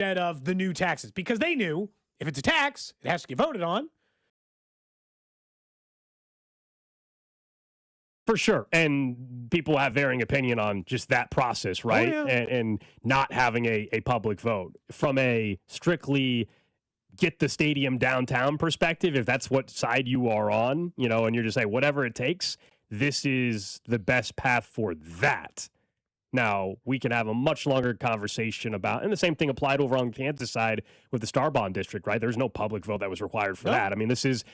instead of the new taxes, because they knew if it's a tax, it has to get voted on. For sure. And people have varying opinion on just that process, right? Oh, yeah. And not having a public vote. From a strictly get the stadium downtown perspective, if that's what side you are on, and you're just saying whatever it takes, this is the best path for that. Now, we can have a much longer conversation about, and the same thing applied over on Kansas side with the Star Bond District, right? There's no public vote that was required for that. I mean, this is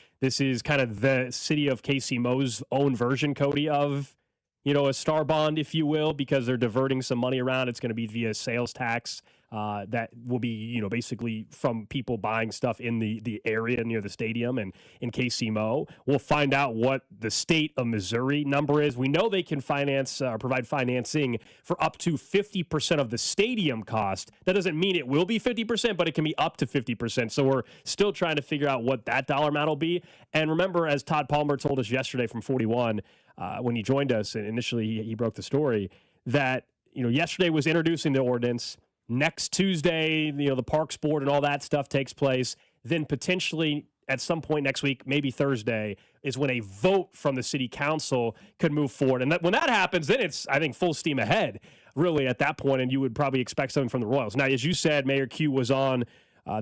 kind of the city of Casey Mo's own version, Cody, of, a Star Bond, if you will, because they're diverting some money around. It's going to be via sales tax that will be, basically from people buying stuff in the area near the stadium and in KC-Mo. We'll find out what the state of Missouri number is. We know they can finance or provide financing for up to 50% of the stadium cost. That doesn't mean it will be 50%, but it can be up to 50%. So we're still trying to figure out what that dollar amount will be. And remember, as Todd Palmer told us yesterday from 41, when he joined us, and initially he broke the story, that, yesterday was introducing the ordinance. Next Tuesday, the Parks Board and all that stuff takes place. Then potentially at some point next week, maybe Thursday, is when a vote from the city council could move forward. And when that happens, then it's, I think, full steam ahead, really, at that point, and you would probably expect something from the Royals. Now, as you said, Mayor Q was on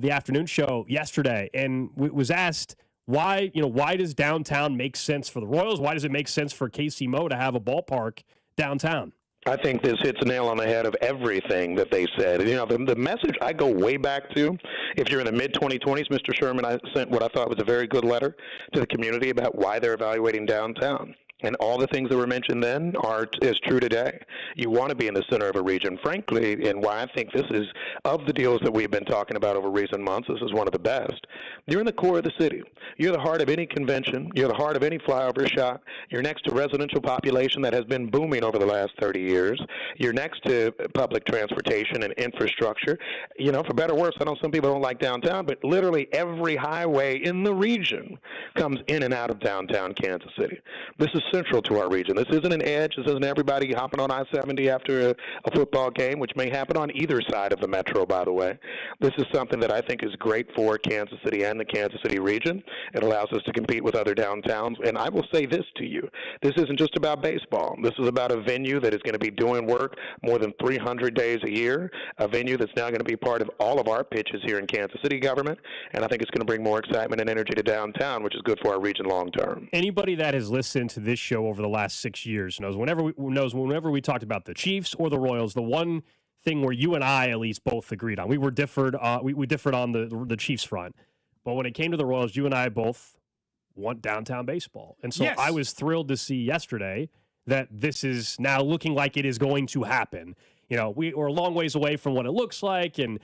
the afternoon show yesterday and was asked, why does downtown make sense for the Royals? Why does it make sense for KC-Mo to have a ballpark downtown? I think this hits a nail on the head of everything that they said. The message I go way back to, if you're in the mid-2020s, Mr. Sherman, I sent what I thought was a very good letter to the community about why they're evaluating downtown. And all the things that were mentioned then are as true today. You want to be in the center of a region, frankly, and why I think this is, of the deals that we've been talking about over recent months, this is one of the best. You're in the core of the city. You're the heart of any convention. You're the heart of any flyover shot. You're next to residential population that has been booming over the last 30 years. You're next to public transportation and infrastructure. For better or worse, I know some people don't like downtown, but literally every highway in the region comes in and out of downtown Kansas City. This is central to our region. This isn't an edge. This isn't everybody hopping on I-70 after a football game, which may happen on either side of the metro, by the way. This is something that I think is great for Kansas City and the Kansas City region. It allows us to compete with other downtowns. And I will say this to you. This isn't just about baseball. This is about a venue that is going to be doing work more than 300 days a year, a venue that's now going to be part of all of our pitches here in Kansas City government. And I think it's going to bring more excitement and energy to downtown, which is good for our region long term. Anybody that has listened to this show over the last 6 years knows whenever we talked about the Chiefs or the Royals, the one thing where you and I at least both agreed on, we differed on the Chiefs front, but when it came to the Royals, you and I both want downtown baseball, and so yes. I was thrilled to see yesterday that this is now looking like it is going to happen. We're a long ways away from what it looks like and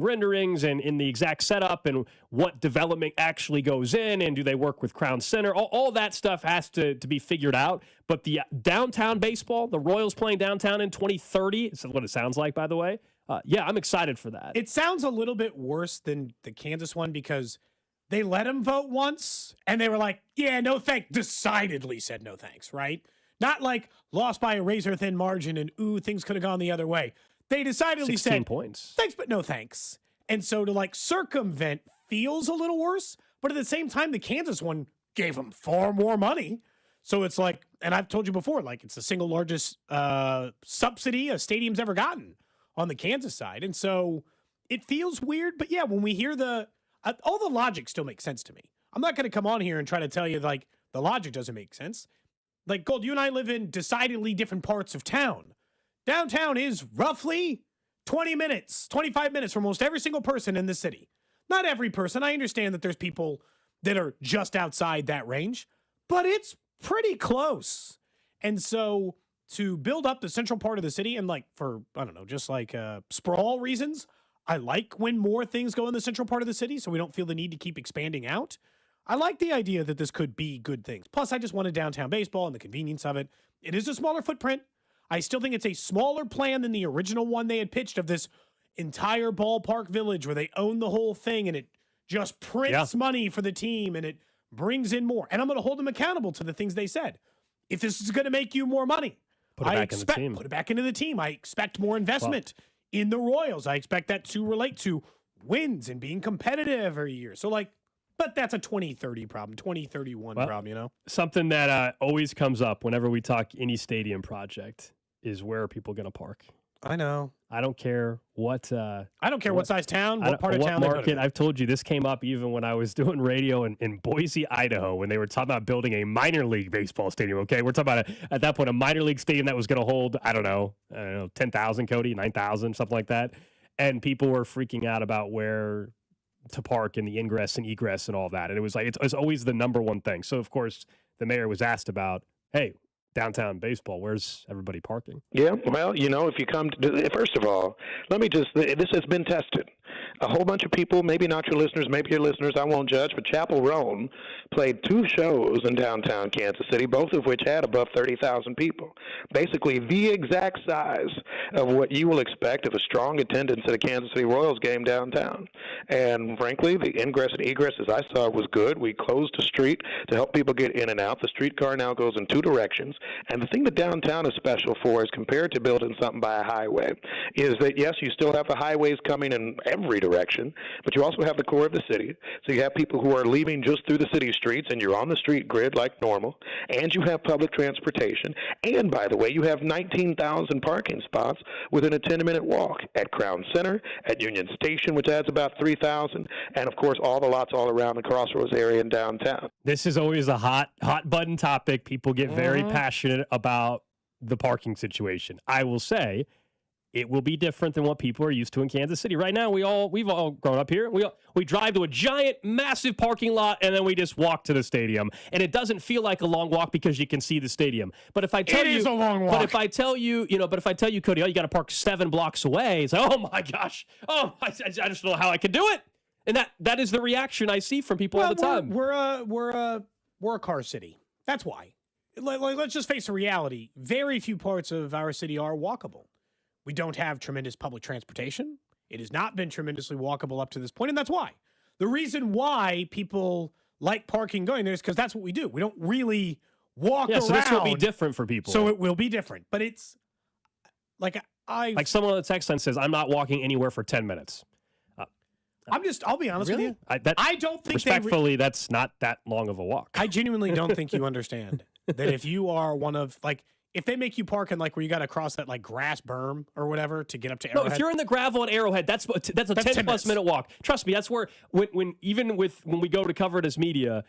renderings and in the exact setup and what development actually goes in and do they work with Crown Center. All that stuff has to be figured out. But the downtown baseball, the Royals playing downtown in 2030, is what it sounds like, by the way. I'm excited for that. It sounds a little bit worse than the Kansas one because they let them vote once and they were like, yeah, no thanks. Decidedly said no thanks, right? Not like lost by a razor-thin margin and, things could have gone the other way. They decidedly 16 said, points. Thanks, but no thanks. And so to, circumvent feels a little worse, but at the same time, the Kansas one gave them far more money. So it's like, and I've told you before, it's the single largest subsidy a stadium's ever gotten on the Kansas side. And so it feels weird, but yeah, when we hear all the logic still makes sense to me. I'm not going to come on here and try to tell you, the logic doesn't make sense. Gold, you and I live in decidedly different parts of town. Downtown is roughly 20 minutes, 25 minutes for almost every single person in the city. Not every person. I understand that there's people that are just outside that range, but it's pretty close. And so to build up the central part of the city and for, I don't know, just sprawl reasons, I like when more things go in the central part of the city so we don't feel the need to keep expanding out. I like the idea that this could be good things. Plus, I just wanted downtown baseball and the convenience of it. It is a smaller footprint. I still think it's a smaller plan than the original one they had pitched of this entire ballpark village where they own the whole thing and it just prints money for the team and it brings in more. And I'm going to hold them accountable to the things they said. If this is going to make you more money, put it back in the team. Put it back into the team. I expect more investment in the Royals. I expect that to relate to wins and being competitive every year. So, like, but that's a 2030 problem, 2031 problem, you know? Something that always comes up whenever we talk any stadium project is where are people going to park? I know. I don't care what. I don't care what size town, what part of town. What market. I've told you this came up even when I was doing radio in Boise, Idaho, when they were talking about building a minor league baseball stadium. Okay, we're talking about at that point a minor league stadium that was going to hold I don't know 10,000, Cody, 9,000, something like that, and people were freaking out about where to park and the ingress and egress and all that, and it was like it's always the number one thing. So of course the mayor was asked about, hey, downtown baseball, where's everybody parking? Yeah, well, if you come to, first of all, let me just, this has been tested. A whole bunch of people, maybe not your listeners, maybe your listeners, I won't judge, but Chapel Roan played 2 shows in downtown Kansas City, both of which had above 30,000 people. Basically the exact size of what you will expect of a strong attendance at a Kansas City Royals game downtown. And frankly, the ingress and egress, as I saw, was good. We closed the street to help people get in and out. The streetcar now goes in 2 directions. And the thing that downtown is special for, as compared to building something by a highway, is that, yes, you still have the highways coming in every direction, but you also have the core of the city. So you have people who are leaving just through the city streets, and you're on the street grid like normal, and you have public transportation. And, by the way, you have 19,000 parking spots within a 10-minute walk at Crown Center, at Union Station, which adds about 3,000, and, of course, all the lots all around the Crossroads area in downtown. This is always a hot button topic. People get very passionate about the parking situation. I will say it will be different than what people are used to in Kansas City. Right now, we've all grown up here. We drive to a giant, massive parking lot, and then we just walk to the stadium. And it doesn't feel like a long walk because you can see the stadium. But if I tell you, it is a long walk. But if I tell you, Cody, you got to park 7 blocks away. It's like, oh my gosh, I just don't know how I can do it. And that is the reaction I see from people all the time. We're a car city. That's why. Let's just face the reality. Very few parts of our city are walkable. We don't have tremendous public transportation. It has not been tremendously walkable up to this point, and that's why. The reason why people like parking going there is because that's what we do. We don't really walk around. So this will be different for people. So it will be different. But it's like someone on the text line says, I'm not walking anywhere for 10 minutes. I'll be honest with you. I don't think respectfully, that's not that long of a walk. I genuinely don't think you understand that if you are one of, if they make you park in where you got to cross that grass berm or whatever to get up to Arrowhead. No, if you're in the gravel at Arrowhead, that's a 10+ minute walk. Trust me, that's where when we go to cover it as media,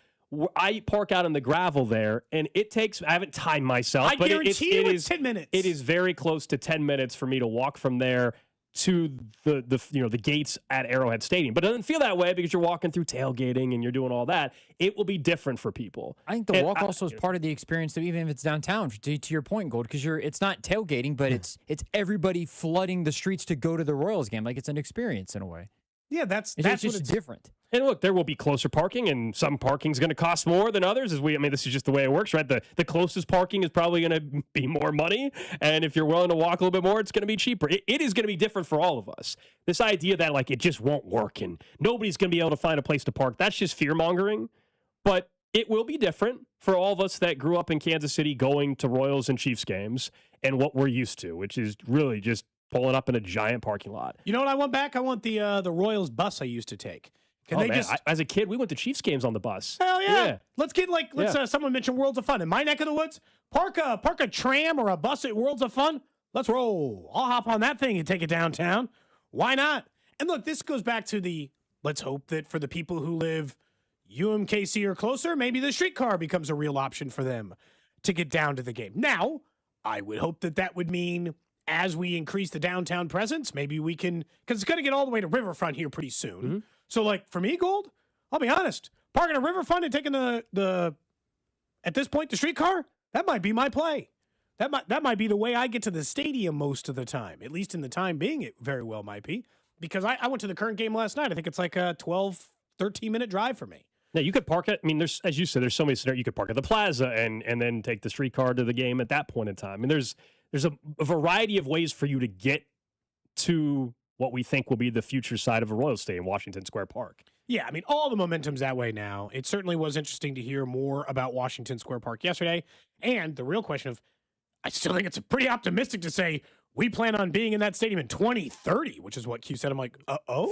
I park out in the gravel there, and it takes. I haven't timed myself, but it is 10 minutes. It is very close to 10 minutes for me to walk from there to the gates at Arrowhead Stadium. But it doesn't feel that way because you're walking through tailgating and you're doing all that. It will be different for people. I think the walk also is part of the experience, that even if it's downtown, to your point, Gold, because it's not tailgating, but it's everybody flooding the streets to go to the Royals game. Like, it's an experience in a way. Yeah, that's just different. And look, there will be closer parking, and some parking is going to cost more than others. This is just the way it works, right? The closest parking is probably going to be more money, and if you're willing to walk a little bit more, it's going to be cheaper. It is going to be different for all of us. This idea that it just won't work and nobody's going to be able to find a place to park, that's just fear-mongering. But it will be different for all of us that grew up in Kansas City going to Royals and Chiefs games and what we're used to, which is really just pulling up in a giant parking lot. You know what I want back? I want the Royals bus I used to take. As a kid, we went to Chiefs games on the bus. Hell yeah! Let's get someone mentioned Worlds of Fun in my neck of the woods. Park a tram or a bus at Worlds of Fun. Let's roll. I'll hop on that thing and take it downtown. Why not? And look, this goes back to let's hope that for the people who live UMKC or closer, maybe the streetcar becomes a real option for them to get down to the game. Now, I would hope that would mean, as we increase the downtown presence, maybe we can, because it's going to get all the way to Riverfront here pretty soon. Mm-hmm. So, for me, Gold, I'll be honest, parking at Riverfront and taking at this point, the streetcar, that might be my play. That might be the way I get to the stadium most of the time, at least in the time being. It very well might be, because I went to the current game last night. I think it's like a 12, 13-minute drive for me. Now, you could park it. There's, as you said, there's so many scenarios. You could park at the plaza and then take the streetcar to the game at that point in time. There's a variety of ways for you to get to what we think will be the future side of a Royals Stadium, Washington Square Park. Yeah, all the momentum's that way now. It certainly was interesting to hear more about Washington Square Park yesterday. And the real question I still think it's pretty optimistic to say we plan on being in that stadium in 2030, which is what Q said. I'm like,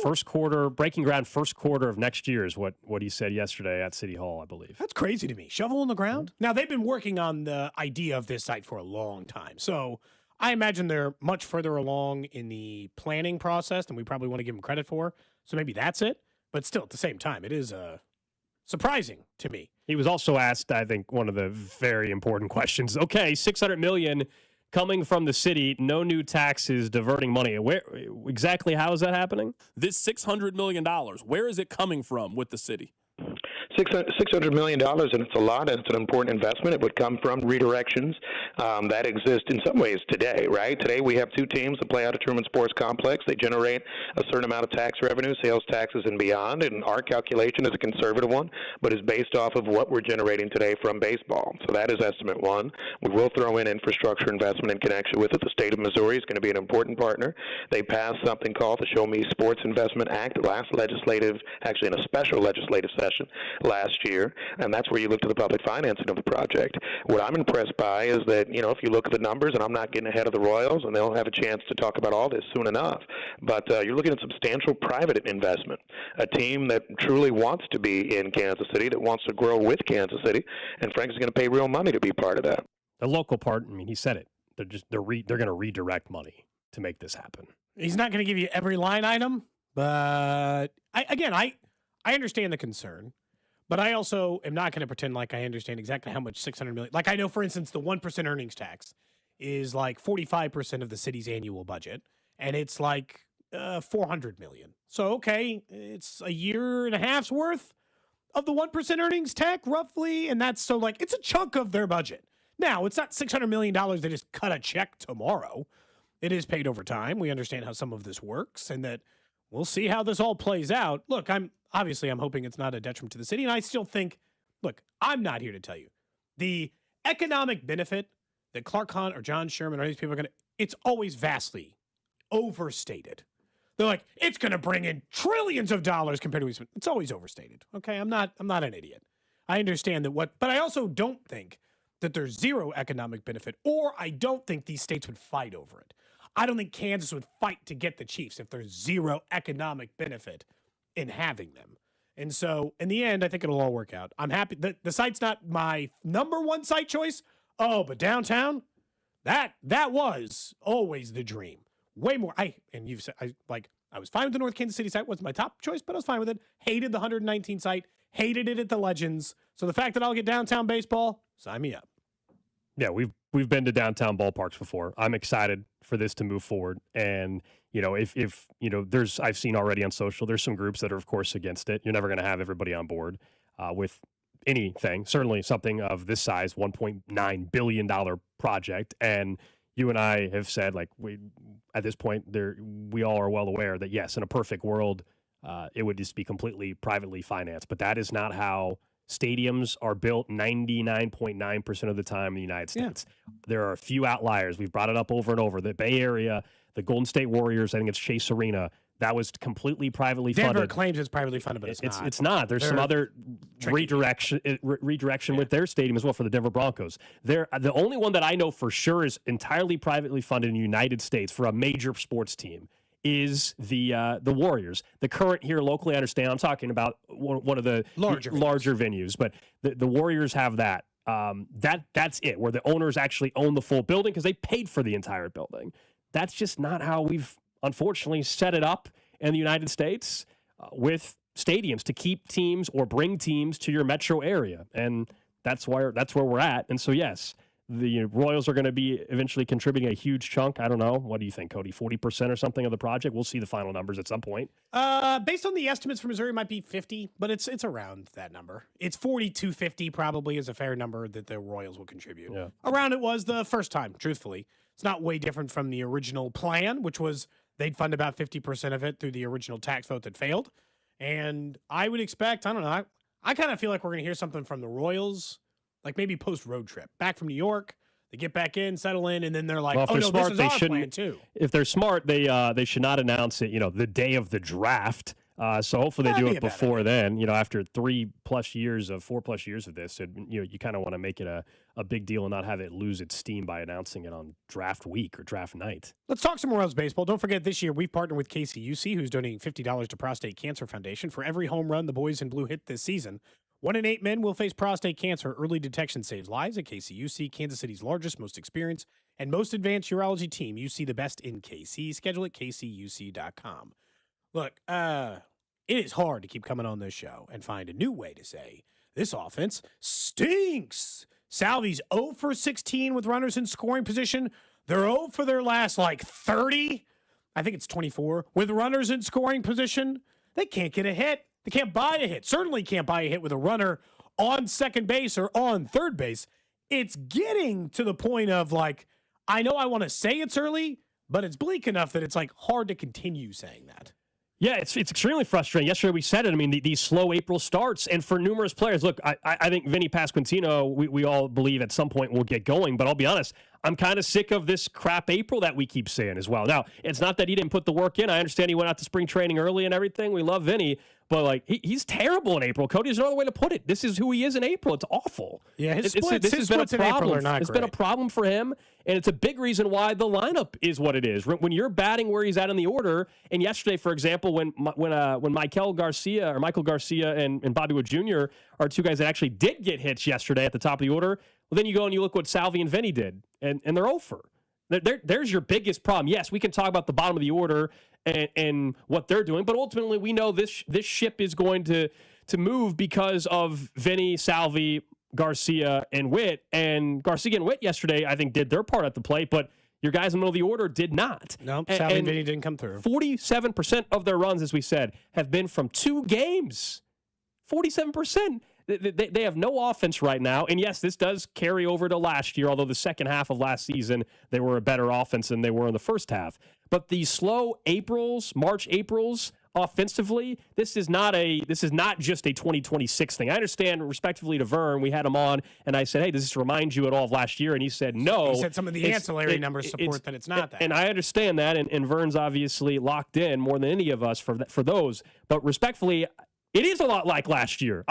First quarter, breaking ground first quarter of next year is what he said yesterday at City Hall, I believe. That's crazy to me. Shovel in the ground? Now, they've been working on the idea of this site for a long time. So I imagine they're much further along in the planning process than we probably want to give them credit for. So maybe that's it. But still, at the same time, it is surprising to me. He was also asked, I think, one of the very important questions. Okay, $600 million coming from the city, no new taxes, diverting money. Where exactly? How is that happening? This $600 million, where is it coming from with the city? $600 million, and it's a lot, and it's an important investment. It would come from redirections that exist in some ways today, right? Today we have two teams that play out of Truman Sports Complex. They generate a certain amount of tax revenue, sales taxes and beyond, and our calculation is a conservative one, but is based off of what we're generating today from baseball. So that is estimate one. We will throw in infrastructure investment in connection with it. The state of Missouri is going to be an important partner. They passed something called the Show Me Sports Investment Act in a special legislative session last year, and that's where you look to the public financing of the project. What I'm impressed by is that, if you look at the numbers, and I'm not getting ahead of the Royals, and they'll have a chance to talk about all this soon enough, but you're looking at substantial private investment, a team that truly wants to be in Kansas City, that wants to grow with Kansas City, and Frank's going to pay real money to be part of that. The local part, he said it. They're going to redirect money to make this happen. He's not going to give you every line item, but I understand the concern. But I also am not going to pretend like I understand exactly how much $600 million. Like I know, for instance, the 1% earnings tax is like 45% of the city's annual budget, and it's like $400 million. So okay, it's a year and a half's worth of the 1% earnings tax, roughly, and that's so like it's a chunk of their budget. Now it's not $600 million. They just cut a check tomorrow. It is paid over time. We understand how some of this works, and that we'll see how this all plays out. Look, I'm hoping it's not a detriment to the city. And I still think, look, I'm not here to tell you the economic benefit that Clark Hunt or John Sherman or these people are going to, it's always vastly overstated. They're like, it's going to bring in trillions of dollars compared to, it's always overstated. Okay. I'm not an idiot. I understand that but I also don't think that there's zero economic benefit, or I don't think these states would fight over it. I don't think Kansas would fight to get the Chiefs if there's zero economic benefit in having them. And so in the end, I think it'll all work out. I'm happy that the site's not my number one site choice. Oh, but downtown, that was always the dream. Way more. I was fine with the North Kansas City site. Wasn't my top choice, but I was fine with it. Hated the 119 site. Hated it at the Legends. So the fact that I'll get downtown baseball, sign me up. Yeah, we've been to downtown ballparks before. I'm excited for this to move forward. And if I've seen already on social, there's some groups that are of course against it. You're never going to have everybody on board with anything. Certainly something of this size, $1.9 billion project. And you and I have said, like, at this point, we all are well aware that yes, in a perfect world, it would just be completely privately financed. But that is not how stadiums are built 99.9% of the time in the United States. Yeah. There are a few outliers. We've brought it up over and over. The Bay Area, the Golden State Warriors, I think it's Chase Arena. That was completely privately funded. Denver claims it's privately funded, but it's not. It's not. There's some other redirection with their stadium as well for the Denver Broncos. The only one that I know for sure is entirely privately funded in the United States for a major sports team is the Warriors. The current here locally, I understand. I'm talking about one of the larger venues, but the Warriors have that. That's it, where the owners actually own the full building because they paid for the entire building. That's just not how we've unfortunately set it up in the United States with stadiums to keep teams or bring teams to your metro area, and that's where we're at. And so yes, the Royals are going to be eventually contributing a huge chunk. I don't know. What do you think, Cody? 40% or something of the project? We'll see the final numbers at some point. Based on the estimates from Missouri, it might be 50, but it's around that number. It's 42.50 probably is a fair number that the Royals will contribute. Yeah. Around it was the first time, truthfully. It's not way different from the original plan, which was they'd fund about 50% of it through the original tax vote that failed. And I would expect, I don't know, I kind of feel like we're going to hear something from the Royals, like maybe post-road trip. Back from New York, they get back in, settle in, and then they're like, this is our plan too. If they're smart, they should not announce it, the day of the draft So hopefully they That'd do be it a bad before then. After 4+ years of this, you kind of want to make it a big deal and not have it lose its steam by announcing it on draft week or draft night. Let's talk some Royals baseball. Don't forget, this year we've partnered with KCUC, who's donating $50 to Prostate Cancer Foundation for every home run the boys in blue hit this season. 1 in 8 men will face prostate cancer. Early detection saves lives at KCUC, Kansas City's largest, most experienced, and most advanced urology team. You see the best in KC. Schedule at kcuc.com. Look, it is hard to keep coming on this show and find a new way to say this offense stinks. Salvi's 0 for 16 with runners in scoring position. They're 0 for their last 30. I think it's 24 with runners in scoring position. They can't get a hit. They can't buy a hit. Certainly can't buy a hit with a runner on second base or on third base. It's getting to the point of I know I want to say it's early, but it's bleak enough that it's hard to continue saying that. Yeah, it's extremely frustrating. Yesterday we said it. I mean, these slow April starts, and for numerous players, look, I think Vinny Pasquantino, we all believe at some point will get going, but I'll be honest, I'm kind of sick of this crap April that we keep saying as well. Now, it's not that he didn't put the work in. I understand he went out to spring training early and everything. We love Vinny, but he's terrible in April. Cody, there's no other way to put it. This is who he is in April. It's awful. Yeah, this has been a problem. It's been a problem for him, and it's a big reason why the lineup is what it is. When you're batting where he's at in the order, and yesterday, for example, when Michael Garcia and Bobby Wood Jr. are two guys that actually did get hits yesterday at the top of the order, well, then you go and you look what Salvi and Vinny did, and they're over. There's your biggest problem. Yes, we can talk about the bottom of the order and what they're doing, but ultimately we know this ship is going to move because of Vinny, Salvi, Garcia, and Witt. And Garcia and Witt yesterday, I think, did their part at the plate, but your guys in the middle of the order did not. No, Salvi and Vinny didn't come through. 47% of their runs, as we said, have been from 2 games. 47%. They have no offense right now. And yes, this does carry over to last year, although the second half of last season, they were a better offense than they were in the first half. But these slow March Aprils, offensively, this is not just a 2026 thing. I understand, respectively to Vern, we had him on, and I said, hey, does this remind you at all of last year? And he said, no. He said some of the ancillary numbers support that it's not that. And I understand that, and Vern's obviously locked in more than any of us for those. But respectfully, it is a lot like last year.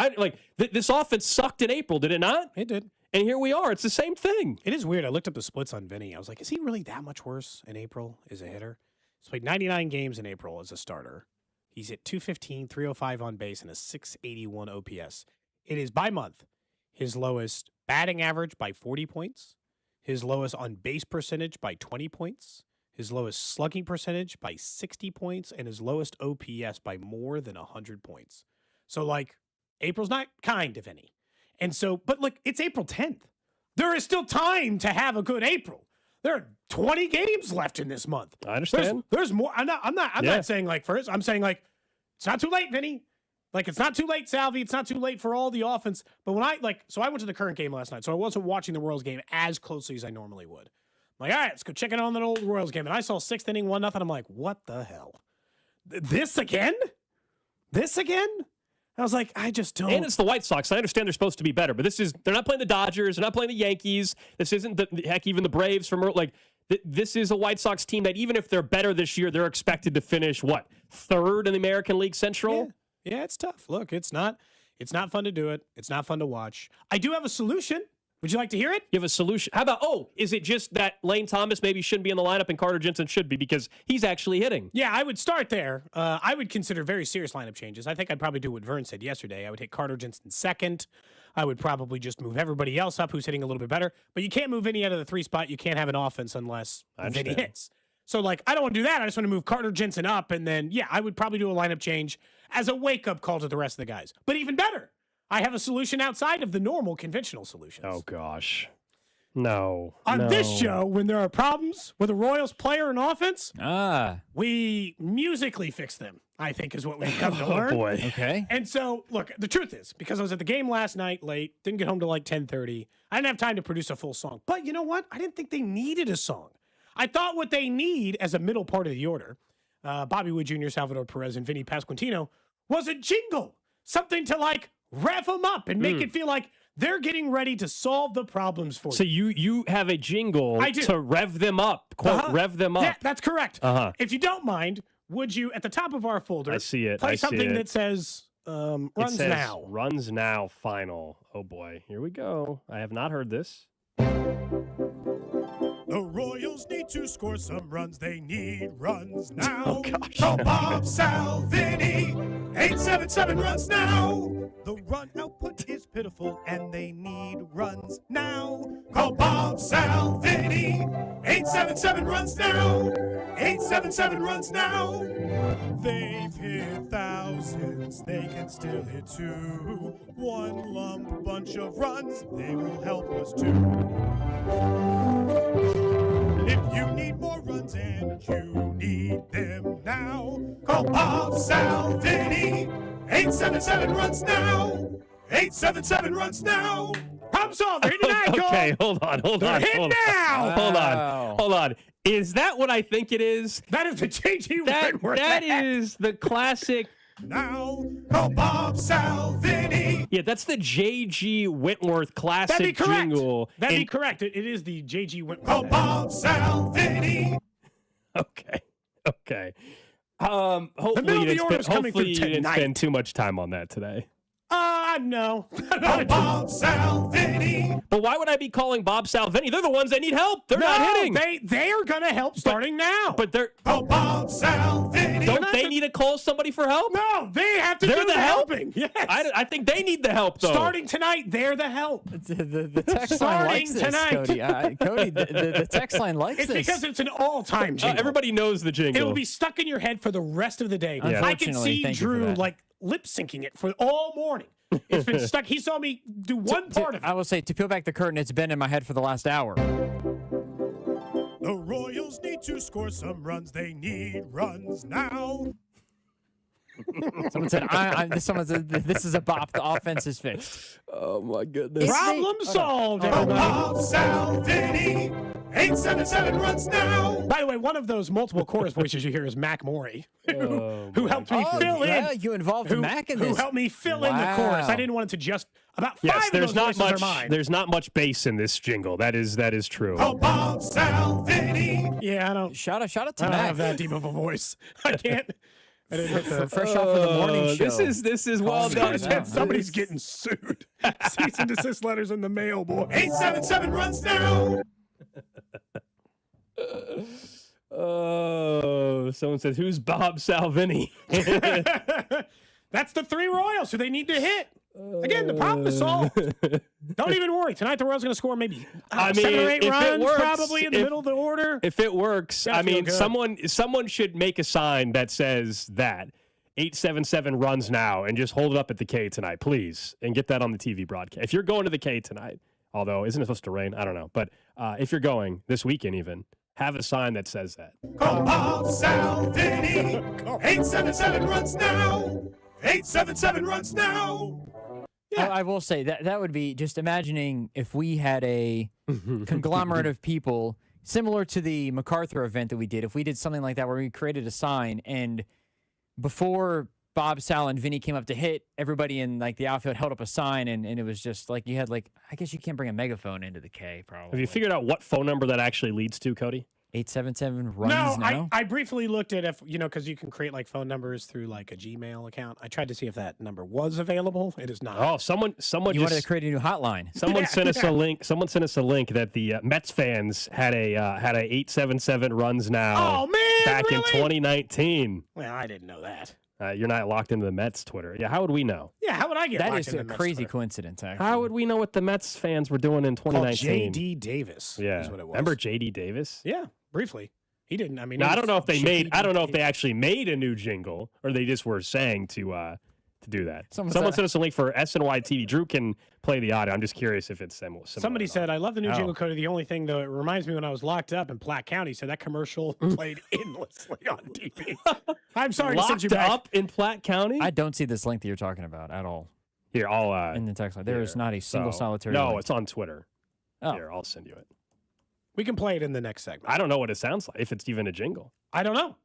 This offense sucked in April, did it not? It did. And here we are. It's the same thing. It is weird. I looked up the splits on Vinny. I was like, is he really that much worse in April as a hitter? He's played 99 games in April as a starter. He's at 215, 305 on base, and a 681 OPS. It is by month his lowest batting average by 40 points, his lowest on base percentage by 20 points, his lowest slugging percentage by 60 points, and his lowest OPS by more than 100 points. So, April's not kind to Vinny. And so, but look, it's April 10th. There is still time to have a good April. There are 20 games left in this month. I understand. There's more. I'm not saying first. I'm saying it's not too late, Vinny. It's not too late, Salvi. It's not too late for all the offense. But when I went to the current game last night, so I wasn't watching the Royals game as closely as I normally would. I'm all right, let's go check in on that old Royals game. And I saw 6th inning, 1-0. I'm like, what the hell? This again? I was like, I just don't. And it's the White Sox. I understand they're supposed to be better, but they're not playing the Dodgers. They're not playing the Yankees. This isn't even the Braves from this is a White Sox team that even if they're better this year, they're expected to finish 3rd in the American League Central? Yeah, it's tough. Look, it's not fun to do it. It's not fun to watch. I do have a solution. Would you like to hear it? You have a solution. How about, is it just that Lane Thomas maybe shouldn't be in the lineup and Carter Jensen should be because he's actually hitting? Yeah, I would start there. I would consider very serious lineup changes. I think I'd probably do what Vern said yesterday. I would hit Carter Jensen 2nd. I would probably just move everybody else up who's hitting a little bit better. But you can't move Vinny out of the 3 spot. You can't have an offense unless Vinny hits. So, I don't want to do that. I just want to move Carter Jensen up. And then, I would probably do a lineup change as a wake-up call to the rest of the guys. But even better, I have a solution outside of the normal conventional solutions. Oh, gosh. No. On this show, when there are problems with a Royals player and offense, we musically fix them, I think is what we've come to learn. Oh, boy. Okay. And so, look, the truth is, because I was at the game last night late, didn't get home till 10:30, I didn't have time to produce a full song. But you know what? I didn't think they needed a song. I thought what they need as a middle part of the order, Bobby Wood Jr., Salvador Perez, and Vinny Pasquantino, was a jingle. Something to, rev them up and make it feel like they're getting ready to solve the problems for you. So you have a jingle to rev them up, quote, rev them up. Yeah, that's correct. If you don't mind, would you, at the top of our folder, I see it. play I see something it. that says It runs says now? Runs now final. Oh boy, here we go. I have not heard this. The Royals need to score some runs. They need runs now. Oh, gosh. Call Bob Salvini. 877 runs now. The run output is pitiful and they need runs now. Call Bob Salvini. 877 runs now. 877 runs now. They've hit thousands. They can still hit two. One lump bunch of runs. They will help us too. If you need more runs and you need them now, call Bob Salvini. 877 runs now. 877 runs now. Problem solved. They're hitting tonight, Okay, Cole. hold on. They're hitting now. Hold on. Is that what I think it is? That is the JG Wentworth. That is the classic. Now, call Bob Salvini. Yeah, that's the J.G. Whitworth classic That'd be correct. jingle. That'd be And- correct. It is the JG Wentworth. Call Bob Salvini. Okay. Hopefully middle you of the didn't, order's spend, coming hopefully you through didn't tonight. spend too much time on that today. No. Call Bob Salvini. But why would I be calling Bob Salvini? They're the ones that need help. They're not hitting. They are going to help starting now. But they're Call Bob Salvini. don't they need to call somebody for help? no, they have to They're do the help? helping. Yes. I think they need the help though. Starting tonight, they're the help. The text line Starting likes this, tonight. Cody. Cody, the text line likes It's this. because it's an all-time jingle. Everybody knows the jingle. It'll be stuck in your head for the rest of the day. Yeah. I can Unfortunately, see thank you for Drew that. like lip syncing it for all morning. It's been stuck. He saw me do one part of it. I will say, to peel back the curtain, it's been in my head for the last hour. The Royals need to score some runs. They need runs now. Someone said, someone said, this is a bop. The offense is fixed. Oh my goodness. Problem solved, Call everybody. Bob Salvini. 877 runs now. By the way, one of those multiple chorus voices you hear is Mac Morey, who helped me fill yeah, in. you involved Who, Mac in who this. helped me fill in the chorus. I didn't want it to just about five Yes, of there's those not voices much. are mine. There's not much bass in this jingle. That is true. Call Bob Salvini. Yeah, I don't. Shout out I to don't Mac. have that deep of a voice. I can't. I didn't hit the. Fresh off of the morning show. This is well Calm done. down. Somebody's getting sued. Cease and desist letters in the mail, boy. 877 runs now. Oh, someone says, "Who's Bob Salvini?" That's the three Royals who they need to hit. Again, the problem is solved. Don't even worry. Tonight the Royals going to score maybe I mean, 7 or 8 if it runs, works, probably in the middle of the order. If it works, Gotta I mean, feel good. someone should make a sign that says that 877 runs now, and just hold it up at the K tonight, please, and get that on the TV broadcast. If you're going to the K tonight, although isn't it supposed to rain? I don't know, but if you're going this weekend, even have a sign that says that. Call Bob Salvini. 877 runs now. 877 runs now. I will say that would be just imagining if we had a conglomerate of people similar to the MacArthur event that we did. If we did something like that where we created a sign and before Bob, Sal, and Vinny came up to hit, everybody in like the outfield held up a sign and it was just like you had like, I guess you can't bring a megaphone into the K probably. Have you figured out what phone number that actually leads to, Cody? 877 runs No, now? I briefly looked at if, because you can create like phone numbers through like a Gmail account. I tried to see if that number was available. It is not. Oh, someone You wanted just to create a new hotline. someone Yeah, sent us yeah. a link. Someone sent us a link that the Mets fans had a 877 runs now Oh, man, back in really? 2019. Well, I didn't know that. You're not locked into the Mets Twitter. Yeah, how would we know? Yeah, how would I get That locked is into a Mets crazy Twitter? coincidence, actually. How would we know what the Mets fans were doing in Called 2019? J.D. Davis. Yeah, is what it was. remember J.D. Davis? Yeah, briefly. He didn't. I mean, Now, he I don't know if they was made. I don't know if they J.D. actually made a new jingle or they just were saying to do that. Someone Someone said- sent us a link for SNY TV. Drew can play the audio. I'm just curious if it's similar. Somebody said, I love the new Oh. jingle, Cody. The only thing, though, it reminds me when I was locked up in Platte County, so that commercial played endlessly on TV. I'm sorry to send you locked back. up in Platte County. I don't see this link that you're talking about at all Here, I'll in the text line. There is here. not a single So- solitary No, link. it's on Twitter. Oh. Here, I'll send you it. We can play it in the next segment. I don't know what it sounds like. If it's even a jingle, I don't know.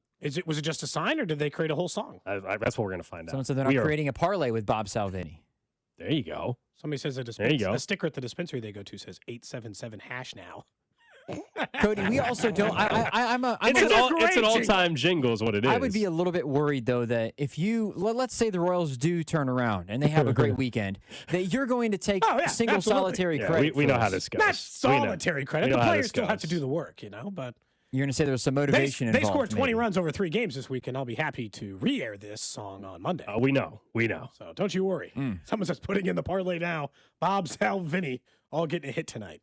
Was it just a sign, or did they create a whole song? that's what we're gonna find Someone out. said they're We not are- creating a parlay with Bob Salvini. There you go. Somebody says There you go. a sticker at the dispensary they go to says 877 hash now. Cody, we also don't. It's an all-time jingle is what it is. I would be a little bit worried, though, that if let's say the Royals do turn around and they have a great weekend, that you're going to take single absolutely. solitary credit. We know how this. this goes. Not solitary credit. know The how players this still have to goes. do the work, but You're going to say there was some motivation they involved. scored 20 maybe. runs over 3 games this week, and I'll be happy to re-air this song on Monday. We know. So don't you worry. Someone says putting in the parlay now. Bob, Sal, Vinny, all getting a hit tonight.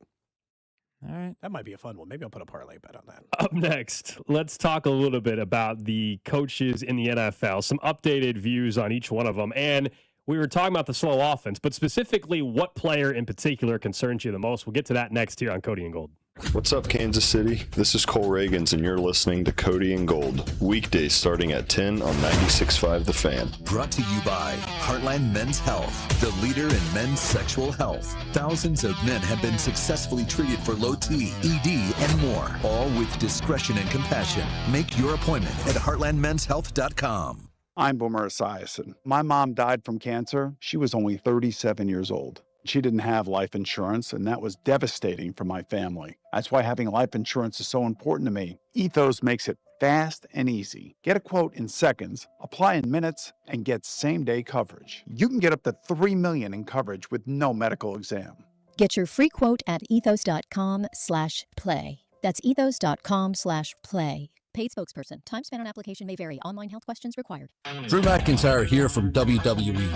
All right. That might be a fun one. Maybe I'll put a parlay bet on that. Up next, let's talk a little bit about the coaches in the NFL, some updated views on each one of them. And we were talking about the slow offense, but specifically what player in particular concerns you the most. We'll get to that next here on Cody and Gold. What's up, Kansas City? This is Cole Reagans, and you're listening to Cody and Gold. Weekdays starting at 10 on 96.5 The Fan. Brought to you by Heartland Men's Health, the leader in men's sexual health. Thousands of men have been successfully treated for low T, ED, and more, all with discretion and compassion. Make your appointment at heartlandmenshealth.com. I'm Boomer Esiason. My mom died from cancer. She was only 37 years old. She didn't have life insurance, and that was devastating for my family. That's why having life insurance is so important to me. Ethos makes it fast and easy. Get a quote in seconds, apply in minutes, and get same-day coverage. You can get up to $3 million in coverage with no medical exam. Get your free quote at ethos.com/play. That's ethos.com/play. Paid spokesperson. Time spent on application may vary. Online health questions required. Drew McIntyre here from WWE.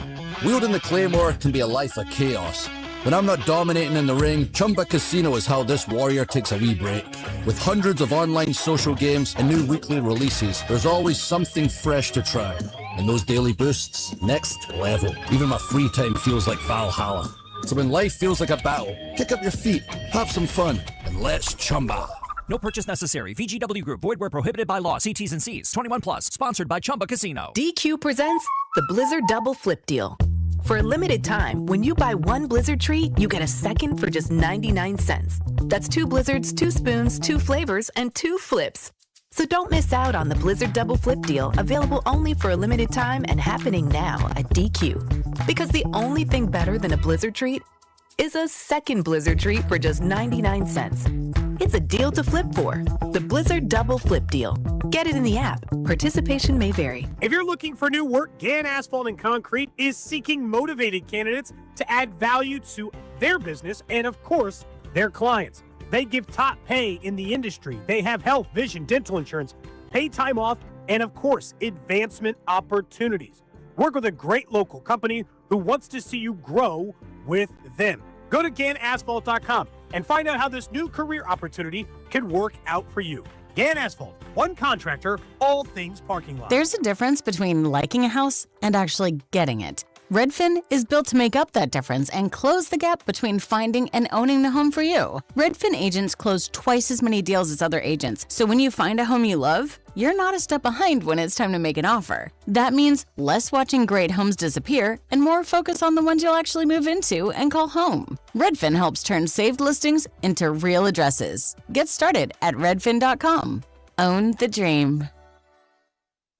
Wielding the Claymore can be a life of chaos. When I'm not dominating in the ring, Chumba Casino is how this warrior takes a wee break. With hundreds of online social games and new weekly releases, there's always something fresh to try. And those daily boosts, next level. Even my free time feels like Valhalla. So when life feels like a battle, kick up your feet, have some fun, and let's Chumba. No purchase necessary. VGW Group. Void where prohibited by law. See T's and C's. 21 plus. Sponsored by Chumba Casino. DQ presents the Blizzard Double Flip Deal. For a limited time, when you buy one Blizzard treat, you get a second for just 99 cents. That's 2 Blizzards, 2 spoons, 2 flavors, and 2 flips. So don't miss out on the Blizzard Double Flip Deal, available only for a limited time and happening now at DQ. Because the only thing better than a Blizzard treat is a second Blizzard treat for just 99 cents. It's a deal to flip for. The Blizzard Double Flip Deal. Get it in the app. Participation may vary. If you're looking for new work, Gann Asphalt and Concrete is seeking motivated candidates to add value to their business and, of course, their clients. They give top pay in the industry. They have health, vision, dental insurance, paid time off, and, of course, advancement opportunities. Work with a great local company who wants to see you grow with them. Go to GannAsphalt.com and find out how this new career opportunity can work out for you. Gann Asphalt, one contractor, all things parking lot. There's a difference between liking a house and actually getting it. Redfin is built to make up that difference and close the gap between finding and owning the home for you. Redfin agents close twice as many deals as other agents, so when you find a home you love, you're not a step behind when it's time to make an offer. That means less watching great homes disappear and more focus on the ones you'll actually move into and call home. Redfin helps turn saved listings into real addresses. Get started at redfin.com. Own the dream.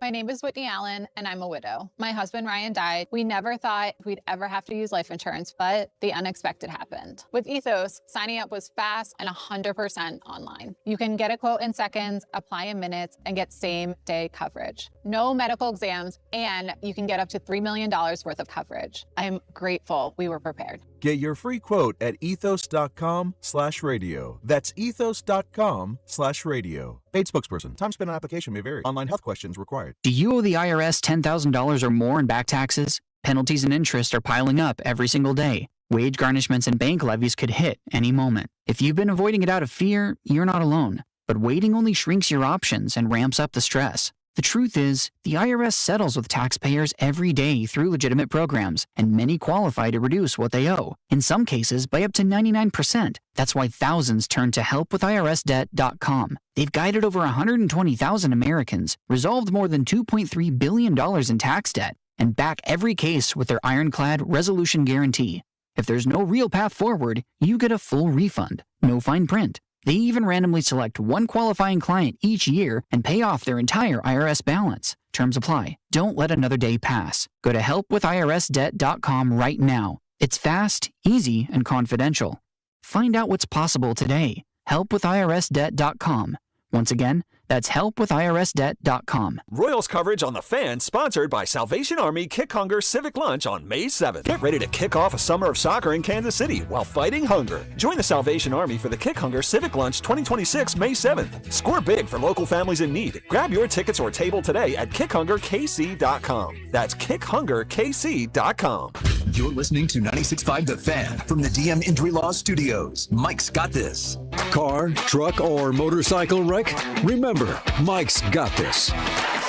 My name is Whitney Allen, and I'm a widow. My husband, Ryan, died. We never thought we'd ever have to use life insurance, but the unexpected happened. With Ethos, signing up was fast and 100% online. You can get a quote in seconds, apply in minutes, and get same-day coverage. No medical exams, and you can get up to $3 million worth of coverage. I'm grateful we were prepared. Get your free quote at ethos.com/radio. That's ethos.com/radio. Paid spokesperson. Time spent on application may vary. Online health questions required. Do you owe the IRS $10,000 or more in back taxes? Penalties and interest are piling up every single day. Wage garnishments and bank levies could hit any moment. If you've been avoiding it out of fear, you're not alone. But waiting only shrinks your options and ramps up the stress. The truth is, the IRS settles with taxpayers every day through legitimate programs, and many qualify to reduce what they owe, in some cases by up to 99%. That's why thousands turn to helpwithirsdebt.com. They've guided over 120,000 Americans, resolved more than $2.3 billion in tax debt, and back every case with their ironclad resolution guarantee. If there's no real path forward, you get a full refund, no fine print. They even randomly select one qualifying client each year and pay off their entire IRS balance. Terms apply. Don't let another day pass. Go to helpwithirsdebt.com right now. It's fast, easy, and confidential. Find out what's possible today. helpwithirsdebt.com. Once again, that's helpwithirsdebt.com. Royals coverage on The Fan, sponsored by Salvation Army Kick Hunger Civic Lunch on May 7th. Get ready to kick off a summer of soccer in Kansas City while fighting hunger. Join the Salvation Army for the Kick Hunger Civic Lunch 2026 May 7th. Score big for local families in need. Grab your tickets or table today at kickhungerkc.com. That's kickhungerkc.com. You're listening to 96.5 The Fan from the DM Injury Law Studios. Mike's got this. Car, truck, or motorcycle wreck? Remember, Mike's got this.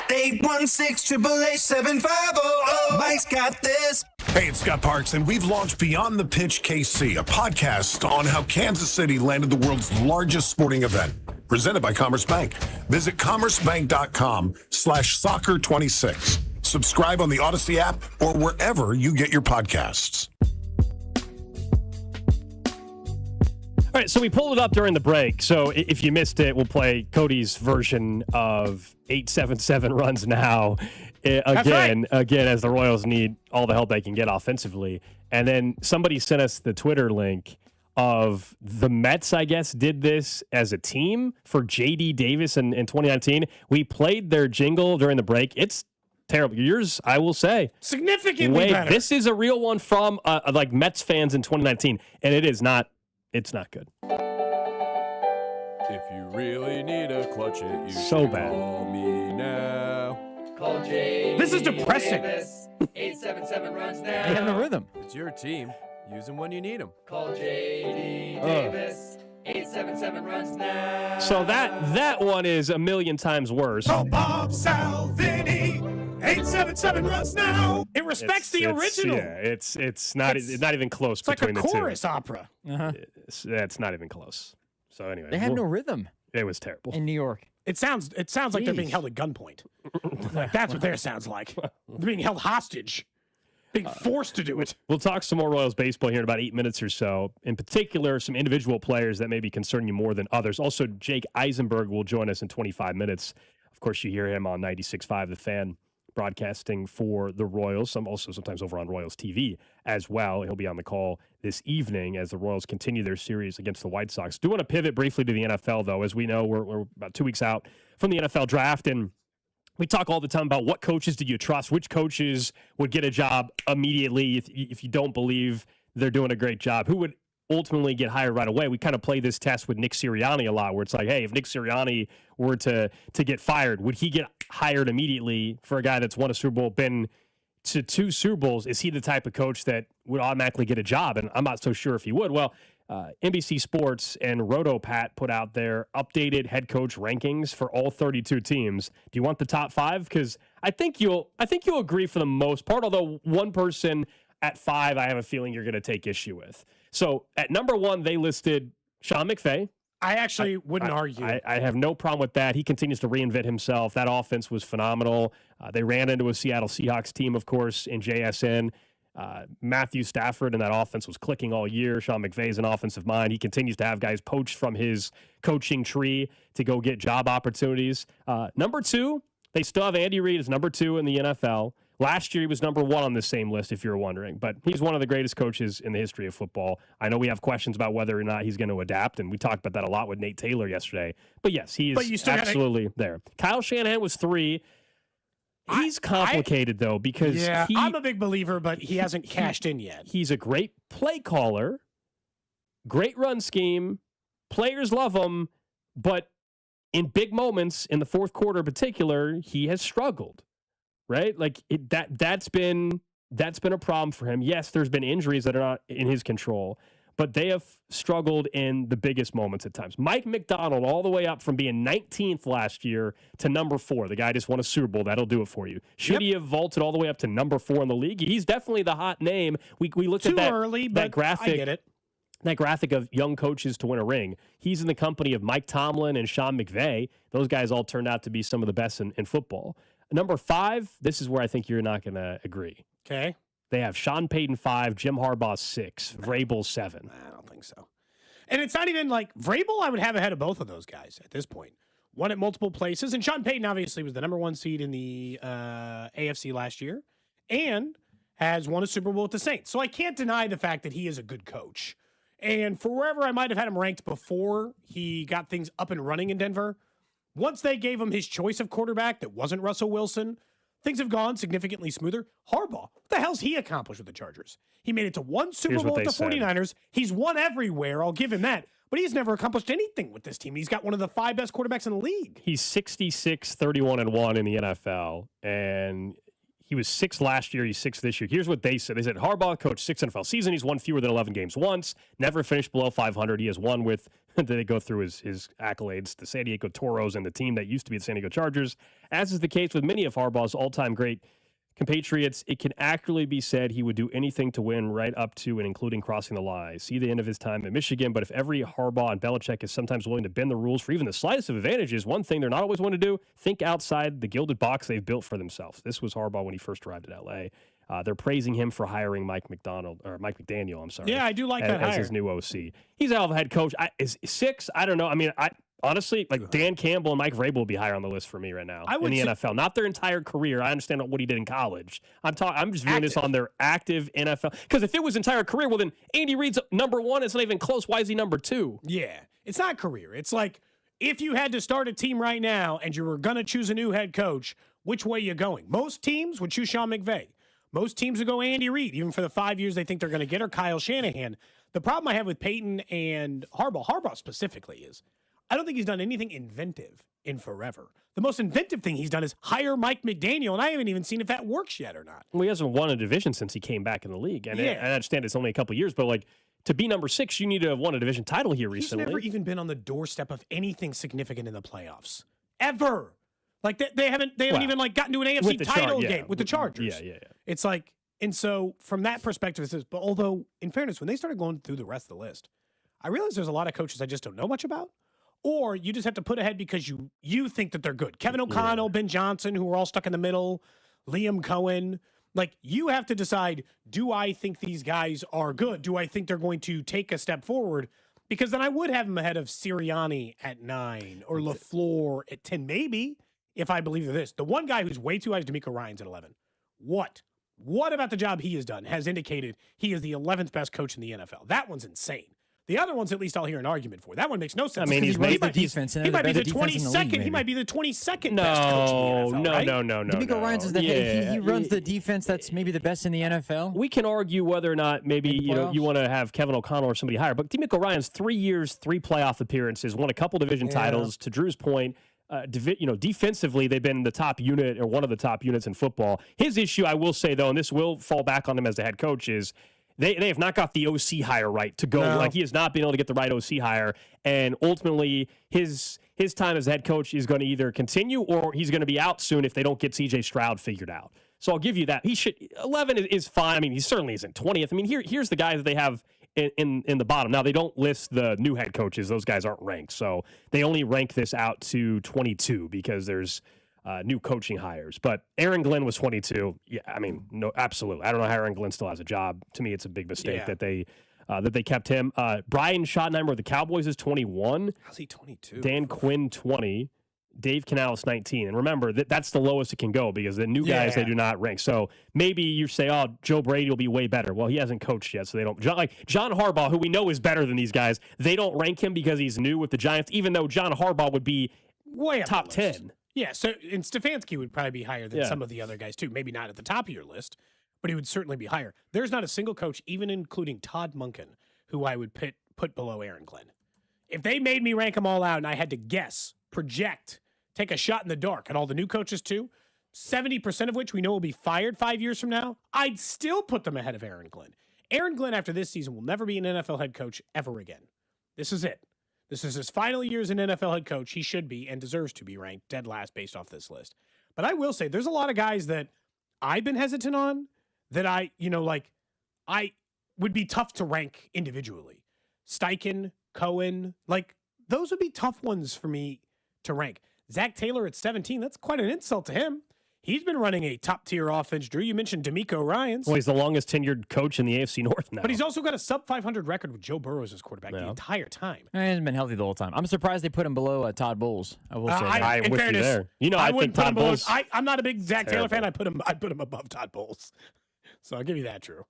816-888-7500. Mike's got this. Hey, it's Scott Parks, and we've launched Beyond the Pitch KC, a podcast on how Kansas City landed the world's largest sporting event, presented by Commerce Bank. Visit commercebank.com/soccer26. Subscribe on the Odyssey app or wherever you get your podcasts. All right, so we pulled it up during the break. So if you missed it, we'll play Cody's version of 877 runs now. Again, as the Royals need all the help they can get offensively. And then somebody sent us the Twitter link of the Mets, I guess, did this as a team for J.D. Davis in 2019. We played their jingle during the break. It's terrible. Yours, I will say, significantly better. This is a real one from like Mets fans in 2019, and it is not. It's not good. If you really need a clutch it, you so should bad. Call me now. Call J. This is depressing. 877 runs now. They have no rhythm. It's your team. Use them when you need them. Call JD Davis. 877 runs now. So that one is a million times worse. Call Bob Salvini. 877 runs now. It respects the original. Yeah, it's not even close it's between like a the two. chorus opera. It's not even close. So anyway, They have no rhythm it was terrible. in New York. It sounds like they're being held at gunpoint. Like, that's what theirs sounds like. They're being held hostage, being forced to do it. We'll talk some more Royals baseball here in about 8 minutes or so. In particular, some individual players that may be concerning you more than others. Also, Jake Eisenberg will join us in 25 minutes. Of course, you hear him on 96.5 The Fan, broadcasting for the Royals. Sometimes over on Royals TV as well. He'll be on the call this evening as the Royals continue their series against the White Sox. Do want to pivot briefly to the NFL, though. As we know, we're about 2 weeks out from the NFL draft, and we talk all the time about what coaches do you trust, which coaches would get a job immediately if you don't believe they're doing a great job, who would ultimately get hired right away. We kind of play this test with Nick Sirianni a lot, where it's like, hey, if Nick Sirianni were to get fired, would he get hired immediately for a guy that's won a Super Bowl, been to 2 Super Bowls? Is he the type of coach that would automatically get a job? And I'm not so sure if he would. Well, NBC Sports and RotoPat put out their updated head coach rankings for all 32 teams. Do you want the top 5? Because I think you'll agree for the most part, although one person at 5 I have a feeling you're going to take issue with. So at number 1, they listed Sean McVay. I actually wouldn't argue. I have no problem with that. He continues to reinvent himself. That offense was phenomenal. They ran into a Seattle Seahawks team, of course, in JSN. Matthew Stafford and that offense was clicking all year. Sean McVay's an offensive mind. He continues to have guys poached from his coaching tree to go get job opportunities. Number 2, they still have Andy Reid as number 2 in the NFL. Last year, he was number 1 on this same list, if you're wondering. But he's one of the greatest coaches in the history of football. I know we have questions about whether or not he's going to adapt, and we talked about that a lot with Nate Taylor yesterday. But yes, he is absolutely there. Kyle Shanahan was 3. He's complicated, though, because I'm a big believer, but he hasn't cashed in yet. He's a great play caller, great run scheme. Players love him, but in big moments, in the fourth quarter in particular, he has struggled. Right? Like that's been a problem for him. Yes, there's been injuries that are not in his control, but they have struggled in the biggest moments at times. Mike McDonald, all the way up from being 19th last year to number 4. The guy just won a Super Bowl. That'll do it for you. Should he have vaulted all the way up to number 4 in the league? He's definitely the hot name. We looked at that early, that graphic. I get it. That graphic of young coaches to win a ring. He's in the company of Mike Tomlin and Sean McVay. Those guys all turned out to be some of the best in football. Number 5, this is where I think you're not going to agree. Okay. They have Sean Payton 5, Jim Harbaugh 6, Vrabel 7. I don't think so. And it's not even like Vrabel I would have ahead of both of those guys at this point. Won at multiple places. And Sean Payton obviously was the number 1 seed in the AFC last year and has won a Super Bowl with the Saints. So I can't deny the fact that he is a good coach. And for wherever I might have had him ranked before he got things up and running in Denver, once they gave him his choice of quarterback that wasn't Russell Wilson, things have gone significantly smoother. Harbaugh, what the hell's he accomplished with the Chargers? He made it to one Super Bowl with the 49ers. He's won everywhere. I'll give him that. But he's never accomplished anything with this team. He's got one of the 5 best quarterbacks in the league. He's 66, 31-1 in the NFL, and he was 6 last year. He's 6 this year. Here's what they said. They said Harbaugh coached 6 NFL seasons. He's won fewer than 11 games once, never finished below 500. He has won with, they go through his accolades, the San Diego Toros and the team that used to be the San Diego Chargers. As is the case with many of Harbaugh's all-time great compatriots, it can accurately be said he would do anything to win right up to and including crossing the line. See the end of his time at Michigan, but if every Harbaugh and Belichick is sometimes willing to bend the rules for even the slightest of advantages, one thing they're not always willing to do, think outside the gilded box they've built for themselves. This was Harbaugh when he first arrived at L.A. They're praising him for hiring Mike McDaniel, I'm sorry. Yeah, I do like that hire. As his new OC. He's a hell of a head coach. Is 6? I don't know. I mean, honestly, like Dan Campbell and Mike Vrabel will be higher on the list for me right now in the NFL. Not their entire career. I understand what he did in college. I'm just viewing this on their active NFL. Because if it was entire career, well then Andy Reid's number 1. It's not even close. Why is he number 2? Yeah, it's not career. It's like if you had to start a team right now and you were going to choose a new head coach, which way you going? Most teams would choose Sean McVay. Most teams would go Andy Reid, even for the 5 years they think they're going to get, or Kyle Shanahan. The problem I have with Peyton and Harbaugh specifically is I don't think he's done anything inventive in forever. The most inventive thing he's done is hire Mike McDaniel, and I haven't even seen if that works yet or not. Well, he hasn't won a division since he came back in the league. And I understand it's only a couple of years, but like to be number 6, you need to have won a division title here recently. He's never even been on the doorstep of anything significant in the playoffs. Ever. Like they haven't even like gotten to an AFC title game with the Chargers. Yeah. It's like, and so from that perspective, it says, but although in fairness, when they started going through the rest of the list, I realized there's a lot of coaches I just don't know much about. Or you just have to put ahead because you think that they're good. Kevin O'Connell, Ben Johnson, who are all stuck in the middle, Liam Cohen. Like, you have to decide, do I think these guys are good? Do I think they're going to take a step forward? Because then I would have them ahead of Sirianni at 9 or LaFleur at 10, maybe, if I believe this. The one guy who's way too high is D'Amico Ryans at 11. What about the job he has done has indicated he is the 11th best coach in the NFL? That one's insane. The other ones, at least I'll hear an argument for. That one makes no sense. I mean, he's made the defense. He might be the 22nd. He might be the 22nd best coach in the NFL. No. D'Amico Ryans is the head. He runs the defense that's maybe the best in the NFL. We can argue whether or not maybe you want to have Kevin O'Connell or somebody higher, but D'Amico Ryans 3 years, 3 playoff appearances, won a couple division titles. To Drew's point, defensively they've been the top unit or one of the top units in football. His issue, I will say though, and this will fall back on him as the head coach, is They have not got the OC hire right to go. No. Like, he has not been able to get the right OC hire. And ultimately, his time as head coach is going to either continue or he's going to be out soon if they don't get C.J. Stroud figured out. So I'll give you that. 11 is fine. I mean, he certainly isn't 20th. I mean, here's the guys that they have in the bottom. Now, they don't list the new head coaches. Those guys aren't ranked. So they only rank this out to 22 because there's new coaching hires. But Aaron Glenn was 22. Yeah, I mean, no, absolutely. I don't know how Aaron Glenn still has a job. To me, it's a big mistake that they kept him. Brian Schottenheimer of the Cowboys is 21. How's he 22? Dan Quinn, 20. Dave Canales, 19. And remember, that's the lowest it can go because the new guys, they do not rank. So maybe you say, oh, Joe Brady will be way better. Well, he hasn't coached yet, so they don't. John Harbaugh, who we know is better than these guys, they don't rank him because he's new with the Giants, even though John Harbaugh would be way up top 10. Yeah, so and Stefanski would probably be higher than some of the other guys too. Maybe not at the top of your list, but he would certainly be higher. There's not a single coach, even including Todd Monken, who I would put below Aaron Glenn. If they made me rank them all out and I had to guess, project, take a shot in the dark at all the new coaches too, 70% of which we know will be fired 5 years from now, I'd still put them ahead of Aaron Glenn. Aaron Glenn, after this season, will never be an NFL head coach ever again. This is it. This is his final year as an NFL head coach. He should be and deserves to be ranked dead last based off this list. But I will say there's a lot of guys that I've been hesitant on that I would be tough to rank individually. Steichen, Cohen, those would be tough ones for me to rank. Zach Taylor at 17, that's quite an insult to him. He's been running a top-tier offense. Drew, you mentioned D'Amico Ryans. Well, he's the longest tenured coach in the AFC North now. But he's also got a sub-500 record with Joe Burrow as his quarterback the entire time. He hasn't been healthy the whole time. I'm surprised they put him below Todd Bowles. I will say that. I'm with you there. I think Todd Bowles. I'm not a big Zach Taylor fan. I'd put him above Todd Bowles. So I'll give you that, Drew.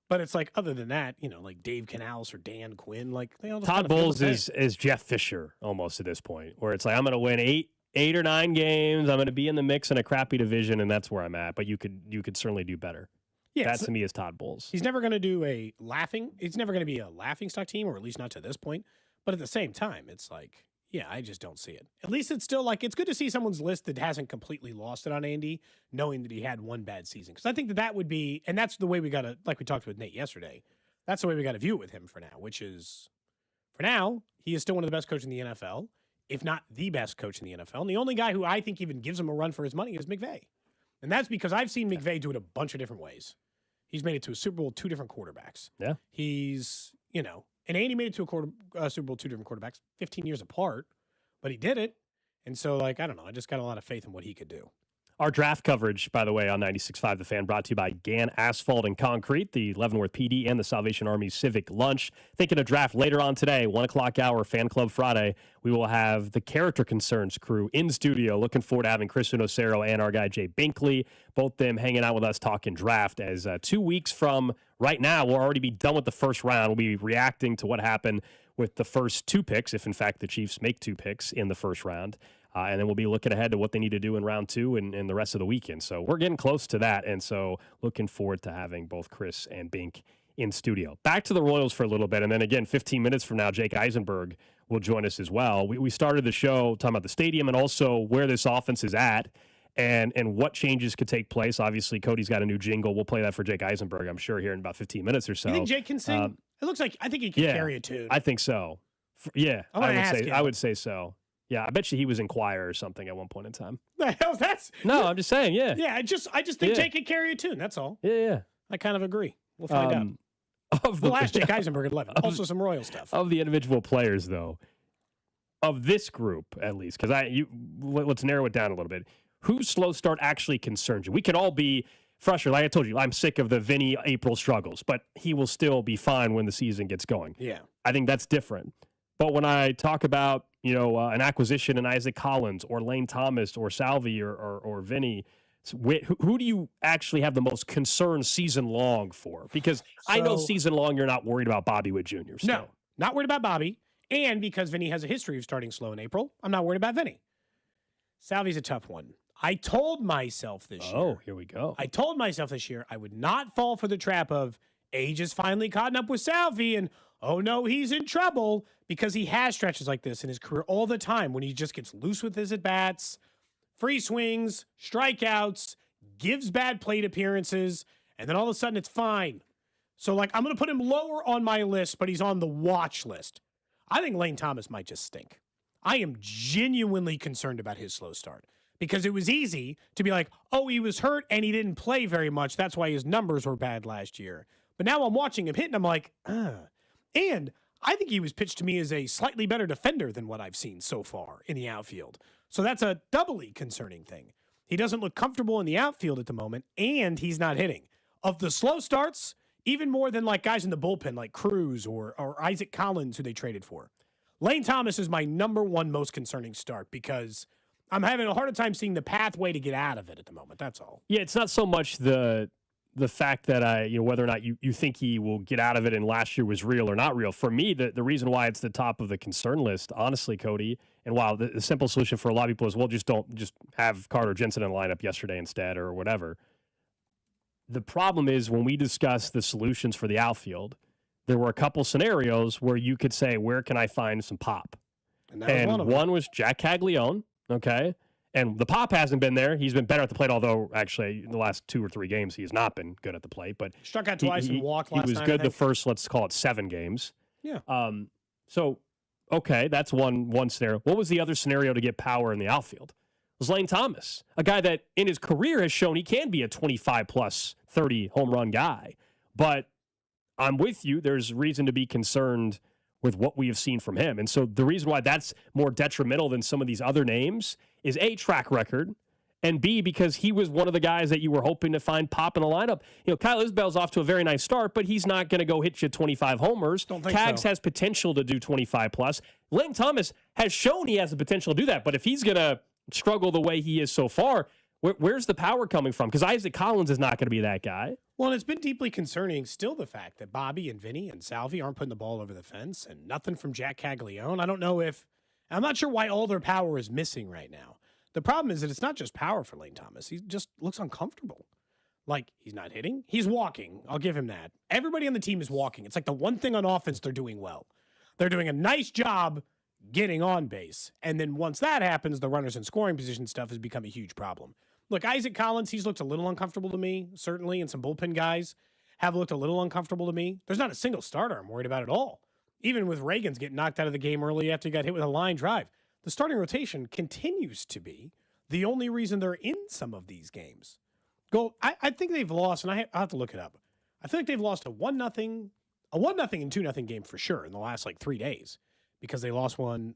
But it's like, other than that, like Dave Canales or Dan Quinn, like they all just Todd kinda feel Bowles the same. is Jeff Fisher almost at this point, where it's like, I'm going to win eight or 9 games. I'm going to be in the mix in a crappy division, and that's where I'm at. But you could certainly do better. Yeah, that to me is Todd Bowles. He's never going to do it's never going to be a laughing stock team, or at least not to this point. But at the same time, it's like, yeah, I just don't see it. At least it's still like, it's good to see someone's list that hasn't completely lost it on Andy, knowing that he had one bad season. Because I think that would be, and that's the way we got to, like we talked with Nate yesterday, that's the way we got to view it with him for now, which is, for now, he is still one of the best coaches in the NFL, if not the best coach in the NFL. And the only guy who I think even gives him a run for his money is McVay. And that's because I've seen McVay do it a bunch of different ways. He's made it to a Super Bowl 2 different quarterbacks. Yeah. He's, and Andy made it to a Super Bowl 2 different quarterbacks, 15 years apart, but he did it. And so, like, I don't know. I just got a lot of faith in what he could do. Our draft coverage, by the way, on 96.5 The Fan, brought to you by Gann Asphalt and Concrete, the Leavenworth PD, and the Salvation Army Civic Lunch. Thinking of draft later on today, 1 o'clock hour, Fan Club Friday. We will have the Character Concerns crew in studio. Looking forward to having Chris Unocero and our guy Jay Binkley, both them hanging out with us talking draft. As 2 weeks from right now, we'll already be done with the first round. We'll be reacting to what happened with the first 2 picks, if in fact the Chiefs make 2 picks in the first round. And then we'll be looking ahead to what they need to do in round 2 and the rest of the weekend. So we're getting close to that. And so looking forward to having both Chris and Bink in studio. Back to the Royals for a little bit. And then again, 15 minutes from now, Jake Eisenberg will join us as well. We started the show talking about the stadium and also where this offense is at and what changes could take place. Obviously, Cody's got a new jingle. We'll play that for Jake Eisenberg, I'm sure, here in about 15 minutes or so. You think Jake can sing? I think he can carry a tune. I think so. I would say so. Yeah, I bet you he was in choir or something at one point in time. The hell, I'm just saying, yeah. Yeah, I just think Jake can carry a tune. That's all. Yeah. I kind of agree. We'll find out. We'll ask Jake Eisenberg at 11. Also some Royal stuff. Of the individual players, though, of this group at least, because let's narrow it down a little bit. Whose slow start actually concerns you? We could all be frustrated. Like I told you, I'm sick of the Vinny April struggles, but he will still be fine when the season gets going. Yeah. I think that's different. But when I talk about, an acquisition in Isaac Collins or Lane Thomas or Salvi or Vinny, who do you actually have the most concern season long for? Because I know season long you're not worried about Bobby Witt Jr. Still. No, not worried about Bobby. And because Vinny has a history of starting slow in April, I'm not worried about Vinny. Salvi's a tough one. I told myself this year. Oh, here we go. I told myself this year I would not fall for the trap of age is finally caught up with Salvi and, oh no, he's in trouble, because he has stretches like this in his career all the time when he just gets loose with his at-bats, free swings, strikeouts, gives bad plate appearances, and then all of a sudden it's fine. So, I'm going to put him lower on my list, but he's on the watch list. I think Lane Thomas might just stink. I am genuinely concerned about his slow start because it was easy to be like, oh, he was hurt and he didn't play very much. That's why his numbers were bad last year. But now I'm watching him hit and I'm like, And I think he was pitched to me as a slightly better defender than what I've seen so far in the outfield. So that's a doubly concerning thing. He doesn't look comfortable in the outfield at the moment, and he's not hitting. Of the slow starts, even more than guys in the bullpen like Cruz or Isaac Collins, who they traded for. Lane Thomas is my number one most concerning start because I'm having a harder time seeing the pathway to get out of it at the moment. That's all. Yeah, it's not so much the fact that whether or not you think he will get out of it and last year was real or not real. For me, the reason why it's the top of the concern list, honestly, Cody, and while the simple solution for a lot of people is, well, just have Carter Jensen in the lineup yesterday instead or whatever. The problem is when we discuss the solutions for the outfield, there were a couple scenarios where you could say, where can I find some pop? And one was Jack Caglione, okay? And the pop hasn't been there. He's been better at the plate, although actually in the last 2 or 3 games he has not been good at the plate. But struck out twice and walked last night. He was good the first, let's call it 7 games. Yeah. So, okay, that's one scenario. What was the other scenario to get power in the outfield? It was Lane Thomas, a guy that in his career has shown he can be a 25-plus, 30 home run guy. But I'm with you. There's reason to be concerned with what we have seen from him. And so the reason why that's more detrimental than some of these other names is A, track record, and B, because he was one of the guys that you were hoping to find pop in the lineup. Kyle Isbell's off to a very nice start, but he's not going to go hit you 25 homers. Cags has potential to do 25+. Lane Thomas has shown he has the potential to do that, but if he's going to struggle the way he is so far, Where's the power coming from? Because Isaac Collins is not going to be that guy. Well, and it's been deeply concerning still the fact that Bobby and Vinny and Salvi aren't putting the ball over the fence and nothing from Jack Caglione. I'm not sure why all their power is missing right now. The problem is that it's not just power for Lane Thomas. He just looks uncomfortable. Like, he's not hitting. He's walking. I'll give him that. Everybody on the team is walking. It's like the one thing on offense they're doing well. They're doing a nice job getting on base. And then once that happens, the runners in scoring position stuff has become a huge problem. Look, Isaac Collins, he's looked a little uncomfortable to me, certainly, and some bullpen guys have looked a little uncomfortable to me. There's not a single starter I'm worried about at all. Even with Reagan's getting knocked out of the game early after he got hit with a line drive. The starting rotation continues to be the only reason they're in some of these games. I think they've lost, and I'll have to look it up. I think they've lost a 1-0 and 2-0 game for sure in the last 3 days because they lost one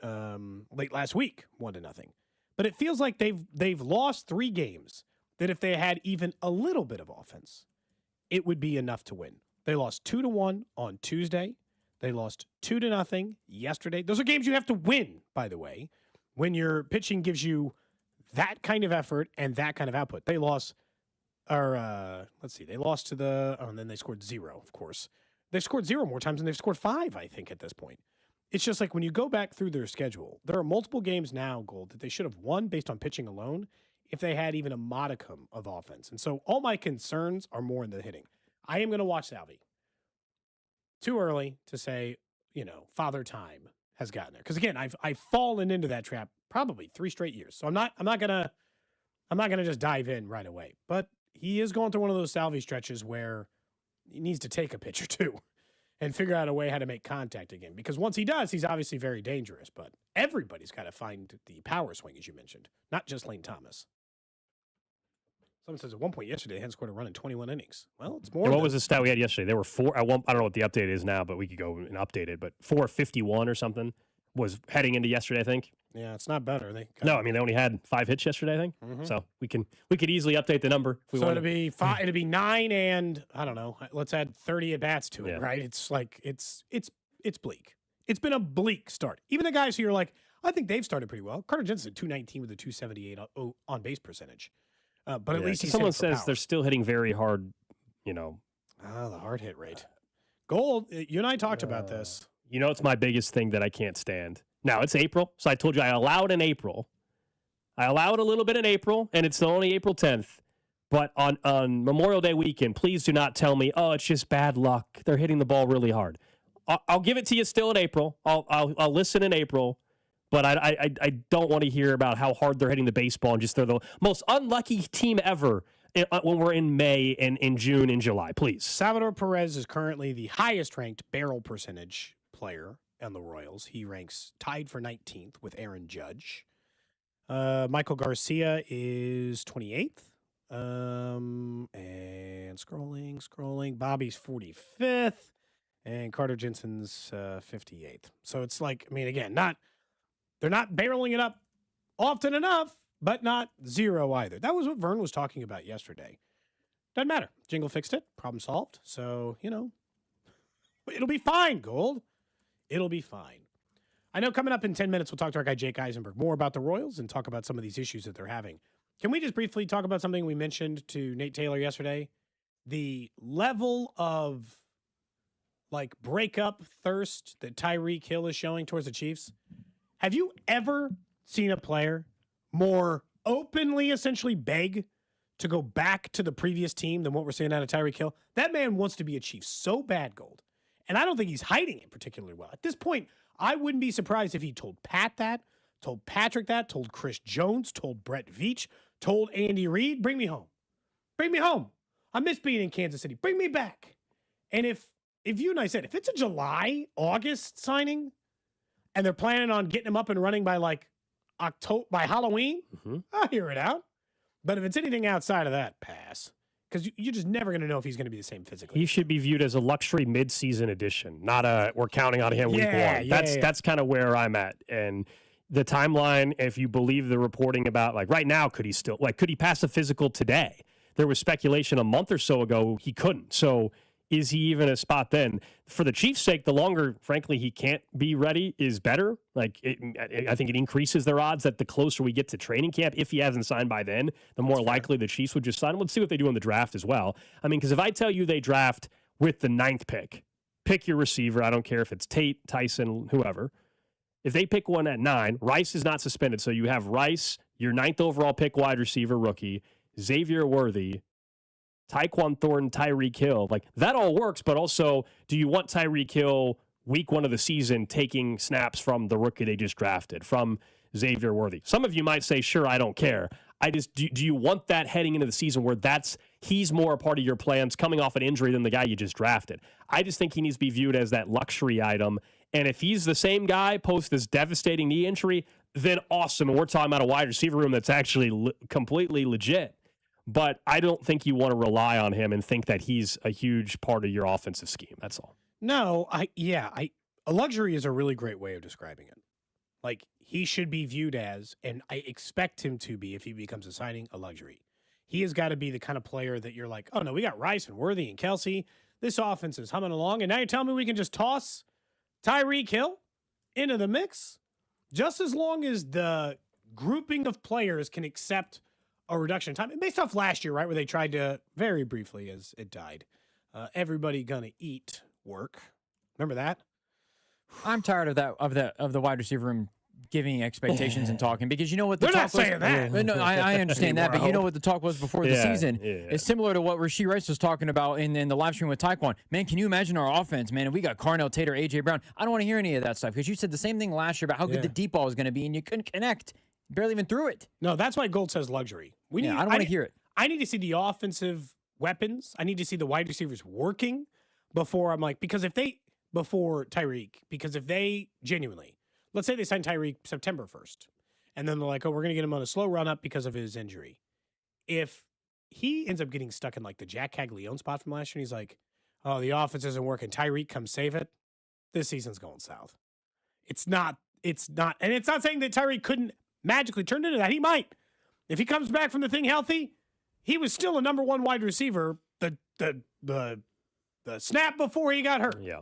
late last week, 1-0. But it feels like they've lost 3 games that if they had even a little bit of offense, it would be enough to win. They lost 2-1 on Tuesday. They lost 2-0 yesterday. Those are games you have to win, by the way, when your pitching gives you that kind of effort and that kind of output. They lost, they lost to and then they scored 0, of course. They've scored 0 more times than they've scored 5, I think, at this point. It's just like when you go back through their schedule, there are multiple games now, Gold, that they should have won based on pitching alone if they had even a modicum of offense. And so all my concerns are more in the hitting. I am going to watch Salvi. Too early to say, Father Time has gotten there. Because again, I've fallen into that trap probably 3 straight years. So I'm not gonna just dive in right away. But he is going through one of those Salvi stretches where he needs to take a pitch or two and figure out a way how to make contact again. Because once he does, he's obviously very dangerous. But everybody's got to find the power swing, as you mentioned, not just Lane Thomas. Someone says at one point yesterday they hadn't scored a run in 21 innings. Well, it's more. What was the stat we had yesterday? There were 4. I don't know what the update is now, but we could go and update it. But 451 or something was heading into yesterday, I think. Yeah, it's not better. They only had 5 hits yesterday, I think. Mm-hmm. So we could easily update the number if we want. So it'd be 9 and I don't know. Let's add 30 at bats to it, right? It's like it's bleak. It's been a bleak start. Even the guys who are like, I think they've started pretty well. Carter Jensen at 219 with a 278 on base percentage. But at least someone says they're still hitting very hard, the hard hit rate. Gold, you and I talked about this. It's my biggest thing that I can't stand. Now, it's April, so I told you I allowed in April. I allowed a little bit in April, and it's only April 10th. But on Memorial Day weekend, please do not tell me, it's just bad luck. They're hitting the ball really hard. I'll give it to you still in April. I'll listen in April. But I don't want to hear about how hard they're hitting the baseball and just they're the most unlucky team ever when we're in May and in June and July, please. Salvador Perez is currently the highest ranked barrel percentage player on the Royals. He ranks tied for 19th with Aaron Judge. Michael Garcia is 28th. And scrolling. Bobby's 45th. And Carter Jensen's 58th. So it's like, again, they're not barreling it up often enough, but not 0 either. That was what Vern was talking about yesterday. Doesn't matter. Jingle fixed it. Problem solved. So, it'll be fine, Gold. It'll be fine. I know coming up in 10 minutes, we'll talk to our guy Jake Eisenberg more about the Royals and talk about some of these issues that they're having. Can we just briefly talk about something we mentioned to Nate Taylor yesterday? The level of, breakup thirst that Tyreek Hill is showing towards the Chiefs. Have you ever seen a player more openly essentially beg to go back to the previous team than what we're seeing out of Tyreek Hill? That man wants to be a Chief so bad, Gold. And I don't think he's hiding it particularly well. At this point, I wouldn't be surprised if he told Pat that, told Patrick that, told Chris Jones, told Brett Veach, told Andy Reid, bring me home. Bring me home. I miss being in Kansas City. Bring me back. And if you and I said, if it's a July, August signing, and they're planning on getting him up and running by by Halloween, I'll hear it out. But if it's anything outside of that, pass. Because you're just never going to know if he's going to be the same physically. He should be viewed as a luxury mid-season addition, not we're counting on him week 1. That's kind of where I'm at. And the timeline, if you believe the reporting about, right now, could he pass a physical today? There was speculation a month or so ago he couldn't. So is he even a spot then? For the Chiefs' sake, the longer, frankly, he can't be ready is better. Like, I think it increases their odds that the closer we get to training camp, if he hasn't signed by then, the more likely the Chiefs would just sign him. Let's see what they do in the draft as well. I mean, because if I tell you they draft with the 9th pick your receiver. I don't care if it's Tate, Tyson, whoever. If they pick one at 9, Rice is not suspended. So you have Rice, your 9th overall pick wide receiver rookie, Xavier Worthy, Tyquan Thornton, Tyreek Hill. Like, that all works, but also, do you want Tyreek Hill week 1 of the season taking snaps from the rookie they just drafted, from Xavier Worthy? Some of you might say, sure, I don't care. Do you want that heading into the season where he's more a part of your plans coming off an injury than the guy you just drafted? I just think he needs to be viewed as that luxury item. And if he's the same guy post this devastating knee injury, then awesome. And we're talking about a wide receiver room that's actually completely legit. But I don't think you want to rely on him and think that he's a huge part of your offensive scheme. That's all. No, a luxury is a really great way of describing it. Like, he should be viewed as, and I expect him to be, if he becomes a signing, a luxury. He has got to be the kind of player that you're like, oh no, we got Rice and Worthy and Kelsey. This offense is humming along, and now you're telling me we can just toss Tyreek Hill into the mix? Just as long as the grouping of players can accept a reduction in time. And based off last year, right, where they tried to, very briefly as it died, everybody gonna eat work. Remember that? I'm tired of that of the wide receiver room giving expectations and talking, because you know what the They're talk not saying that. No, I understand that, but you know what the talk was before the season. Yeah. It's similar to what Rashee Rice was talking about in the live stream with Tyquan. Man, can you imagine our offense, man? And we got Carnell Tate or AJ Brown. I don't want to hear any of that stuff, because you said the same thing last year about how good the deep ball was going to be, and you couldn't connect. Barely even threw it. No, that's why Gold says luxury. I don't want to hear it. I need to see the offensive weapons. I need to see the wide receivers working before I'm like, before Tyreek, because if they genuinely, let's say they sign Tyreek September 1st, and then they're like, oh, we're going to get him on a slow run up because of his injury. If he ends up getting stuck in like the Jack Caglione spot from last year, and he's like, oh, the offense isn't working, Tyreek, come save it, this season's going south. It's not, and it's not saying that Tyreek couldn't magically turn into that. He might. If he comes back from the thing healthy, he was still a number 1 wide receiver, the snap before he got hurt. Yeah.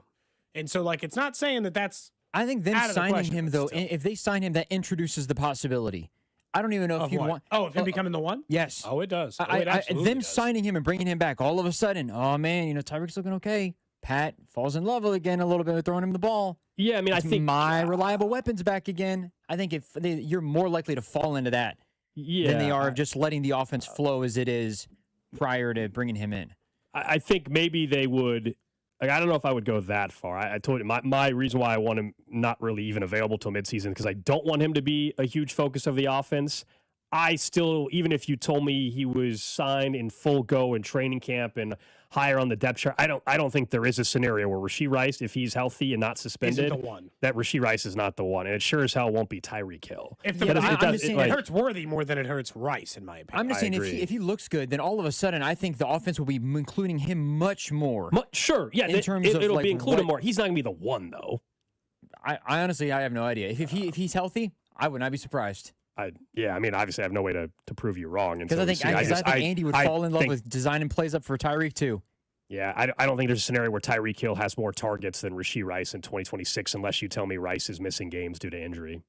And so, like, it's not saying that that's I think them signing question, him, though, if they sign him, that introduces the possibility. I don't even know if you want. Oh, if him becoming the one? Yes. Oh, it does. It absolutely them does. signing him and bringing him back, all of a sudden, oh, man, Tyreek's looking okay. Pat falls in love again a little bit with throwing him the ball. Yeah, I mean, I think my reliable weapon's back again. I think you're more likely to fall into that than they are of just letting the offense flow as it is prior to bringing him in. I think maybe they would. Like, I don't know if I would go that far. I told you my reason why I want him not really even available till midseason, because I don't want him to be a huge focus of the offense. I still, even if you told me he was signed in full go in training camp and higher on the depth chart, I don't think there is a scenario where Rashee Rice, if he's healthy and not suspended, isn't the one. That Rashee Rice is not the one, and it sure as hell won't be Tyreek Hill. If it hurts Worthy more than it hurts Rice, in my opinion. I'm just saying, if he looks good, then all of a sudden, I think the offense will be including him much more. Sure, yeah, it'll be included more. He's not going to be the one, though. I honestly, I have no idea. If he's healthy, I would not be surprised. I mean, obviously, I have no way to prove you wrong. Because I think Andy would fall in love with designing plays up for Tyreek too. Yeah, I don't think there's a scenario where Tyreek Hill has more targets than Rashee Rice in 2026, unless you tell me Rice is missing games due to injury.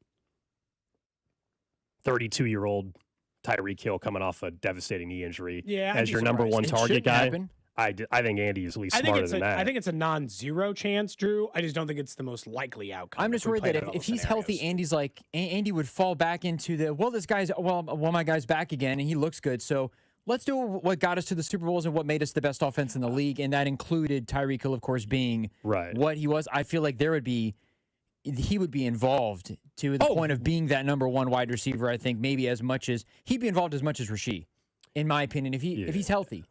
32-year-old Tyreek Hill coming off a devastating knee injury as your number 1 target guy. Happen. I think Andy is at least smarter than that. I think it's a non-zero chance, Drew. I just don't think it's the most likely outcome. I'm just worried that if he's healthy, Andy would fall back into my guy's back again, and he looks good. So let's do what got us to the Super Bowls and what made us the best offense in the league, and that included Tyreek Hill, of course, being what he was. I feel like he would be involved to the point of being that number 1 wide receiver. I think maybe he'd be involved as much as Rashee, in my opinion, if he's healthy.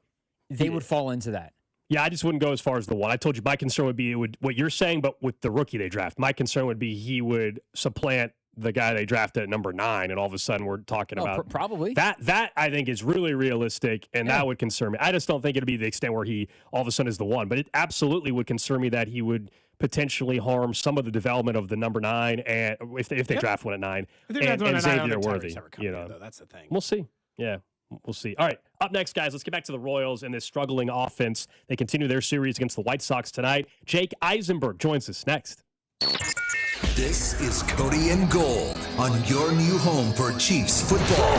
They would fall into that. Yeah, I just wouldn't go as far as the one. I told you my concern would be what you're saying, but with the rookie they draft. My concern would be he would supplant the guy they drafted at number 9, and all of a sudden we're talking about probably that. I think is really realistic, and that would concern me. I just don't think it'd be the extent where he all of a sudden is the one, but it absolutely would concern me that he would potentially harm some of the development of the number 9, and if they draft one at 9, and Xavier Worthy. That's the thing. We'll see. Yeah. we'll see. All right, up next, guys, let's get back to the Royals and this struggling offense. They continue their series against the White Sox tonight. Jake Eisenberg joins us next. This is Cody and Gold on your new home for Chiefs football.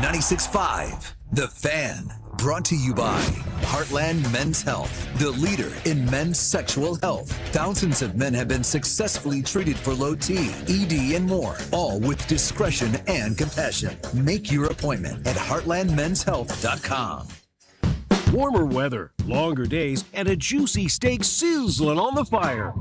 96.5, The Fan. Brought to you by Heartland Men's Health, the leader in men's sexual health. Thousands of men have been successfully treated for low T, ED, and more, all with discretion and compassion. Make your appointment at heartlandmenshealth.com. Warmer weather, longer days, and a juicy steak sizzling on the fire.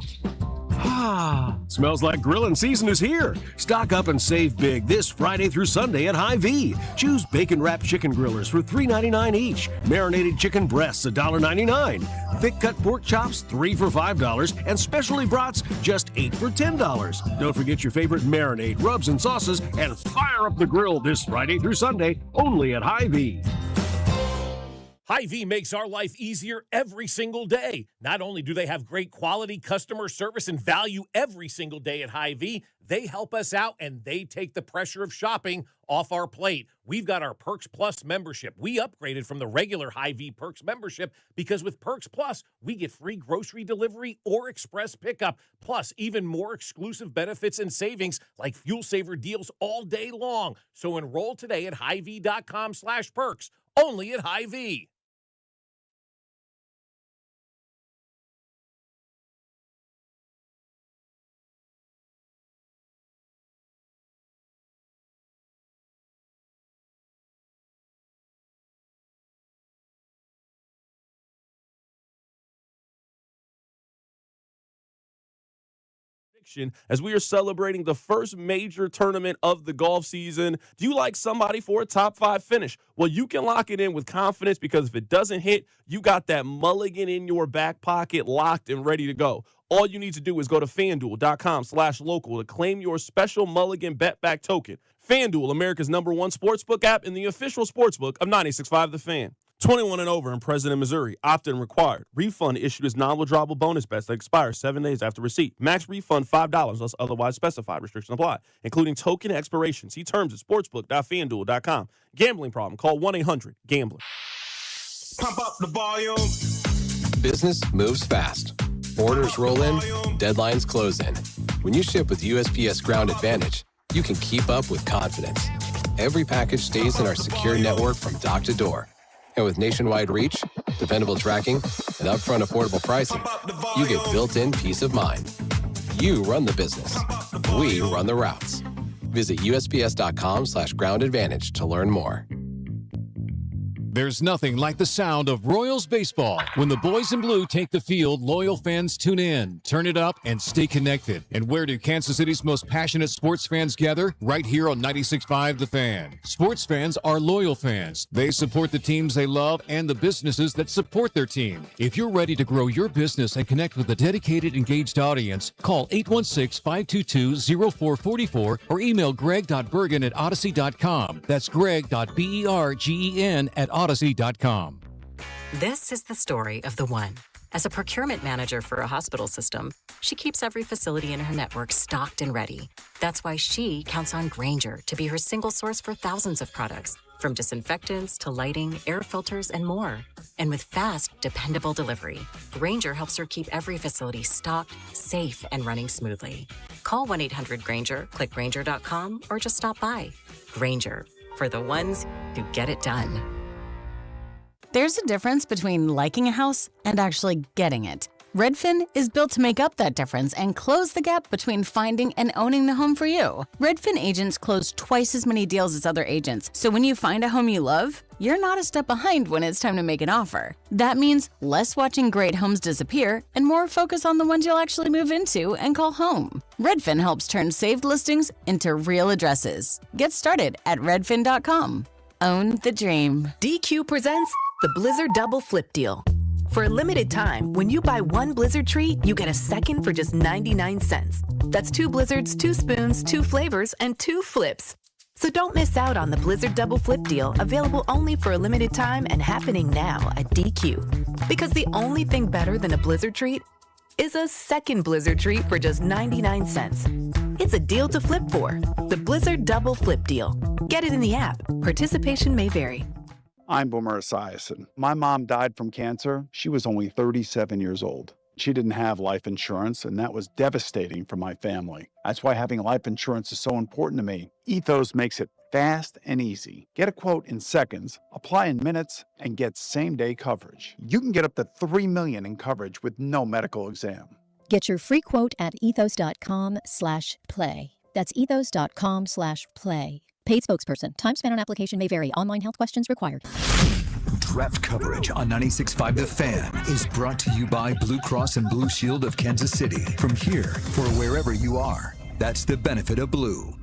Ah, smells like grilling season is here. Stock up and save big this Friday through Sunday at Hy-Vee. Choose bacon-wrapped chicken grillers for $3.99 each. Marinated chicken breasts, $1.99. Thick-cut pork chops, 3 for $5. And specialty brats, just 8 for $10. Don't forget your favorite marinade, rubs, and sauces, and fire up the grill this Friday through Sunday, only at Hy-Vee. Hy-Vee makes our life easier every single day. Not only do they have great quality customer service and value every single day at Hy-Vee, they help us out and they take the pressure of shopping off our plate. We've got our Perks Plus membership. We upgraded from the regular Hy-Vee Perks membership because with Perks Plus, we get free grocery delivery or express pickup, plus even more exclusive benefits and savings like fuel saver deals all day long. So enroll today at Hy-Vee.com/perks, only at Hy-Vee. As we are celebrating the first major tournament of the golf season. Do you like somebody for a top 5 finish? Well, you can lock it in with confidence because if it doesn't hit, you got that mulligan in your back pocket locked and ready to go. All you need to do is go to FanDuel.com/local to claim your special mulligan bet back token. FanDuel, America's #1 sportsbook app and the official sportsbook of 96.5 The Fan. 21 and over in President, Missouri. Opt-in required. Refund issued as non-withdrawable bonus bets that expire 7 days after receipt. Max refund $5 unless otherwise specified. Restrictions apply, including token expiration. See terms at sportsbook.fanduel.com. Gambling problem? Call 1-800-GAMBLER. Pump up the volume. Business moves fast. Orders roll in, deadlines close in. When you ship with USPS Ground Advantage, you can keep up with confidence. Every package stays in our secure network from dock to door. And with nationwide reach, dependable tracking, and upfront affordable pricing, you get built-in peace of mind. You run the business. We run the routes. Visit USPS.com/Ground Advantage to learn more. There's nothing like the sound of Royals baseball. When the boys in blue take the field, loyal fans tune in, turn it up, and stay connected. And where do Kansas City's most passionate sports fans gather? Right here on 96.5 The Fan. Sports fans are loyal fans. They support the teams they love and the businesses that support their team. If you're ready to grow your business and connect with a dedicated, engaged audience, call 816-522-0444 or email greg.bergen@odyssey.com. That's greg.bergen@odyssey.com. This is the story of the one. As a procurement manager for a hospital system, she keeps every facility in her network stocked and ready. That's why she counts on Grainger to be her single source for thousands of products, from disinfectants to lighting, air filters, and more. And with fast, dependable delivery, Grainger helps her keep every facility stocked, safe, and running smoothly. Call 1-800-GRAINGER, click Grainger.com, or just stop by. Grainger, for the ones who get it done. There's a difference between liking a house and actually getting it. Redfin is built to make up that difference and close the gap between finding and owning the home for you. Redfin agents close twice as many deals as other agents, so when you find a home you love, you're not a step behind when it's time to make an offer. That means less watching great homes disappear and more focus on the ones you'll actually move into and call home. Redfin helps turn saved listings into real addresses. Get started at redfin.com. Own the dream. DQ presents the Blizzard Double Flip Deal. For a limited time, when you buy one Blizzard treat, you get a second for just 99 cents. That's 2 Blizzards, 2 spoons, 2 flavors, and 2 flips. So don't miss out on the Blizzard Double Flip Deal, available only for a limited time and happening now at DQ. Because the only thing better than a Blizzard treat is a second Blizzard treat for just 99 cents. It's a deal to flip for. The Blizzard Double Flip Deal. Get it in the app. Participation may vary. I'm Boomer Esiason. My mom died from cancer. She was only 37 years old. She didn't have life insurance, and that was devastating for my family. That's why having life insurance is so important to me. Ethos makes it fast and easy. Get a quote in seconds, apply in minutes, and get same-day coverage. You can get up to $3 million in coverage with no medical exam. Get your free quote at ethos.com/play. That's ethos.com/play. Paid spokesperson. Time spent on application may vary. Online health questions required. Draft coverage on 96.5 The Fan is brought to you by Blue Cross and Blue Shield of Kansas City. From here or wherever you are, that's the benefit of blue.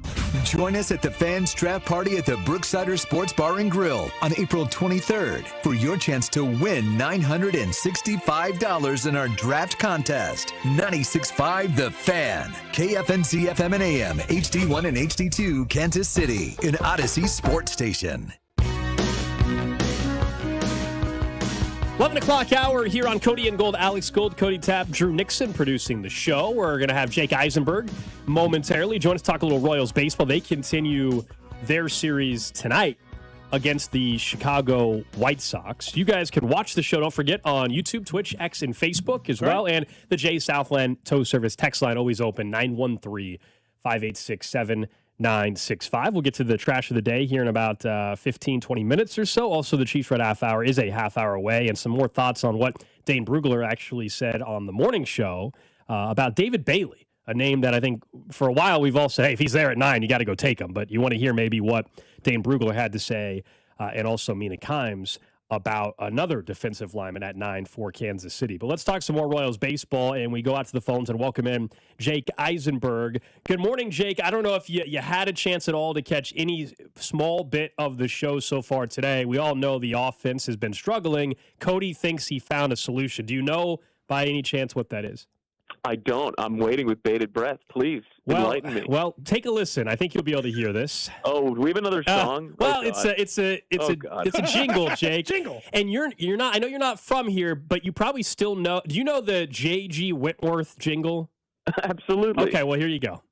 Join us at the Fans Draft Party at the Brooksider Sports Bar and Grill on April 23rd for your chance to win $965 in our draft contest. 96.5 The Fan, KFNC FM and AM, HD1 and HD2, Kansas City, an Odyssey sports station. 11 o'clock hour here on Cody and Gold. Alex Gold, Cody Tapp, Drew Nixon producing the show. We're going to have Jake Eisenberg momentarily join us to talk a little Royals baseball. They continue their series tonight against the Chicago White Sox. You guys can watch the show, don't forget, on YouTube, Twitch, X, and Facebook as well. And the Jay Southland Tow Service text line always open, 913-586-7965. We'll get to the trash of the day here in about 15, 20 minutes or so. Also, the Chiefs Red Half Hour is a half hour away, and some more thoughts on what Dane Brugler actually said on the morning show about David Bailey, a name that I think for a while we've all said, hey, if he's there at 9, you got to go take him. But you want to hear maybe what Dane Brugler had to say, and also Mina Kimes about another defensive lineman at 9 for Kansas City. But let's talk some more Royals baseball, and we go out to the phones and welcome in Jake Eisenberg. Good morning, Jake. I don't know if you had a chance at all to catch any small bit of the show so far today. We all know the offense has been struggling. Cody thinks he found a solution. Do you know by any chance what that is? I don't. I'm waiting with bated breath. Please enlighten me. Well, take a listen. I think you'll be able to hear this. Oh, do we have another song? Well, it's a jingle, Jake. Jingle. And you're not. I know you're not from here, but you probably still know. Do you know the J.G. Whitworth jingle? Absolutely. Okay. Well, here you go.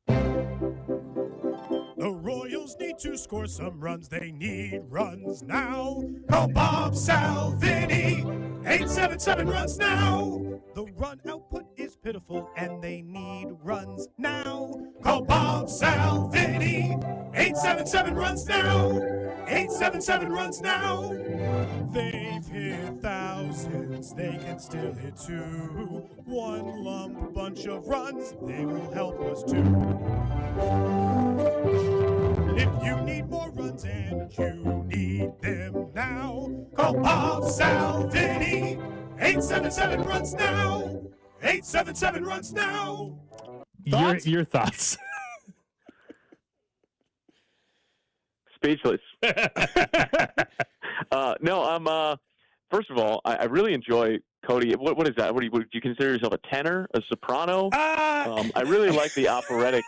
The Royals need to score some runs. They need runs now. Call Bob Salvini. 877 runs now. The run output is pitiful and they need runs now. Call Bob Salvini. 877 runs now. 877 runs now. They've hit thousands. They can still hit two. One lump bunch of runs. They will help us too. If you need more runs and you need them now, call Bob Salvini. 877 runs now. 877 runs now. Your thoughts? Speechless. No, I'm. First of all, I really enjoy Cody. What is that? Would you consider yourself a tenor, a soprano? I really like the operatic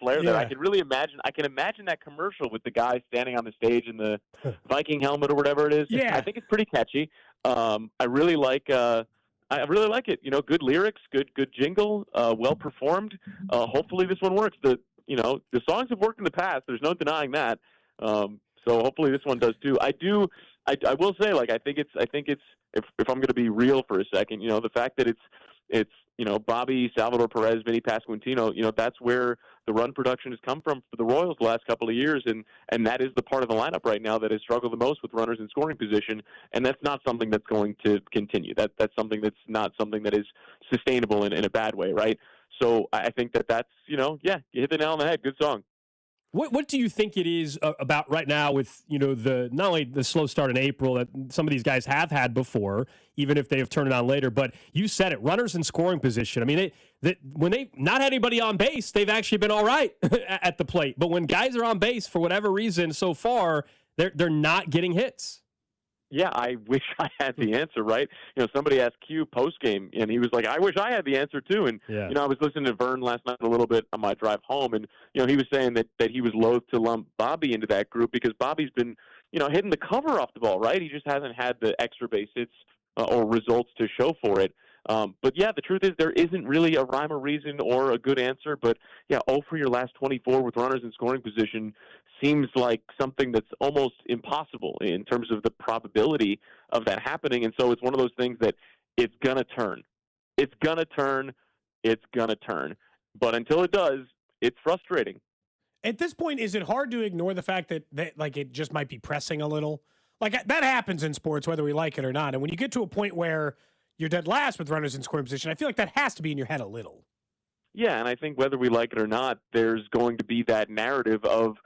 flair there. I can imagine that commercial with the guy standing on the stage in the Viking helmet or whatever it is. Yeah. I think it's pretty catchy. I really like it. You know, good lyrics, good jingle, well performed. Hopefully this one works. The songs have worked in the past. There's no denying that. So hopefully this one does too. I will say, like, I think it's if I'm going to be real for a second, you know, the fact that it's Bobby, Salvador Perez, Vinny Pasquantino, that's where the run production has come from for the Royals the last couple of years, and that is the part of the lineup right now that has struggled the most with runners in scoring position, and that's not something that's going to continue. That's something that's not something that is sustainable in a bad way, right? So I think that's you hit the nail on the head. Good song. What do you think it is about right now with, the not only the slow start in April that some of these guys have had before, even if they have turned it on later, but you said it, runners in scoring position. I mean, when they've not had anybody on base, they've actually been all right at the plate. But when guys are on base, for whatever reason so far, they're not getting hits. Yeah, I wish I had the answer, right? Somebody asked Q post-game, and he was like, I wish I had the answer, too. And, I was listening to Vern last night a little bit on my drive home, and, he was saying that he was loath to lump Bobby into that group because Bobby's been, hitting the cover off the ball, right? He just hasn't had the extra base hits or results to show for it. But yeah, the truth is there isn't really a rhyme or reason or a good answer. But yeah, 0 for your last 24 with runners in scoring position seems like something that's almost impossible in terms of the probability of that happening. And so it's one of those things that it's going to turn. It's going to turn. It's going to turn. But until it does, it's frustrating. At this point, is it hard to ignore the fact that like it just might be pressing a little? Like that happens in sports, whether we like it or not. And when you get to a point where you're dead last with runners in scoring position, I feel like that has to be in your head a little. Yeah, and I think whether we like it or not, there's going to be that narrative of,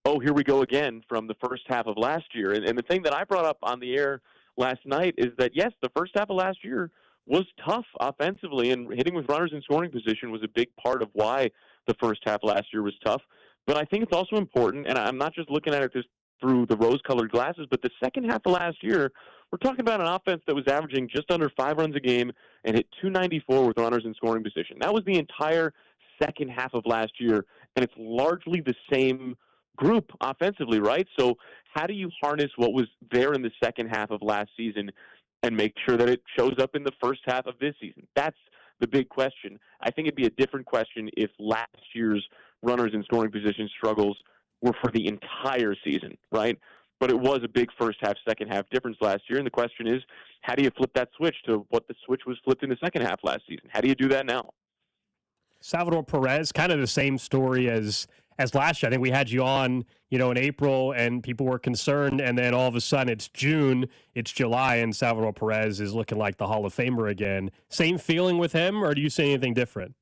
oh, here we go again from the first half of last year. And the thing that I brought up on the air last night is that, yes, the first half of last year was tough offensively, and hitting with runners in scoring position was a big part of why the first half last year was tough. But I think it's also important, and I'm not just looking at it just through the rose-colored glasses, but the second half of last year, we're talking about an offense that was averaging just under 5 runs a game and hit 294 with runners in scoring position. That was the entire second half of last year, and it's largely the same group offensively, right? So how do you harness what was there in the second half of last season and make sure that it shows up in the first half of this season? That's the big question. I think it'd be a different question if last year's runners in scoring position struggles were for the entire season, right? But it was a big first half, second half difference last year. And the question is, how do you flip that switch to what the switch was flipped in the second half last season? How do you do that now? Salvador Perez, kind of the same story as last year. I think we had you on, in April, and people were concerned, and then all of a sudden it's June, it's July, and Salvador Perez is looking like the Hall of Famer again. Same feeling with him, or do you say anything different?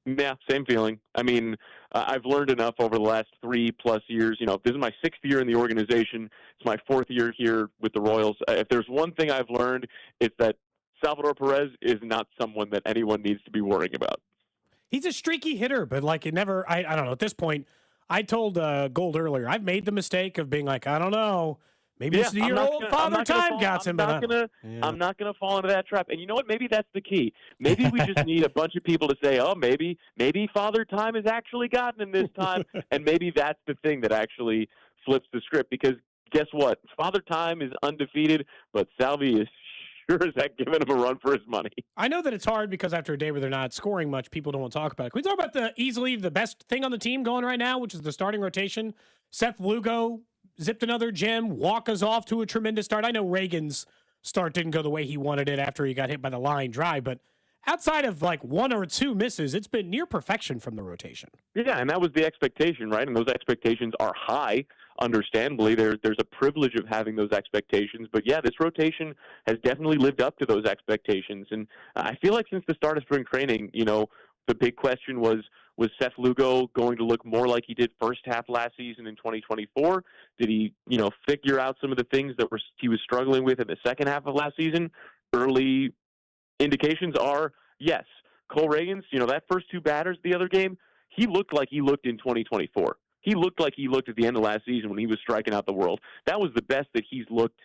Yeah, same feeling. I mean, I've learned enough over the last 3+ years. This is my 6th year in the organization. It's my 4th year here with the Royals. If there's one thing I've learned, it's that Salvador Perez is not someone that anyone needs to be worrying about. He's a streaky hitter, but like it never, I don't know. At this point, I told Gold earlier, I've made the mistake of being like, I don't know. Maybe it's the year old Father Time got him. I'm not going to fall into that trap. And you know what? Maybe that's the key. Maybe we just need a bunch of people to say, oh, maybe Father Time has actually gotten him this time. And maybe that's the thing that actually flips the script. Because guess what? Father Time is undefeated, but Salvi is sure as heck giving him a run for his money. I know that it's hard because after a day where they're not scoring much, people don't want to talk about it. Can we talk about easily the best thing on the team going right now, which is the starting rotation? Seth Lugo zipped another gem. Walker's off to a tremendous start. I know Reagan's start didn't go the way he wanted it after he got hit by the line drive, but outside of like 1 or 2 misses, it's been near perfection from the rotation. Yeah, and that was the expectation, right? And those expectations are high, understandably. There's a privilege of having those expectations. But yeah, this rotation has definitely lived up to those expectations. And I feel like since the start of spring training, the big question was Seth Lugo going to look more like he did first half last season in 2024? Did he, figure out some of the things that he was struggling with in the second half of last season? Early indications are yes. Cole Reagans, that first 2 batters the other game, he looked like he looked in 2024. He looked like he looked at the end of last season when he was striking out the world. That was the best that he's looked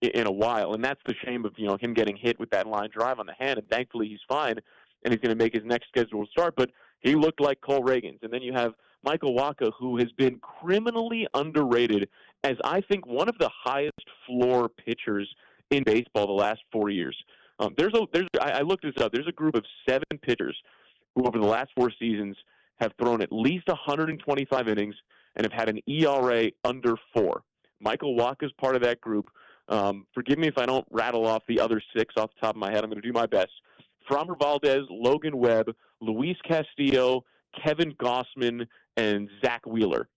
in a while, and that's the shame of him getting hit with that line drive on the hand. And thankfully he's fine, and he's going to make his next scheduled start. But he looked like Cole Reagans. And then you have Michael Wacha, who has been criminally underrated as I think one of the highest floor pitchers in baseball the last 4 years. I looked this up. There's a group of 7 pitchers who over the last 4 seasons have thrown at least 125 innings and have had an ERA under 4. Michael Wacha is part of that group. Forgive me if I don't rattle off the other 6 off the top of my head. I'm going to do my best. Framber Valdez, Logan Webb, Luis Castillo, Kevin Gossman, and Zach Wheeler.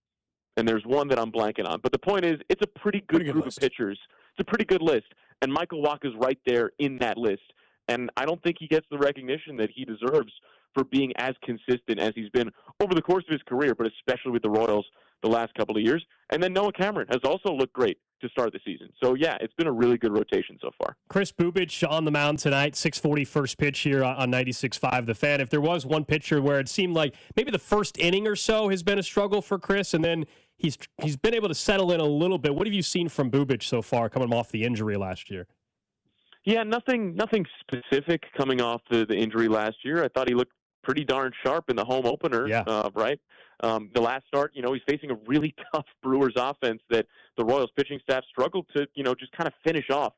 And there's one that I'm blanking on. But the point is, it's a pretty good group of pitchers. It's a pretty good list. And Michael Wacha is right there in that list. And I don't think he gets the recognition that he deserves for being as consistent as he's been over the course of his career, but especially with the Royals the last couple of years. And then Noah Cameron has also looked great to start the season. So, yeah, it's been a really good rotation so far. Chris Bubic on the mound tonight, 6:40 first pitch here on 96.5 The Fan. If there was one pitcher where it seemed like maybe the first inning or so has been a struggle for Chris, and then he's been able to settle in a little bit. What have you seen from Bubic so far coming off the injury last year? Yeah, nothing specific coming off the injury last year. I thought he looked pretty darn sharp in the home opener, right? The last start, he's facing a really tough Brewers offense that the Royals pitching staff struggled to, just kind of finish off.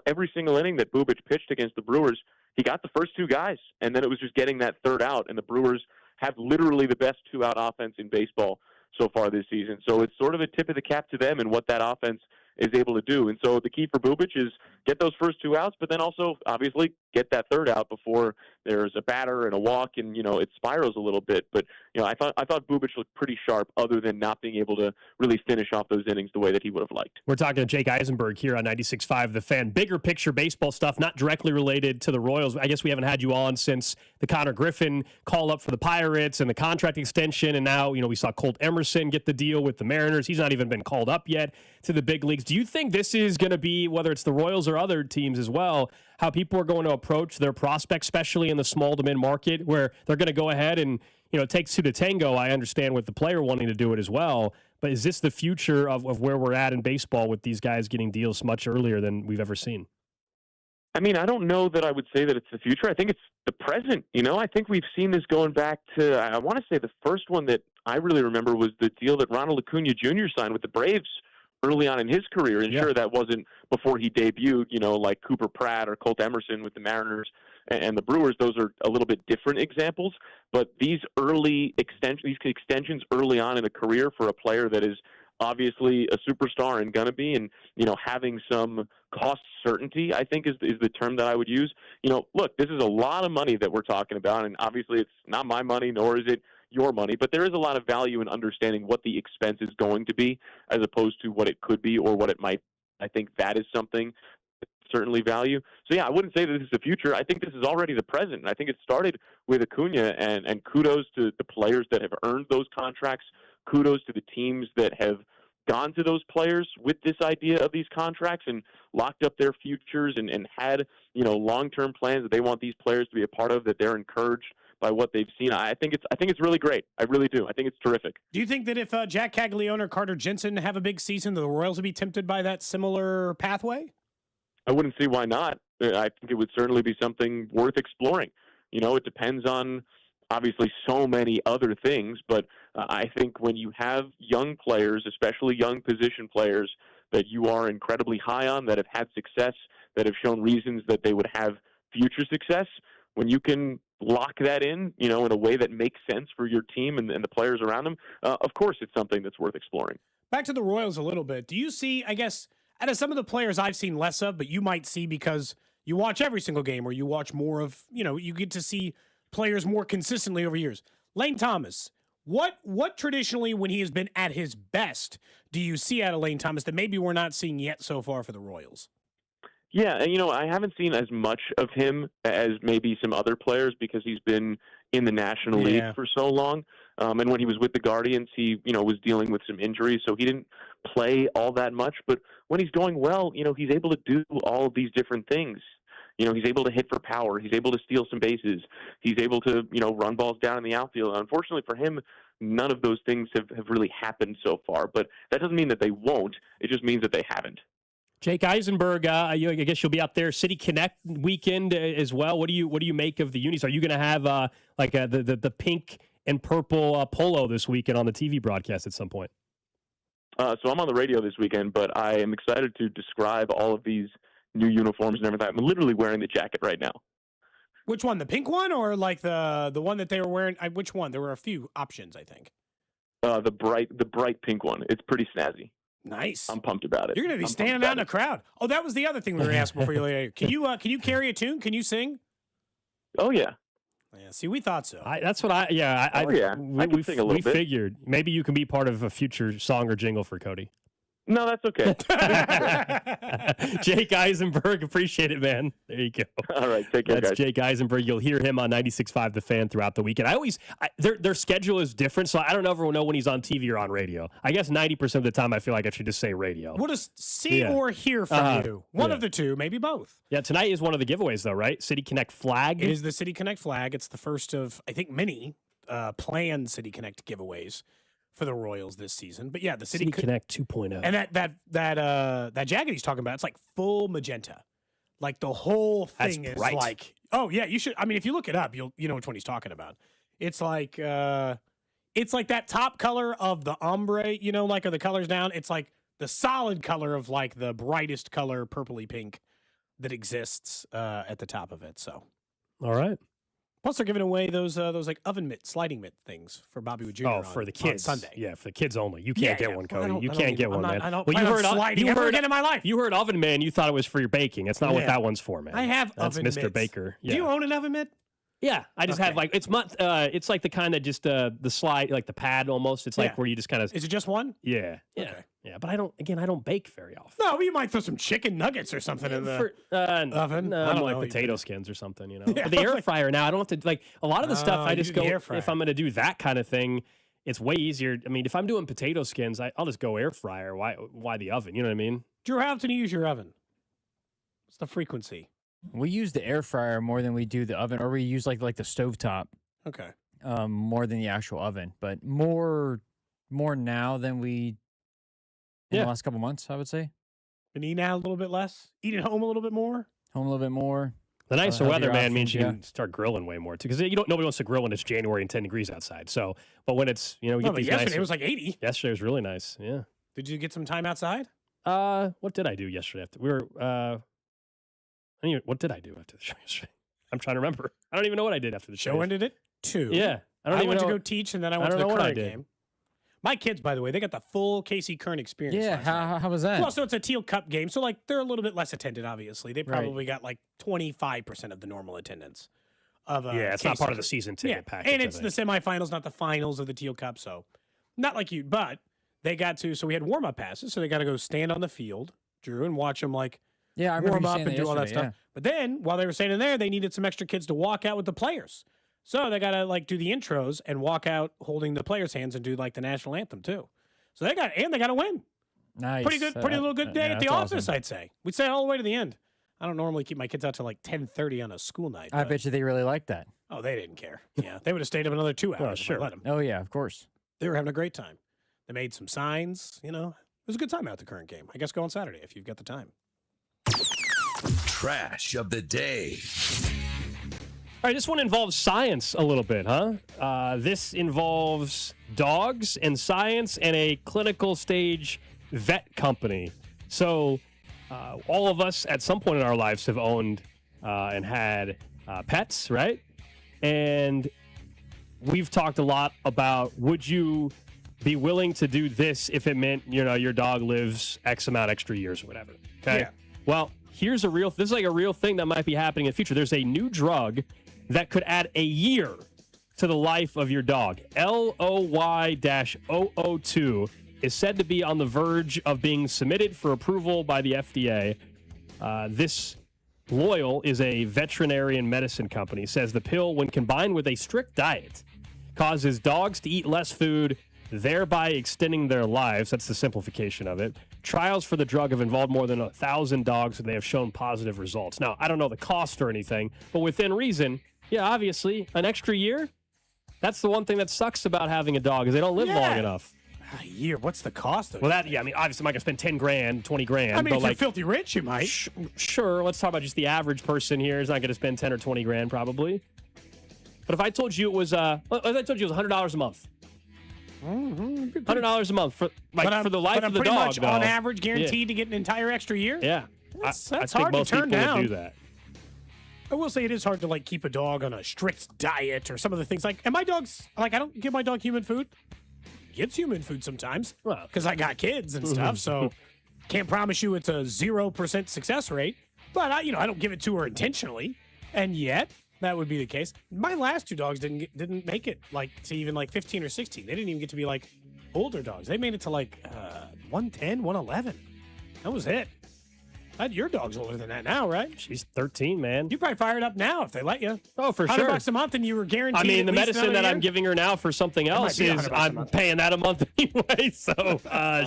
Every single inning that Bubic pitched against the Brewers, he got the first two guys, and then it was just getting that third out. And the Brewers have literally the best two-out offense in baseball so far this season. So it's sort of a tip of the cap to them and what that offense is able to do. And so the key for Bubic is get those first two outs, but then also obviously get that third out before there's a batter and a walk and, it spirals a little bit. But, I thought Bubic looked pretty sharp other than not being able to really finish off those innings the way that he would have liked. We're talking to Jake Eisenberg here on 96.5 The Fan. Bigger picture baseball stuff, not directly related to the Royals. I guess we haven't had you on since the Connor Griffin call up for the Pirates and the contract extension. And now, we saw Colt Emerson get the deal with the Mariners. He's not even been called up yet to the big leagues. Do you think this is going to be, whether it's the Royals or other teams as well, how people are going to approach their prospects, especially in the small to mid market, where they're going to go ahead and, it takes two to tango. I understand with the player wanting to do it as well. But is this the future of where we're at in baseball with these guys getting deals much earlier than we've ever seen? I mean, I don't know that I would say that it's the future. I think it's the present. I think we've seen this going back to, I want to say the first one that I really remember was the deal that Ronald Acuna Jr. signed with the Braves early on in his career. And sure, that wasn't before he debuted, like Cooper Pratt or Colt Emerson with the Mariners and the Brewers. Those are a little bit different examples. But these extensions early on in a career for a player that is obviously a superstar and gonna be, and having some cost certainty, I think is the term that I would use. Look, this is a lot of money that we're talking about, and obviously it's not my money, nor is it your money, but there is a lot of value in understanding what the expense is going to be as opposed to what it could be or what it might. I think that is something certainly value. So yeah, I wouldn't say that this is the future. I think this is already the present. And I think it started with Acuna, and kudos to the players that have earned those contracts. Kudos to the teams that have gone to those players with this idea of these contracts and locked up their futures and had, long-term plans that they want these players to be a part of, that they're encouraged by what they've seen. I think it's really great. I really do. I think it's terrific. Do you think that if Jack Caglione or Carter Jensen have a big season, the Royals would be tempted by that similar pathway? I wouldn't see why not. I think it would certainly be something worth exploring. It depends on obviously so many other things, but I think when you have young players, especially young position players, that you are incredibly high on, that have had success, that have shown reasons that they would have future success, when you can lock that in, in a way that makes sense for your team and the players around them, of course it's something that's worth exploring. Back to the Royals a little bit. Do you see, I guess, out of some of the players I've seen less of, but you might see because you watch every single game or you watch more of, you get to see players more consistently over years. Lane Thomas, what traditionally, when he has been at his best, do you see out of Lane Thomas that maybe we're not seeing yet so far for the Royals? Yeah, and I haven't seen as much of him as maybe some other players because he's been in the National League for so long. And when he was with the Guardians, he, was dealing with some injuries, so he didn't play all that much. But when he's going well, he's able to do all of these different things. He's able to hit for power. He's able to steal some bases. He's able to, run balls down in the outfield. Unfortunately for him, none of those things have really happened so far. But that doesn't mean that they won't. It just means that they haven't. Jake Eisenberg, I guess you'll be out there City Connect weekend as well. What do you make of the unis? Are you going to have the pink and purple polo this weekend on the TV broadcast at some point? So I'm on the radio this weekend, but I am excited to describe all of these new uniforms and everything. I'm literally wearing the jacket right now. Which one, the pink one or like the one that they were wearing? Which one? There were a few options, I think. The bright pink one. It's pretty snazzy. Nice. I'm pumped about it. You're going to be standing out in a crowd. Oh, that was the other thing we were asking before you later. Can you carry a tune? Can you sing? Oh yeah. Yeah. See, we thought so. That's what I can sing a little bit. Figured maybe you can be part of a future song or jingle for Cody. No, that's okay. Jake Eisenberg, appreciate it, man. There you go. All right, take care, That's guys. Jake Eisenberg. You'll hear him on 96.5 The Fan throughout the weekend. Their schedule is different, so I don't ever know when he's on TV or on radio. I guess 90% of the time I feel like I should just say radio. We'll just see or hear from you. One of the two, maybe both. Yeah, tonight is one of the giveaways, though, right? City Connect flag. It is the City Connect flag. It's the first of, I think, many planned City Connect giveaways for the Royals this season. But yeah, the City Connect 2.0. And that jacket he's talking about, it's like full magenta. Like the whole thing is bright. like, oh yeah, you should. I mean, if you look it up, you know which one he's talking about. It's like that top color of the ombre, like are the colors down. It's like the solid color of like the brightest color, purpley pink that exists at the top of it. So All right. Plus, they're giving away those like oven mitt, sliding mitt things for Bobby Wood Jr. Oh, for the kids on Sunday. Yeah, for the kids only. You can't get one, Well, Cody. You can't get one, man. I don't well, plan you on heard sliding you ever heard again in my life. You heard oven man. You thought it was for your baking. That's not what that one's for, man. I have That's oven Mr. mitts. Baker. Do you own an oven mitt? Yeah, I just have like it's like the kind that just the slide, like the pad almost. It's like Yeah. where you just kind of. Is it just one? Yeah. Okay. Yeah, but I don't bake very often. No, but you might throw some chicken nuggets or something in the oven. No, I don't like know. potato skins or something, you know. Yeah, But the air fryer now, I don't have to like a lot of the stuff. I you just do the go air fryer. if I'm going to do that kind of thing. It's way easier. I mean, if I'm doing potato skins, I'll just go air fryer. Why the oven? You know what I mean? Drew, how often do you use your oven? What's the frequency? We use the air fryer more than we do the oven, or we use like the stovetop. Okay. More than the actual oven, but more now than we in the last couple months, I would say. Been eating out a little bit less? Eat at home a little bit more? Home a little bit more. The nicer healthier weather, man, means options, you yeah. can start grilling way more too. Because nobody wants to grill when it's January and 10 degrees outside. So, but when it's we No, get but these yesterday nicer- it was like 80. Yesterday was really nice. Yeah. Did you get some time outside? What did I do yesterday? We were. What did I do after the show yesterday? I'm trying to remember. I don't even know what I did after the show. Show ended at 2. Yeah, I even went to know- go teach, and then I went to don't the know what I current did. game. My kids, by the way, they got the full Casey Kern experience. Yeah, last night. how was that? Well, so it's a Teal Cup game, so like they're a little bit less attended. Obviously, they Right. probably got like 25% of the normal attendance. Of Yeah, it's not Casey part of the Kern. season ticket Yeah, package. and I it's the think. semifinals, not the finals of the Teal Cup. So, not like you, but they got to. So we had warm up passes, so they got to go stand on the field, Drew, and watch them like Yeah, I remember warm you up saying and that do all that yesterday, stuff. But then while they were standing there, they needed some extra kids to walk out with the players. So they got to like do the intros and walk out holding the players' hands and do like the national anthem too. So they got to win. Nice. Pretty good, pretty little good day yeah, at the that's office, awesome. I'd say. We'd stay all the way to the end. I don't normally keep my kids out till like 10:30 on a school night. I but- bet you they really liked that. Oh, they didn't care. Yeah, they would have stayed up another 2 hours. If I let them. Oh yeah, of course. They were having a great time. They made some signs. It was a good time out the current game. I guess go on Saturday if you've got the time. Trash of the day. All right, this one involves science a little bit, huh? This involves dogs and science and a clinical stage vet company. So, all of us at some point in our lives have owned and had pets, right? And we've talked a lot about would you be willing to do this if it meant, your dog lives X amount extra years or whatever. Okay. Yeah. Well, this is like a real thing that might be happening in the future. There's a new drug that could add a year to the life of your dog. LOY-002 is said to be on the verge of being submitted for approval by the FDA. This Loyal is a veterinarian medicine company. Says the pill, when combined with a strict diet, causes dogs to eat less food, thereby extending their lives. That's the simplification of it. Trials for the drug have involved more than 1,000 dogs, and they have shown positive results. Now, I don't know the cost or anything, but within reason, yeah, obviously, an extra year, that's the one thing that sucks about having a dog is they don't live long enough. A year? What's the cost of Well, it? obviously, I'm not going to spend 10 grand, 20 grand. I mean, but if you're filthy rich, you might. Sure, let's talk about just the average person here is not going to spend 10 or 20 grand probably. But if I told you it was, $100 a month. $100 a month for for the life but I'm of the pretty dog. much though. on average Yeah. guaranteed to get an entire extra year. Yeah, That's I think hard most to turn people down. would do that. I will say it is hard to like keep a dog on a strict diet or some of the things and my dog's I don't give my dog human food. Gets human food sometimes because I got kids and stuff. So can't promise you it's a 0% success rate. But I don't give it to her intentionally, and yet that would be the case. My last 2 dogs didn't make it to even 15 or 16. They didn't even get to be older dogs. They made it to 110, 111. That was it. Your dog's older than that now, right? She's 13, man. You probably fire it up now if they let you. Oh, for sure. $100 a month, and you were guaranteed. I mean, the at least medicine another that year? I'm giving her now for something might else be is $100 a I'm month. paying that a month anyway. So,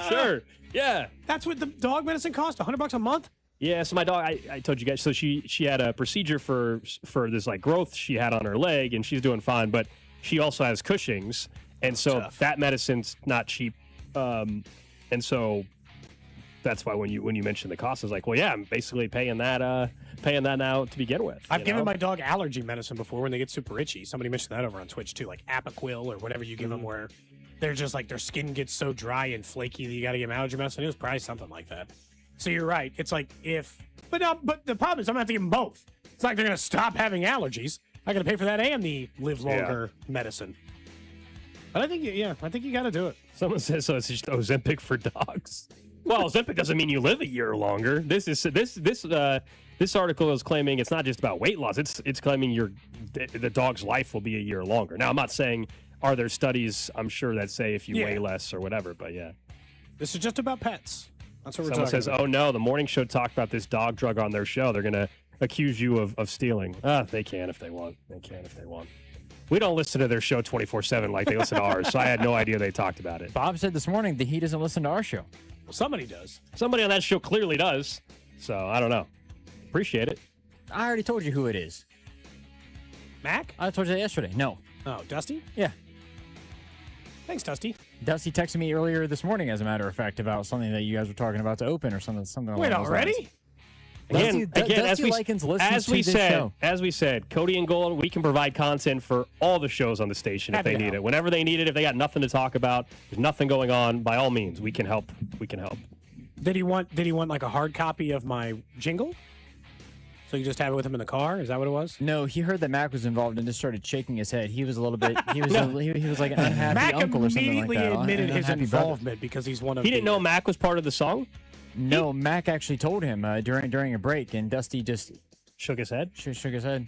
sure. Yeah. That's what the dog medicine cost, $100 a month? Yeah, so my dog, I told you guys, so she had a procedure for this growth she had on her leg, and she's doing fine, but she also has Cushing's, and so that medicine's not cheap, and so that's why when you mentioned the cost, I was like, well, yeah, I'm basically paying that now to begin with. I've given my dog allergy medicine before when they get super itchy. Somebody mentioned that over on Twitch too, like Apoquil or whatever you give them, where they're just their skin gets so dry and flaky that you got to give them allergy medicine. It was probably something like that. So you're right. It's like but the problem is I'm going to have to give them both. It's like they're going to stop having allergies. I got to pay for that and the live longer medicine. But I think you got to do it. Someone says so. It's just Ozempic for dogs. Well, Ozempic doesn't mean you live a year longer. This article is claiming it's not just about weight loss. It's claiming the dog's life will be a year longer. Now, I'm not saying are there studies, I'm sure, that say if you weigh less or whatever, but yeah. This is just about pets. That's what we're Someone talking says, about. oh no, the morning show talked about this dog drug on their show. They're going to accuse you of stealing. They can if they want. We don't listen to their show 24/7 like they listen to ours, so I had no idea they talked about it. Bob said this morning that he doesn't listen to our show. Well, somebody does. Somebody on that show clearly does, so I don't know. Appreciate it. I already told you who it is. Mac? I told you that yesterday. No. Oh, Dusty? Yeah. Thanks, Dusty. Dusty texted me earlier this morning, as a matter of fact, about something that you guys were talking about to open or something. Wait, already? Again, Dusty Likens listens to this show. As we said, Cody and Gold, we can provide content for all the shows on the station if they need it. Whenever they need it, if they got nothing to talk about, there's nothing going on, by all means, we can help. Did he want like a hard copy of my jingle? So you just have it with him in the car? Is that what it was? No, he heard that Mac was involved and just started shaking his head. He was a little bit. He was like an unhappy uncle or something like that. Mac immediately admitted his involvement brother. because he's one of. He didn't know Mac was part of the song. No, Mac actually told him during a break, and Dusty just shook his head. Shook his head.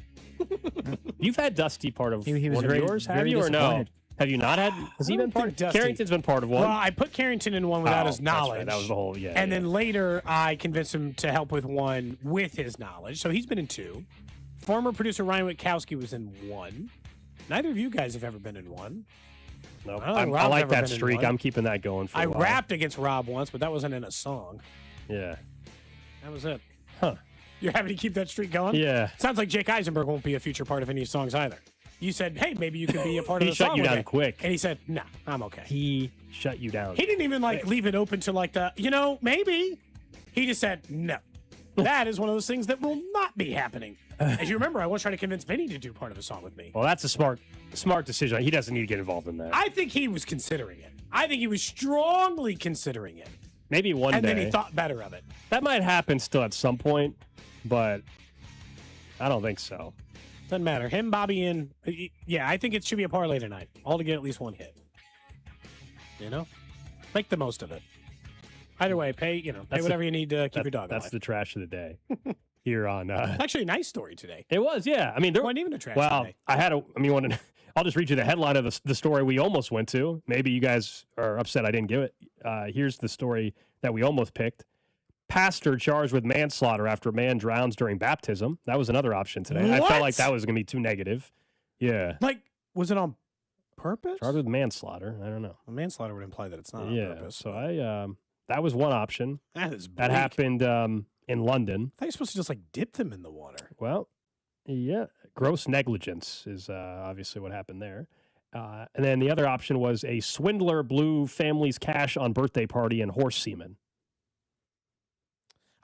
You've had Dusty part of he was one of yours, have you or no? Have you not had? Has he been part? Carrington's been part of one. Well, I put Carrington in one without his knowledge. Right. That was the whole And then later, I convinced him to help with one with his knowledge. So he's been in two. Former producer Ryan Witkowski was in one. Neither of you guys have ever been in one. No, I I like that streak. I'm keeping that going for a while. I rapped against Rob once, but that wasn't in a song. Yeah. That was it. Huh. You're happy to keep that streak going? Yeah. Sounds like Jake Eisenberg won't be a future part of any songs either. You said, hey, maybe you could be a part of the song. He shut you down quick. And he said, nah, I'm okay. He shut you down. He didn't even leave it open to maybe. He just said, no. That is one of those things that will not be happening. As you remember, I was trying to convince Vinny to do part of a song with me. Well, that's a smart decision. He doesn't need to get involved in that. I think he was considering it. I think he was strongly considering it. Maybe one day. And then he thought better of it. That might happen still at some point, but I don't think so. Doesn't matter. Him, Bobby, and I think it should be a parlay tonight. All to get at least one hit. Make the most of it. Either way, pay whatever you need to keep your dog alive. That's the trash of the day. Here on actually a nice story today. It was, yeah. I mean, there wasn't even a trash today. I'll just read you the headline of the story we almost went to. Maybe you guys are upset I didn't give it. Here's the story that we almost picked. Pastor charged with manslaughter after man drowns during baptism. That was another option today. What? I felt like that was going to be too negative. Yeah. Was it on purpose? Charged with manslaughter. I don't know. Well, manslaughter would imply that it's not on purpose. So that was one option. That is bleak. That happened in London. I thought you were supposed to just dip them in the water. Well, yeah. Gross negligence is obviously what happened there. And then the other option was a swindler blew family's cash on birthday party and horse semen.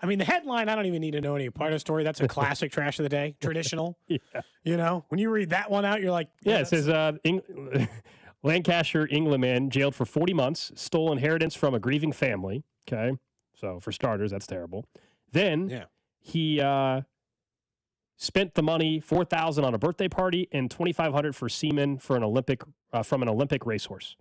I mean, the headline, I don't even need to know any part of the story. That's a classic trash of the day, traditional. Yeah. When you read that one out, you're like... Yeah, it says Lancashire, England man jailed for 40 months, stole inheritance from a grieving family. Okay, so for starters, that's terrible. Then he spent the money, $4,000 on a birthday party and $2,500 for semen for an Olympic from an Olympic racehorse.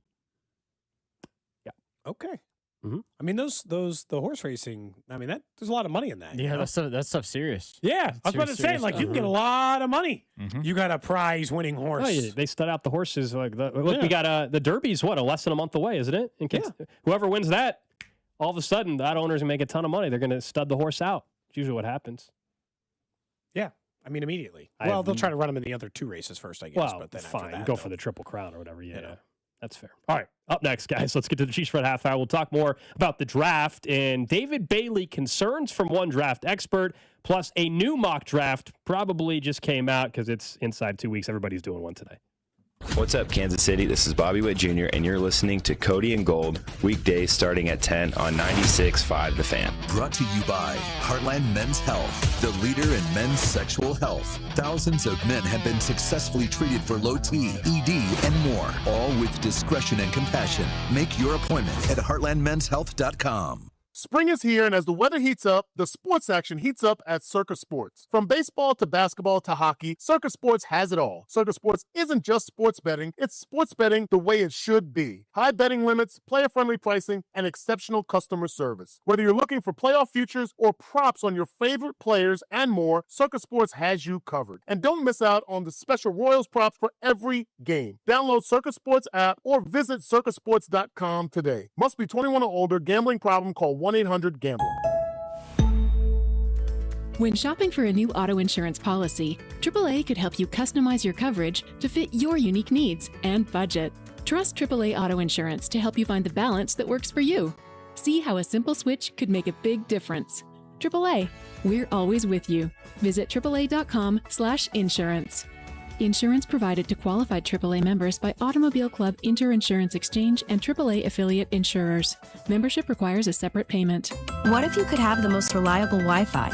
Yeah. Okay. Mm-hmm. I mean, the horse racing. I mean, there's a lot of money in that. Yeah, that stuff's serious. Yeah, I was about to say, you can get a lot of money. Mm-hmm. You got a prize-winning horse. Oh, yeah, they stud out the horses we got the Derby's less than a month away, isn't it? Whoever wins that, all of a sudden that owner's gonna make a ton of money. They're gonna stud the horse out. It's usually what happens. Yeah, I mean immediately. They'll try to run him in the other two races first, I guess. Well, but then fine, after that, go for the Triple Crown or whatever. Yeah. That's fair. All right, up next, guys, let's get to the Chiefs Red Half Hour. We'll talk more about the draft and David Bailey concerns from one draft expert, plus a new mock draft probably just came out because it's inside 2 weeks. Everybody's doing one today. What's up, Kansas City? This is Bobby Witt Jr., and you're listening to Cody and Gold, weekdays starting at 10 on 96.5 The Fan. Brought to you by Heartland Men's Health, the leader in men's sexual health. Thousands of men have been successfully treated for low T, ED, and more, all with discretion and compassion. Make your appointment at heartlandmenshealth.com. Spring is here, and as the weather heats up, the sports action heats up at Circa Sports. From baseball to basketball to hockey, Circa Sports has it all. Circa Sports isn't just sports betting, it's sports betting the way it should be. High betting limits, player-friendly pricing, and exceptional customer service. Whether you're looking for playoff futures or props on your favorite players and more, Circa Sports has you covered. And don't miss out on the special Royals props for every game. Download Circa Sports app or visit circasports.com today. Must be 21 or older. Gambling problem? Call 1-800-GAMBLER. When shopping for a new auto insurance policy, AAA could help you customize your coverage to fit your unique needs and budget. Trust AAA Auto Insurance to help you find the balance that works for you. See how a simple switch could make a big difference. AAA, we're always with you. Visit AAA.com/insurance. Insurance provided to qualified AAA members by Automobile Club Inter-Insurance Exchange and AAA affiliate insurers. Membership requires a separate payment. What if you could have the most reliable Wi-Fi?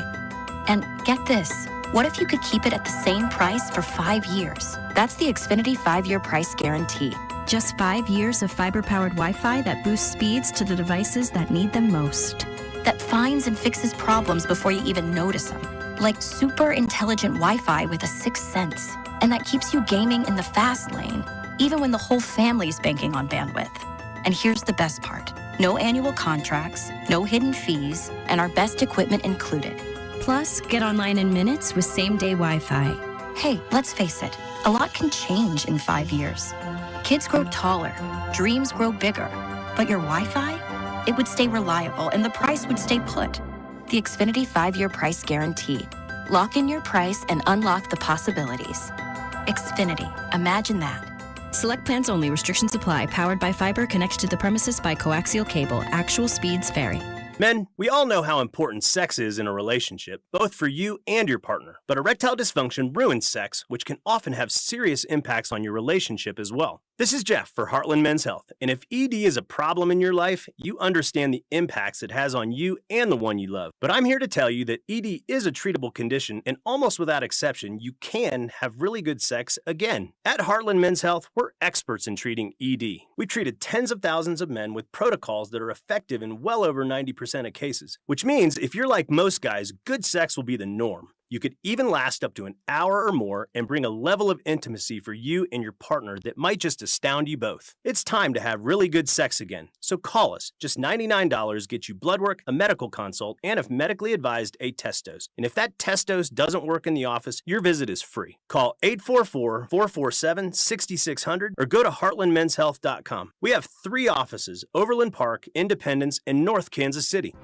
And get this, what if you could keep it at the same price for 5 years? That's the Xfinity 5-year price guarantee. Just 5 years of fiber-powered Wi-Fi that boosts speeds to the devices that need them most. That finds and fixes problems before you even notice them. Like super intelligent Wi-Fi with a 6th sense. And that keeps you gaming in the fast lane, even when the whole family's banking on bandwidth. And here's the best part. No annual contracts, no hidden fees, and our best equipment included. Plus, get online in minutes with same-day Wi-Fi. Hey, let's face it, a lot can change in 5 years. Kids grow taller, dreams grow bigger, but your Wi-Fi? It would stay reliable and the price would stay put. The Xfinity 5-year price guarantee. Lock in your price and unlock the possibilities. Xfinity, imagine that. Select plans only. Restrictions apply. Powered by fiber, connects to the premises by coaxial cable. Actual speeds vary. Men, we all know how important sex is in a relationship, both for you and your partner. But erectile dysfunction ruins sex, which can often have serious impacts on your relationship as well. This is Jeff for Heartland Men's Health, and if ED is a problem in your life, you understand the impacts it has on you and the one you love. But I'm here to tell you that ED is a treatable condition, and almost without exception, you can have really good sex again. At Heartland Men's Health, we're experts in treating ED. We've treated tens of thousands of men with protocols that are effective in well over 90% of cases, which means if you're like most guys, good sex will be the norm. You could even last up to an hour or more and bring a level of intimacy for you and your partner that might just astound you both. It's time to have really good sex again. So call us. Just $99 gets you blood work, a medical consult, and if medically advised, a test dose. And if that test dose doesn't work in the office, your visit is free. Call 844-447-6600 or go to heartlandmenshealth.com. We have 3 offices, Overland Park, Independence, and North Kansas City.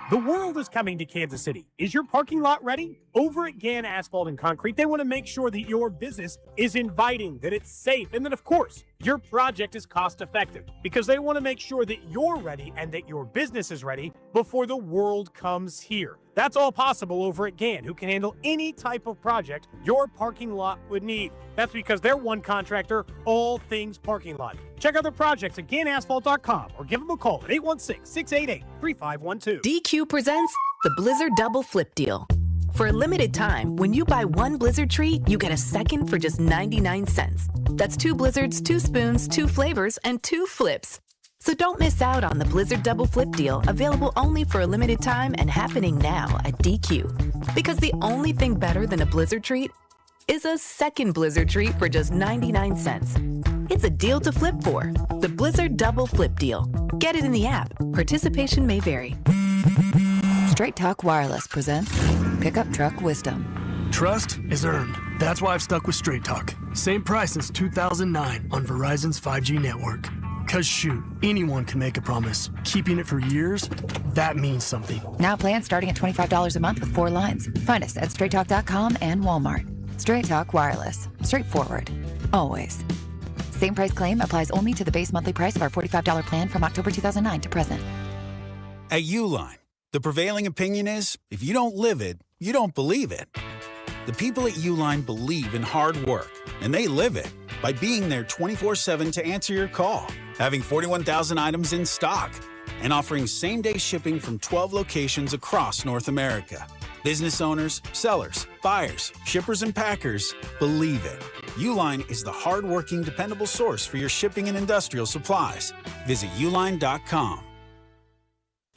The world is coming to Kansas City. Is your parking lot ready? Over at Gann Asphalt and Concrete, they want to make sure that your business is inviting, that it's safe, and that, of course, your project is cost-effective, because they want to make sure that you're ready and that your business is ready before the world comes here. That's all possible over at Gann, who can handle any type of project your parking lot would need. That's because they're one contractor, all things parking lot. Check out their projects at GannAsphalt.com or give them a call at 816-688-3512. DQ presents the Blizzard Double Flip Deal. For a limited time, when you buy one Blizzard treat, you get a second for just 99 cents. That's 2 Blizzards, 2 spoons, 2 flavors, and 2 flips. So don't miss out on the Blizzard Double Flip Deal, available only for a limited time and happening now at DQ. Because the only thing better than a Blizzard treat is a second Blizzard treat for just 99 cents. It's a deal to flip for. The Blizzard Double Flip Deal. Get it in the app. Participation may vary. Straight Talk Wireless presents Pickup Truck Wisdom. Trust is earned. That's why I've stuck with Straight Talk. Same price since 2009 on Verizon's 5G network. Cause shoot, anyone can make a promise. Keeping it for years, that means something. Now plans starting at $25 a month with 4 lines. Find us at straighttalk.com and Walmart. Straight Talk Wireless. Straightforward. Always. Same price claim applies only to the base monthly price of our $45 plan from October 2009 to present. At Uline, the prevailing opinion is, if you don't live it, you don't believe it. The people at Uline believe in hard work, and they live it by being there 24/7 to answer your call, having 41,000 items in stock, and offering same-day shipping from 12 locations across North America. Business owners, sellers, buyers, shippers, and packers believe it. Uline is the hard-working, dependable source for your shipping and industrial supplies. Visit uline.com.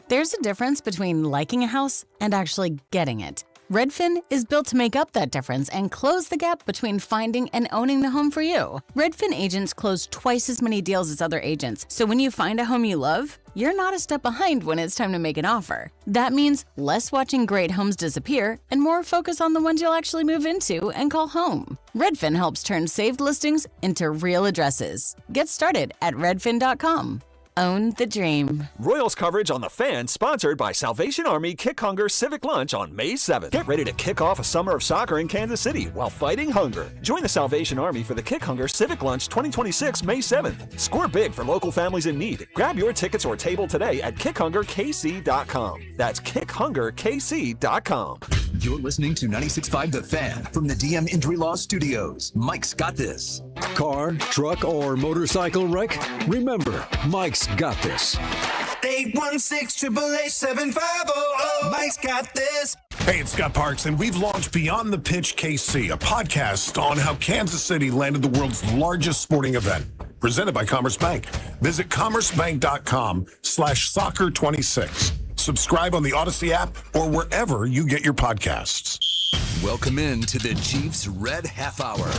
There's a difference between liking a house and actually getting it. Redfin is built to make up that difference and close the gap between finding and owning the home for you. Redfin agents close twice as many deals as other agents, so when you find a home you love, you're not a step behind when it's time to make an offer. That means less watching great homes disappear and more focus on the ones you'll actually move into and call home. Redfin helps turn saved listings into real addresses. Get started at redfin.com. Own the dream. Royals coverage on The Fan, sponsored by Salvation Army Kick Hunger Civic Lunch on May 7th. Get ready to kick off a summer of soccer in Kansas City while fighting hunger. Join the Salvation Army for the Kick Hunger Civic Lunch 2026 May 7th. Score big for local families in need. Grab your tickets or table today at kickhungerkc.com. That's kickhungerkc.com. You're listening to 96.5 The Fan from the DM Injury Law Studios. Mike's got this. Car, truck, or motorcycle wreck? Remember, Mike's got this. 816-888-7500. Mike's got this. Hey, it's Scott Parks, and we've launched Beyond the Pitch KC, a podcast on how Kansas City landed the world's largest sporting event, presented by Commerce Bank. Visit commercebank.com/soccer26. Subscribe on the Odyssey app or wherever you get your podcasts. Welcome in to the Chiefs Red Half Hour.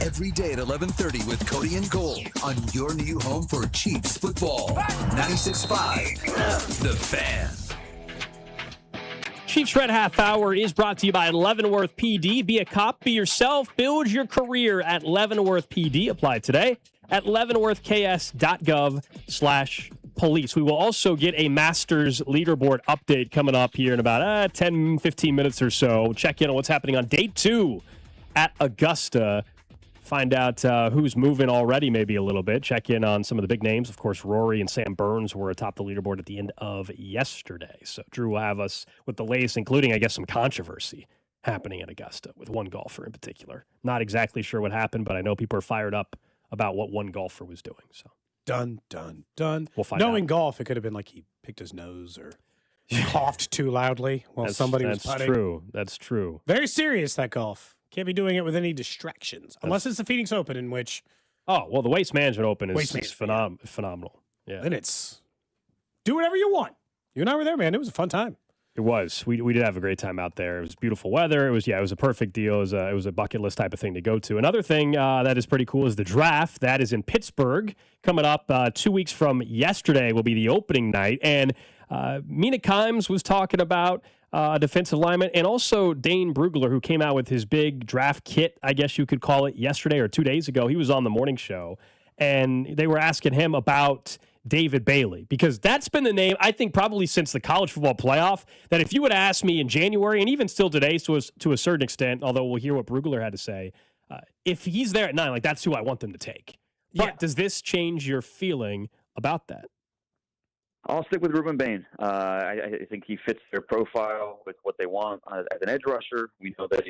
Every day at 11:30 with Cody and Gold on your new home for Chiefs football. 96.5 The Fan. Chiefs Red Half Hour is brought to you by Leavenworth PD. Be a cop, be yourself, build your career at Leavenworth PD. Apply today at leavenworthks.gov/police. We will also get a Masters leaderboard update coming up here in about 10, 15 minutes or so. Check in on what's happening on day 2 at Augusta. Find out who's moving already maybe a little bit. Check in on some of the big names. Of course, Rory and Sam Burns were atop the leaderboard at the end of yesterday. So Drew will have us with the latest, including, I guess, some controversy happening at Augusta with one golfer in particular. Not exactly sure what happened, but I know people are fired up about what one golfer was doing. So Dun, dun, dun. We'll find Knowing out. golf, it could have been like he picked his nose or coughed too loudly while somebody was putting. That's true. That's true. Very serious, that golf. Can't be doing it with any distractions, unless it's the Phoenix Open, in which... Oh, well, the Waste Management Open is Waste phenomenal. Yeah. Then it's do whatever you want. You and I were there, man. It was a fun time. It was. We did have a great time out there. It was beautiful weather. It was a perfect deal. It was a bucket list type of thing to go to. Another thing that is pretty cool is the draft. That is in Pittsburgh. Coming up 2 weeks from yesterday will be the opening night. And Mina Kimes was talking about a defensive lineman, and also Dane Brugler, who came out with his big draft kit, I guess you could call it, yesterday or 2 days ago. He was on the morning show, and they were asking him about David Bailey, because that's been the name, I think, probably since the college football playoff, that if you would ask me in January, and even still today to a certain extent, although we'll hear what Brugler had to say, if he's there at 9, like, that's who I want them to take. But does this change your feeling about that? I'll stick with Ruben Bain. I think he fits their profile with what they want as an edge rusher. We know that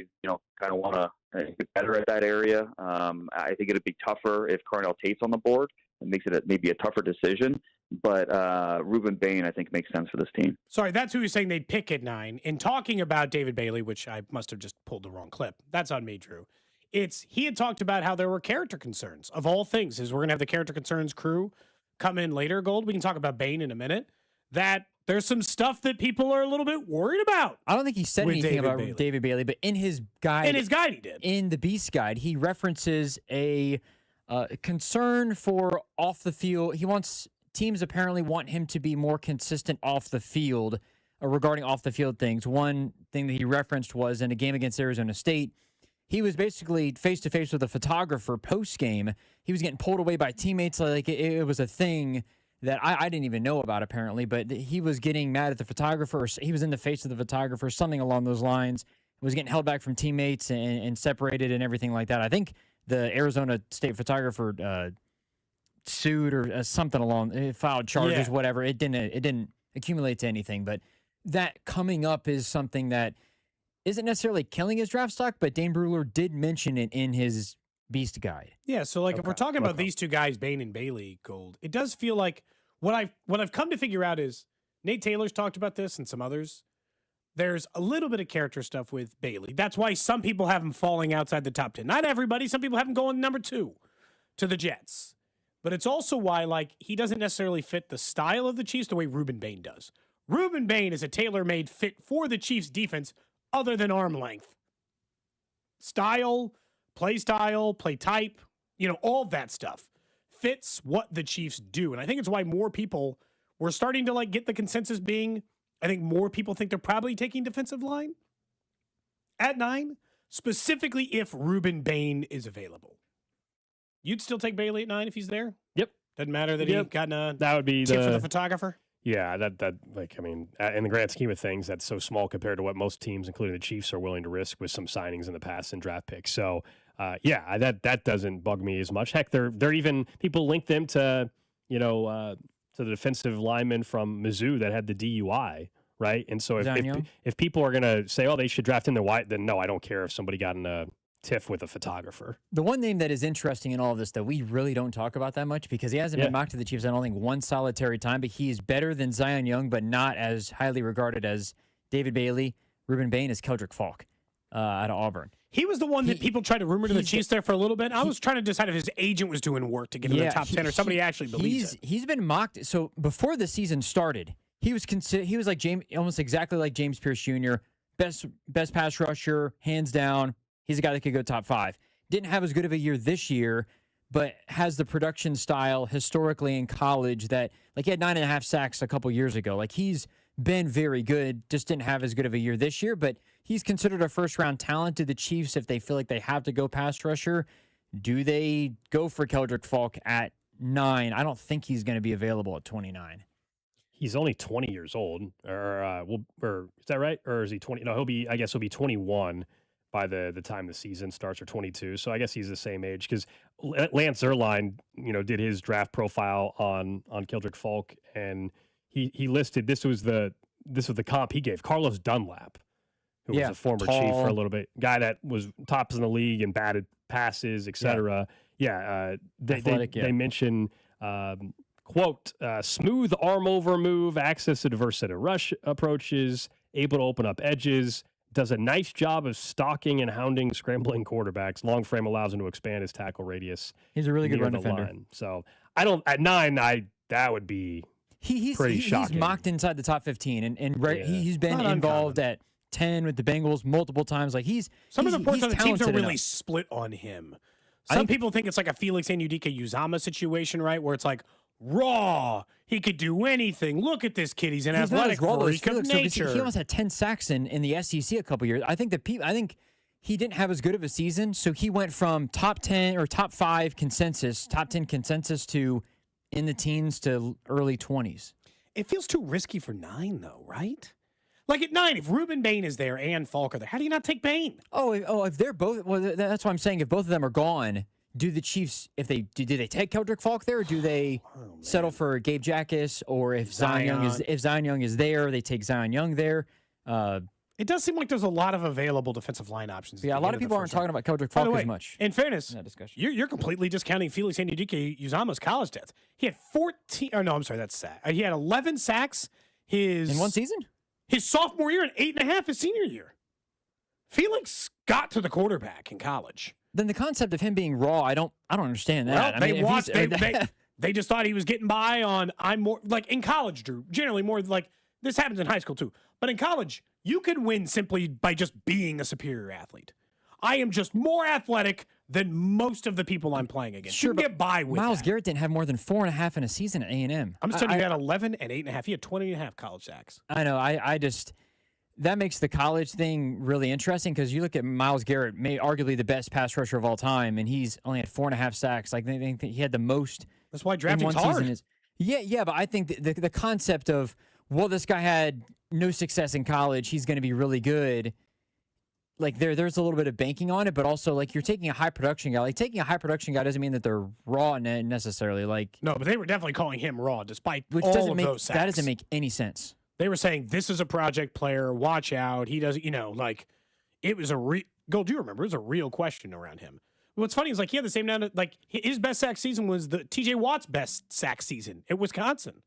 kind of want to get better at that area. I think it'd be tougher if Carnell Tate's on the board. It makes it maybe a tougher decision. But Ruben Bain, I think, makes sense for this team. Sorry, that's who he's saying they'd pick at 9. In talking about David Bailey, which I must have just pulled the wrong clip. That's on me, Drew. He had talked about how there were character concerns, of all things. We're going to have the character concerns crew come in later, Gold. We can talk about Bain in a minute. That there's some stuff that people are a little bit worried about. I don't think he said anything about David Bailey, but in his guide, he did. In the Beast Guide, he references a concern for off the field. Teams apparently want him to be more consistent off the field regarding off the field things. One thing that he referenced was in a game against Arizona State, he was basically face-to-face with a photographer post-game. He was getting pulled away by teammates. Like it was a thing that I didn't even know about, apparently. But he was getting mad at the photographer. Or he was in the face of the photographer, something along those lines. Was getting held back from teammates and separated and everything like that. I think the Arizona State photographer sued or something along, filed charges, whatever. It didn't accumulate to anything. But that coming up is something that isn't necessarily killing his draft stock, but Dane Brugler did mention it in his Beast Guide. Yeah, so if we're talking about these two guys, Bain and Bailey, Gold, it does feel like what I've come to figure out is Nate Taylor's talked about this and some others. There's a little bit of character stuff with Bailey. That's why some people have him falling outside the top 10. Not everybody. Some people have him going number 2 to the Jets. but it's also why, like, he doesn't necessarily fit the style of the Chiefs the way Reuben Bain does. Reuben Bain is a tailor-made fit for the Chiefs defense other than arm length. Style, play type, all of that stuff fits what the Chiefs do. And I think it's why more people were starting to, like, get the consensus being, I think more people think they're probably taking defensive line at 9, specifically if Reuben Bain is available. You'd still take Bailey at 9 if he's there? Yep. Doesn't matter that he got a that would be tip for the photographer? Yeah, in the grand scheme of things, that's so small compared to what most teams, including the Chiefs, are willing to risk with some signings in the past and draft picks. So, that doesn't bug me as much. Heck, they're even people link them to the defensive lineman from Mizzou that had the DUI, right? And so if people are gonna say, oh, they should draft him, then no, I don't care if somebody got in a tiff with a photographer. The one name that is interesting in all of this that we really don't talk about that much because he hasn't been mocked to the Chiefs, I don't think, one solitary time, but he is better than Zion Young, but not as highly regarded as David Bailey. Reuben Bain is Keldrick Falk out of Auburn. He was the one that people tried to rumor to the Chiefs there for a little bit. I was trying to decide if his agent was doing work to get him in the top 10 or somebody actually believes it. He's been mocked. So before the season started, he was like James, almost exactly like James Pierce Jr., best pass rusher, hands down. He's a guy that could go top 5. Didn't have as good of a year this year, but has the production style historically in college that, like, he had 9.5 sacks a couple years ago. Like, he's been very good, just didn't have as good of a year this year, but he's considered a first-round talent to the Chiefs if they feel like they have to go pass rusher. Do they go for Keldrick Falk at 9? I don't think he's going to be available at 29. He's only 20 years old, or is that right? Or is he 20? No, he'll be 21 by the time the season starts, or 22. So I guess he's the same age because Lance Zierlein, did his draft profile on Keldrick Falk, and he listed this was the comp he gave Carlos Dunlap, who was a former Chief for a little bit, guy that was tops in the league and batted passes, etc. They mention quote smooth arm over move, access to diverse set of rush approaches, able to open up edges. Does a nice job of stalking and hounding scrambling quarterbacks. Long frame allows him to expand his tackle radius. He's a really good run defender. Line. So at 9, that would be pretty shocking. He's mocked inside the top 15, and he's been involved at 10 with the Bengals multiple times. Like some of the reports on the teams are really enough. split on him. Some people think it's like a Felix Anudike-Uzomah situation, right, where it's like raw. He could do anything. Look at this kid. He's an athletic freak of nature. He almost had 10 sacks in the SEC a couple years. I think he didn't have as good of a season, so he went from top 10 or top 5 consensus, top 10 consensus to in the teens to early 20s. It feels too risky for 9, though, right? Like at 9, if Reuben Bain is there and Falk are there, how do you not take Bain? If they're both, well, that's what I'm saying. If both of them are gone, do the Chiefs, do they take Keldrick Falk there, or do they settle for Gabe Jackas, or if Zion Young is there, they take Zion Young there? It does seem like there's a lot of available defensive line options. Yeah, a lot of people aren't talking about Keldrick Falk as much. In fairness, you're completely discounting Felix Anudike-Uzomah's college stats. He had 14. Oh no, I'm sorry, that's sack. He had 11 sacks in one season. His sophomore year and 8.5 his senior year. Felix got to the quarterback in college. Then the concept of him being raw, I don't understand that. Well, they just thought he was getting by on I'm more like in college, Drew. Generally more like this happens in high school too. But in college, you can win simply by just being a superior athlete. I am just more athletic than most of the people I'm playing against. Sure, you can get by with Myles that. Garrett didn't have more than 4.5 in a season at A&M. I'm just telling you, he had 11 and 8.5. He had 20.5 college sacks. I know. I just that makes the college thing really interesting because you look at Myles Garrett, arguably the best pass rusher of all time, and he's only had 4.5 sacks. Like they think he had the most. That's why drafting's hard. Yeah, but I think the concept of this guy had no success in college, he's going to be really good. Like there's a little bit of banking on it, but also like you're taking a high production guy. Like taking a high production guy doesn't mean that they're raw necessarily. Like no, but they were definitely calling him raw despite all of those sacks. That doesn't make any sense. They were saying this is a project player. Watch out. He doesn't. Like it was Gold. Do you remember? It was a real question around him. What's funny is like he had the same amount of like his best sack season was the T.J. Watt's best sack season at Wisconsin.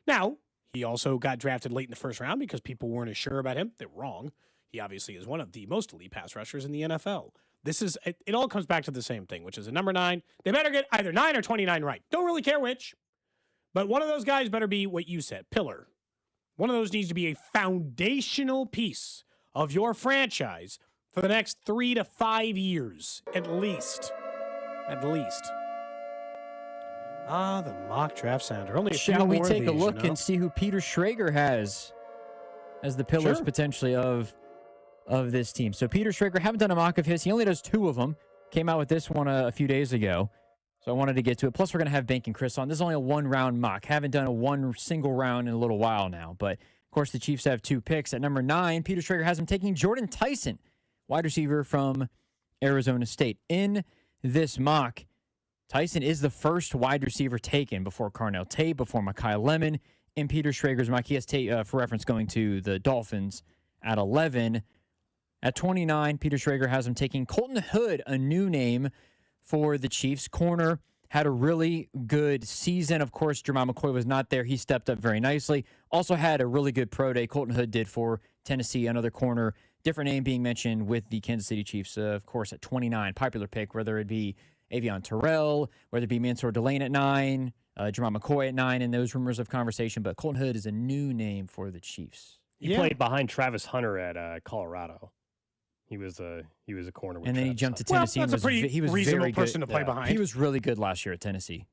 Now he also got drafted late in the first round because people weren't as sure about him. They're wrong. He obviously is one of the most elite pass rushers in the NFL. it all comes back to the same thing, which is a number 9. They better get either 9 or 29 right. Don't really care which, but one of those guys better be what you said, pillar. One of those needs to be a foundational piece of your franchise for the next 3 to 5 years, at least. At least. The mock draft sounder. Only a few Shall we more of take a these, look you know? and see who Peter Schrager has as the pillars Sure. potentially of this team? So Peter Schrager, haven't done a mock of his. He only does 2 of them. Came out with this one a few days ago. So I wanted to get to it. Plus, we're going to have Bink and Chris on. This is only a 1-round mock. Haven't done a 1 single round in a little while now. But, of course, the Chiefs have 2 picks. At number 9, Peter Schrager has him taking Jordan Tyson, wide receiver from Arizona State. In this mock, Tyson is the first wide receiver taken before Carnell Tate, before Mekhi Lemon. In Peter Schrager's mock, he has Tate, for reference, going to the Dolphins at 11. At 29, Peter Schrager has him taking Colton Hood, a new name for the Chiefs. Corner, had a really good season. Of course, Jermai McCoy was not there. He stepped up very nicely. Also had a really good pro day. Colton Hood did for Tennessee, another corner. Different name being mentioned with the Kansas City Chiefs, of course, at 29. Popular pick, whether it be Avion Terrell, whether it be Mansour Delane at 9, Jermai McCoy at 9, and those rumors of conversation. But Colton Hood is a new name for the Chiefs. He played behind Travis Hunter at Colorado. He was a corner. With And then he Travis jumped to Hunter. Tennessee. Well, and that's a pretty he was reasonable very person good. to play behind. He was really good last year at Tennessee.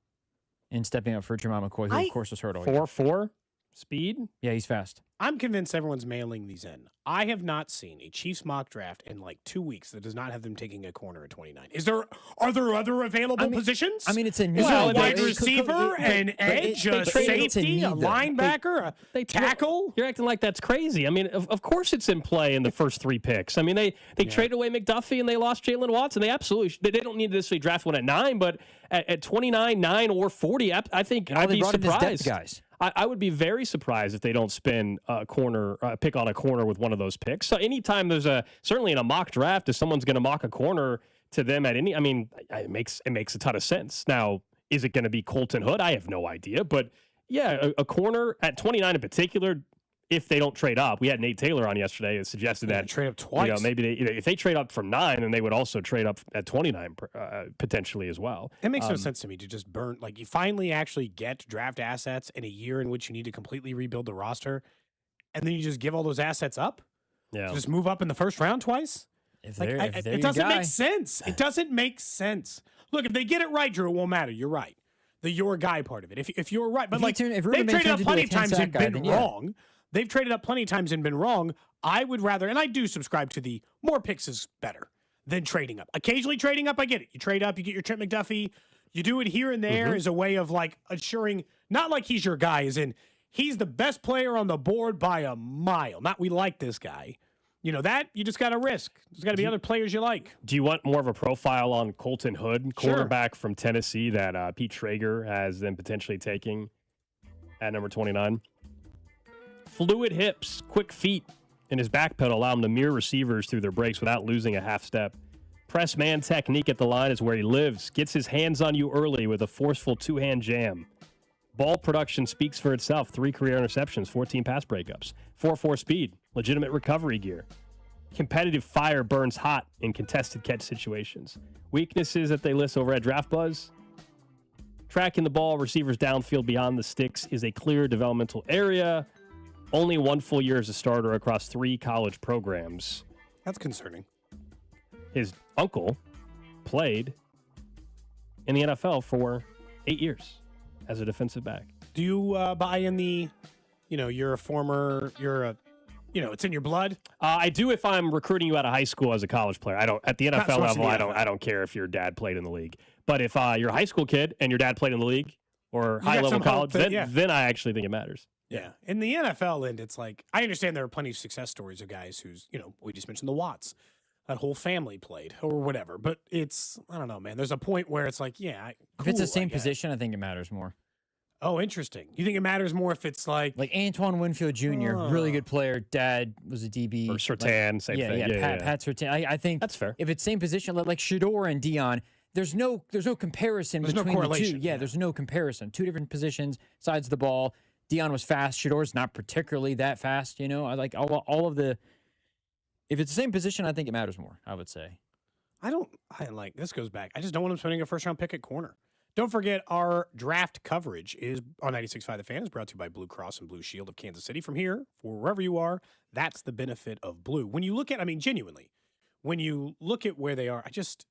And stepping up for Jermai McCoy, who, of course, was hurt all year. 4.4 speed. Yeah, he's fast. I'm convinced everyone's mailing these in. I have not seen a Chiefs mock draft in like 2 weeks that does not have them taking a corner at 29. Are there other available positions? I mean, it's a new Is there a well, wide they- receiver, an edge, a safety, a linebacker, a tackle? You're acting like that's crazy. I mean, of course it's in play in the first 3 picks. I mean, they traded away McDuffie and they lost Jalen Watson. They absolutely they don't need to necessarily draft one at 9, but at 29, 9, or 40, I think I'd be surprised. Guys. I would be very surprised if they don't spend a corner, pick on a corner with one of those picks. So anytime there's certainly in a mock draft, if someone's going to mock a corner to them at any, I mean, it makes a ton of sense. Now, is it going to be Colton Hood? I have no idea, but yeah, a corner at 29 in particular. If they don't trade up, we had Nate Taylor on yesterday that suggested that trade up twice. You know, maybe if they trade up from 9, then they would also trade up at 29 potentially as well. It makes no sense to me to just burn. Like, you finally actually get draft assets in a year in which you need to completely rebuild the roster, and then you just give all those assets up? Yeah. Just move up in the first round twice? It doesn't make sense. It doesn't make sense. Look, if they get it right, Drew, it won't matter. You're right. The your guy part of it. If you're right. But If they've Ruben traded up Benson plenty to of do a times 10-sack and guy, been then yeah. wrong. They've traded up plenty of times and been wrong. I would rather, and I do subscribe to the more picks is better than trading up. Occasionally trading up, I get it. You trade up, you get your Trent McDuffie. You do it here and there as a way of like assuring, not like he's your guy, as in he's the best player on the board by a mile. Not we like this guy. You know, that you just got to risk. There's got to be other players you like. Do you want more of a profile on Colton Hood, Sure. quarterback from Tennessee that Pete Schrager has then potentially taking at number 29? Fluid hips, quick feet, and his back pedal allow him to mirror receivers through their breaks without losing a half step. Press man technique at the line is where he lives. Gets his hands on you early with a forceful two-hand jam. Ball production speaks for itself. 3 career interceptions, 14 pass breakups. 4.4 speed, legitimate recovery gear. Competitive fire burns hot in contested catch situations. Weaknesses that they list over at Draft Buzz. Tracking the ball, receivers downfield beyond the sticks is a clear developmental area. Only 1 full year as a starter across 3 college programs. That's concerning. His uncle played in the NFL for 8 years as a defensive back. Do you buy in the, it's in your blood? I do if I'm recruiting you out of high school as a college player. I don't at the NFL so much in level. the I don't care if your dad played in the league. But if you're a high school kid and your dad played in the league or You got high level some hope college, that- then I actually think it matters. Yeah. In the NFL end, it's like, I understand there are plenty of success stories of guys who's, we just mentioned the Watts. That whole family played or whatever. But it's, I don't know, man. There's a point where it's like, yeah. If it's the cool, same I guess. position, I think it matters more. Oh, interesting. You think it matters more if it's like Antoine Winfield Jr., really good player. Dad was a DB. Or Surtain, same thing. Yeah. Pat Surtain. I think that's fair. If it's same position, like Shador and Dion, there's no comparison There's no between the two. correlation, Yeah, there's no comparison. 2 different positions, sides of the ball. Dion was fast. Shador's not particularly that fast. I like all of the. If it's the same position, I think it matters more. I would say. this goes back. I just don't want him spending a first round pick at corner. Don't forget our draft coverage is on 96.5 The Fan is brought to you by Blue Cross and Blue Shield of Kansas City. From here, for wherever you are, that's the benefit of Blue. When you look at, genuinely, when you look at where they are, it just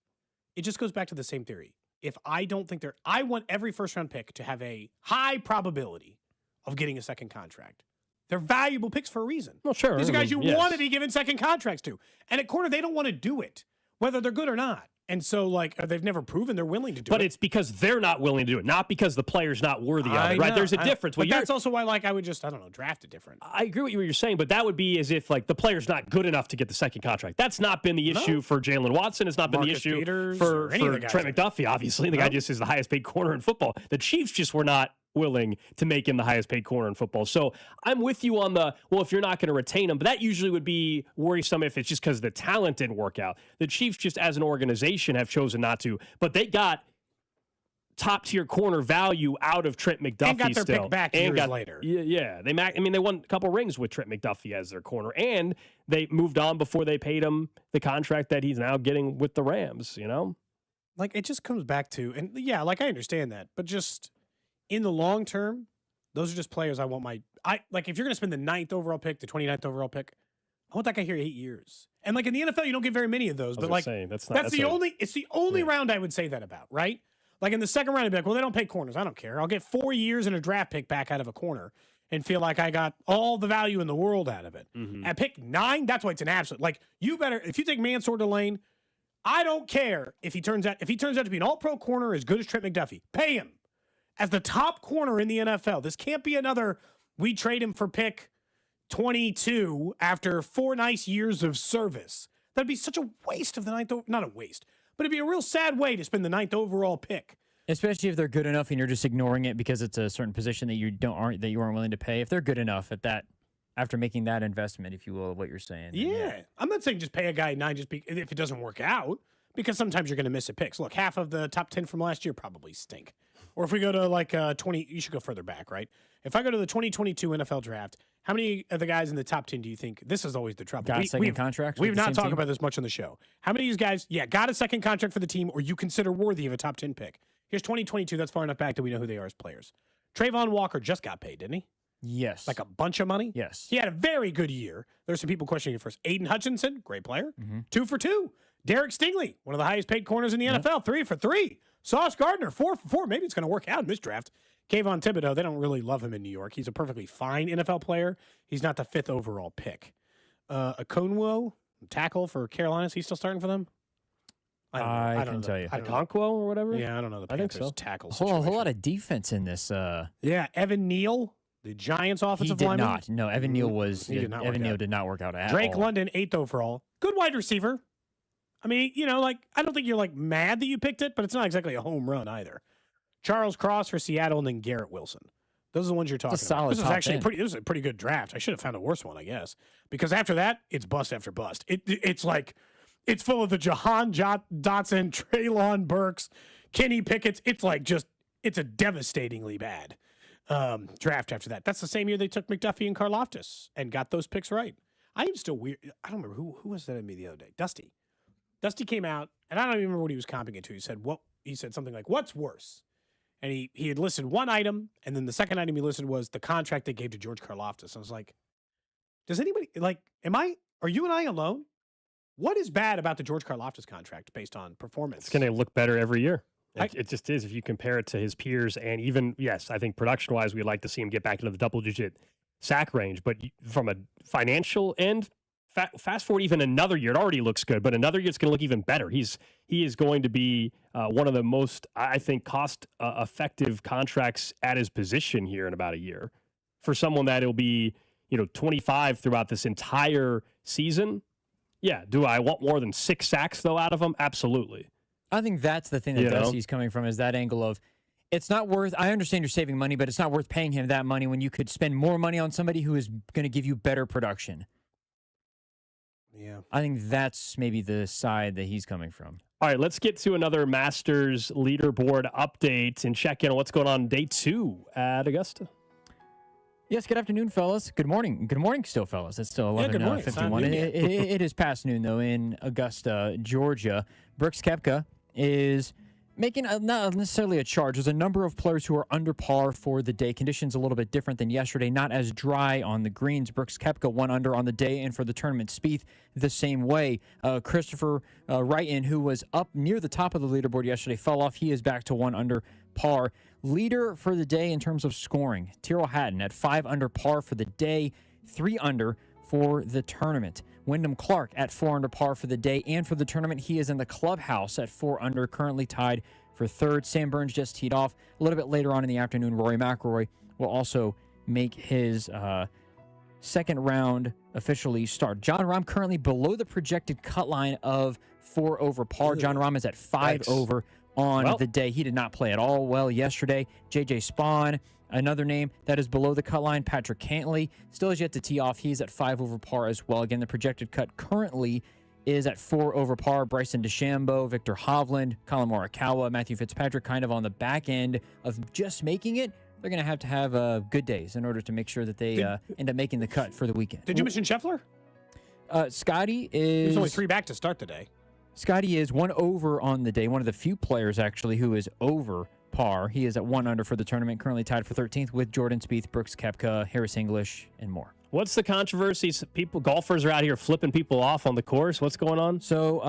goes back to the same theory. If I don't think I want every first round pick to have a high probability of getting a second contract. They're valuable picks for a reason. Well, sure. These are guys you want to be given second contracts to. And at corner, they don't want to do it, whether they're good or not. And so, they've never proven they're willing to do it. But it's because they're not willing to do it, not because the player's not worthy of it, right? There's a difference. But that's also why, I would just, draft it different. I agree with what you're saying, but that would be as if, the player's not good enough to get the second contract. That's not been the issue for Jalen Watson. It's not been the issue Peters, for Trent like McDuffie, obviously. The guy just is the highest paid corner in football. The Chiefs just were not willing to make him the highest paid corner in football. So I'm with you on if you're not going to retain him, but that usually would be worrisome if it's just because the talent didn't work out. The Chiefs just as an organization have chosen not to, but they got top tier corner value out of Trent McDuffie and got their still. pick back years later. Yeah. They won a couple rings with Trent McDuffie as their corner, and they moved on before they paid him the contract that he's now getting with the Rams, It just comes back to, and I understand that, but just in the long term, those are just players I want if you're going to spend the 9th overall pick, the 29th overall pick, I want that guy here 8 years. And in the NFL, you don't get very many of those, but it's the only round I would say that about, right? In the second round, I'd be like, well, they don't pay corners. I don't care. I'll get 4 years and a draft pick back out of a corner and feel like I got all the value in the world out of it. Mm-hmm. At pick 9, that's why it's an absolute, if you take Mansour Delane, I don't care if he turns out to be an all-pro corner as good as Trent McDuffie. Pay him as the top corner in the NFL. This can't be another, we trade him for pick 22 after 4 nice years of service. That'd be such a waste of the 9th, not a waste, but it'd be a real sad way to spend the 9th overall pick. Especially if they're good enough and you're just ignoring it because it's a certain position that you aren't willing to pay. If they're good enough at that, after making that investment, if you will, of what you're saying. Yeah. I'm not saying just pay a guy 9 if it doesn't work out, because sometimes you're going to miss a picks. Look, half of the top 10 from last year probably stink. Or if we go to 20, you should go further back, right? If I go to the 2022 NFL draft, how many of the guys in the top 10 do you think, this is always the trouble. Got second contracts? We've not talked about this much on the show. How many of these guys, got a second contract for the team or you consider worthy of a top 10 pick? Here's 2022. That's far enough back that we know who they are as players. Trayvon Walker just got paid, didn't he? Yes. A bunch of money? Yes. He had a very good year. There's some people questioning it first. Aiden Hutchinson, great player. Mm-hmm. 2 for 2. Derek Stingley, one of the highest paid corners in the NFL, 3 for 3. Sauce Gardner, 4 for 4. Maybe it's going to work out in this draft. Kayvon Thibodeau, they don't really love him in New York. He's a perfectly fine NFL player. He's not the 5th overall pick. Okonwo, tackle for Carolina, is he still starting for them? I can tell you. Okonkwo or whatever? Yeah, I don't know the Panthers tackle A whole lot of defense in this. Evan Neal, the Giants offensive lineman. He did not. No, Evan Neal Evan Neal did not work out at Drake all. London, 8th overall. Good wide receiver. I don't think you're mad that you picked it, but it's not exactly a home run either. Charles Cross for Seattle, and then Garrett Wilson. Those are the ones you're talking about. This was actually this was a pretty good draft. I should have found a worse one, I guess, because after that, it's bust after bust. It's full of the Jahan Dotson, Treylon Burks, Kenny Pickett's. It's a devastatingly bad draft after that. That's the same year they took McDuffie and Karlaftis and got those picks right. I am still weird. I don't remember who was that at me the other day. Dusty came out, and I don't even remember what he was comping it to. He said something like, "What's worse?" And he had listed one item, and then the second item he listed was the contract they gave to George Karlaftis. I was like, does anybody are you and I alone? What is bad about the George Karlaftis contract based on performance? It's going to look better every year. It just is if you compare it to his peers. And even, yes, I think production-wise, we'd like to see him get back into the double-digit sack range. But from a financial end, fast forward even another year, it already looks good, but another year it's going to look even better. He is going to be one of the most, I think, cost-effective contracts at his position here in about a year. For someone that will be, 25 throughout this entire season, yeah. Do I want more than 6 sacks, though, out of him? Absolutely. I think that's the thing that Dusty's coming from, is that angle of, it's not worth, I understand you're saving money, but it's not worth paying him that money when you could spend more money on somebody who is going to give you better production. Yeah. I think that's maybe the side that he's coming from. All right, let's get to another Masters leaderboard update and check in on what's going on day 2 at Augusta. Yes, good afternoon, fellas. Good morning. Good morning still, fellas. It's still Yeah, good morning. It's not 11:51. noon yet. It is past noon, though, in Augusta, Georgia. Brooks Koepka is making not necessarily a charge. There's a number of players who are under par for the day. Conditions a little bit different than yesterday. Not as dry on the greens. Brooks Koepka 1 under on the day, and for the tournament, Spieth the same way. Christopher Wrighton, who was up near the top of the leaderboard yesterday, fell off. He is back to 1 under par. Leader for the day in terms of scoring, Tyrrell Hatton at 5 under par for the day, 3 under for the tournament. Wyndham Clark at 4 under par for the day and for the tournament. He is in the clubhouse at 4 under, currently tied for third. Sam Burns just teed off. A little bit later on in the afternoon, Rory McIlroy will also make his second round officially start. John Rahm currently below the projected cut line of 4 over par. John Rahm is at 5 over on the day. He did not play at all well yesterday. J.J. Spawn, another name that is below the cut line. Patrick Cantley still has yet to tee off. He's at 5 over par as well. Again, the projected cut currently is at 4 over par. Bryson DeChambeau, Victor Hovland, Colin Morikawa, Matthew Fitzpatrick kind of on the back end of just making it. They're going to have good days in order to make sure that they end up making the cut for the weekend. Did you mention Scheffler? Scotty is... There's only 3 back to start the day. Scotty is 1 over on the day. One of the few players, actually, who is over par. He is at 1 under for the tournament, currently tied for 13th with Jordan Spieth, Brooks Koepka, Harris English, and more. What's the controversies? Golfers are out here flipping people off on the course. What's going on? So,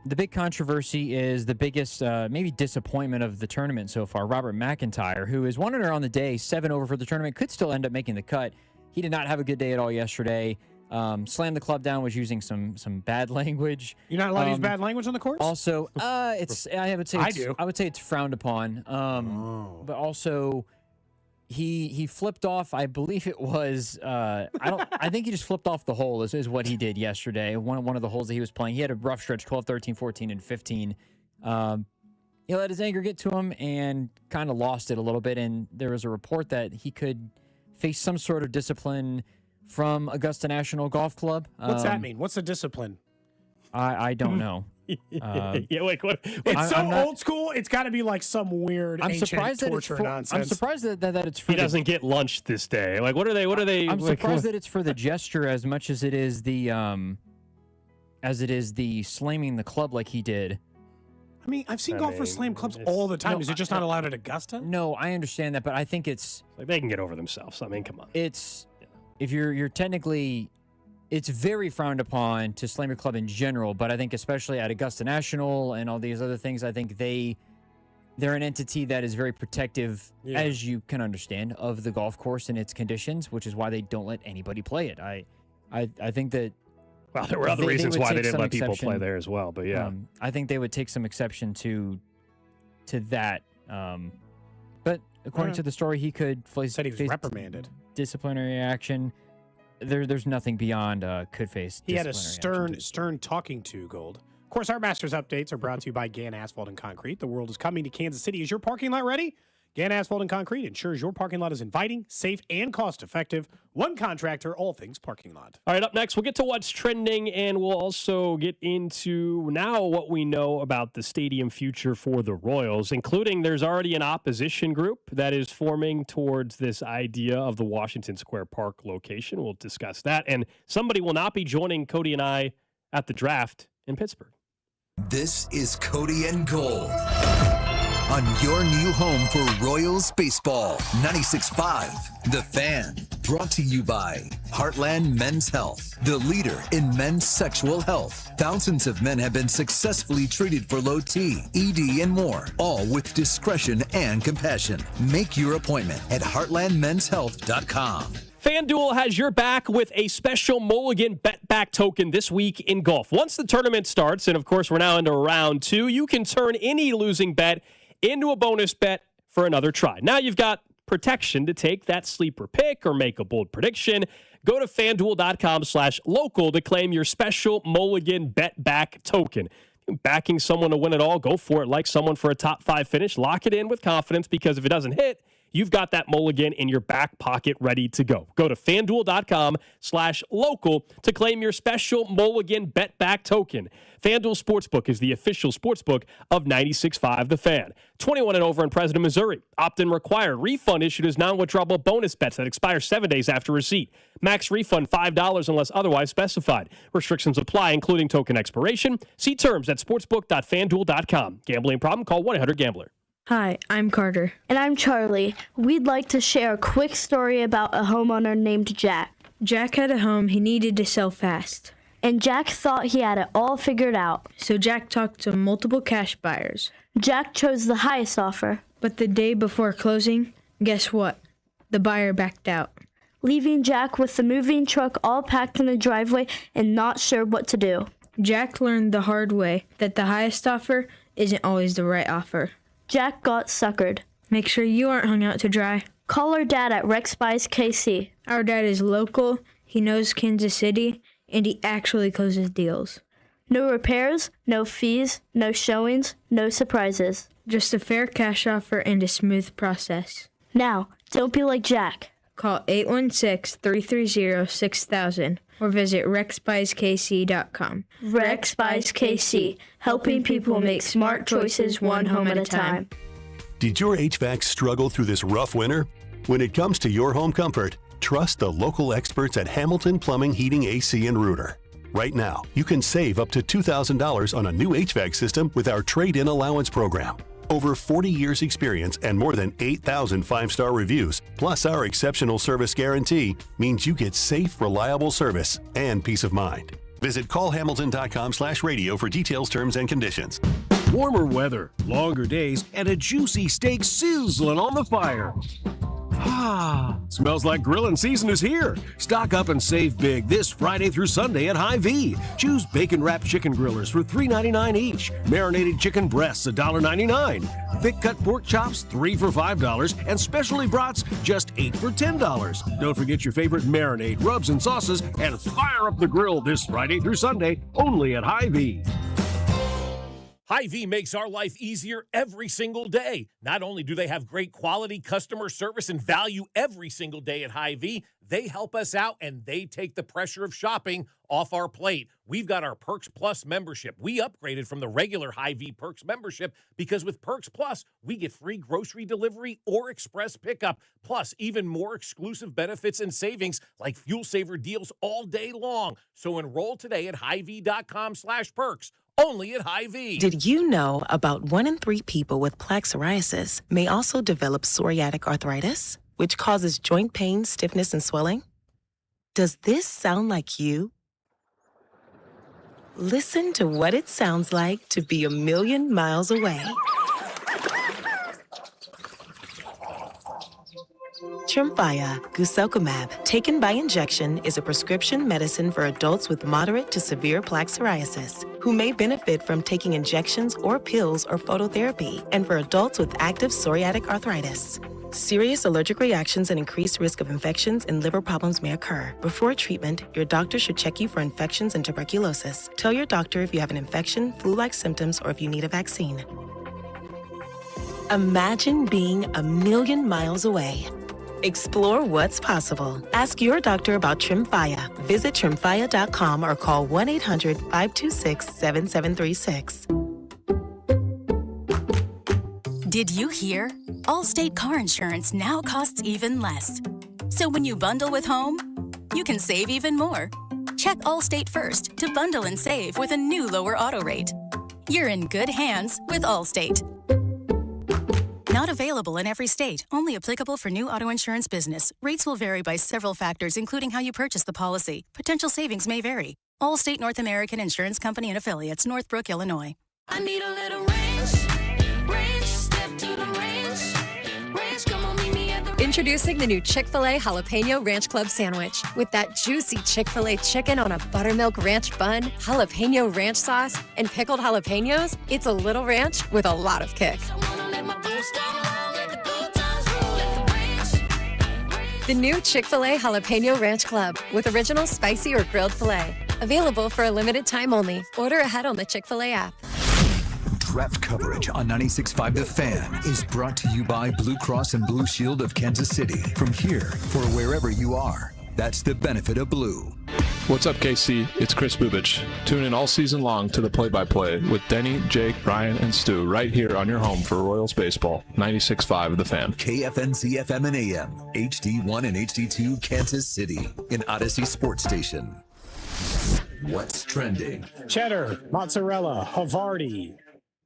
the big controversy is the biggest, maybe disappointment of the tournament so far. Robert McIntyre, who is 1 under on the day, 7 over for the tournament, could still end up making the cut. He did not have a good day at all yesterday. Slammed the club down, was using some bad language. You're not allowed to use bad language on the course? Also, I would say I would say it's frowned upon. But also, he flipped off. I believe it was. I think he just flipped off the hole. Is what he did yesterday. One of the holes that he was playing. He had a rough stretch: 12, 13, 14, and 15. He let his anger get to him and kind of lost it a little bit. And there was a report that he could face some sort of discipline from Augusta National Golf Club. What's that mean? What's the discipline? I don't know. Yeah, wait, what? It's old school. It's got to be like some weird ancient torture nonsense. I'm surprised that it's for he doesn't get lunch this day. Like, what are they? I'm surprised that it's for the gesture as much as it is the slamming the club like he did. I mean, I've seen golfers slam clubs all the time. Is it just not allowed at Augusta? No, I understand that, but I think it's like they can get over themselves. I mean, come on. It's if you're technically, it's very frowned upon to slam your club in general, but I think especially at Augusta National and all these other things, I think they're an entity that is very protective, as you can understand, of the golf course and its conditions, which is why they don't let anybody play it. I think that. Well, there were other reasons why they didn't let people play there as well, but yeah. I think they would take some exception to that. But according to the story, he could face reprimanded. Disciplinary action. There's nothing beyond could face. He had a stern talking to, Gold. Of course, our Masters updates are brought to you by Gann Asphalt and Concrete. The world is coming to Kansas City. Is your parking lot ready? Gann Asphalt and Concrete ensures your parking lot is inviting, safe, and cost-effective. One contractor, all things parking lot. All right, up next, we'll get to what's trending, and we'll also get into now what we know about the stadium future for the Royals, including there's already an opposition group that is forming towards this idea of the Washington Square Park location. We'll discuss that, and somebody will not be joining Cody and I at the draft in Pittsburgh. This is Cody and Gold on your new home for Royals baseball. 96.5, The Fan. Brought to you by Heartland Men's Health, the leader in men's sexual health. Thousands of men have been successfully treated for low T, ED, and more, all with discretion and compassion. Make your appointment at heartlandmenshealth.com. FanDuel has your back with a special Mulligan bet back token this week in golf. Once the tournament starts, and of course we're now into round 2, you can turn any losing bet into a bonus bet for another try. Now you've got protection to take that sleeper pick or make a bold prediction. Go to FanDuel.com/local to claim your special Mulligan bet back token. Backing someone to win it all, go for it like someone for a top 5 finish. Lock it in with confidence because if it doesn't hit, you've got that mulligan in your back pocket ready to go. Go to FanDuel.com/local to claim your special mulligan bet back token. FanDuel Sportsbook is the official sportsbook of 96.5 The Fan. 21 and over in President, Missouri. Opt-in required. Refund issued as non-withdrawable bonus bets that expire 7 days after receipt. Max refund $5 unless otherwise specified. Restrictions apply, including token expiration. See terms at sportsbook.fanduel.com. Gambling problem? Call 1-800-GAMBLER. Hi, I'm Carter. And I'm Charlie. We'd like to share a quick story about a homeowner named Jack. Jack had a home he needed to sell fast. And Jack thought he had it all figured out. So Jack talked to multiple cash buyers. Jack chose the highest offer. But the day before closing, guess what? The buyer backed out, leaving Jack with the moving truck all packed in the driveway and not sure what to do. Jack learned the hard way that the highest offer isn't always the right offer. Jack got suckered. Make sure you aren't hung out to dry. Call our dad at Rex Buys KC. Our dad is local, he knows Kansas City, and he actually closes deals. No repairs, no fees, no showings, no surprises. Just a fair cash offer and a smooth process. Now, don't be like Jack. Call 816-330-6000 or visit rexbuyskc.com. Rex Buys KC, helping people make smart choices one home at a time. Did your HVAC struggle through this rough winter? When it comes to your home comfort, trust the local experts at Hamilton Plumbing, Heating, AC, and Rooter. Right now, you can save up to $2,000 on a new HVAC system with our trade-in allowance program. Over 40 years experience and more than 8,000 five-star reviews, plus our exceptional service guarantee, means you get safe, reliable service and peace of mind. Visit callhamilton.com/radio for details, terms, and conditions. Warmer weather, longer days, and a juicy steak sizzling on the fire. Ah, smells like grilling season is here. Stock up and save big this Friday through Sunday at Hy-Vee. Choose bacon-wrapped chicken grillers for $3.99 each. Marinated chicken breasts, $1.99. Thick-cut pork chops, 3 for $5. And specialty brats, just 8 for $10. Don't forget your favorite marinade, rubs, and sauces, and fire up the grill this Friday through Sunday, only at Hy-Vee. Hy-Vee makes our life easier every single day. Not only do they have great quality customer service and value every single day at Hy-Vee, they help us out and they take the pressure of shopping off our plate. We've got our Perks Plus membership. We upgraded from the regular Hy-Vee Perks membership because with Perks Plus, we get free grocery delivery or express pickup, plus even more exclusive benefits and savings like fuel saver deals all day long. So enroll today at Hy-Vee.com/perks. Only at Hy-Vee. Did you know about 1 in 3 people with plaque psoriasis may also develop psoriatic arthritis, which causes joint pain, stiffness, and swelling? Does this sound like you? Listen to what it sounds like to be a million miles away. Tremfya guselkumab, taken by injection, is a prescription medicine for adults with moderate to severe plaque psoriasis who may benefit from taking injections or pills or phototherapy, and for adults with active psoriatic arthritis. Serious allergic reactions and increased risk of infections and liver problems may occur. Before treatment, your doctor should check you for infections and tuberculosis. Tell your doctor if you have an infection, flu-like symptoms, or if you need a vaccine. Imagine being a million miles away. Explore what's possible. Ask your doctor about Tremfya. Visit Tremfya.com or call 1-800-526-7736. Did you hear? Allstate car insurance now costs even less. So when you bundle with home, you can save even more. Check Allstate first to bundle and save with a new lower auto rate. You're in good hands with Allstate. Not available in every state. Only applicable for new auto insurance business. Rates will vary by several factors, including how you purchase the policy. Potential savings may vary. Allstate North American Insurance Company and Affiliates, Northbrook, Illinois. I need a little ranch, step to the ranch, come on, meet me at the Introducing the new Chick-fil-A Jalapeno Ranch Club Sandwich. With that juicy Chick-fil-A chicken on a buttermilk ranch bun, jalapeno ranch sauce, and pickled jalapenos, it's a little ranch with a lot of kick. The new Chick-fil-A Jalapeno Ranch Club with original spicy or grilled filet. Available for a limited time only. Order ahead on the Chick-fil-A app. Draft coverage on 96.5 The Fan is brought to you by Blue Cross and Blue Shield of Kansas City. From here for wherever you are. That's the benefit of blue. What's up, KC? It's Chris Bubich. Tune in all season long to the play-by-play with Denny, Jake, Brian, and Stu right here on your home for Royals baseball. 96.5 The Fan. KFNC FM and AM, HD1 and HD2 Kansas City, an Odyssey sports station. What's trending? Cheddar, mozzarella, Havarti.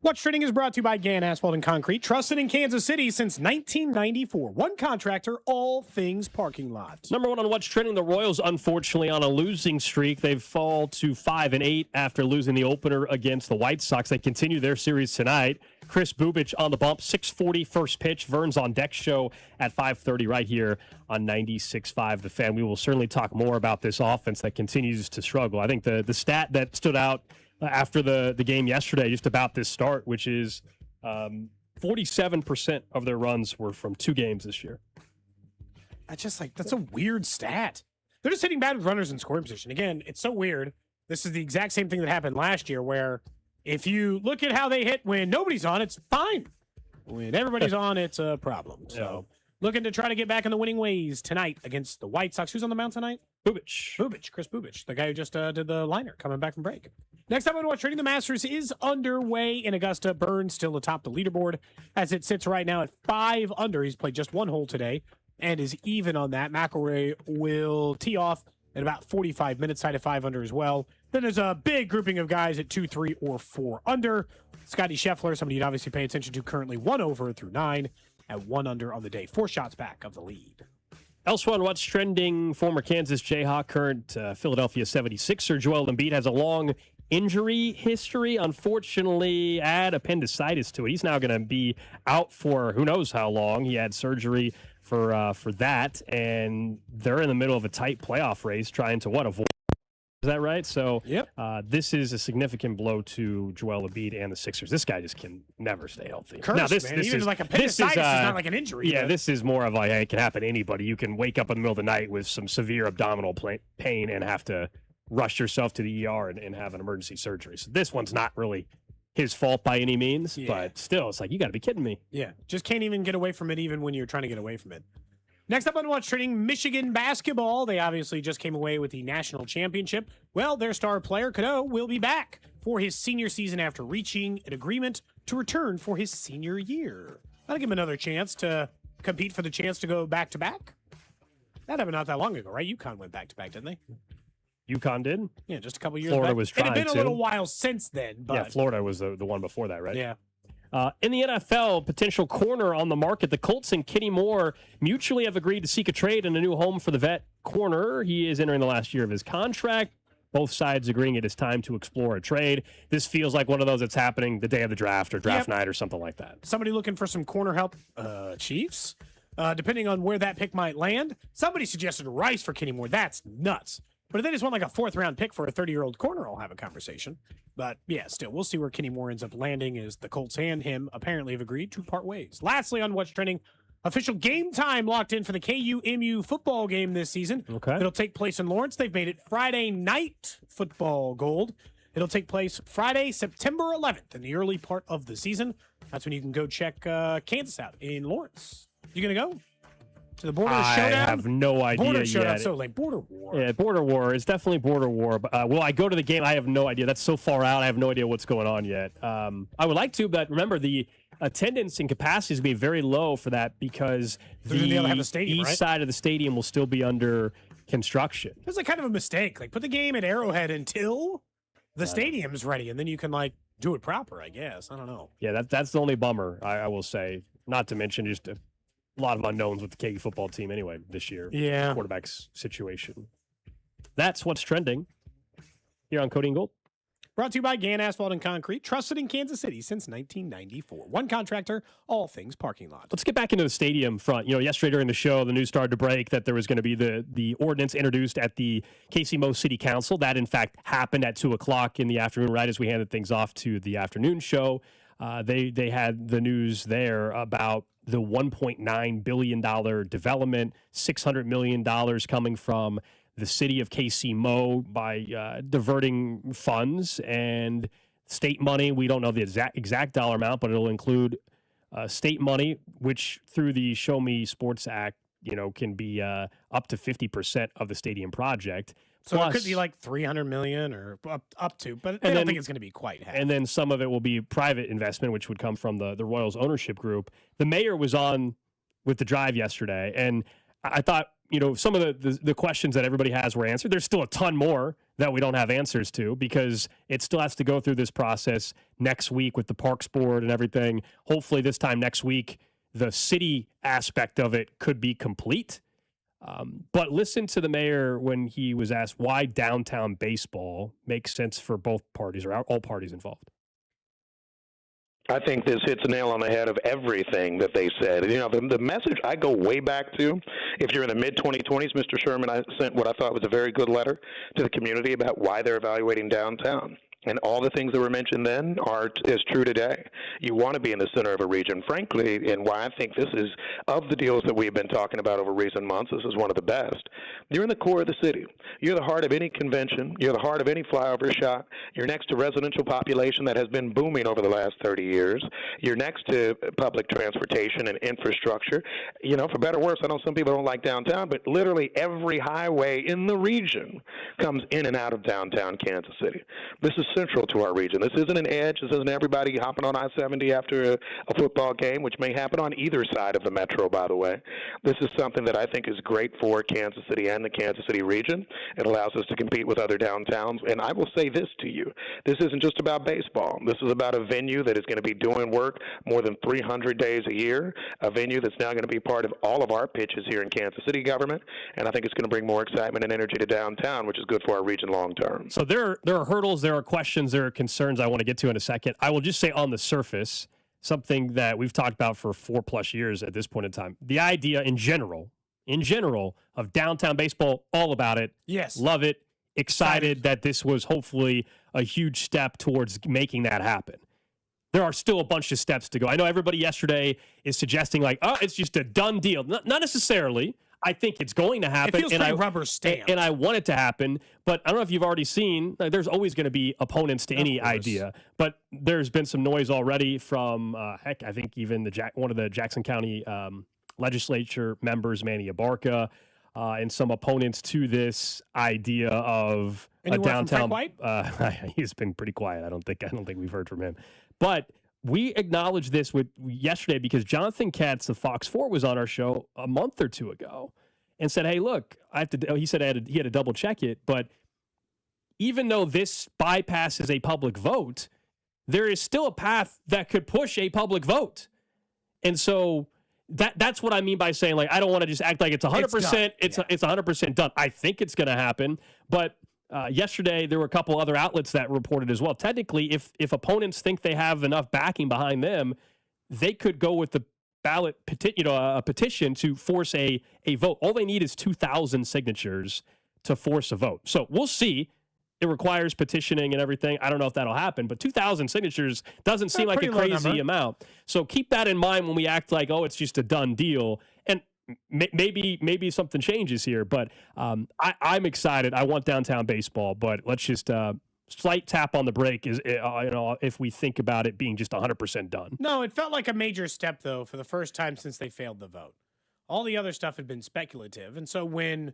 What's Trending is brought to you by Gann Asphalt and Concrete, trusted in Kansas City since 1994. One contractor, all things parking lot. Number one on What's Trending, the Royals, unfortunately, on a losing streak. They fall to 5-8 after losing the opener against the White Sox. They continue their series tonight. Chris Bubich on the bump, 6:40 first pitch. Vern's on deck show at 5:30 right here on 96.5 The Fan. We will certainly talk more about this offense that continues to struggle. I think the stat that stood out after the game yesterday, just about this start, which is 47% of their runs were from 2 games this year. That's a weird stat. They're just hitting bad with runners in scoring position. Again, it's so weird. This is the exact same thing that happened last year, where if you look at how they hit when nobody's on, it's fine. When everybody's on, it's a problem. So looking to try to get back in the winning ways tonight against the White Sox. Who's on the mound tonight? Chris Bubich, the guy who just did the liner coming back from break. Next up on What's Trending, the Masters is underway in Augusta. Burns still atop the leaderboard as it sits right now at 5 under. He's played just 1 hole today and is even on that. McIlroy will tee off at about 45 minutes, side at 5 under as well. Then there's a big grouping of guys at 2, 3, or 4 under. Scotty Scheffler, somebody you'd obviously pay attention to, currently 1 over through 9 at 1 under on the day. 4 shots back of the lead. Elsewhere on What's Trending, former Kansas Jayhawk, current Philadelphia 76er, Joel Embiid has a long injury history. Unfortunately, add appendicitis to it. He's now going to be out for who knows how long. He had surgery for that, and they're in the middle of a tight playoff race trying to avoid. Is that right? So this is a significant blow to Joel Embiid and the Sixers. This guy just can never stay healthy. Curse, now, this even is like appendicitis is not like an injury. Yeah, but this is more of like, hey, it can happen to anybody. You can wake up in the middle of the night with some severe abdominal pain and have to rush yourself to the ER and have an emergency surgery. So this one's not really his fault by any means, but still, it's like, you got to be kidding me. Yeah, just can't even get away from it even when you're trying to get away from it. Next up on What's Trending, Michigan basketball. They obviously just came away with the national championship. Well, their star player, Cadeau, will be back for his senior season after reaching an agreement to return for his senior year. That'll give him another chance to compete for the chance to go back-to-back. That happened not that long ago, right? UConn went back-to-back, didn't they? UConn did? Yeah, just a couple years Florida back. was It trying had been to. a little while since then. But Yeah, Florida was the one before that, right? Yeah. In the NFL, potential corner on the market. The Colts and Kenny Moore mutually have agreed to seek a trade and a new home for the vet corner. He is entering the last year of his contract. Both sides agreeing it is time to explore a trade. This feels like one of those that's happening the day of the draft or draft night or something like that. Somebody looking for some corner help? Chiefs? Depending on where that pick might land. Somebody suggested Rice for Kenny Moore. That's nuts. But if they just want like a 4th-round pick for a 30-year-old corner, I'll have a conversation. But yeah, still, we'll see where Kenny Moore ends up landing as the Colts and him apparently have agreed to part ways. Lastly, on What's Trending, official game time locked in for the KU-MU football game this season. Okay. It'll take place in Lawrence. They've made it Friday night football gold. It'll take place Friday, September 11th in the early part of the season. That's when you can go check Kansas out in Lawrence. You going to go? To the border showdown? I have no idea border yet. showdown, so like border war. Yeah, border war. It's definitely border war. But will I go to the game? I have no idea. That's so far out. I have no idea what's going on yet. I would like to, but remember the attendance and capacity is going to be very low for that because the stadium, east right? side of the stadium will still be under construction. It was like kind of a mistake. Like put the game at Arrowhead until the stadium's ready, and then you can like do it proper, I guess. I don't know. Yeah, that's the only bummer, I will say. Not to mention just a lot of unknowns with the KU football team anyway this year. Yeah. Quarterback's situation. That's What's Trending here on Cody Gold. Brought to you by Gann Asphalt and Concrete, trusted in Kansas City since 1994. One contractor, all things parking lot. Let's get back into the stadium front. You know, yesterday during the show, the news started to break that there was going to be the ordinance introduced at the KC-Mo City Council. That, in fact, happened at 2 o'clock in the afternoon, right as we handed things off to the afternoon show. They had the news there about the $1.9 billion development, $600 million coming from the city of KC-Mo by diverting funds, and state money. We don't know the exact dollar amount, but it'll include state money, which through the Show Me Sports Act, can be up to 50% of the stadium project. So Plus, it could be like 300 million or up to, but I don't think it's going to be quite half. And then some of it will be private investment, which would come from the Royals ownership group. The mayor was on with The Drive yesterday, and I thought, some of the questions that everybody has were answered. There's still a ton more that we don't have answers to because it still has to go through this process next week with the Parks Board and everything. Hopefully this time next week, the city aspect of it could be complete. But listen to the mayor when he was asked why downtown baseball makes sense for both parties or all parties involved. I think this hits a nail on the head of everything that they said. The message I go way back to, if you're in the mid-2020s, Mr. Sherman, I sent what I thought was a very good letter to the community about why they're evaluating downtown. And all the things that were mentioned then are as true today. You want to be in the center of a region, frankly, and why I think this is, of the deals that we've been talking about over recent months, this is one of the best. You're in the core of the city. You're the heart of any convention. You're the heart of any flyover shot. You're next to residential population that has been booming over the last 30 years. You're next to public transportation and infrastructure. For better or worse, I know some people don't like downtown, but literally every highway in the region comes in and out of downtown Kansas City. This is central to our region. This isn't an edge. This isn't everybody hopping on I-70 after a football game, which may happen on either side of the metro, by the way. This is something that I think is great for Kansas City and the Kansas City region. It allows us to compete with other downtowns. And I will say this to you. This isn't just about baseball. This is about a venue that is going to be doing work more than 300 days a year, a venue that's now going to be part of all of our pitches here in Kansas City government. And I think it's going to bring more excitement and energy to downtown, which is good for our region long term. So there are hurdles, there are questions, there are concerns I want to get to in a second. I will just say on the surface, something that we've talked about for 4+ years at this point in time. The idea in general of downtown baseball, all about it. Yes. Love it. Excited that this was hopefully a huge step towards making that happen. There are still a bunch of steps to go. I know everybody yesterday is suggesting it's just a done deal. Not necessarily. I think it's going to happen. It feels like rubber stamp. And I want it to happen, but I don't know if you've already seen, there's always going to be opponents to any idea, but there's been some noise already from, I think even one of the Jackson County legislature members, Manny Abarca, and some opponents to this idea of Anyone a downtown. From He's been pretty quiet. I don't think we've heard from him, but we acknowledged this yesterday because Jonathan Katz of Fox 4 was on our show a month or two ago and said, hey, look, he said he had to double check it, but even though this bypasses a public vote, there is still a path that could push a public vote. And so that's what I mean by saying, I don't want to just act like it's 100%. It's 100% done. I think it's going to happen, but yesterday, there were a couple other outlets that reported as well. Technically, if opponents think they have enough backing behind them, they could go with the ballot a petition to force a vote. All they need is 2,000 signatures to force a vote. So we'll see. It requires petitioning and everything. I don't know if that'll happen, but 2,000 signatures doesn't seem like a crazy amount. So keep that in mind when we act like, it's just a done deal. And maybe something changes here, but I'm excited. I want downtown baseball, but let's just slight tap on the brake is if we think about it being just 100% done. No, it felt like a major step though for the first time since they failed the vote. All the other stuff had been speculative, and so when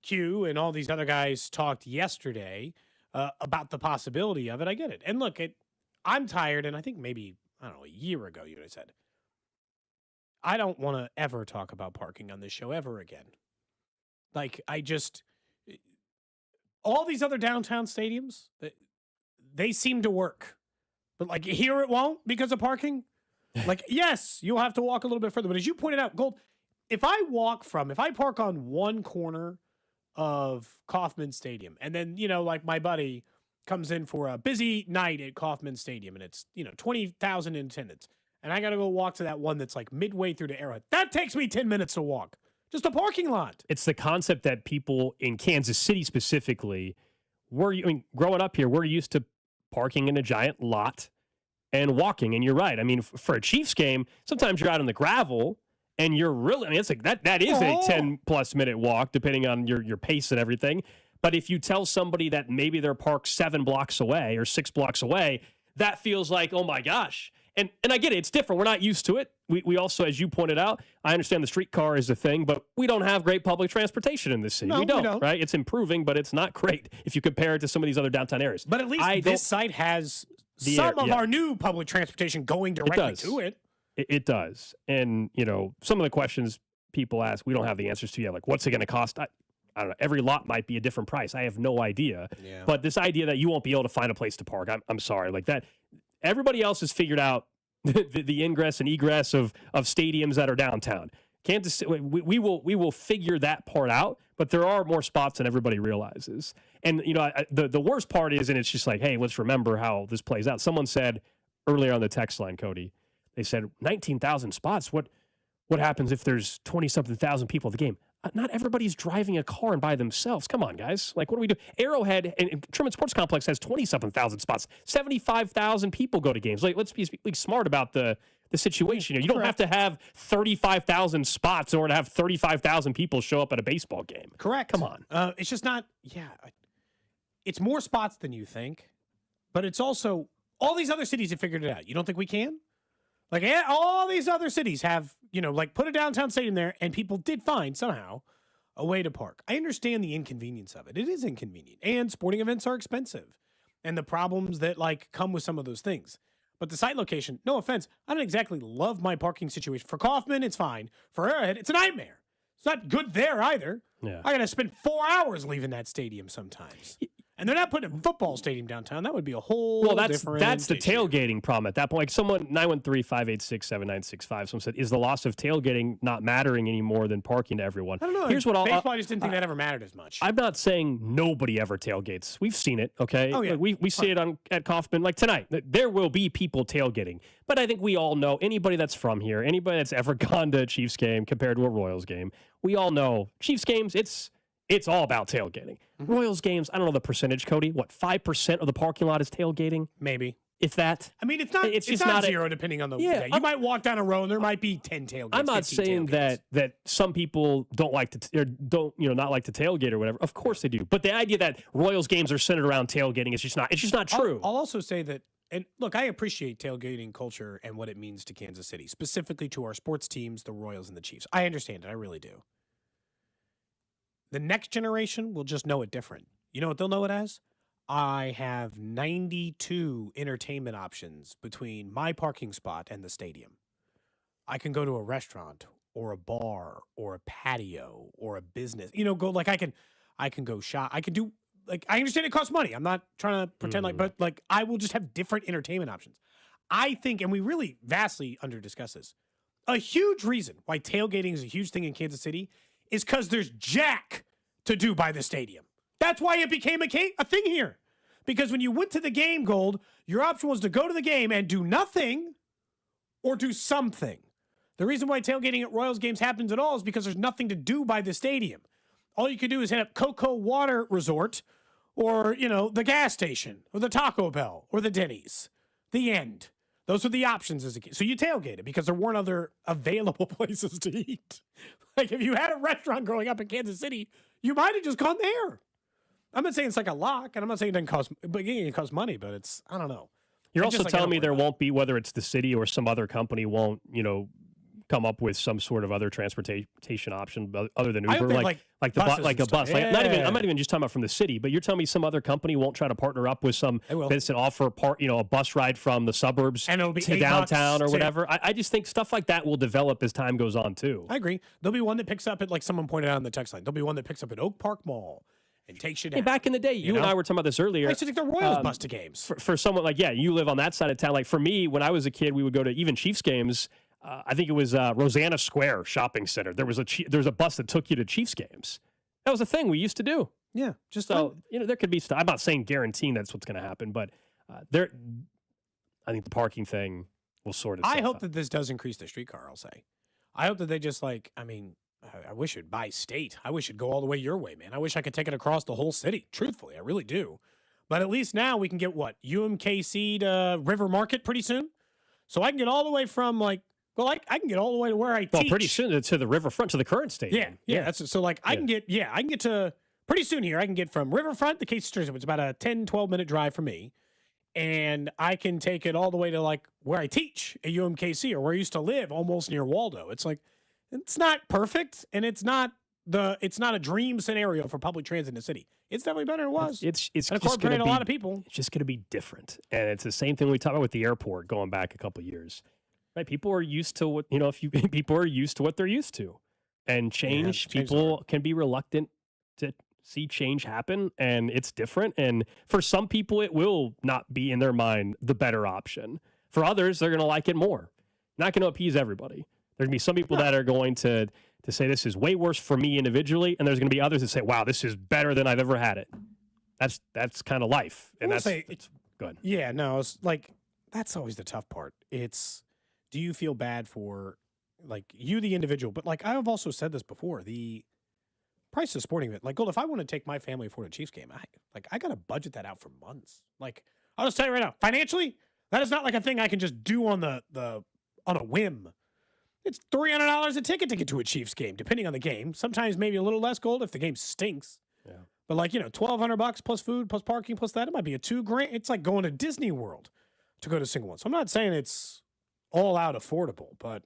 Q and all these other guys talked yesterday about the possibility of it, I get it. And look, I'm tired, and I think maybe a year ago you had said, I don't want to ever talk about parking on this show ever again. All these other downtown stadiums, they seem to work. But here it won't because of parking. Yes, you'll have to walk a little bit further. But as you pointed out, Gold, if I park on one corner of Kauffman Stadium, and then, my buddy comes in for a busy night at Kauffman Stadium, and it's, 20,000 in attendance, and I got to go walk to that one that's midway through to Arrowhead. That takes me 10 minutes to walk. Just a parking lot. It's the concept that people in Kansas City specifically, growing up here, we're used to parking in a giant lot and walking. And you're right. For a Chiefs game, sometimes you're out on the gravel and you're really, it's that is a 10+ minute walk, depending on your pace and everything. But if you tell somebody that maybe they're parked 7 blocks away or 6 blocks away, that feels like, oh my gosh. And I get it. It's different. We're not used to it. We also, as you pointed out, I understand the streetcar is a thing, but we don't have great public transportation in this city. No, we don't, we don't. right? It's improving, but it's not great if you compare it to some of these other downtown areas. But at least this site has some of our new public transportation going directly to it. It does. And, some of the questions people ask, we don't have the answers to yet. Like, what's it going to cost? I don't know. Every lot might be a different price. I have no idea. Yeah. But this idea that you won't be able to find a place to park, I'm sorry. Like that, everybody else has figured out the ingress and egress of stadiums that are downtown. Kansas City, we will figure that part out, but there are more spots than everybody realizes. And, the worst part is, and it's just like, hey, let's remember how this plays out. Someone said earlier on the text line, Cody, they said 19,000 spots. What happens if there's 20-something thousand people at the game? Not everybody's driving a car and by themselves. Come on, guys. Like, what do we do? Arrowhead and Truman Sports Complex has 20-something thousand spots. 75,000 people go to games. Like, let's be smart about the situation here. You don't have to have 35,000 spots in order to have 35,000 people show up at a baseball game. Correct. Come on. It's just not, it's more spots than you think, but it's also, all these other cities have figured it out. You don't think we can? Like, all these other cities have, put a downtown stadium there, and people did find, somehow, a way to park. I understand the inconvenience of it. It is inconvenient. And sporting events are expensive. And the problems that, come with some of those things. But the site location, no offense, I don't exactly love my parking situation. For Kaufman, it's fine. For Arrowhead, it's a nightmare. It's not good there either. Yeah. I got to spend 4 hours leaving that stadium sometimes. And they're not putting a football stadium downtown. That would be a whole different that's the issue. tailgating problem at that point. Like someone, 913-586-7965, someone said, is the loss of tailgating not mattering any more than parking to everyone? I don't know. Here's what Baseball, I just didn't think that ever mattered as much. I'm not saying nobody ever tailgates. We've seen it, okay? Oh, yeah. Like, we see it at Kaufman. Like tonight, there will be people tailgating. But I think we all know, anybody that's from here, anybody that's ever gone to a Chiefs game compared to a Royals game, we all know Chiefs games, it's all about tailgating. Mm-hmm. Royals games, I don't know the percentage, Cody. What, 5% of the parking lot is tailgating? Maybe. If that. I mean, it's just not zero depending on the day. You might walk down a row and there might be 10 tailgates. I'm not saying that some people don't like to or don't not like to tailgate or whatever. Of course they do. But the idea that Royals games are centered around tailgating is just not true. I'll also say that, and look, I appreciate tailgating culture and what it means to Kansas City, specifically to our sports teams, the Royals and the Chiefs. I understand it. I really do. The next generation will just know it different. You know what they'll know it as? I have 92 entertainment options between my parking spot and the stadium. I can go to a restaurant or a bar or a patio or a business. I can go shop. I can do, I understand it costs money. I'm not trying to pretend but I will just have different entertainment options. I think, and we really vastly under-discuss this, a huge reason why tailgating is a huge thing in Kansas City is because there's jack to do by the stadium. That's why it became a thing here. Because when you went to the game, Gold, your option was to go to the game and do nothing or do something. The reason why tailgating at Royals games happens at all is because there's nothing to do by the stadium. All you can do is hit up Cocoa Water Resort or, the gas station or the Taco Bell or the Denny's. The end. Those are the options as a kid. So you tailgated because there weren't other available places to eat. Like if you had a restaurant growing up in Kansas City, you might have just gone there. I'm not saying it's like a lock, and I'm not saying it costs money, but it's, I don't know. You're also telling me there won't be, whether it's the city or some other company won't, come up with some sort of other transportation option other than Uber, like a bus. Yeah. I'm not even just talking about from the city, but you're telling me some other company won't try to partner up with some business and offer a bus ride from the suburbs and it'll be to $8 downtown or whatever. I just think stuff like that will develop as time goes on too. I agree. There'll be one that picks up at, like someone pointed out on the text line, there'll be one that picks up at Oak Park Mall and takes you down. Hey, back in the day, you and I were talking about this earlier. I used to take the Royals bus to games. For someone you live on that side of town. Like for me, when I was a kid, we would go to even Chiefs games. I think it was Rosanna Square Shopping Center. There was a bus that took you to Chiefs games. That was a thing we used to do. Yeah, just so there could be stuff. I'm not saying guaranteeing that's what's going to happen, but I think the parking thing will sort itself I hope out. that this does increase the streetcar. I'll say, I hope that they just I wish it'd by state. I wish it'd go all the way your way, man. I wish I could take it across the whole city. Truthfully, I really do. But at least now we can get UMKC to River Market pretty soon. So I can get all the way from I can get all the way to where I teach. Well, pretty soon to the riverfront, to the current stadium. Yeah. That's so I can get to pretty soon here. I can get from Riverfront to Casey Street. It's about a 10, 12-minute drive for me. and I can take it all the way to like where I teach at UMKC or where I used to live, almost near Waldo. It's like it's not perfect, and it's not a dream scenario for public transit in the city. It's definitely better than it was. It's and incorporated a lot of people. It's just going to be different, and it's the same thing we talked about with the airport going back a couple of years. Right? People are used to what people are used to what they're used to, and change. People can be reluctant to see change happen, and it's different. And for some people, it will not be in their mind the better option. For others, they're going to like it more. Not going to appease everybody. There's going to be some people that are going to say this is way worse for me individually, and there's going to be others that say, wow, this is better than I've ever had it. That's kind of life. And that's go ahead. Yeah, no, it's like that's always the tough part. It's do you feel bad for like you, the individual? But like I've also said this before, the price of sporting event. Like, Gold, if I want to take my family for a Chiefs game, I got to budget that out for months. Like, I'll just tell you right now, financially, that is not like a thing I can just do on on a whim. It's $300 a ticket to get to a Chiefs game, depending on the game. Sometimes maybe a little less, Gold, if the game stinks. Yeah. But like, $1,200 plus food, plus parking, plus that, it might be a $2,000. It's like going to Disney World to go to a single one. So I'm not saying it's all out affordable, but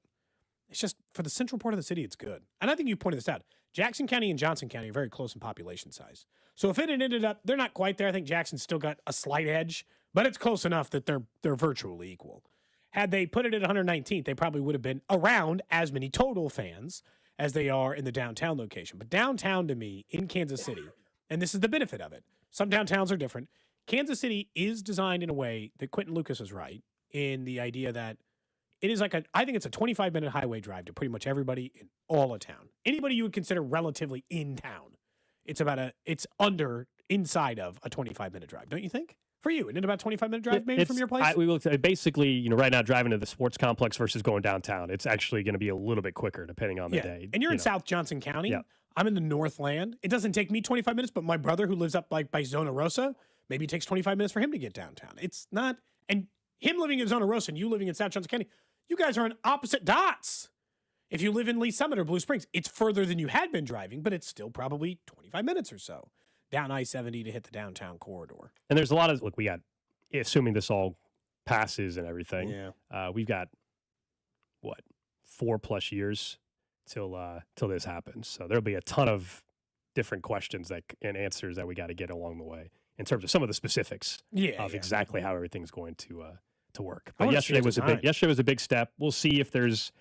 it's just for the central part of the city, it's good. And I think you pointed this out. Jackson County and Johnson County are very close in population size. So if it had ended up, they're not quite there. I think Jackson's still got a slight edge, but it's close enough that they're virtually equal. Had they put it at 119th, they probably would have been around as many total fans as they are in the downtown location. But downtown to me in Kansas City, and this is the benefit of it, some downtowns are different. Kansas City is designed in a way that Quentin Lucas is right in the idea that it is like I think it's a 25-minute highway drive to pretty much everybody in all of town. Anybody you would consider relatively in town, it's inside of a 25-minute drive, don't you think? For you, isn't it about a 25-minute drive maybe from your place? We looked at basically, right now driving to the sports complex versus going downtown. It's actually going to be a little bit quicker depending on the day. And you're in South Johnson County. Yeah. I'm in the Northland. It doesn't take me 25 minutes, but my brother who lives up like by Zona Rosa, maybe it takes 25 minutes for him to get downtown. It's not, and him living in Zona Rosa and you living in South Johnson County, you guys are on opposite dots. If you live in Lee Summit or Blue Springs, it's further than you had been driving, but it's still probably 25 minutes or so down I-70 to hit the downtown corridor. And there's a lot of, look, we got, assuming this all passes and everything, we've got, 4+ years till this happens. So there'll be a ton of different questions and answers that we got to get along the way in terms of some of the specifics of exactly how everything's going to work. But yesterday was a big step. We'll see if there's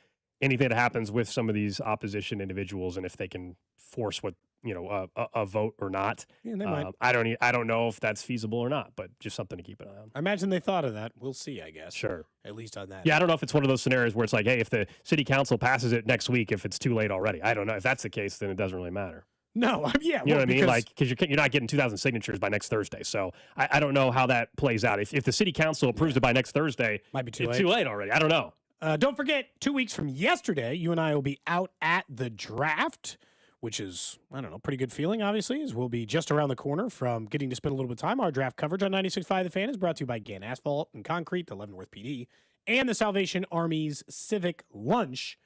anything that happens with some of these opposition individuals and if they can force a vote or not. Yeah, they might. I don't know if that's feasible or not, but just something to keep an eye on. I imagine they thought of that. We'll see, I guess. Sure. At least on that. Yeah, I don't know if it's one of those scenarios where it's like, hey, if the city council passes it next week, if it's too late already. I don't know. If that's the case, then it doesn't really matter. No, yeah. You know what I mean? Like, because you're not getting 2,000 signatures by next Thursday. So I don't know how that plays out. If the city council approves it by next Thursday, might be too late. Too late already. I don't know. Don't forget, 2 weeks from yesterday, you and I will be out at the draft, which is, I don't know, pretty good feeling, obviously, as we'll be just around the corner from getting to spend a little bit of time. Our draft coverage on 96.5 The Fan is brought to you by Gann Asphalt and Concrete, the Leavenworth PD, and the Salvation Army's Civic Lunch.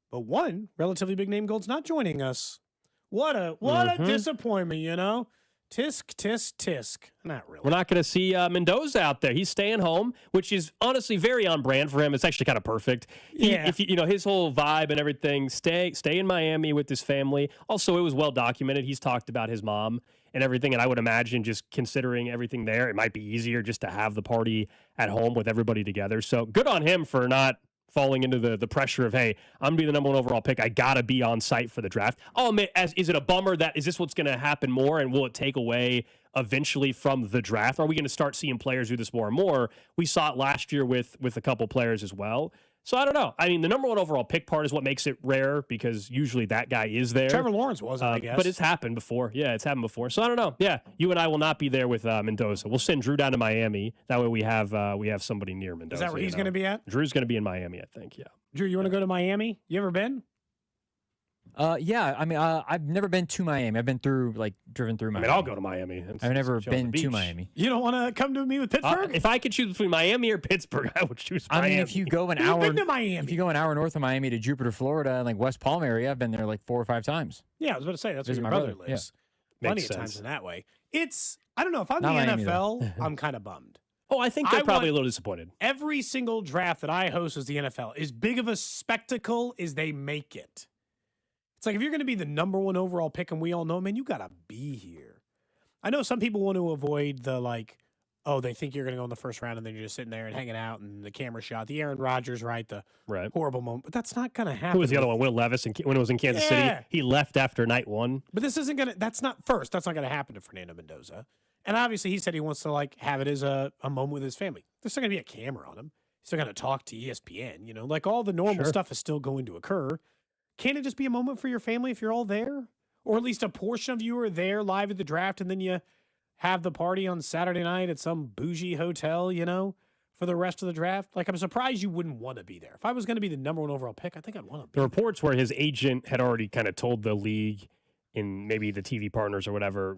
But one relatively big name, Gold's not joining us. What a disappointment, Tisk, tisk, tisk. Not really. We're not going to see Mendoza out there. He's staying home, which is honestly very on brand for him. It's actually kind of perfect. If his whole vibe and everything, stay in Miami with his family. Also, it was well documented. He's talked about his mom and everything, and I would imagine just considering everything there, it might be easier just to have the party at home with everybody together. So good on him for not falling into the pressure of, hey, I'm going to be the number 1 overall pick. I got to be on site for the draft. I'll admit, is it a bummer is this what's going to happen more, and will it take away eventually from the draft? Are we going to start seeing players do this more and more? We saw it last year with a couple players as well. So I don't know. I mean, the number 1 overall pick part is what makes it rare because usually that guy is there. Trevor Lawrence wasn't, I guess. But it's happened before. Yeah, it's happened before. So I don't know. Yeah, you and I will not be there with Mendoza. We'll send Drew down to Miami. That way we have somebody near Mendoza. Is that where he's going to be at? Drew's going to be in Miami, I think, yeah. Drew, you want to go to Miami? You ever been? Yeah. I mean, I've never been to Miami. I've been driven through Miami. I mean, I'll go to Miami. I've never been to Miami. You don't want to come to me with Pittsburgh? If I could choose between Miami or Pittsburgh, I would choose Miami. I mean, if you go an You've hour been to Miami. If you go an hour north of Miami to Jupiter, Florida, like West Palm area, I've been there like 4 or 5 times. Yeah, I was about to say that's where Visit your my brother brother, lives. yeah. Plenty Makes of times sense. in that way. I don't know, if I'm Not the Miami, NFL, I'm kind of bummed. Oh, I think they're probably a little disappointed. Every single draft that I host as the NFL, as big of a spectacle as they make it. It's like if you're going to be the number 1 overall pick, and we all know, man, you got to be here. I know some people want to avoid the they think you're going to go in the first round, and then you're just sitting there and hanging out, and the camera shot, the Aaron Rodgers, right, the horrible moment. But that's not going to happen. Who was the other one? Will Levis, when it was in Kansas City, he left after night 1. But this isn't going to. That's not first. That's not going to happen to Fernando Mendoza. And obviously, he said he wants to have it as a moment with his family. There's still going to be a camera on him. He's still going to talk to ESPN. All the normal stuff is still going to occur. Can't it just be a moment for your family if you're all there? Or at least a portion of you are there live at the draft, and then you have the party on Saturday night at some bougie hotel, for the rest of the draft? I'm surprised you wouldn't want to be there. If I was going to be the number 1 overall pick, I think I'd want to be The reports where his agent had already kind of told the league and maybe the TV partners or whatever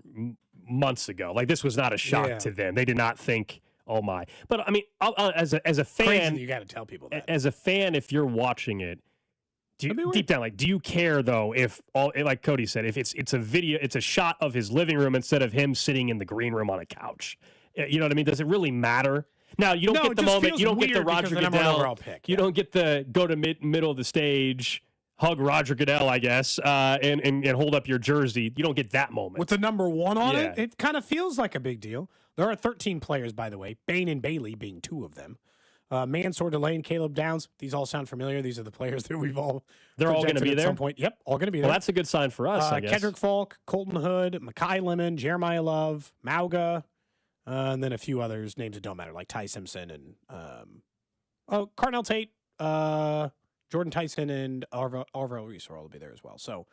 months ago. This was not a shock to them. They did not think, oh my. But I mean, as a fan, crazy, you got to tell people that. As a fan, if you're watching it, deep down, do you care though if like Cody said, if it's a video, it's a shot of his living room instead of him sitting in the green room on a couch? You know what I mean? Does it really matter? Now you don't get the moment. You don't get the Roger Goodell. You don't get the go to middle of the stage, hug Roger Goodell, I guess, and hold up your jersey. You don't get that moment. With the number 1 on it, it kind of feels like a big deal. There are 13 players, by the way, Bain and Bailey being 2 of them. Mansour, Delane, Caleb Downs. These all sound familiar. These are the players that we've all They're all going to be at there? some point. Yep, all going to be there. Well, that's a good sign for us, I guess. Kendrick Falk, Colton Hood, Makai Lemon, Jeremiah Love, Mauga, and then a few others, names that don't matter, like Ty Simpson and Carnell Tate, Jordan Tyson, and Arvell Reese will all be there as well. So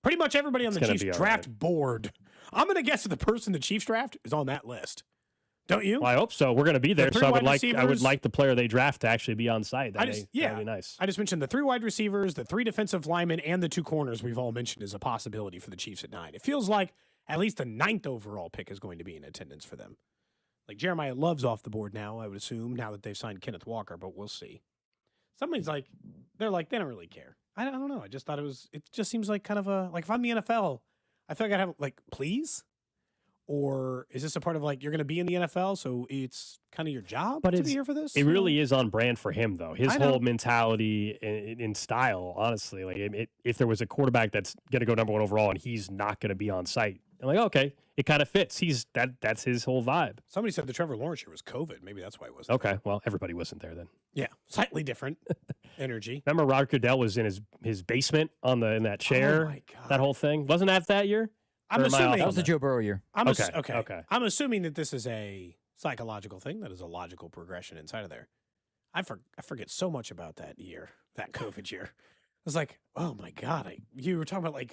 pretty much everybody on the Chiefs draft board. I'm going to guess that the person the Chiefs draft is on that list. Don't you? Well, I hope so. We're going to be there, so I would like the player they draft to actually be on site. That'd be nice. I just mentioned the 3 wide receivers, the 3 defensive linemen, and the 2 corners we've all mentioned as a possibility for the Chiefs at 9. It feels like at least the 9th overall pick is going to be in attendance for them. Jeremiah Love's off the board now, I would assume, now that they've signed Kenneth Walker, but we'll see. Somebody's they don't really care. I don't know. I just thought it just seems like kind of if I'm the NFL, I feel like I'd have, please? Or is this a part of you're going to be in the NFL, so it's kind of your job to be here for this? It really is on brand for him, though. His whole mentality in style, honestly. If there was a quarterback that's going to go number 1 overall and he's not going to be on site, I'm okay, it kind of fits. That's his whole vibe. Somebody said the Trevor Lawrence year was COVID. Maybe that's why it wasn't. Okay, well, everybody wasn't there then. Yeah, slightly different energy. Remember Roger Goodell was in his basement in that chair? Oh my God. That whole thing? Wasn't that year? I'm assuming that was the Joe Burrow year. Okay. I'm assuming that this is a psychological thing. That is a logical progression inside of there. I forget so much about that year, that COVID year. I was like, oh my God. You were talking about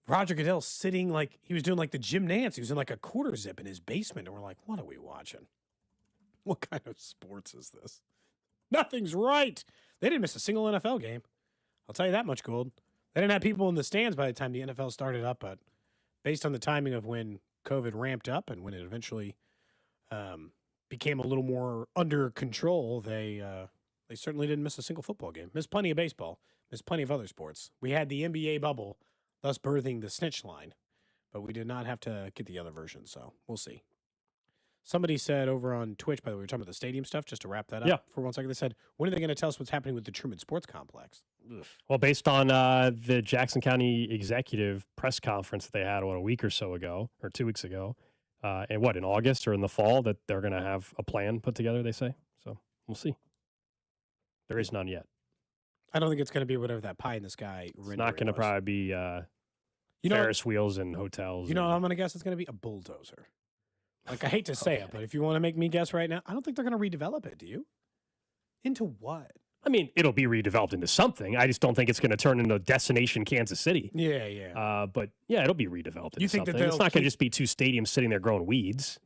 Roger Goodell sitting he was doing the Jim Nance. He was in a quarter zip in his basement. And we're like, what are we watching? What kind of sports is this? Nothing's right. They didn't miss a single NFL game. I'll tell you that much, Gold. They didn't have people in the stands by the time the NFL started up, but based on the timing of when COVID ramped up and when it eventually became a little more under control, they certainly didn't miss a single football game. Missed plenty of baseball. Missed plenty of other sports. We had the NBA bubble, thus birthing the snitch line, but we did not have to get the other version, so we'll see. Somebody said over on Twitch, by the way, we were talking about the stadium stuff, just to wrap that up for 1 second. They said, when are they going to tell us what's happening with the Truman Sports Complex? Ugh. Well, based on the Jackson County executive press conference that they had, a week or so ago, or 2 weeks ago, and in August or in the fall, that they're going to have a plan put together, they say. So we'll see. There is none yet. I don't think it's going to be whatever that pie in the sky It's not going to probably be Ferris wheels and hotels. You know what I'm going to guess it's going to be? A bulldozer. I hate to say it, but if you want to make me guess right now, I don't think they're going to redevelop it, do you? Into what? I mean, it'll be redeveloped into something. I just don't think it's going to turn into Destination Kansas City. Yeah. But, yeah, it'll be redeveloped into You think that something. It's not going to just be 2 stadiums sitting there growing weeds.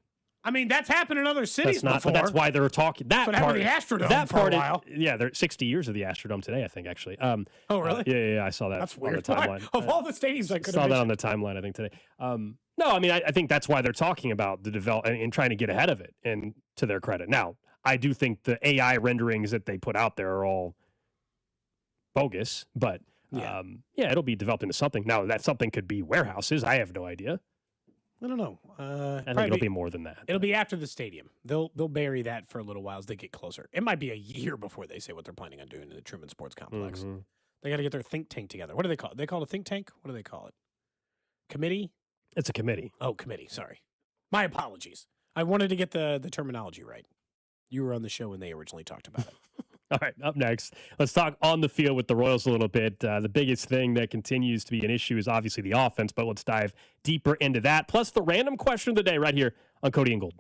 I mean, that's happened in other cities before. But that's why they're talking. That part, the Astrodome for a while. They're 60 years of the Astrodome today, I think, actually. Oh, really? Yeah, I saw that. That's weird. On the timeline. Of all the stadiums I could have saw that on the timeline, I think, today. No, I mean, I think that's why they're talking about the development and trying to get ahead of it, and to their credit. Now, I do think the AI renderings that they put out there are all bogus, but it'll be developed into something. Now, that something could be warehouses. I have no idea. I don't know. I think it'll be more than that. It'll be after the stadium. They'll bury that for a little while as they get closer. It might be a year before they say what they're planning on doing in the Truman Sports Complex. Mm-hmm. They got to get their think tank together. What do they call it? They call it a think tank? What do they call it? Committee? It's a committee. Oh, committee. Sorry. My apologies. I wanted to get the terminology right. You were on the show when they originally talked about it. All right, up next, let's talk on the field with the Royals a little bit. The biggest thing that continues to be an issue is obviously the offense, but let's dive deeper into that. Plus the random question of the day right here on Cody and Gold.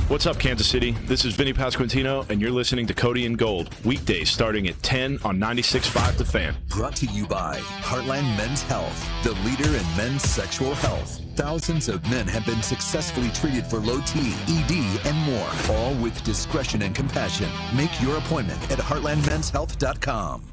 What's up, Kansas City? This is Vinny Pasquantino, and you're listening to Cody and Gold, weekdays starting at 10 on 96.5 The Fan. Brought to you by Heartland Men's Health, the leader in men's sexual health. Thousands of men have been successfully treated for low T, ED, and more, all with discretion and compassion. Make your appointment at heartlandmenshealth.com.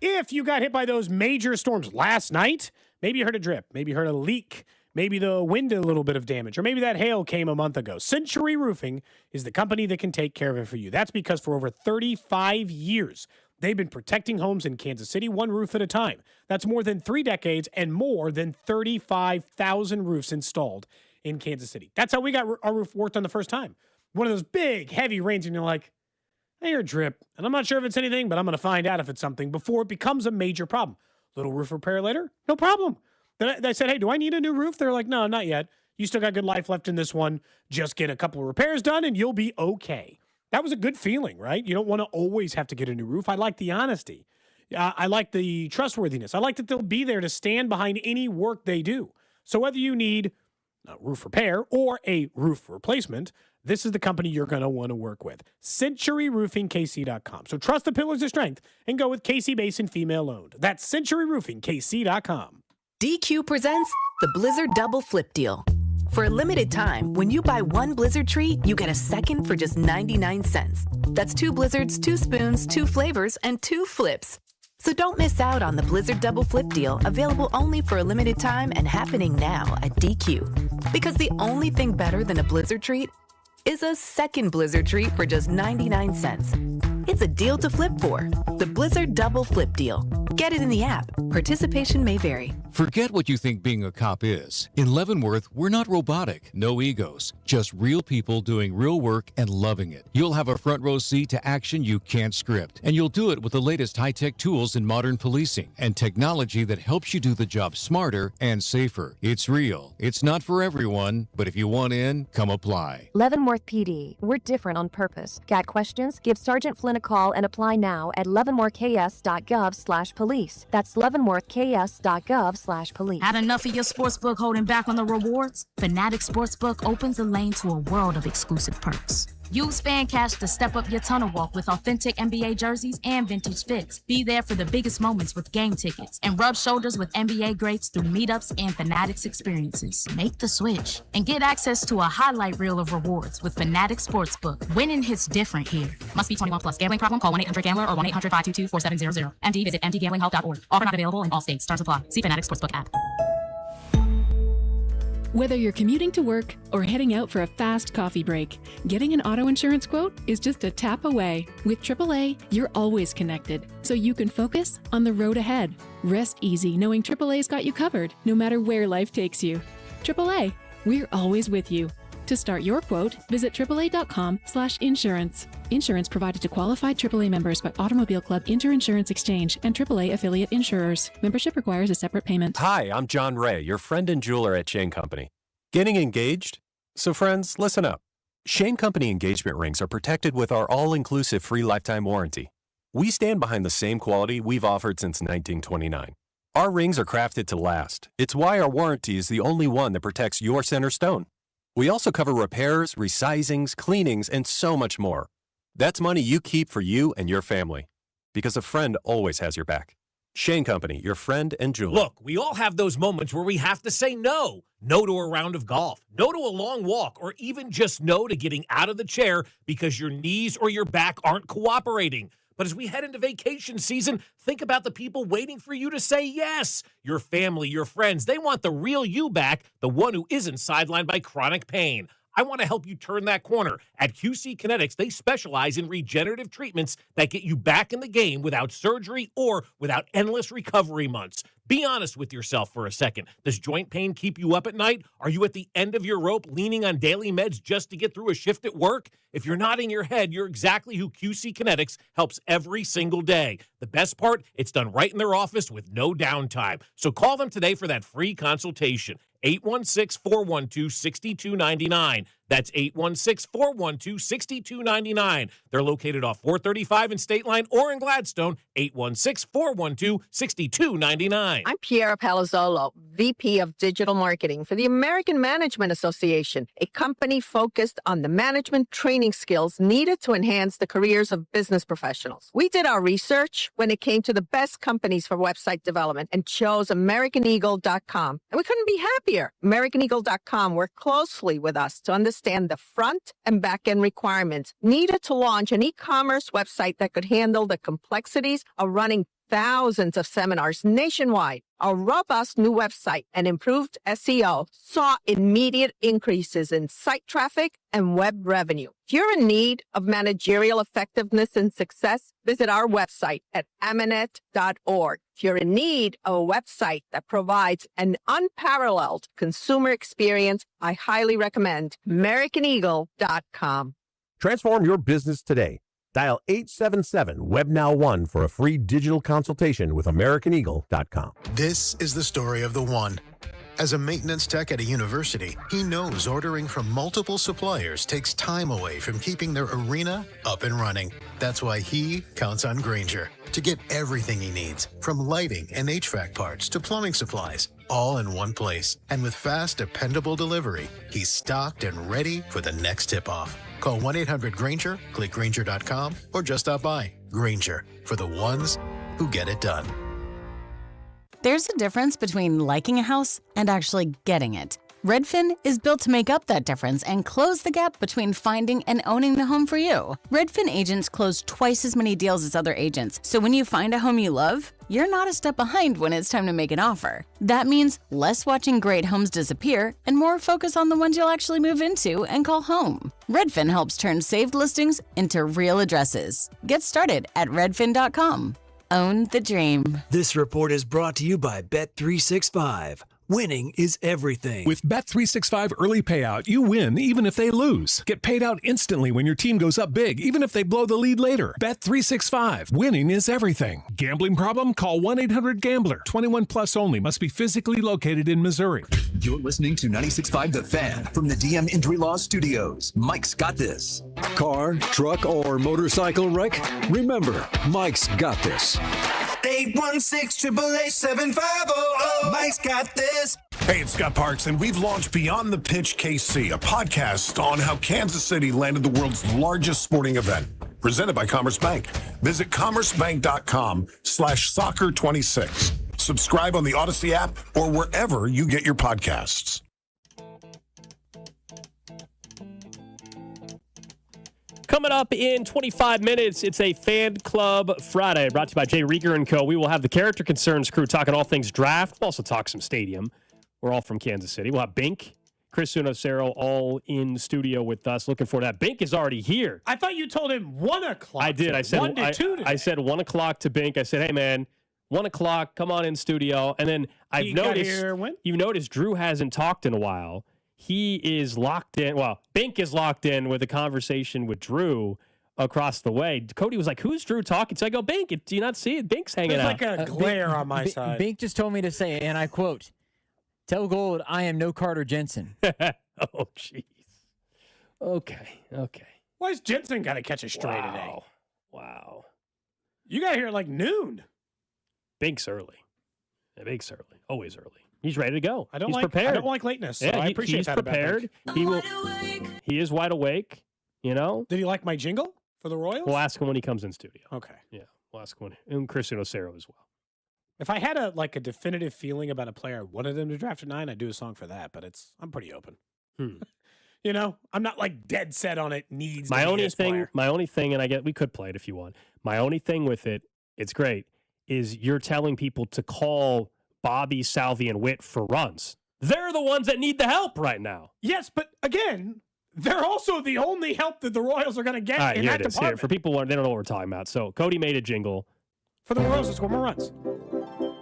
If you got hit by those major storms last night, maybe you heard a drip, maybe you heard a leak, maybe the wind did a little bit of damage, or maybe that hail came a month ago. Century Roofing is the company that can take care of it for you. That's because for over 35 years, they've been protecting homes in Kansas City, one roof at a time. That's more than 3 decades and more than 35,000 roofs installed in Kansas City. That's how we got our roof worked on the first time. One of those big, heavy rains, and you're like, I hear a drip, and I'm not sure if it's anything, but I'm going to find out if it's something before it becomes a major problem. Little roof repair later, no problem. Then I said, hey, do I need a new roof? They're like, no, not yet. You still got good life left in this one. Just get a couple of repairs done, and you'll be okay. That was a good feeling, right? You don't want to always have to get a new roof. I like the honesty. I like the trustworthiness. I like that they'll be there to stand behind any work they do. So whether you need a roof repair or a roof replacement, this is the company you're going to want to work with. CenturyRoofingKC.com. So trust the pillars of strength and go with KC Basin female owned. That's CenturyRoofingKC.com. DQ presents the Blizzard Double Flip Deal. For a limited time, when you buy one Blizzard treat, you get a second for just 99 cents. That's 2 Blizzards, 2 spoons, 2 flavors, and 2 flips. So don't miss out on the Blizzard Double Flip Deal, available only for a limited time and happening now at DQ. Because the only thing better than a Blizzard treat is a second Blizzard treat for just 99 cents. It's a deal to flip for. The Blizzard Double Flip Deal. Get it in the app. Participation may vary. Forget what you think being a cop is. In Leavenworth, we're not robotic, no egos, just real people doing real work and loving it. You'll have a front row seat to action you can't script, and you'll do it with the latest high-tech tools in modern policing and technology that helps you do the job smarter and safer. It's real. It's not for everyone, but if you want in, come apply. Leavenworth PD. We're different on purpose. Got questions? Give Sergeant Flynn a call and apply now at leavenworthks.gov/police. That's leavenworthks.gov/police. Had enough of your sportsbook holding back on the rewards? Fanatic Sportsbook opens a lane to a world of exclusive perks. Use FanCash to step up your tunnel walk with authentic NBA jerseys and vintage fits. Be there for the biggest moments with game tickets and rub shoulders with NBA greats through meetups and Fanatics experiences. Make the switch and get access to a highlight reel of rewards with Fanatic Sportsbook. Winning hits different here. Must be 21 plus. Gambling problem? Call 1-800-GAMBLER or 1-800-522-4700. MD visit mdgamblinghelp.org. Offer not available in all states. Terms apply. See Fanatic Sportsbook app. Whether you're commuting to work or heading out for a fast coffee break, getting an auto insurance quote is just a tap away. With AAA, you're always connected, so you can focus on the road ahead. Rest easy knowing AAA's got you covered, no matter where life takes you. AAA, we're always with you. To start your quote, visit AAA.com/insurance. Insurance provided to qualified AAA members by Automobile Club Inter-Insurance Exchange and AAA affiliate insurers. Membership requires a separate payment. Hi, I'm John Ray, your friend and jeweler at Shane Company. Getting engaged? So friends, listen up. Shane Company engagement rings are protected with our all-inclusive free lifetime warranty. We stand behind the same quality we've offered since 1929. Our rings are crafted to last. It's why our warranty is the only one that protects your center stone. We also cover repairs, resizings, cleanings, and so much more. That's money you keep for you and your family. Because a friend always has your back. Shane Company, your friend and jeweler. Look, we all have those moments where we have to say no. No to a round of golf, no to a long walk, or even just no to getting out of the chair because your knees or your back aren't cooperating. But as we head into vacation season, think about the people waiting for you to say yes. Your family, your friends, they want the real you back, the one who isn't sidelined by chronic pain. I want to help you turn that corner. At QC Kinetics, they specialize in regenerative treatments that get you back in the game without surgery or without endless recovery months. Be honest with yourself for a second. Does joint pain keep you up at night? Are you at the end of your rope leaning on daily meds just to get through a shift at work? If you're nodding your head, you're exactly who QC Kinetics helps every single day. The best part, it's done right in their office with no downtime. So call them today for that free consultation. 816-412-6299. That's 816-412-6299. They're located off 435 in State Line or in Gladstone. 816-412-6299. I'm Piera Palazzolo, VP of Digital Marketing for the American Management Association, a company focused on the management training skills needed to enhance the careers of business professionals. We did our research when it came to the best companies for website development and chose AmericanEagle.com. And we couldn't be happier. AmericanEagle.com worked closely with us to understand the front and back end requirements needed to launch an e-commerce website that could handle the complexities of running thousands of seminars nationwide. Our robust new website and improved SEO saw immediate increases in site traffic and web revenue. If you're in need of managerial effectiveness and success, visit our website at amanet.org. If you're in need of a website that provides an unparalleled consumer experience, I highly recommend AmericanEagle.com. Transform your business today. Dial 877-WebNow1 for a free digital consultation with AmericanEagle.com. This is the story of the one. As a maintenance tech at a university, he knows ordering from multiple suppliers takes time away from keeping their arena up and running. That's why he counts on Grainger to get everything he needs, from lighting and HVAC parts to plumbing supplies, all in one place. And with fast, dependable delivery, he's stocked and ready for the next tip-off. Call 1-800-GRAINGER, click Grainger.com, or just stop by. Grainger, for the ones who get it done. There's a difference between liking a house and actually getting it. Redfin is built to make up that difference and close the gap between finding and owning the home for you. Redfin agents close twice as many deals as other agents, so when you find a home you love, you're not a step behind when it's time to make an offer. That means less watching great homes disappear and more focus on the ones you'll actually move into and call home. Redfin helps turn saved listings into real addresses. Get started at redfin.com. Own the dream. This report is brought to you by Bet365. Winning is everything. With Bet365 early payout, you win even if they lose. Get paid out instantly when your team goes up big, even if they blow the lead later. Bet365. Winning is everything. Gambling problem? Call 1-800-GAMBLER. 21 plus only. Must be physically located in Missouri. You're listening to 96.5 The Fan from the DM Injury Law Studios. Mike's got this. Car, truck, or motorcycle wreck? Remember, Mike's got this. 816-888-7500. Mike's got this. Hey, it's Scott Parks, and we've launched Beyond the Pitch KC, a podcast on how Kansas City landed the world's largest sporting event, presented by Commerce Bank. Visit commercebank.com/soccer26. Subscribe on the Odyssey app or wherever you get your podcasts. Coming up in 25 minutes, it's a Fan Club Friday brought to you by Jay Rieger & Co. We will have the Character Concerns crew talking all things draft. We'll also talk some stadium. We're all from Kansas City. We'll have Bink, Chris Unocero all in studio with us. Looking forward to that. Bink is already here. I thought you told him 1 o'clock. I did. I said 1 to 2 today. I said 1 o'clock to Bink. I said, hey, man, 1 o'clock, come on in studio. And then He got here when? you've noticed Drew hasn't talked in a while. He is locked in. Well, Bink is locked in with a conversation with Drew across the way. Cody was like, who's Drew talking to? I go, Bink, do you not see it? Bink's hanging There's out. like a glare on my side. Bink just told me to say, and I quote, "Tell Gold I am no Carter Jensen." Oh, jeez. Okay. Why's Jensen got to catch a stray today? Wow. You got here like noon. Bink's early. Bink's early. Always early. He's ready to go. I don't He's like prepared. I don't like lateness. So Yeah, I appreciate he's that. about prepared. Bink. He is wide awake. You know. Did he like my jingle for the Royals? We'll ask him when he comes in studio. Okay. Yeah, we'll ask him and Chris Unocero as well. If I had a definitive feeling about a player I wanted them to draft at 9, I'd do a song for that. But I'm pretty open. You know, I'm not like dead set on it. Needs My to be only this thing, player. and we could play it if you want. My only thing with it, it's great, is you're telling people to call Bobby, Salvi, and Witt for runs. They're the ones that need the help right now. Yes, but again, they're also the only help that the Royals are going to get in that department. For people who they don't know what we're talking about. So Cody made a jingle for the Royals to score more runs.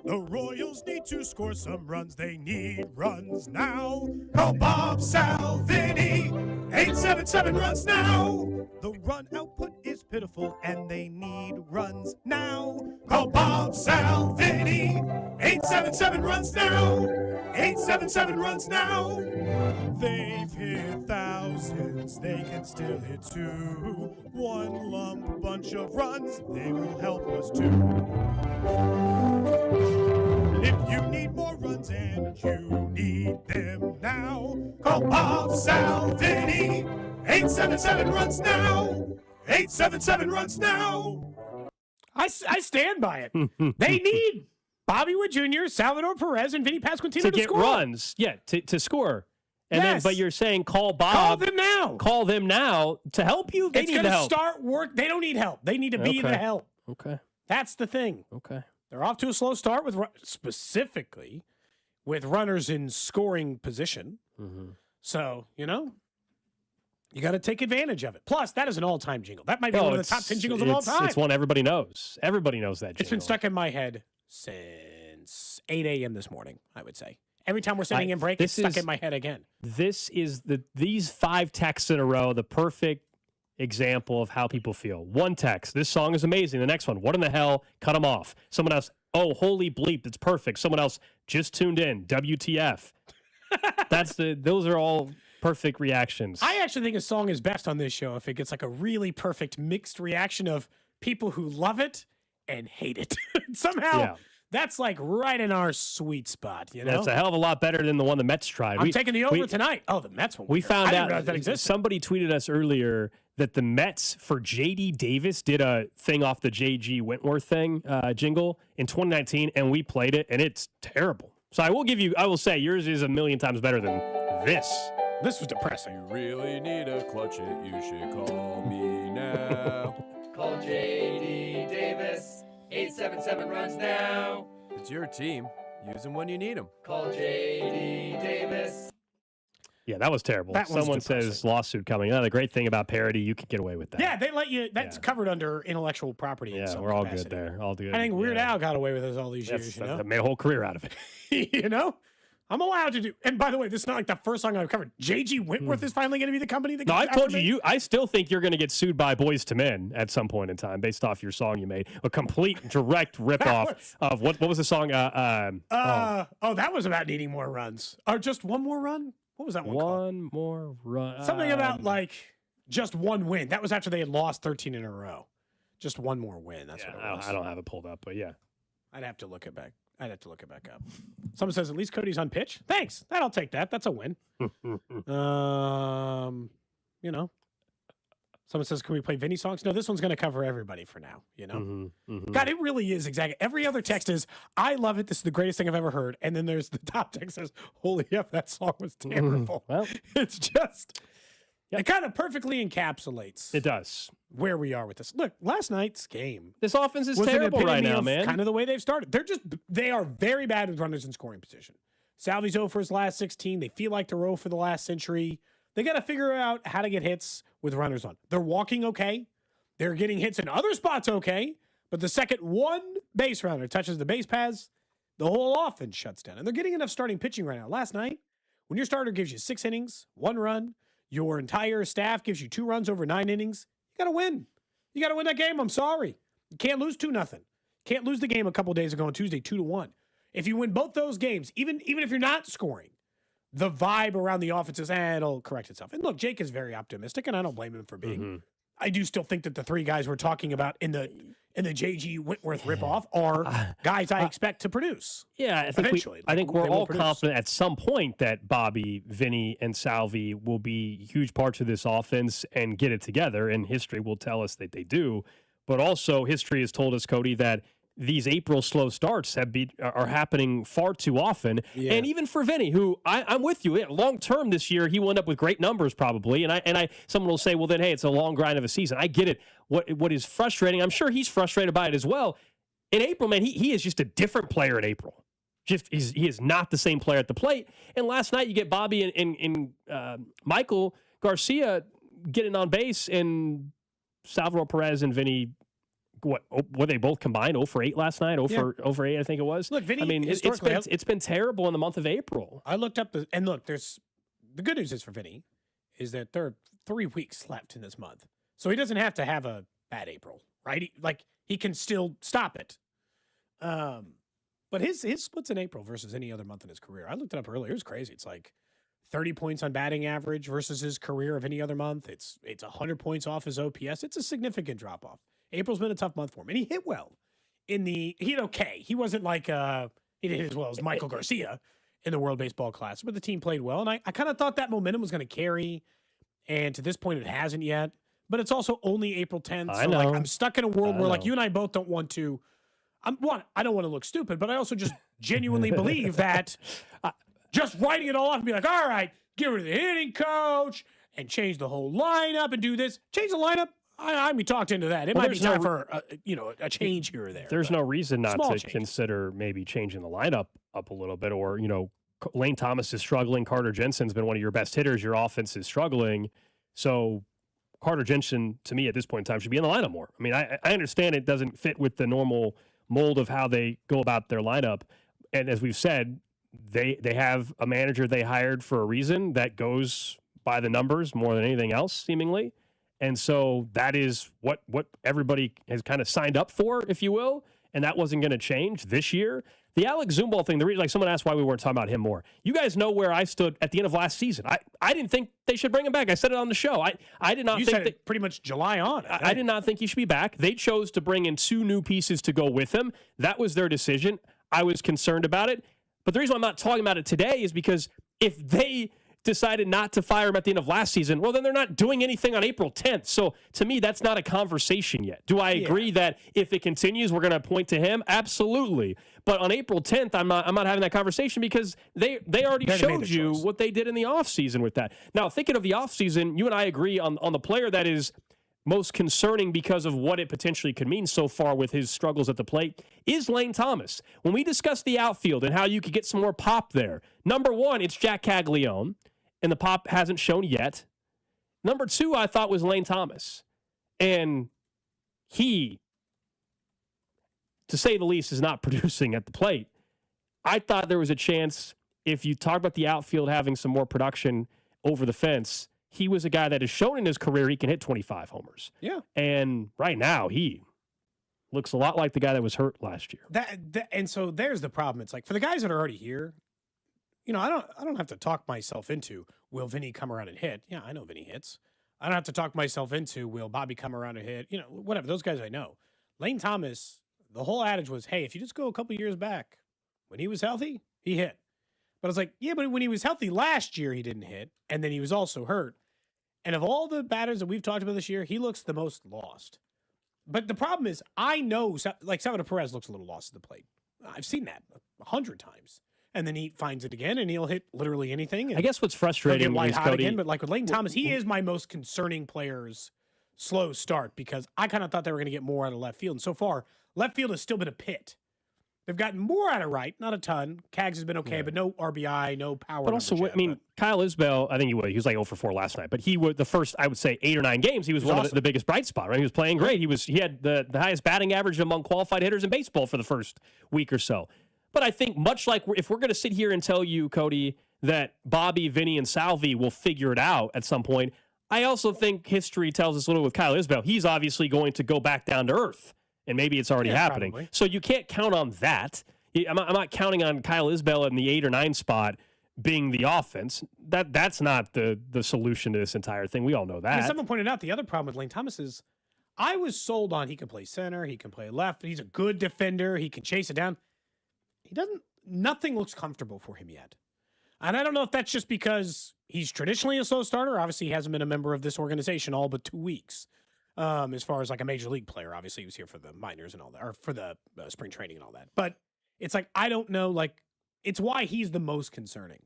The Royals need to score some runs. They need runs now. Call Bob Salvini. 877 runs now. The run output is pitiful and they need runs now. Call Bob Salvini. 877 runs now. 877 runs now. They've hit thousands. They can still hit two. One lump bunch of runs. They will help us too. If you need more runs and you need them now, call Bob Salvini. 877 runs now. 877 runs now. I stand by it. They need Bobby Witt Jr., Salvador Perez, and Vinny Pasquantino to get score. runs. Yeah, to score. And Yes. then, but you're saying call Bob. Call them now. Call them now to help you. They It's need going the to help. start work. They don't need help. They need to be the help. Okay. That's the thing. Okay. They're off to a slow start with specifically with runners in scoring position. Mm-hmm. So, you got to take advantage of it. Plus, that is an all-time jingle. That might be one of the top 10 jingles of all time. It's one everybody knows. Everybody knows that jingle. It's been stuck in my head since 8 a.m. this morning, I would say. Every time we're sitting in break, it's stuck in my head again. This is these 5 texts in a row, the perfect example of how people feel. One text, this song is amazing. The next one, what in the hell? Cut them off. Someone else, oh, holy bleep, it's perfect. Someone else, just tuned in, WTF. Those are all perfect reactions. I actually think a song is best on this show if it gets like a really perfect mixed reaction of people who love it and hate it. Somehow, that's like right in our sweet spot. That's a hell of a lot better than the one the Mets tried. I'm taking the over tonight. Oh, the Mets one. We found I didn't out realize that existed. Somebody tweeted us earlier that the Mets for J.D. Davis did a thing off the J.G. Wentworth thing jingle in 2019, and we played it, and it's terrible. So I will say yours is a million times better than this. This was depressing. You really need a clutch it, you should call me now. Call J.D. Davis. 877 runs now. It's your team. Use them when you need them. Call J.D. Davis. Yeah, that was terrible. That one's Someone depressing. says lawsuit coming. The great thing about parody, you can get away with that. Yeah, they let you. That's covered under intellectual property. in Yeah, some we're all capacity. good there. All good. I think Weird yeah. Al got away with this all these years. I made a whole career out of it. I'm allowed to do. And by the way, this is not like the first song I've covered. J.G. Wentworth is finally going to be the company that. No, comes I told after me? you. I still think you're going to get sued by Boys to Men at some point in time, based off your song you made. A complete direct ripoff of what was the song? That was about needing more runs. Or just one more run. What was that one called? One more run. Something about like just one win. That was after they had lost 13 in a row. Just one more win. That's what it was. I don't have it pulled up, but yeah. I'd have to look it back. Up. Someone says at least Cody's on pitch. Thanks. I'll take that. That's a win. Someone says, can we play Vinny songs? No, this one's going to cover everybody for now. God, it really is exactly. Every other text is, I love it. This is the greatest thing I've ever heard. And then there's the top text says, holy F, that song was terrible. Well, it's just, it kind of perfectly encapsulates. It does. Where we are with this. Look, last night's game. This offense is was an terrible right epitome now, of man. Kind of the way they've started. They are very bad with runners in scoring position. Salvy's 0 for his last 16. They feel like they're 0 for the last century. They got to figure out how to get hits with runners on. They're walking okay. They're getting hits in other spots okay. But the second one base runner touches the base paths, the whole offense shuts down. And they're getting enough starting pitching right now. Last night, when your starter gives you 6 innings, 1 run, your entire staff gives you 2 runs over 9 innings, you got to win. You got to win that game. I'm sorry. You can't lose 2-0. Can't lose the game a couple days ago on Tuesday 2-1. If you win both those games, even if you're not scoring, the vibe around the offense is, it'll correct itself. And look, Jake is very optimistic, and I don't blame him for being. Mm-hmm. I do still think that the 3 guys we're talking about in the J.G. Wentworth ripoff are guys I expect to produce. Yeah, I think eventually. I think we're They will all produce. confident at some point that Bobby, Vinny, and Salvi will be huge parts of this offense and get it together. And history will tell us that they do. But also, history has told us, Cody, that these April slow starts are happening far too often. Yeah. And even for Vinny, who I'm with you, long term this year, he will end up with great numbers probably. And someone will say, well, then, hey, it's a long grind of a season. I get it. What is frustrating, I'm sure he's frustrated by it as well. In April, man, he is just a different player in April. He is not the same player at the plate. And last night, you get Bobby and Michael Garcia getting on base and Salvador Perez and Vinny, were they both combined 0 for 8 last night? 0 for 8, I think it was. Look, Vinny, I mean, it's been terrible in the month of April. I looked up the good news is for Vinny is that there are 3 weeks left in this month. So he doesn't have to have a bad April, right? He can still stop it. But his splits in April versus any other month in his career, I looked it up earlier. It was crazy. It's like 30 points on batting average versus his career of any other month. It's 100 points off his OPS. It's a significant drop off. April's been a tough month for him, and he hit well. He hit okay. He wasn't like he didn't hit as well as Michael Garcia in the World Baseball Classic, but the team played well, and I kind of thought that momentum was going to carry, and to this point, it hasn't yet. But it's also only April 10th, so I'm stuck in a world where you and I both don't want to. I don't want to look stupid, but I also just genuinely believe that just writing it all off and be like, all right, get rid of the hitting coach and change the whole lineup and do this. Change the lineup. I'd be talked into that. It might be time for a change here or there. There's no reason not to consider maybe changing the lineup up a little bit, or Lane Thomas is struggling. Carter Jensen's been one of your best hitters. Your offense is struggling, so Carter Jensen, to me, at this point in time, should be in the lineup more. I mean, I understand it doesn't fit with the normal mold of how they go about their lineup, and as we've said, they have a manager they hired for a reason that goes by the numbers more than anything else, seemingly. And so that is what everybody has kind of signed up for, if you will, and that wasn't going to change this year. The Alex Zumwalt thing, the reason, someone asked why we weren't talking about him more. You guys know where I stood at the end of last season. I didn't think they should bring him back. I said it on the show. I did not think said it pretty much July on. I did not think he should be back. They chose to bring in 2 new pieces to go with him. That was their decision. I was concerned about it. But the reason why I'm not talking about it today is because if they decided not to fire him at the end of last season, well, then they're not doing anything on April 10th. So to me, that's not a conversation yet. Do I agree that if it continues, we're going to point to him? Absolutely. But on April 10th, I'm not having that conversation because they already showed you what they did in the offseason with that. Now, thinking of the offseason, you and I agree on the player that is most concerning because of what it potentially could mean so far with his struggles at the plate is Lane Thomas. When we discuss the outfield and how you could get some more pop there, number 1, it's Jack Caglione. And the pop hasn't shown yet. Number 2, I thought, was Lane Thomas. And he, to say the least, is not producing at the plate. I thought there was a chance, if you talk about the outfield having some more production over the fence, he was a guy that has shown in his career he can hit 25 homers. Yeah. And right now, he looks a lot like the guy that was hurt last year. And so there's the problem. It's like, for the guys that are already here, I don't have to talk myself into, will Vinny come around and hit? Yeah, I know Vinny hits. I don't have to talk myself into, will Bobby come around and hit? Whatever. Those guys I know. Lane Thomas, the whole adage was, hey, if you just go a couple years back, when he was healthy, he hit. But I was like, yeah, but when he was healthy last year, he didn't hit. And then he was also hurt. And of all the batters that we've talked about this year, he looks the most lost. But the problem is, I know, like Salvador Perez looks a little lost at the plate. I've seen that 100 times. And then he finds it again, and he'll hit literally anything. I guess what's frustrating is, Cody, again, but like with Lane Thomas, he is my most concerning player's slow start because I kind of thought they were going to get more out of left field. And so far, left field has still been a pit. They've gotten more out of right, not a ton. Cags has been okay, but no RBI, no power. But also, Kyle Isbell, I think he was like 0 for 4 last night. But he was the first, I would say, 8 or 9 games. He was one of the biggest bright spot. Right, he was playing great. He had the highest batting average among qualified hitters in baseball for the first week or so. But I think much like if we're going to sit here and tell you, Cody, that Bobby, Vinny, and Salvi will figure it out at some point, I also think history tells us a little with Kyle Isbell. He's obviously going to go back down to earth, and maybe it's already happening. Probably. So you can't count on that. I'm not counting on Kyle Isbell in the 8 or 9 spot being the offense. That's not the solution to this entire thing. We all know that. Someone pointed out the other problem with Lane Thomas is I was sold on he can play center, he can play left, he's a good defender, he can chase it down. Nothing looks comfortable for him yet. And I don't know if that's just because he's traditionally a slow starter. Obviously, he hasn't been a member of this organization all but 2 weeks. As far as like a major league player, obviously he was here for the minors and all that, or for the spring training and all that. But it's like, I don't know, like, it's why he's the most concerning.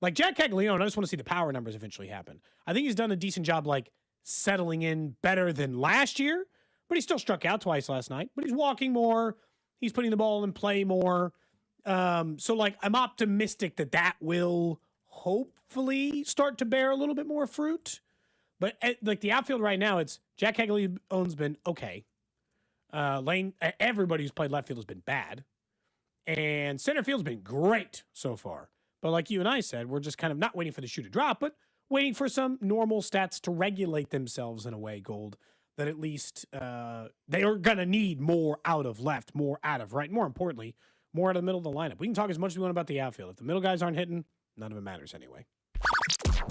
Like Jack Caglione, I just want to see the power numbers eventually happen. I think he's done a decent job, like, settling in better than last year, but he still struck out twice last night. But he's walking more. He's putting the ball in play more. So like I'm optimistic that will hopefully start to bear a little bit more fruit. But like the outfield right now, it's Jack Haggley's been okay. Lane, everybody who's played left field has been bad. And center field's been great so far. But like you and I said, we're just kind of not waiting for the shoe to drop, but waiting for some normal stats to regulate themselves in a way, Gold, that at least they are going to need more out of left, more out of right, more importantly, more out of the middle of the lineup. We can talk as much as we want about the outfield. If the middle guys aren't hitting, none of it matters anyway.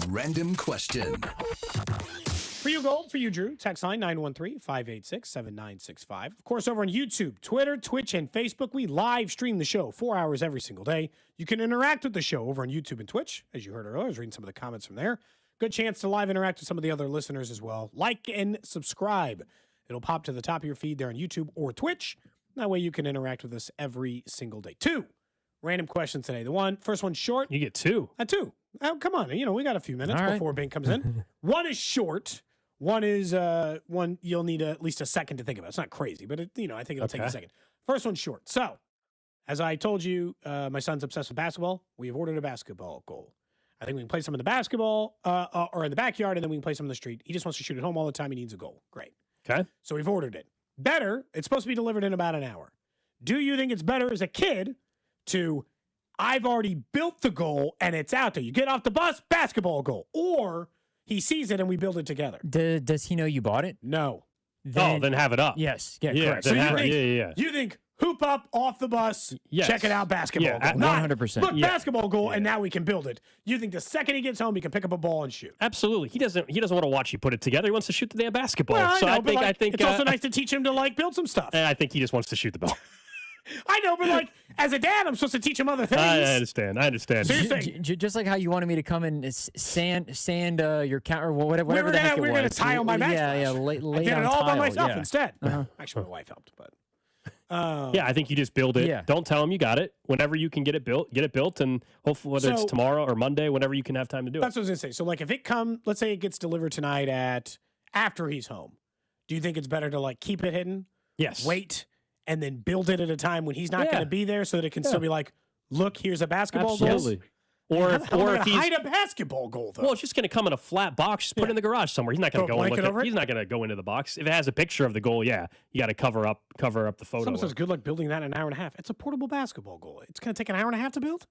Random question. For you, Gold. For you, Drew. Text line 913-586-7965. Of course, over on YouTube, Twitter, Twitch, and Facebook, we live stream the show 4 hours every single day. You can interact with the show over on YouTube and Twitch. As you heard earlier, I was reading some of the comments from there. Good chance to live interact with some of the other listeners as well. Like and subscribe. It'll pop to the top of your feed there on YouTube or Twitch. That way you can interact with us every single day. 2 random questions today. First one's short. You get 2. 2. Oh, come on. We got a few minutes before Bink comes in. One is short. One is one you'll need at least a second to think about. It's not crazy, but I think it'll take a second. First one's short. So, as I told you, my son's obsessed with basketball. We have ordered a basketball goal. I think we can play some in the basketball or in the backyard, and then we can play some in the street. He just wants to shoot at home all the time. He needs a goal. Great. Okay. So we've ordered it. Better, it's supposed to be delivered in about an hour. Do you think it's better as a kid to, I've already built the goal and it's out there. You get off the bus, basketball goal. Or he sees it and we build it together. Does he know you bought it? No. Then have it up. Yes. Yeah, correct. So you think hoop up off the bus, check it out, basketball goal. 100%. Look, basketball goal, and now we can build it. You think the second he gets home, he can pick up a ball and shoot. Absolutely. He doesn't want to watch you put it together. He wants to shoot the damn basketball. Well, so I know, I think it's also nice to teach him to build some stuff. I think he just wants to shoot the ball. I know, but as a dad, I'm supposed to teach him other things. I understand. So you're saying, just like how you wanted me to come and sand your counter or whatever the heck it was. We were going to tile my match. Yeah, I did it all by myself instead. Uh-huh. Actually, my wife helped, but. I think you just build it. Yeah. Don't tell him you got it. Whenever you can get it built, and hopefully whether it's tomorrow or Monday, whenever you can have time to do it. That's what I was going to say. So, if it let's say it gets delivered tonight after he's home, do you think it's better to keep it hidden? Yes. Wait, and then build it at a time when he's not going to be there, so that it can still be look, here's a basketball goal. Absolutely. Or if he's hide a basketball goal, though. Well, it's just going to come in a flat box. Just put it in the garage somewhere. He's not going to go and look at. He's not going to go into the box. If it has a picture of the goal, you got to cover up the photo. Someone says, "Good luck building that in an hour and a half." It's a portable basketball goal. It's going to take an hour and a half to build.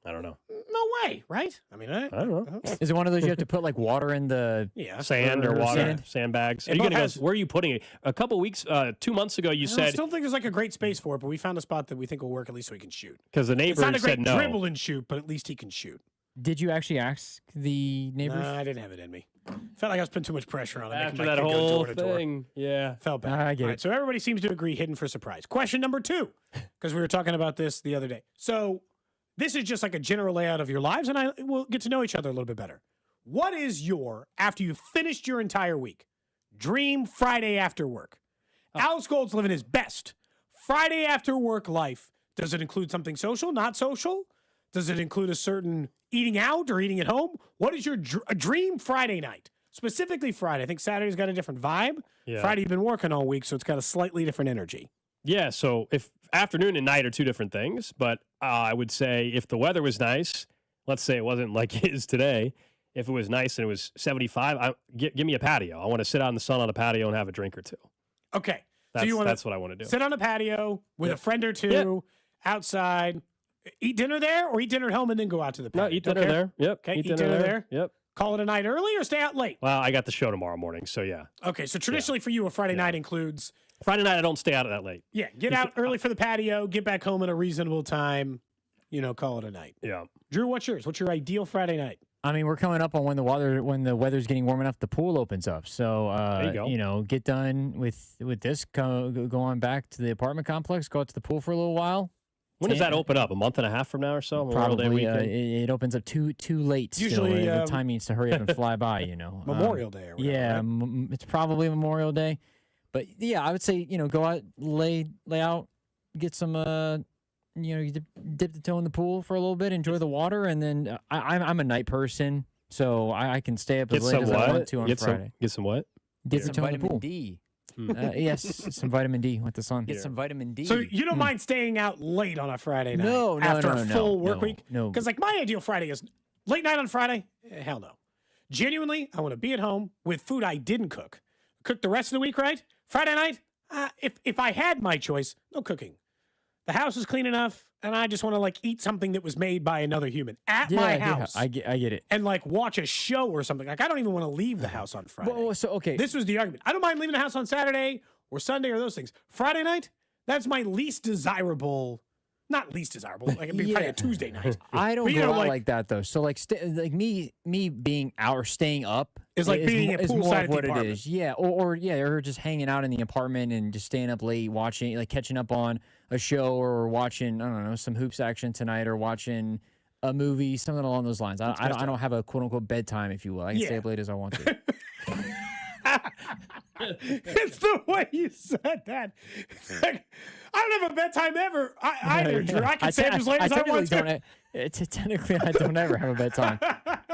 I don't know. No way, right? I mean, I don't know. Is it one of those you have to put water in the sand or water, sandbags? Are you gonna where are you putting it? A couple weeks, 2 months ago, you said. I still think there's a great space for it, but we found a spot that we think will work at least so he can shoot. Because the neighbor said no. It's not a great dribble and shoot, but at least he can shoot. Did you actually ask the neighbors? No, I didn't have it in me. Felt like I was putting too much pressure on it. After that whole thing, yeah. Felt bad. I get it. So everybody seems to agree hidden for surprise. Question number 2, because we were talking about this the other day. So this is just a general layout of your lives, and I will get to know each other a little bit better. What is after you've finished your entire week, dream Friday after work? Alex Gold's living his best Friday after work life. Does it include something social, not social? Does it include a certain eating out or eating at home? What is your dream Friday night? Specifically Friday. I think Saturday's got a different vibe. Yeah. Friday, you've been working all week, so it's got a slightly different energy. Yeah, so if afternoon and night are two different things, but I would say if the weather was nice, let's say it wasn't like it is today, if it was nice and it was 75, give me a patio. I want to sit out in the sun on a patio and have a drink or two. Okay. That's what I want to do. Sit on a patio with a friend or two outside. Eat dinner there or eat dinner at home and then go out to the patio? No, eat dinner there. Yep. Okay, eat dinner there. Yep. Call it a night early or stay out late? Well, I got the show tomorrow morning, so yeah. Okay, so traditionally for you, a Friday night includes... Friday night, I don't stay out that late. Yeah, get out early for the patio, get back home at a reasonable time, call it a night. Yeah. Drew, what's yours? What's your ideal Friday night? I mean, we're coming up on when the weather's getting warm enough, the pool opens up. So, there you go. Get done with this, go on back to the apartment complex, go out to the pool for a little while. When does that open up? A month and a half from now or so? Probably. It opens up too late. Usually, the time needs to hurry up and fly by. Memorial Day. Or whatever, right? It's probably Memorial Day, but yeah, I would say go out, lay out, get some. You dip the toe in the pool for a little bit, enjoy the water, and then I'm a night person, so I can stay up as late as I want to on Friday. Get some what? Get the toe in the pool. D. Yes, some vitamin D with the sun. Get some vitamin D. So you don't mind staying out late on a Friday night? No, after a full work week? No. Because my ideal Friday is late night on Friday. Hell no. Genuinely, I want to be at home with food I didn't cook. Cook the rest of the week, right? Friday night, if I had my choice, no cooking. The house is clean enough, and I just want to like eat something that was made by another human at my house. I get it. And like watch a show or something. Like I don't even want to leave the house on Friday. Well, so okay, this was the argument. I don't mind leaving the house on Saturday or Sunday or those things. Friday night, that's my least desirable. Not least desirable. Like it'd be probably a Tuesday night. I don't But, go out like that though. So like me being out or staying up is like being is poolside more at of the what it apartment. is. Yeah, or just hanging out in the apartment and just staying up late watching, like catching up on a show or watching, I don't know, some hoops action tonight or watching a movie, something along those lines. I don't have a quote unquote bedtime, if you will. I can stay up late as I want to. It's the way you said that. Like, I don't have a bedtime ever. Either, Drew. I can stay up as late as I want to. Technically, I don't ever have a bedtime.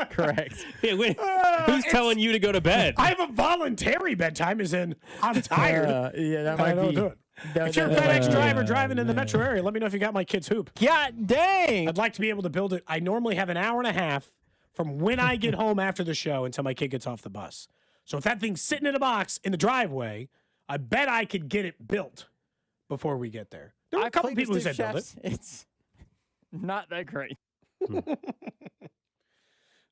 Correct. Yeah, wait, who's telling you to go to bed? I have a voluntary bedtime, as in I'm tired. Yeah, that and I might don't be. do it. If you're a FedEx driver driving in the metro area, let me know if you got my kid's hoop. God dang! I'd like to be able to build it. I normally have an hour and a half from when I get home after the show until my kid gets off the bus. So if that thing's sitting in a box in the driveway, I bet I could get it built before we get there. There were a couple people who said build it. It's not that great.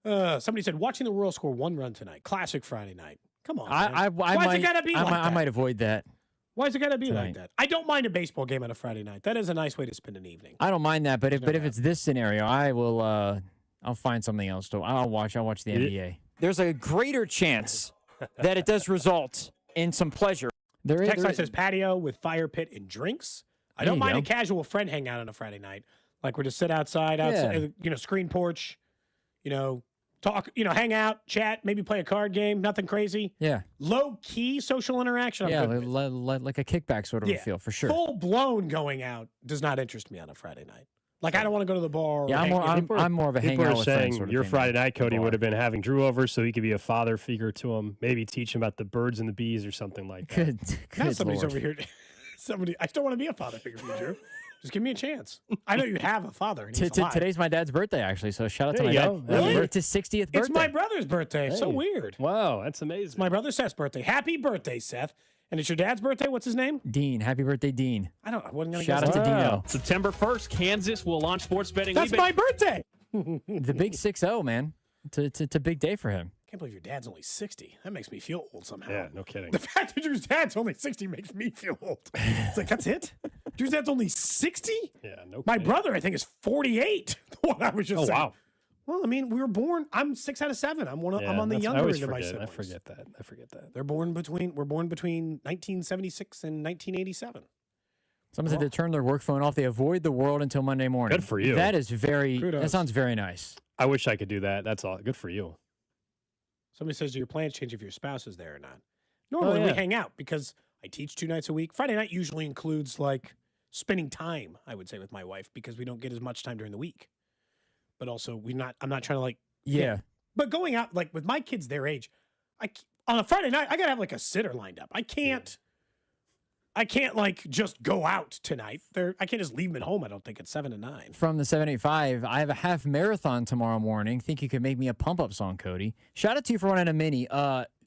Somebody said watching the Royals score 1 run tonight. Classic Friday night. Come on. Why's it gotta be like that? I might avoid that. Why's it gotta be like tonight. that? I don't mind a baseball game on a Friday night. That is a nice way to spend an evening. I don't mind that, but if it's this scenario, I will. I'll find something else to. I'll watch the NBA. There's a greater chance that it does result in some pleasure. Text line says patio with fire pit and drinks. I don't mind a casual friend hangout on a Friday night. Like we're just sit outside, screen porch, talk, hang out, chat, maybe play a card game, nothing crazy. Yeah. Low key social interaction. Yeah, like a kickback sort of a feel for sure. Full blown going out does not interest me on a Friday night. Like I don't want to go to the bar. Yeah, I'm more of a People hangout are with saying friends sort of your thing Friday than night, Cody, bar. would have been having Drew over so he could be a father figure to him. Maybe teach him about the birds and the bees or something like that. Now Good somebody's Lord. over here. I still want to be a father figure for you, Drew. Just give me a chance. I know you have a father. And he's alive. Today's my dad's birthday, actually. So shout out to There my you dad. go. Really? It's his 60th birthday. It's my brother's birthday. So Hey. weird. Wow, that's amazing. It's my brother Seth's birthday. Happy birthday, Seth. And it's your dad's birthday. What's his name? Dean. Happy birthday, Dean. I wasn't gonna Shout guess out to that. Dino. September 1st, Kansas will launch sports betting. That's my birthday. The big 6-0, man. It's a big day for him. Can't believe your dad's only 60. That makes me feel old somehow. Yeah, no kidding. The fact that Drew's dad's only 60 makes me feel old. It's like, that's it? Drew's dad's only 60? Yeah, no My kidding. brother, I think, is 48. The one I was just saying. Wow. Well, I mean, we were born. I'm 6 out of 7. I'm on the I younger always end of my forget. siblings. I forget that. We're born between 1976 and 1987. Someone said they turn their work phone off. They avoid the world until Monday morning. Good for you. That is very. Kudos. That sounds very nice. I wish I could do that. That's all. Good for you. Somebody says, do your plans change if your spouse is there or not? Normally, we hang out because I teach 2 nights a week. Friday night usually includes, like, spending time, I would say, with my wife because we don't get as much time during the week. But also, I'm not trying to, like... Yeah. But going out, like, with my kids their age, on a Friday night, I got to have, like, a sitter lined up. I can't, like, just go out tonight. I can't just leave them at home, I don't think, at 7 to 9. From the 785, I have a half marathon tomorrow morning. Think you could make me a pump-up song, Cody. Shout out to you for running a mini.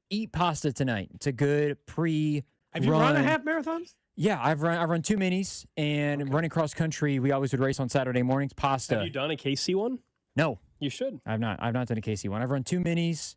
Eat pasta tonight. It's a good pre-run. Have you run a half marathon? Yeah, I've run 2 minis, and running cross country, we always would race on Saturday mornings. Pasta. Have you done a KC one? No. You should. I've not done a KC one. I've run 2 minis,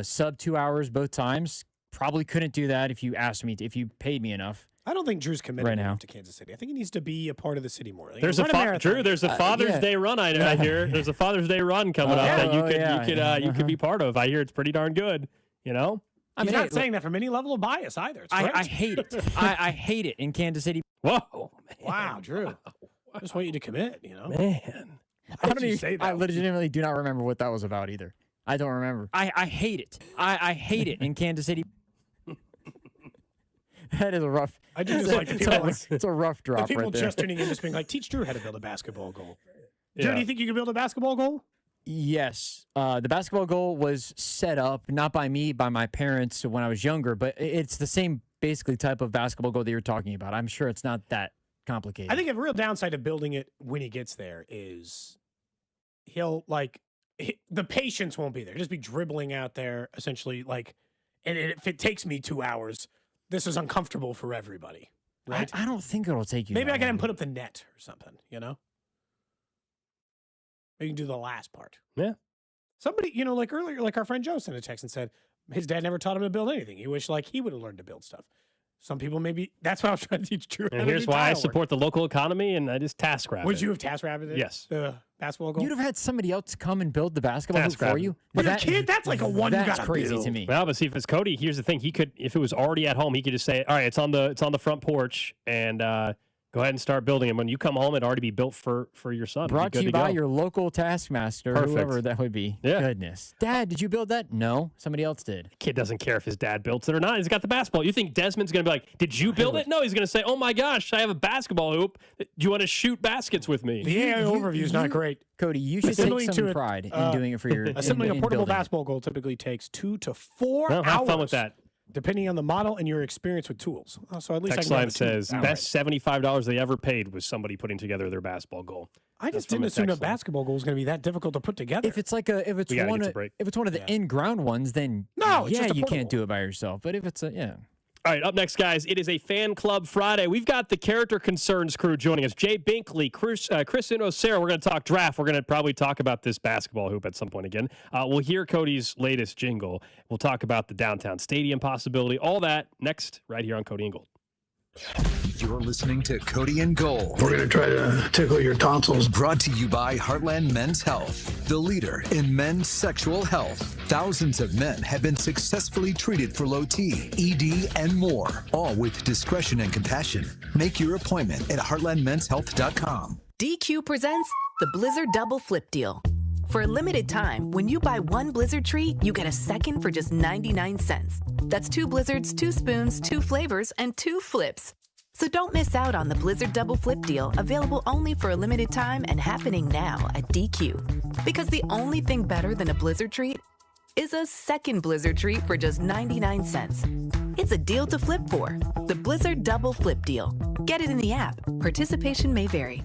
sub 2 hours both times. Probably couldn't do that if you asked me, if you paid me enough. I don't think Drew's committed Right now. enough to Kansas City. I think he needs to be a part of the city more. Like, There's run marathon. Drew. There's a Father's Day run. I hear there's a Father's Day run coming up that you could be part of. I hear it's pretty darn good. You know. He's not saying that from any level of bias either. It's I hate it. I hate it in Kansas City. Whoa, man. Wow, Drew. I just want you to commit, Man. I don't you even say that? I legitimately do not remember what that was about either. I don't remember. I hate it. I hate it in Kansas City. That is a rough. I do just like the people it's a rough drop the people right there. just tuning in, just being like, teach Drew how to build a basketball goal. Drew, Yeah. do you think you can build a basketball goal? Yes. The basketball goal was set up, not by me, by my parents when I was younger, but it's the same basically type of basketball goal that you're talking about. I'm sure it's not that complicated. I think a real downside of building it when he gets there is he'll the patience won't be there. Just be dribbling out there, essentially, like, and if it takes me 2 hours, this is uncomfortable for everybody, right? I don't think it'll take you. Maybe that I can have long. him put up the net or something, you know? Maybe you can do the last part. Yeah. Somebody, like earlier, like our friend Joe sent a text and said his dad never taught him to build anything. He wished like he would have learned to build stuff. Some people maybe that's why I was trying to teach Drew. And here's why I support the local economy, and I just task rabbit. Would you have task rabbited? Yes. The basketball goal. You'd have had somebody else come and build the basketball hoop Task for rabbit. you. With a kid, that's like a one you That's gotta crazy build. to me. Well, but see, if it's Cody, here's the thing: he could, if it was already at home, he could just say, "All right, it's on the front porch," and go ahead and start building it. When you come home, it'd already be built for your son. It'd be Brought good to you go. by your local taskmaster, Perfect. whoever that would be. Yeah. Goodness. Dad, did you build that? No, somebody else did. Kid doesn't care if his dad built it or not. He's got the basketball. You think Desmond's going to be like, did you build it? No, he's going to say, oh my gosh, I have a basketball hoop. Do you want to shoot baskets with me? The AI overview is not great. Cody, you should Assembling take some to it, pride in doing it for your assembling in a portable building it. basketball goal typically takes 2 to 4 Well, hours. have fun with that. Depending on the model and your experience with tools. So at least Text I can line have a team. says, All right. best $75 they ever paid was somebody putting together their basketball goal. I just That's from didn't a assume a text line. basketball goal was going to be that difficult to put together. If it's like if it's We gotta one get to of break. if it's one of the in-ground ones, then No, it's yeah, just a you portable. can't do it by yourself. But if it's a All right, up next, guys, it is a Fan Club Friday. We've got the Character Concerns crew joining us. Jay Binkley, Chris and Sarah. We're going to talk draft. We're going to probably talk about this basketball hoop at some point again. We'll hear Cody's latest jingle. We'll talk about the downtown stadium possibility. All that next, right here on Cody and Gold. You're listening to Cody and Gold. We're going to try to tickle your tonsils. Brought to you by Heartland Men's Health, the leader in men's sexual health. Thousands of men have been successfully treated for low T, ED, and more, all with discretion and compassion. Make your appointment at heartlandmenshealth.com. DQ presents the Blizzard Double Flip Deal. For a limited time, when you buy one Blizzard treat, you get a second for just 99 cents. That's 2 Blizzards, 2 spoons, 2 flavors, and 2 flips. So don't miss out on the Blizzard Double Flip Deal, available only for a limited time and happening now at DQ. Because the only thing better than a Blizzard treat is a second Blizzard treat for just 99 cents. It's a deal to flip for. The Blizzard Double Flip Deal. Get it in the app. Participation may vary.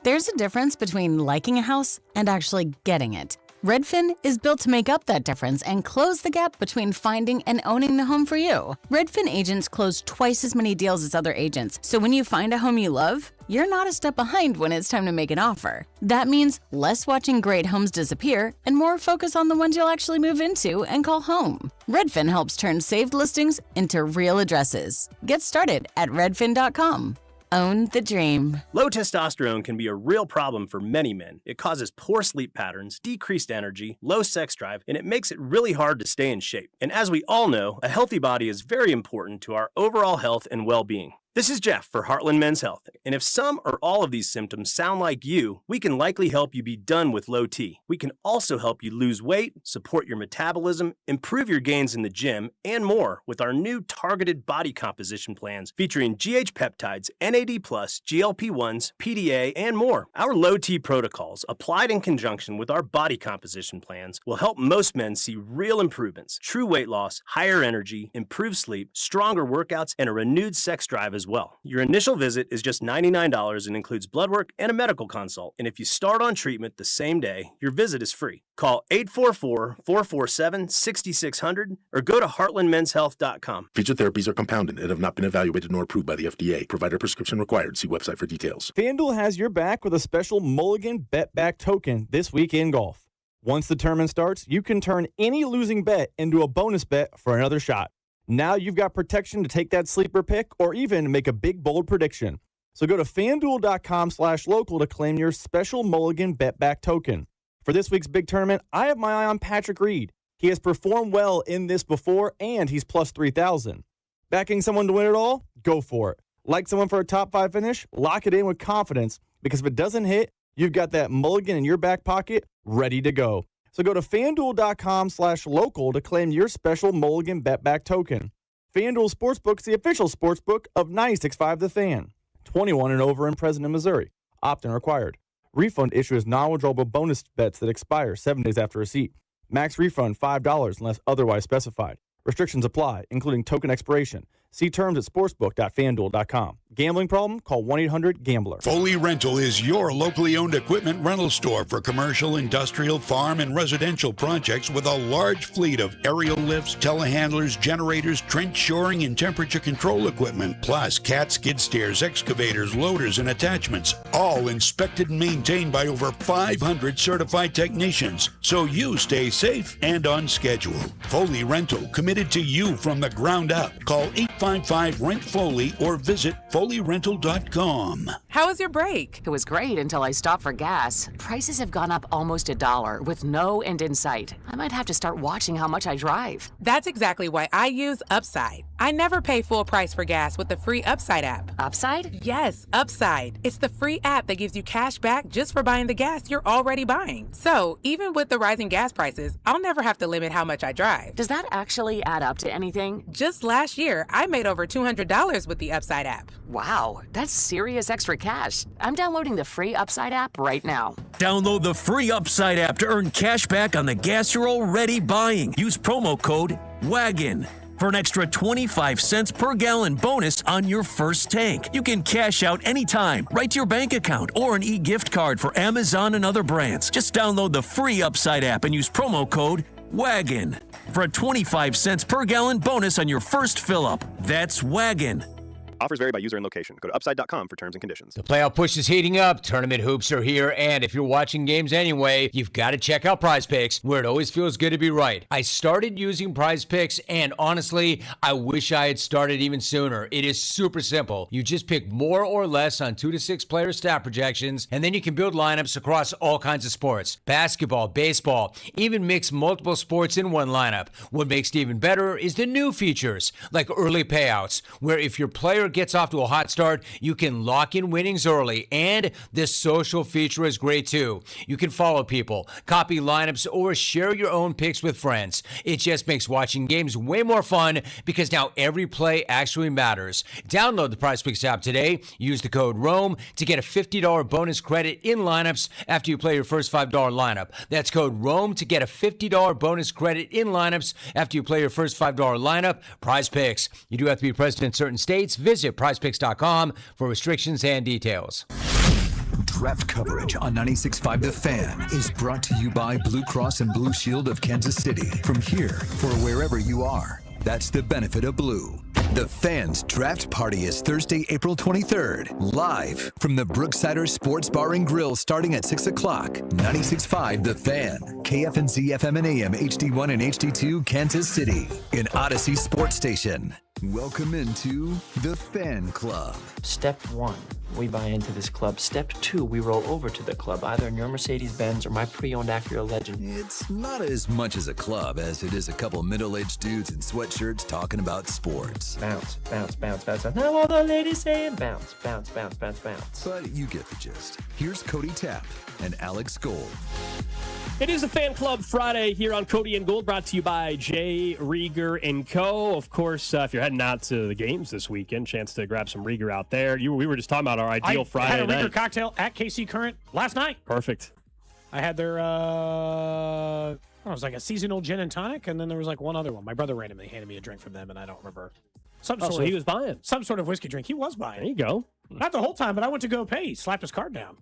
There's a difference between liking a house and actually getting it. Redfin is built to make up that difference and close the gap between finding and owning the home for you. Redfin agents close twice as many deals as other agents, so when you find a home you love, you're not a step behind when it's time to make an offer. That means less watching great homes disappear and more focus on the ones you'll actually move into and call home. Redfin helps turn saved listings into real addresses. Get started at redfin.com. Own the dream. Low testosterone can be a real problem for many men. It causes poor sleep patterns, decreased energy, low sex drive, and it makes it really hard to stay in shape. And as we all know, a healthy body is very important to our overall health and well-being. This is Jeff for Heartland Men's Health, and if some or all of these symptoms sound like you, we can likely help you be done with low T. We can also help you lose weight, support your metabolism, improve your gains in the gym, and more with our new targeted body composition plans featuring GH peptides, NAD+, GLP-1s, PDA, and more. Our low T protocols, applied in conjunction with our body composition plans, will help most men see real improvements, true weight loss, higher energy, improved sleep, stronger workouts, and a renewed sex drive as well. Your initial visit is just $99 and includes blood work and a medical consult. And if you start on treatment the same day, your visit is free. Call 844-447-6600 or go to heartlandmenshealth.com. Featured therapies are compounded and have not been evaluated nor approved by the FDA. Provider prescription required. See website for details. FanDuel has your back with a special Mulligan Bet Back token this week in golf. Once the tournament starts, you can turn any losing bet into a bonus bet for another shot. Now you've got protection to take that sleeper pick or even make a big, bold prediction. So go to FanDuel.com/local to claim your special Mulligan Bet Back token. For this week's big tournament, I have my eye on Patrick Reed. He has performed well in this before, and he's plus 3,000. Backing someone to win it all? Go for it. Like someone for a top 5 finish? Lock it in with confidence, because if it doesn't hit, you've got that Mulligan in your back pocket ready to go. So go to FanDuel.com/local to claim your special Mulligan Bet Back token. FanDuel Sportsbook is the official sportsbook of 96.5 The Fan. 21 and over and present in Missouri. Opt-in required. Refund issue is non-withdrawable bonus bets that expire 7 days after receipt. Max refund $5 unless otherwise specified. Restrictions apply, including token expiration. See terms at sportsbook.fanduel.com. Gambling problem? Call 1-800-GAMBLER. Foley Rental is your locally owned equipment rental store for commercial, industrial, farm, and residential projects with a large fleet of aerial lifts, telehandlers, generators, trench shoring, and temperature control equipment, plus cat skid steers, excavators, loaders, and attachments, all inspected and maintained by over 500 certified technicians, so you stay safe and on schedule. Foley Rental, committed to you from the ground up. Call 855-RENT-FOLEY or visit FoleyRental.com. How was your break? It was great until I stopped for gas. Prices have gone up almost $1 with no end in sight. I might have to start watching how much I drive. That's exactly why I use Upside. I never pay full price for gas with the free Upside app. Upside? Yes, Upside. It's the free app that gives you cash back just for buying the gas you're already buying. So, even with the rising gas prices, I'll never have to limit how much I drive. Does that actually add up to anything? Just last year, I made over $200 with the Upside app. Wow, that's serious extra cash. I'm downloading the free Upside app right now. Download the free Upside app to earn cash back on the gas you're already buying. Use promo code WAGON for an extra 25 cents per gallon bonus on your first tank. You can cash out anytime, right to your bank account, or an e-gift card for Amazon and other brands. Just download the free Upside app and use promo code WAGON for a 25 cents per gallon bonus on your first fill-up. That's WAGON. Offers vary by user and location. Go to upside.com for terms and conditions. The playoff push is heating up. Tournament hoops are here. And if you're watching games anyway, you've got to check out Prize Picks, where it always feels good to be right. I started using Prize Picks, and honestly, I wish I had started even sooner. It is super simple. You just pick more or less on 2 to 6 player stat projections, and then you can build lineups across all kinds of sports. Basketball, baseball, even mix multiple sports in one lineup. What makes it even better is the new features, like early payouts, where if your player gets off to a hot start, you can lock in winnings early. And this social feature is great too. You can follow people, copy lineups, or share your own picks with friends. It just makes watching games way more fun because now every play actually matters. Download the Prize Picks app today. Use the code ROAM to get a $50 bonus credit in lineups after you play your first $5 lineup. That's code ROAM to get a $50 bonus credit in lineups after you play your first $5 lineup. Prize Picks. You do have to be present in certain states. Visit prizepicks.com for restrictions and details. Draft coverage on 96.5 The Fan is brought to you by Blue Cross and Blue Shield of Kansas City. From here for wherever you are. That's the benefit of Blue. The Fan's Draft Party is Thursday, April 23rd, live from the Brooksider Sports Bar and Grill starting at 6 o'clock. 96.5 The Fan, KFNZ FM and AM, HD1 and HD2, Kansas City, an Odyssey sports station. Welcome into the Fan Club. Step 1, we buy into this club. Step 2, we roll over to the club, either in your Mercedes-Benz or my pre-owned Acura Legend. It's not as much as a club as it is a couple middle-aged dudes in sweatshirts talking about sports. Bounce, bounce, bounce, bounce. Now all the ladies saying bounce, bounce, bounce, bounce, bounce. But you get the gist. Here's Cody Tapp and Alex Gold. It is a Fan Club Friday here on Cody and Gold, brought to you by Jay Rieger & Co. Of course, if you're heading out to the games this weekend, chance to grab some Rieger out there. We were just talking about our ideal Friday night. I had a Rieger night. cocktail at KC Current last night. Perfect. I had their, it was like a seasonal gin and tonic, and then there was like one other one. My brother randomly handed me a drink from them, and I don't remember. So he was buying. Some sort of whiskey drink. He was buying. There you go. Not the whole time, but I went to go pay. He slapped his card down.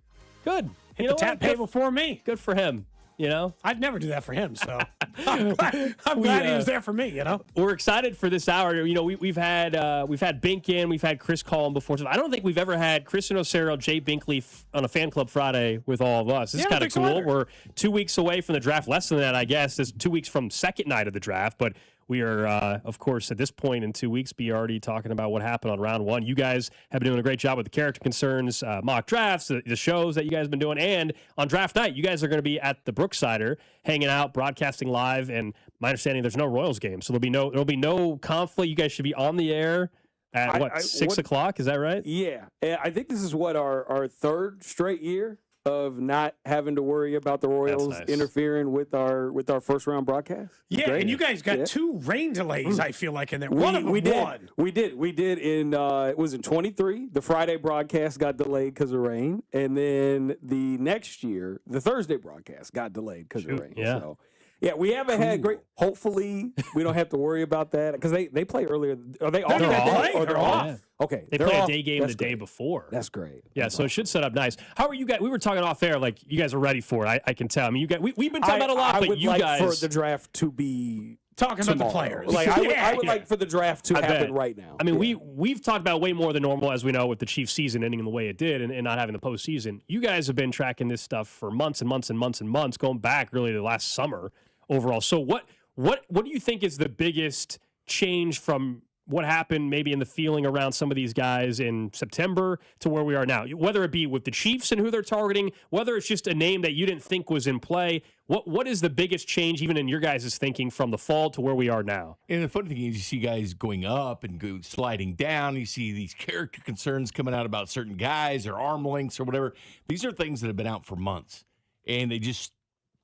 Good. Hit the tap pay before me. Good for him. You know, I'd never do that for him, so I'm glad he was there for me. You know, we're excited for this hour. You know, we've had Bink in, we've had Chris call him before. So I don't think we've ever had Chris and Osero, Jay Binkley on a Fan Club Friday with all of us. This is kind of cool. We're 2 weeks away from the draft, less than that, I guess. It's 2 weeks from second night of the draft, but we are, of course, at this point in 2 weeks, be already talking about what happened on round one. You guys have been doing a great job with the character concerns, mock drafts, the shows that you guys have been doing. And on draft night, you guys are going to be at the Brooksider, hanging out, broadcasting live. And my understanding, there's no Royals game, so there'll be no conflict. You guys should be on the air at 6 o'clock. Is that right? Yeah, I think this is our third straight year of not having to worry about the Royals interfering with our first round broadcast. Yeah, and you guys got 2 rain delays, I feel like, in there. One of them won. We did in it was in 23. The Friday broadcast got delayed because of rain, and then the next year, the Thursday broadcast got delayed because of rain. Yeah. So Yeah, we haven't had great. Hopefully, we don't have to worry about that because they play earlier. Are they off? They're off. Yeah. Okay, They they're play off. a day game That's the day great. before. That's great. Yeah, so it should set up nice. How are you guys? We were talking off air, like you guys are ready for it. I can tell. I mean, you guys, we've been talking about it a lot, I but would you like guys for the draft to be talking about the players. Like I would like for the draft to happen right now. I mean, we've talked about way more than normal, as we know, with the Chiefs season ending the way it did and not having the postseason. You guys have been tracking this stuff for months and months and months and months, going back really to last summer overall. So what do you think is the biggest change from what happened maybe in the feeling around some of these guys in September to where we are now? Whether it be with the Chiefs and who they're targeting, whether it's just a name that you didn't think was in play, what is the biggest change even in your guys' thinking from the fall to where we are now? And the funny thing is you see guys going up and sliding down. You see these character concerns coming out about certain guys or arm lengths or whatever. These are things that have been out for months. And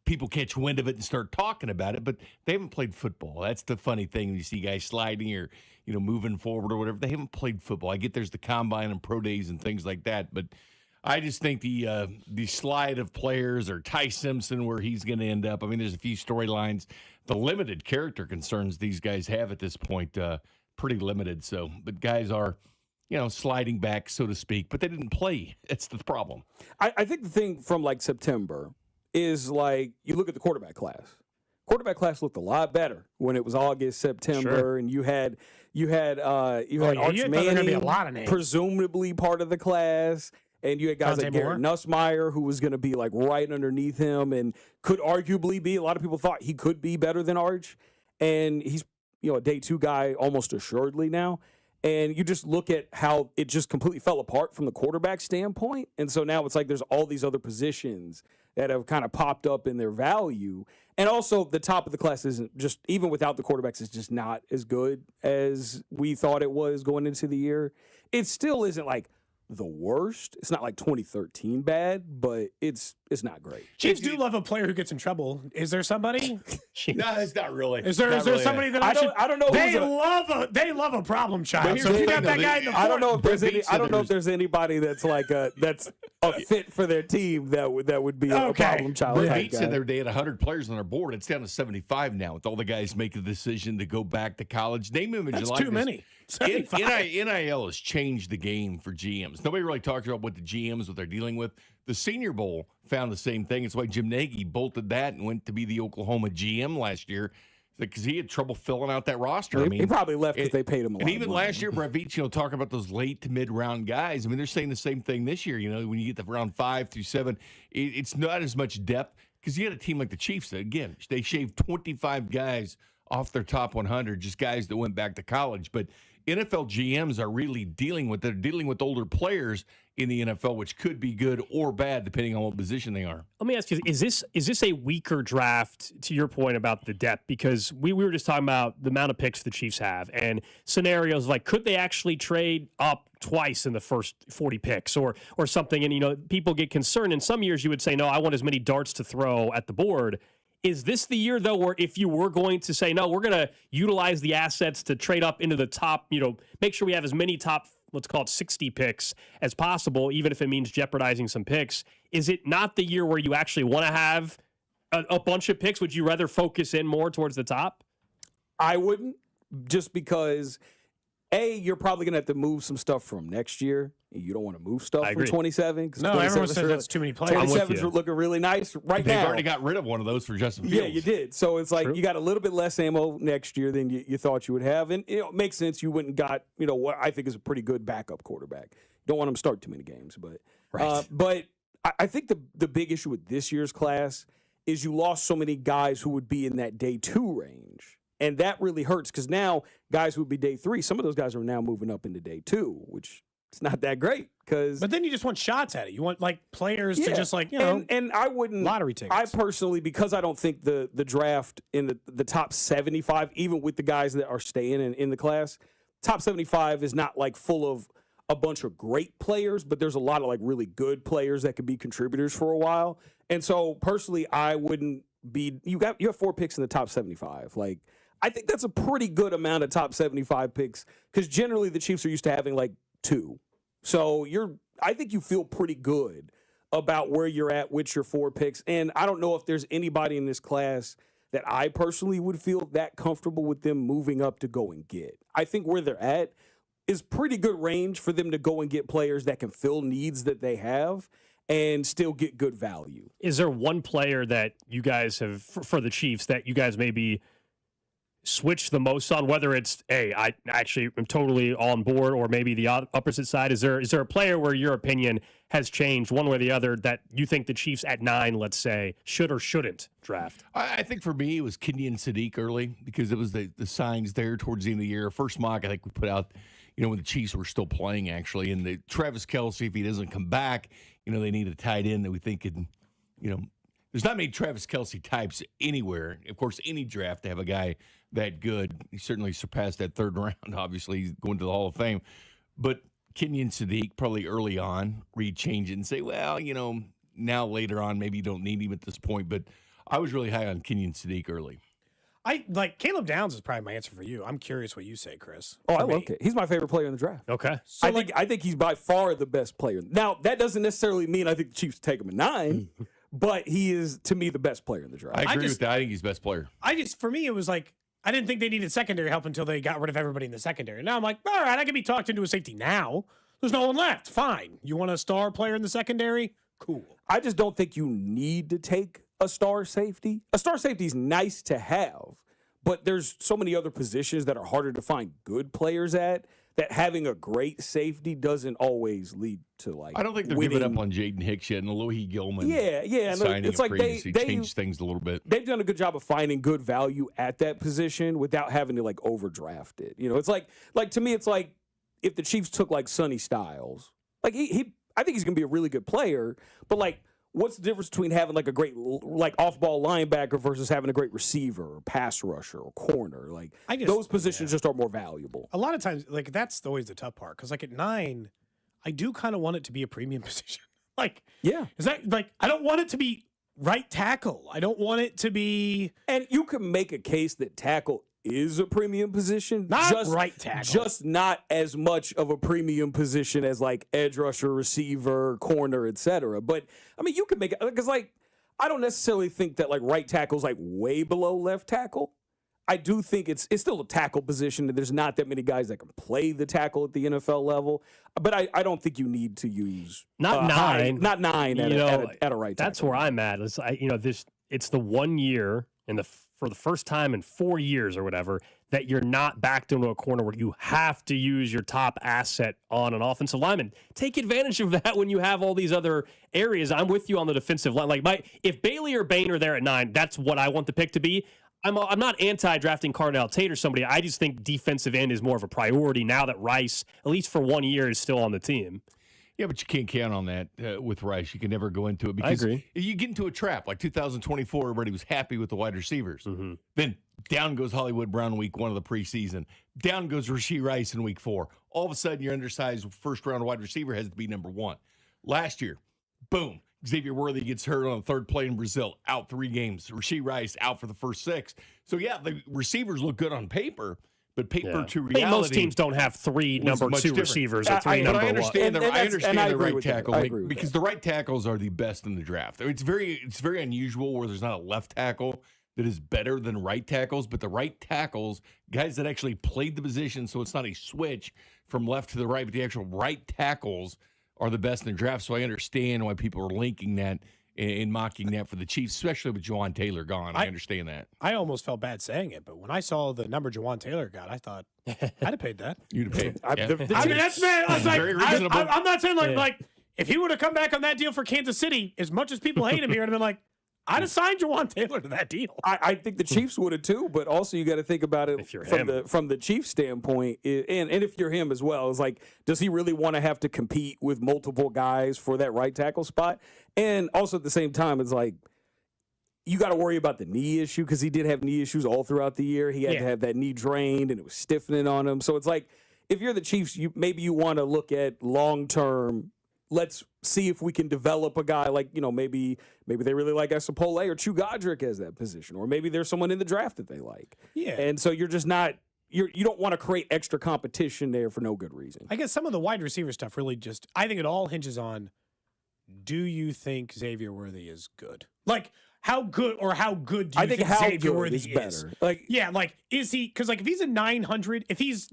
people catch wind of it and start talking about it, but they haven't played football. That's the funny thing. You see guys sliding or, moving forward or whatever. They haven't played football. I get there's the combine and pro days and things like that, but I just think the slide of players or Ty Simpson where he's going to end up. I mean, there's a few storylines. The limited character concerns these guys have at this point, pretty limited. So, but guys are, sliding back, so to speak, but they didn't play. That's the problem. I think the thing from like September is like you look at the quarterback class. Quarterback class looked a lot better when it was August, September, and you had Arch Manning, presumably part of the class, and you had guys like Garrett Nussmeier, who was going to be like right underneath him and could arguably be. A lot of people thought he could be better than Arch, and he's a day two guy almost assuredly now. And you just look at how it just completely fell apart from the quarterback standpoint, and so now it's like there's all these other positions that have kind of popped up in their value. And also the top of the class isn't just, even without the quarterbacks, is just not as good as we thought it was going into the year. It still isn't like the worst. It's not like 2013 bad, but it's not great. Chiefs do love a player who gets in trouble. Is there somebody? No, it's not really. Is there somebody that I don't know? They love a problem child. So if you got that guy in the I don't know if there's anybody that's like that's a fit for their team that would be a problem child. Brett Veach said the other day had 100 players on their board. It's down to 75 now with all the guys making the decision to go back to college. Name, image, That's likeness. too many. NIL has changed the game for GMs. Nobody really talks about what the GMs, what they're dealing with. The Senior Bowl found the same thing. It's why Jim Nagy bolted that and went to be the Oklahoma GM last year because he had trouble filling out that roster. He probably left because they paid him a lot. And even of money. last year, Brett Veach, talking about those late to mid-round guys. I mean, they're saying the same thing this year. When you get to round 5 through 7, it's not as much depth because you had a team like the Chiefs that, again, they shaved 25 guys off their top 100, just guys that went back to college. But NFL GMs are really dealing with older players in the NFL, which could be good or bad depending on what position they are. Let me ask you: Is this a weaker draft? To your point about the depth, because we were just talking about the amount of picks the Chiefs have, and scenarios like could they actually trade up twice in the first 40 picks or something? And people get concerned. In some years, you would say, no, I want as many darts to throw at the board. Is this the year, though, where if you were going to say, no, we're going to utilize the assets to trade up into the top, make sure we have as many top, let's call it 60 picks as possible, even if it means jeopardizing some picks, is it not the year where you actually want to have a bunch of picks? Would you rather focus in more towards the top? I wouldn't, just because, you're probably going to have to move some stuff from next year. You don't want to move stuff from 27. No, everyone says that's too many players. 27's are looking really nice right now. They've already got rid of one of those for Justin Fields. Yeah, you did. So it's like you got a little bit less ammo next year than you thought you would have. And it makes sense. You wouldn't got, what I think is a pretty good backup quarterback. Don't want him to start too many games. But but I think the big issue with this year's class is you lost so many guys who would be in that day 2 range. And that really hurts because now guys who would be day 3, some of those guys are now moving up into day 2, which it's not that great. But then you just want shots at it. You want players to just and I wouldn't lottery tickets. I personally, because I don't think the draft in the top 75, even with the guys that are staying in the class, top 75 is not full of a bunch of great players, but there's a lot of really good players that could be contributors for a while. And so personally, I wouldn't be. You have 4 picks in the top 75. I think that's a pretty good amount of top 75 picks because generally the Chiefs are used to having 2. So I think you feel pretty good about where you're at with your 4 picks. And I don't know if there's anybody in this class that I personally would feel that comfortable with them moving up to go and get. I think where they're at is pretty good range for them to go and get players that can fill needs that they have and still get good value. Is there one player that you guys have, for the Chiefs, that you guys maybe switch the most on, whether it's, hey, I actually am totally on board, or maybe the opposite side? Is there a player where your opinion has changed one way or the other that you think the Chiefs at 9, let's say, should or shouldn't draft? I think for me, it was Kenyon Sadiq early because it was the signs there towards the end of the year. First mock, I think we put out, when the Chiefs were still playing, actually. And the Travis Kelce, if he doesn't come back, they need a tight end that we think could, there's not many Travis Kelce types anywhere. Of course, any draft to have a guy that good. He certainly surpassed that third round. Obviously, he's going to the Hall of Fame. But Kenyon Sadiq, probably early on, change it and say, well, now later on, maybe you don't need him at this point. But I was really high on Kenyon Sadiq early. Caleb Downs is probably my answer for you. I'm curious what you say, Chris. Oh, I love it. He's my favorite player in the draft. Okay. So I think he's by far the best player. Now, that doesn't necessarily mean I think the Chiefs take him at 9, but he is, to me, the best player in the draft. I agree with that. I think he's the best player. For me, it was like, I didn't think they needed secondary help until they got rid of everybody in the secondary. Now I'm like, all right, I can be talked into a safety now. There's no one left. Fine. You want a star player in the secondary? Cool. I just don't think you need to take a star safety. A star safety is nice to have, but there's so many other positions that are harder to find good players at that having a great safety doesn't always lead to I don't think they're giving up on Jaden Hicks yet and Alohi Gilman. Yeah. Signing It's like they changed things a little bit. They've done a good job of finding good value at that position without having to overdraft it. It's like to me, it's like if the Chiefs took Sonny Styles, I think he's gonna be a really good player, but what's the difference between having a great off-ball linebacker versus having a great receiver or pass rusher or corner? Those positions just are more valuable. A lot of times, that's always the tough part because at 9, I do kind of want it to be a premium position. Is that I don't want it to be right tackle. I don't want it to be. And you can make a case that tackle is a premium position. Not just right tackle. Just not as much of a premium position as edge rusher, receiver, corner, etc. But you can make it because I don't necessarily think that right tackle's way below left tackle. I do think it's still a tackle position, and there's not that many guys that can play the tackle at the NFL level. But I don't think you need to use not 9, not 9 at a right tackle. That's where I'm at. It's the 1 year for the first time in 4 years or whatever, that you're not backed into a corner where you have to use your top asset on an offensive lineman. Take advantage of that when you have all these other areas. I'm with you on the defensive line. If Bailey or Bain are there at 9, that's what I want the pick to be. I'm not anti-drafting Cardell Tate or somebody. I just think defensive end is more of a priority now that Rice, at least for 1 year, is still on the team. Yeah, but you can't count on that with Rice. You can never go into it because I agree. You get into a trap. 2024, everybody was happy with the wide receivers. Mm-hmm. Then down goes Hollywood Brown in week 1 of the preseason. Down goes Rashee Rice in week 4. All of a sudden, your undersized first-round wide receiver has to be number 1. Last year, boom, Xavier Worthy gets hurt on the third play in Brazil, out 3 games. Rashee Rice out for the first 6. So, yeah, the receivers look good on paper. But paper to reality, most teams don't have 3 number 2 receivers or 3 number 1. I understand the right tackle because the right tackles are the best in the draft. It's very unusual where there's not a left tackle that is better than right tackles, but the right tackles, guys that actually played the position, so it's not a switch from left to the right, but the actual right tackles are the best in the draft. So I understand why people are linking that and mocking that for the Chiefs, especially with Jawan Taylor gone. I understand that. I almost felt bad saying it, but when I saw the number Jawan Taylor got, I thought I'd have paid that. You'd have paid. That's man. I was very reasonable. I'm not saying if he would have come back on that deal for Kansas City, as much as people hate him here, I'd have been I'd have signed Jawan Taylor to that deal. I think the Chiefs would have too, but also you got to think about it from the Chiefs standpoint, and if you're him as well, it's does he really want to have to compete with multiple guys for that right tackle spot? And also at the same time, it's you got to worry about the knee issue because he did have knee issues all throughout the year. He had to have that knee drained, and it was stiffening on him. So it's if you're the Chiefs, maybe you want to look at long term. Let's see if we can develop a guy maybe they really like Esapole or Chu Godric as that position, or maybe there's someone in the draft that they like. Yeah, and so you're just not you don't want to create extra competition there for no good reason. I guess some of the wide receiver stuff really I think it all hinges on do you think Xavier Worthy is good? Like, how good do you think how Xavier good Worthy is better. Like, yeah, like, is he, because, like, if he's a 900, if he's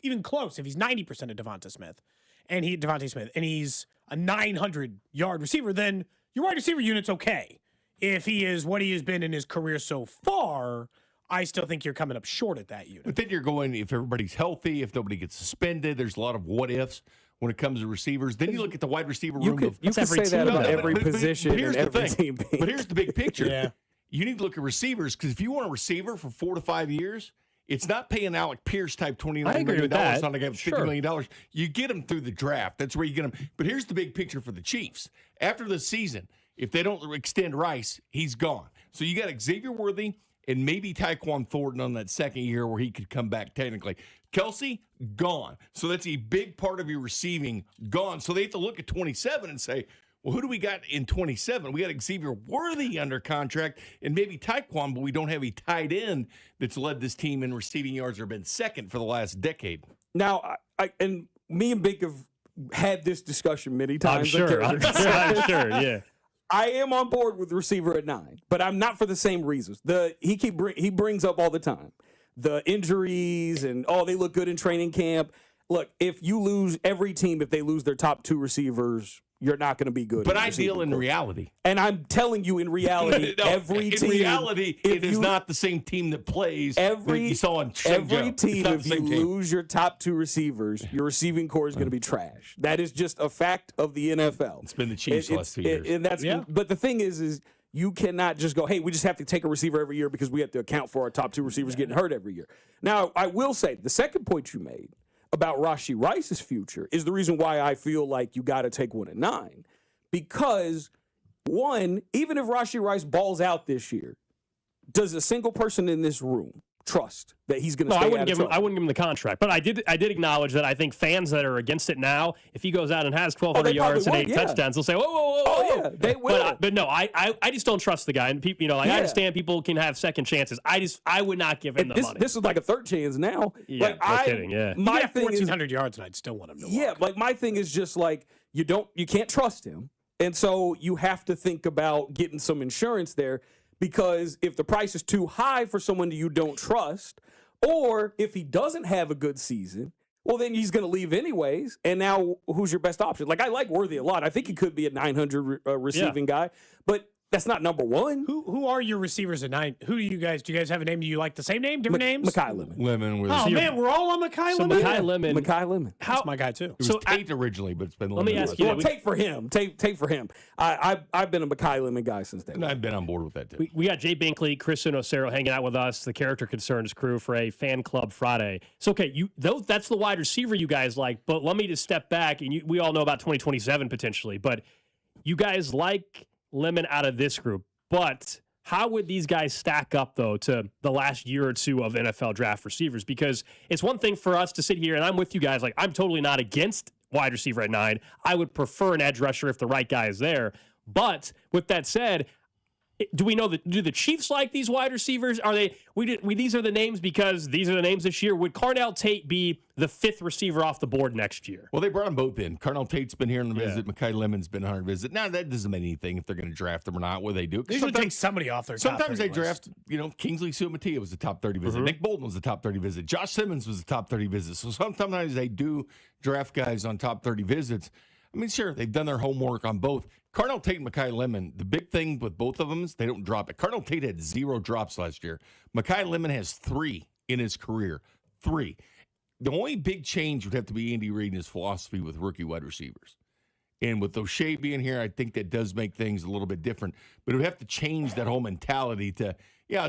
even close, if he's 90% of Devonta Smith, and he's a 900-yard receiver, then your wide receiver unit's okay. If he is what he has been in his career so far, I still think you're coming up short at that unit. But then you're going, if everybody's healthy, if nobody gets suspended, there's a lot of what ifs when it comes to receivers. Then you look at the wide receiver room. You could say that about every position here's and the every thing. team. But here's the big picture. Yeah. You need to look at receivers, because if you want a receiver for 4 to 5 years, it's not paying Alec Pierce type $29 million on a guy with $50 million. You get him through the draft. That's where you get him. But here's the big picture for the Chiefs. After the season, if they don't extend Rice, he's gone. So you got Xavier Worthy and maybe Tyquan Thornton on that second year where he could come back technically. Kelsey, gone. So that's a big part of your receiving gone. So they have to look at 27 and say, well, who do we got in 27? We got Xavier Worthy under contract and maybe Tyquan, but we don't have a tight end that's led this team in receiving yards or been second for the last decade. Now, and me and Bink have had this discussion many times. I'm sure, yeah. I am on board with receiver at 9, but I'm not for the same reasons. He brings up all the time the injuries and they look good in training camp. Look, if you lose every team, if they lose their top 2 receivers, you're not going to be good. But I deal in reality. And I'm telling you, in reality, every team. In reality, it is not the same team that plays. You saw on every team, if you lose your top 2 receivers, your receiving core is going to be trash. That is just a fact of the NFL. It's been the Chiefs last 2 years. And that's, but the thing is you cannot just go, hey, we just have to take a receiver every year because we have to account for our top 2 receivers getting hurt every year. Now, I will say, the second point you made about Rashee Rice's future is the reason why I feel like you got to take one at 9. Because, one, even if Rashee Rice balls out this year, does a single person in this room trust that he's going to stay I wouldn't out of give him the contract. But I did acknowledge that I think fans that are against it now, if he goes out and has 1,200 yards and 8 touchdowns, they'll say, whoa. Yeah, they will. But no, I just don't trust the guy. And people, I understand people can have second chances. I would not give him the money. This is like a third chance now. Yeah, no kidding. Yeah, he got 1,400 yards, and I'd still want him to walk. Yeah, like my thing is just like you can't trust him, and so you have to think about getting some insurance there, because if the price is too high for someone that you don't trust, or if he doesn't have a good season, well, then he's going to leave anyways. And now who's your best option? Like, I like Worthy a lot. I think he could be a 900 receiving guy, but that's not number one. Who are your receivers at 9? Do you guys have a name? Do you like the same name? Different names? Makai Lemon. Man, we're all on Makai Lemon. Makai Lemon. That's my guy too. It was Tate originally, but it's been. Let me ask you. Well, take for him. Take for him. I've been a Makai Lemon guy since then. I've been on board with that too. We got Jay Binkley, Chris Unocero hanging out with us, the Character Concerns crew, for a Fan Club Friday. So, okay, that's the wide receiver you guys like, but let me just step back, and we all know about 2027 potentially, but you guys like Lemon out of this group. But how would these guys stack up, though, to the last year or two of NFL draft receivers? Because it's one thing for us to sit here, and I'm with you guys, like, I'm totally not against wide receiver at 9. I would prefer an edge rusher if the right guy is there. But with that said, do we know that? Do the Chiefs like these wide receivers? Are they? These are the names because these are the names this year. Would Carnell Tate be the 5th receiver off the board next year? Well, they brought them both in. Carnell Tate's been here on the visit. Makai Lemon's been on a visit. Now that doesn't mean anything if they're going to draft them or not. What they do? They usually take somebody off their. Sometimes they top 30 draft. Kingsley Suamatea was the top 30 visit. Nick Bolton was the top 30 visit. Josh Simmons was the top 30 visit. So sometimes they do draft guys on top 30 visits. I mean, sure, they've done their homework on both. Carnell Tate and Makai Lemon, the big thing with both of them is they don't drop it. Carnell Tate had 0 drops last year. Makai Lemon has 3 in his career. 3. The only big change would have to be Andy Reid and his philosophy with rookie wide receivers. And with O'Shea being here, I think that does make things a little bit different. But it would have to change that whole mentality to,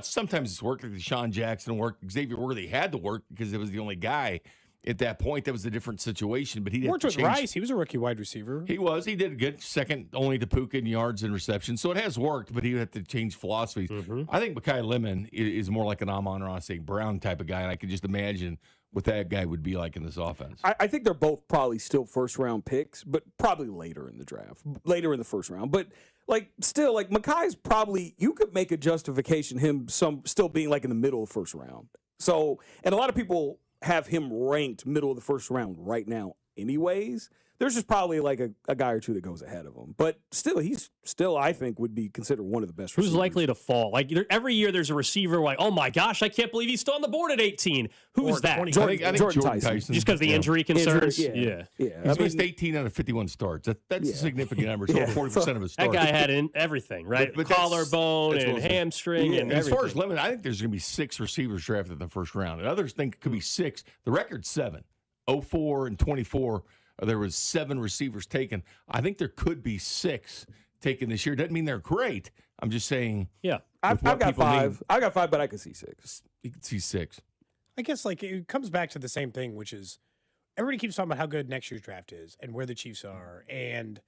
sometimes it's worked like Deshaun Jackson worked. Xavier Worthy had to work because it was the only guy. At that point, that was a different situation, but he worked with Rice. He was a rookie wide receiver. He was. He did good. Second only to Puka in yards and receptions. So it has worked, but he would have to change philosophies. I think Makai Lemon is more like an Amon-Ra St. Brown type of guy, and I could just imagine what that guy would be like in this offense. I think they're both probably still first-round picks, but probably later in the draft, later in the first round. But still, Makai's probably, you could make a justification him still being like in the middle of the first round. So, and a lot of people have him ranked middle of the first round right now anyways. There's just probably like a guy or two that goes ahead of him. But still, he's still, I think, would be considered one of the best receivers. Who's likely to fall? Like every year there's a receiver like, oh my gosh, I can't believe he's still on the board at 18. Who's that? I think Jordan Tyson. Just because the injury concerns? Yeah. He's missed 18 out of 51 starts. That's a significant number. So 40% of his starts. That guy had everything, right? But collarbone and hamstring and as everything. far as limit, I think there's going to be 6 receivers drafted in the first round. And others think it could be 6. The record's 7. 04 and 24. There was 7 receivers taken. I think there could be 6 taken this year. Doesn't mean they're great. I'm just saying. Yeah, I've got 5. I got 5, but I could see 6. You could see 6. I guess like it comes back to the same thing, which is everybody keeps talking about how good next year's draft is and where the Chiefs are. And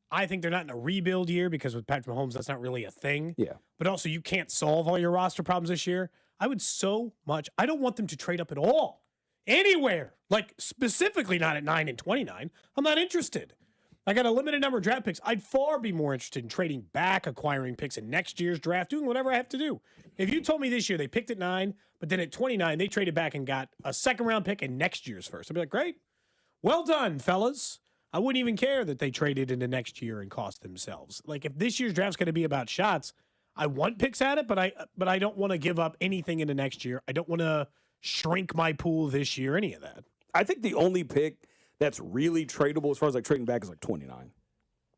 I think they're not in a rebuild year because with Patrick Mahomes, that's not really a thing. Yeah. But also you can't solve all your roster problems this year. I don't want them to trade up at all. Anywhere. Like specifically not at 9 and 29. I'm not interested. I got a limited number of draft picks. I'd far be more interested in trading back, acquiring picks in next year's draft, doing whatever I have to do. If you told me this year they picked at 9, but then at 29, they traded back and got a second-round pick in next year's first, I'd be like, great. Well done, fellas. I wouldn't even care that they traded into next year and cost themselves. Like, if this year's draft's going to be about shots, I want picks at it, but I don't want to give up anything into next year. I don't want to shrink my pool this year, any of that. I think the only pick that's really tradable as far as like trading back is like 29.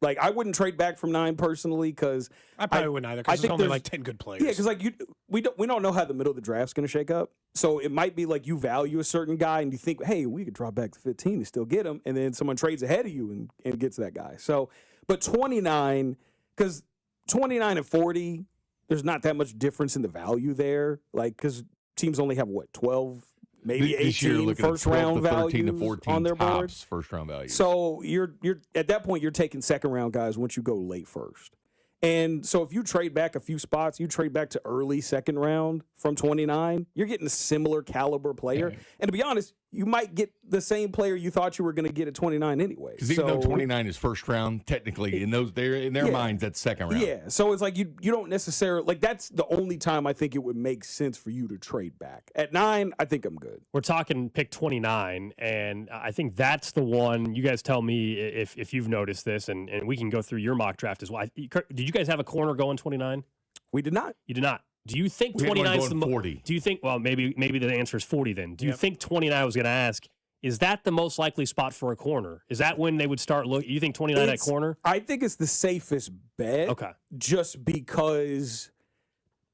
Like, I wouldn't trade back from 9 personally because I probably wouldn't either because there's only like 10 good players. Yeah, because like we don't know how the middle of the draft's going to shake up. So it might be like you value a certain guy and you think, hey, we could drop back to 15 and still get him, and then someone trades ahead of you and gets that guy. So, but 29, because 29 and 40, there's not that much difference in the value there. Like, because teams only have what 12. Maybe this year, 18 first round values to 14 on their board. First round values. So you're at that point you're taking second round guys once you go late first. And so if you trade back a few spots, you trade back to early second round from 29, you're getting a similar caliber player. Yeah. And to be honest, you might get the same player you thought you were going to get at 29 anyway. Because even though 29 is first round, technically in their minds that's second round. Yeah. So it's like you don't necessarily like that's the only time I think it would make sense for you to trade back. At 9, I think I'm good. We're talking pick 29, and I think that's the one. You guys tell me if you've noticed this, and we can go through your mock draft as well. Did you guys have a corner going 29? We did not. You did not. Do you think 29 is the 40? Do you think? Well, maybe the answer is 40 then. Do you think 29? I was going to ask. Is that the most likely spot for a corner? Is that when they would start looking? You think 29 at corner? I think it's the safest bet. Okay. Just because,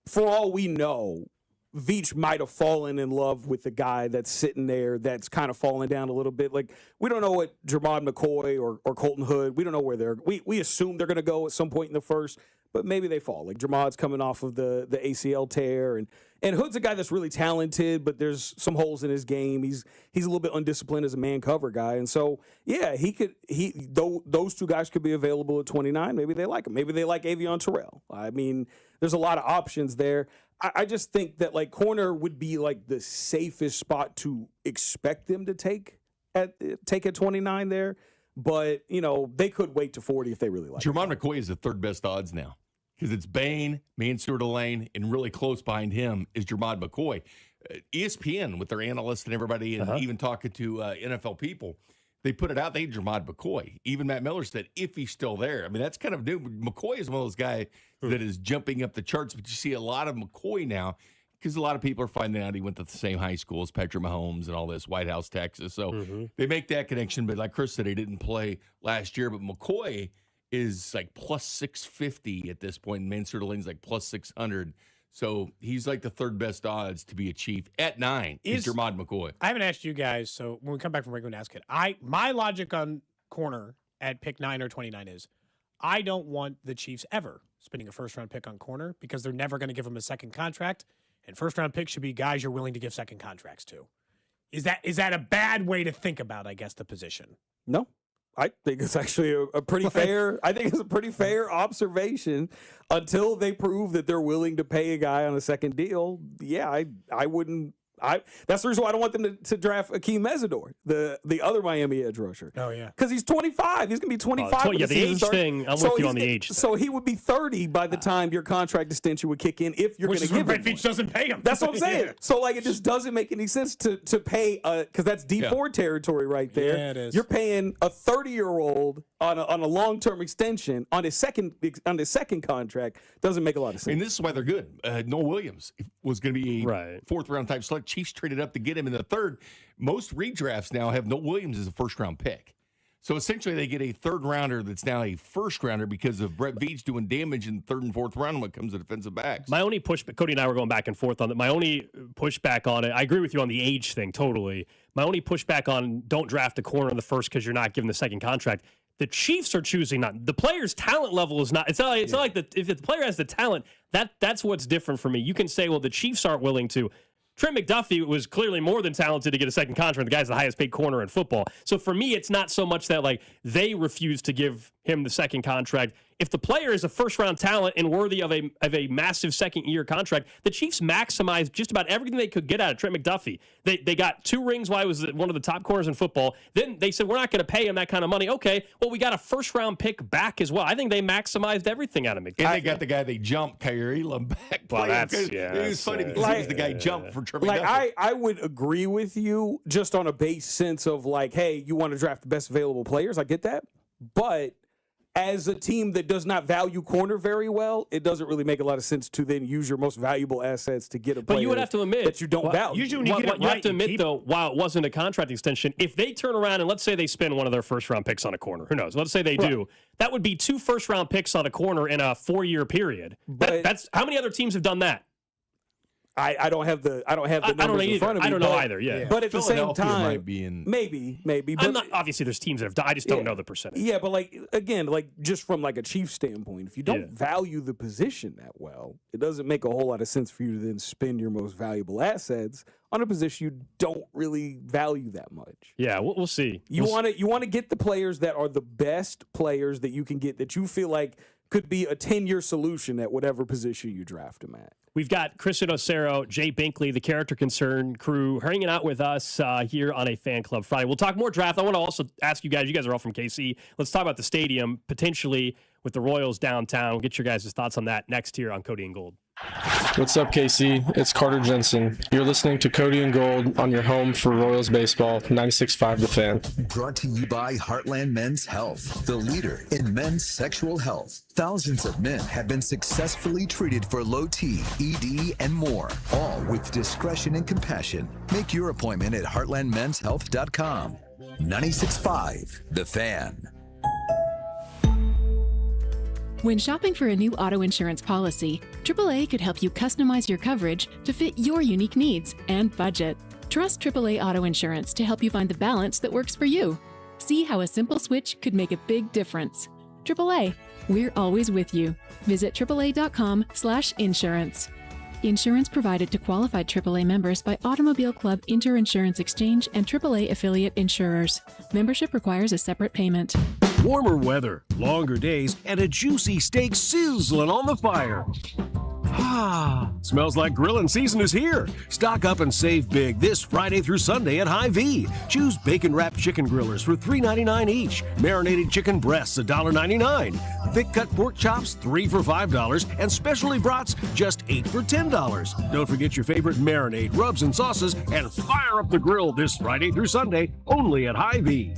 for all we know, Veach might have fallen in love with the guy that's sitting there that's kind of falling down a little bit. Like, we don't know what Jermod McCoy or Colton Hood, we don't know where they're – we assume they're going to go at some point in the first, but maybe they fall. Like, Jermod's coming off of the ACL tear, and Hood's a guy that's really talented, but there's some holes in his game. He's a little bit undisciplined as a man cover guy. And so, yeah, those two guys could be available at 29. Maybe they like him. Maybe they like Avion Terrell. I mean, there's a lot of options there. I just think that, like, corner would be, like, the safest spot to expect them to take at 29 there. But, you know, they could wait to 40 if they really like Jermod McCoy is the third best odds now because it's Bain, Mansour Delane, and really close behind him is Jermod McCoy. ESPN, with their analysts and everybody, and even talking to NFL people, they put it out. They Jermod McCoy. Even Matt Miller said, if he's still there. I mean, that's kind of new. McCoy is one of those guys that is jumping up the charts, but you see a lot of McCoy now because a lot of people are finding out he went to the same high school as Patrick Mahomes and all this, White House, Texas. So they make that connection. But like Chris said, he didn't play last year. But McCoy is like plus 650 at this point. And Mansour Delane's like plus 600. So he's like the third best odds to be a Chief at 9 is Jermod McCoy. I haven't asked you guys, so when we come back from break, we're going to ask it. My logic on corner at pick 9 or 29 is I don't want the Chiefs ever spending a first-round pick on corner because they're never going to give him a second contract, and first-round picks should be guys you're willing to give second contracts to. Is that a bad way to think about, I guess, the position? No. I think it's actually a pretty fair. I think it's a pretty fair observation. Until they prove that they're willing to pay a guy on a second deal, yeah, I wouldn't That's the reason why I don't want them to draft Akeem Mesidor, the other Miami edge rusher. Oh, yeah. Because he's 25. He's going to be 25. Yeah, the age thing, I'm with you on the age thing. So he would be 30 by the time your contract extension would kick in if you're going to give him. Red Beach doesn't pay him. That's what I'm saying. So, like, it just doesn't make any sense to pay, because that's D4 territory right there. Yeah, it is. You're paying a 30-year-old on a long-term extension on his second contract. Doesn't make a lot of sense. And this is why they're good. Noah Williams was going to be a fourth-round type select. Chiefs traded up to get him in the third. Most redrafts now have Noah Williams as a first-round pick. So essentially, they get a third-rounder that's now a first-rounder because of Brett Veach doing damage in the third and fourth round when it comes to defensive backs. My only pushback, Cody and I were going back and forth on it. My only pushback on it, I agree with you on the age thing totally. My only pushback on don't draft a corner in the first because you're not given the second contract. The Chiefs are choosing not. The player's talent level is not. It's not like if the player has the talent, that's what's different for me. You can say, well, the Chiefs aren't willing to. Trent McDuffie was clearly more than talented to get a second contract. The guy's the highest paid corner in football. So for me, it's not so much that like they refuse to give him the second contract. If the player is a first-round talent and worthy of a massive second-year contract, the Chiefs maximized just about everything they could get out of Trent McDuffie. They got 2 rings while he was one of the top corners in football. Then they said, we're not going to pay him that kind of money. Okay, well, we got a first-round pick back as well. I think they maximized everything out of McDuffie. And they got the guy they jumped, Kyrie Elam, back. Well, it was funny because he was the guy jumped for Trent McDuffie. Like, I would agree with you just on a base sense of like, hey, you want to draft the best available players. I get that. But as a team that does not value corner very well, it doesn't really make a lot of sense to then use your most valuable assets to get a player. But you would have to admit that you don't value. Usually when you have to admit, though, while it wasn't a contract extension, if they turn around and let's say they spend one of their first-round picks on a corner, who knows? Let's say they do. That would be 2 first-round picks on a corner in a 4-year period. That's how many other teams have done that? I don't have the numbers in front of me. I don't know either. Yeah, but at the same time, might be in... maybe. But I'm not, obviously, there's teams that have done. I just don't know the percentage. Yeah, but like again, like just from like a Chiefs standpoint, if you don't value the position that well, it doesn't make a whole lot of sense for you to then spend your most valuable assets on a position you don't really value that much. Yeah, we'll see. You want to get the players that are the best players that you can get that you feel like could be a 10-year solution at whatever position you draft them at. We've got Chris Inocero, Jay Binkley, the Character Concern crew, hanging out with us here on a Fan Club Friday. We'll talk more draft. I want to also ask you guys are all from KC. Let's talk about the stadium, potentially with the Royals downtown. We'll get your guys' thoughts on that next here on Cody and Gold. What's up, KC? It's Carter Jensen. You're listening to Cody and Gold on your home for Royals baseball, 96.5 The Fan. Brought to you by Heartland Men's Health, the leader in men's sexual health. Thousands of men have been successfully treated for low T, ED, and more, all with discretion and compassion. Make your appointment at heartlandmenshealth.com. 96.5 The Fan. When shopping for a new auto insurance policy, AAA could help you customize your coverage to fit your unique needs and budget. Trust AAA Auto Insurance to help you find the balance that works for you. See how a simple switch could make a big difference. AAA, we're always with you. Visit AAA.com/insurance. Insurance provided to qualified AAA members by Automobile Club Inter-Insurance Exchange and AAA affiliate insurers. Membership requires a separate payment. Warmer weather, longer days, and a juicy steak sizzling on the fire. Ah, smells like grilling season is here. Stock up and save big this Friday through Sunday at Hy-Vee. Choose bacon-wrapped chicken grillers for $3.99 each. Marinated chicken breasts, $1.99. Thick-cut pork chops, 3 for $5. And specialty brats, just 8 for $10. Don't forget your favorite marinade, rubs, and sauces, and fire up the grill this Friday through Sunday, only at Hy-Vee.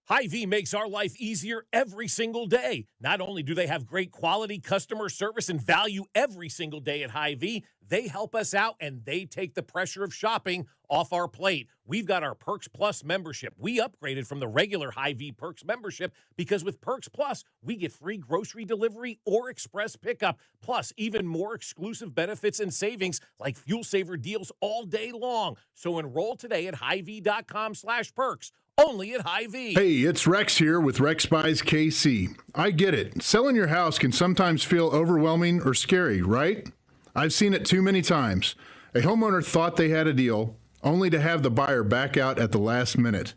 Hy-Vee makes our life easier every single day. Not only do they have great quality customer service and value every single day at Hy-Vee, they help us out and they take the pressure of shopping off our plate. We've got our Perks Plus membership. We upgraded from the regular Hy-Vee Perks membership because with Perks Plus, we get free grocery delivery or express pickup, plus even more exclusive benefits and savings like fuel saver deals all day long. So enroll today at Hy-Vee.com/perks. Only at Hy-Vee. Hey, it's Rex here with Rex Buys KC. I get it. Selling your house can sometimes feel overwhelming or scary, right? I've seen it too many times. A homeowner thought they had a deal, only to have the buyer back out at the last minute.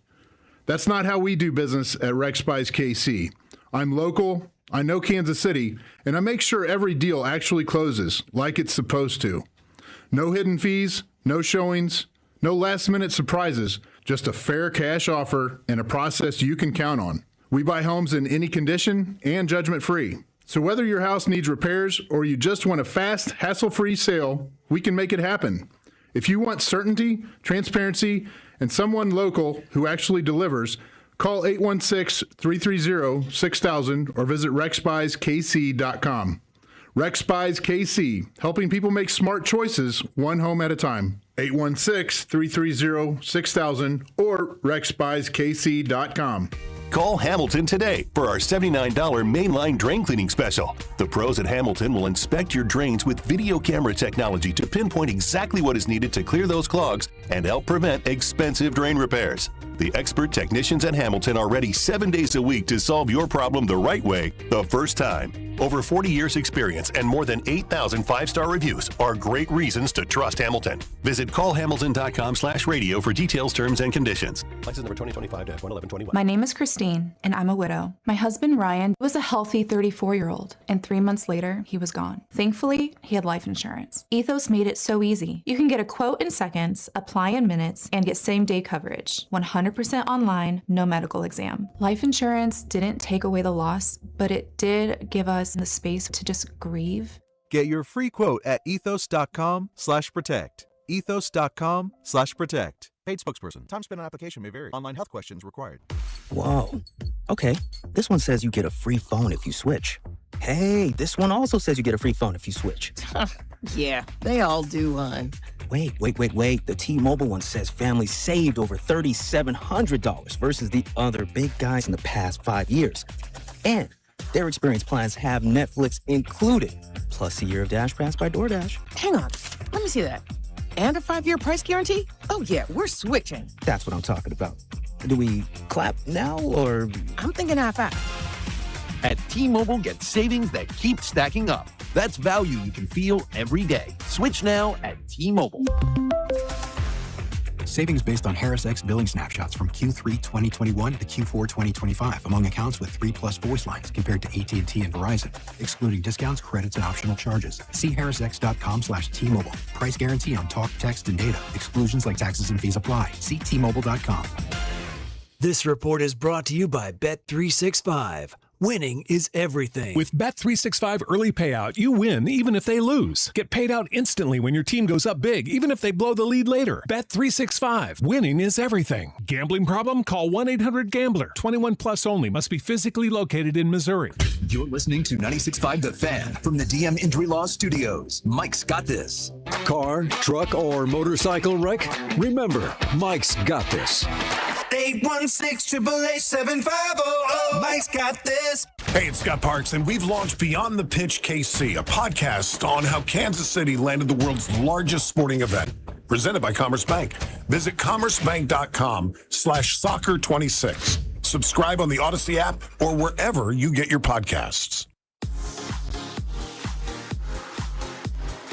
That's not how we do business at Rex Buys KC. I'm local, I know Kansas City, and I make sure every deal actually closes like it's supposed to. No hidden fees, no showings, no last-minute surprises, just a fair cash offer and a process you can count on. We buy homes in any condition and judgment-free. So whether your house needs repairs or you just want a fast, hassle-free sale, we can make it happen. If you want certainty, transparency, and someone local who actually delivers, call 816-330-6000 or visit rexbuyskc.com. Rex Buys KC, helping people make smart choices one home at a time. 816-330-6000 or rexbuyskc.com. Call Hamilton today for our $79 mainline drain cleaning special. The pros at Hamilton will inspect your drains with video camera technology to pinpoint exactly what is needed to clear those clogs and help prevent expensive drain repairs. The expert technicians at Hamilton are ready 7 days a week to solve your problem the right way, the first time. Over 40 years experience and more than 8,000 five-star reviews are great reasons to trust Hamilton. Visit callhamilton.com/radio for details, terms, and conditions. License number 2025-11121. My name is Christine, and I'm a widow. My husband, Ryan, was a healthy 34-year-old, and 3 months later, he was gone. Thankfully, he had life insurance. Ethos made it so easy. You can get a quote in seconds, apply in minutes, and get same-day coverage. 100% online, no medical exam. Life insurance didn't take away the loss, but it did give us the space to just grieve. Get your free quote at ethos.com/protect. Ethos.com/protect. Paid spokesperson. Time spent on application may vary. Online health questions required. Whoa. Okay. This one says you get a free phone if you switch. Hey, this one also says you get a free phone if you switch. Yeah, they all do, hon. Wait. The T-Mobile one says families saved over $3,700 versus the other big guys in the past 5 years. And their experience plans have Netflix included, plus a year of Dash Pass by DoorDash. Hang on. Let me see that. And a 5-year price guarantee? Oh, yeah, we're switching. That's what I'm talking about. Do we clap now, or? I'm thinking half-half. At T-Mobile, get savings that keep stacking up. That's value you can feel every day. Switch now at T-Mobile. Savings based on Harris X billing snapshots from Q3 2021 to Q4 2025 among accounts with 3+ voice lines compared to AT&T and Verizon, excluding discounts, credits, and optional charges. See harrisx.com/T-Mobile. Price guarantee on talk, text, and data. Exclusions like taxes and fees apply. See T-Mobile.com. This report is brought to you by Bet365. Winning is everything. With Bet365 early payout, you win even if they lose. Get paid out instantly when your team goes up big, even if they blow the lead later. Bet365. Winning is everything. Gambling problem? Call 1-800-GAMBLER. 21 plus only. Must be physically located in Missouri. You're listening to 96.5 The Fan from the DM Injury Law Studios. Mike's got this. Car, truck, or motorcycle wreck? Remember, Mike's got this. 816-888-7500. Mike's got this. Hey, it's Scott Parks, and we've launched Beyond the Pitch KC, a podcast on how Kansas City landed the world's largest sporting event, presented by Commerce Bank. Visit commercebank.com/soccer26. Subscribe on the Odyssey app or wherever you get your podcasts.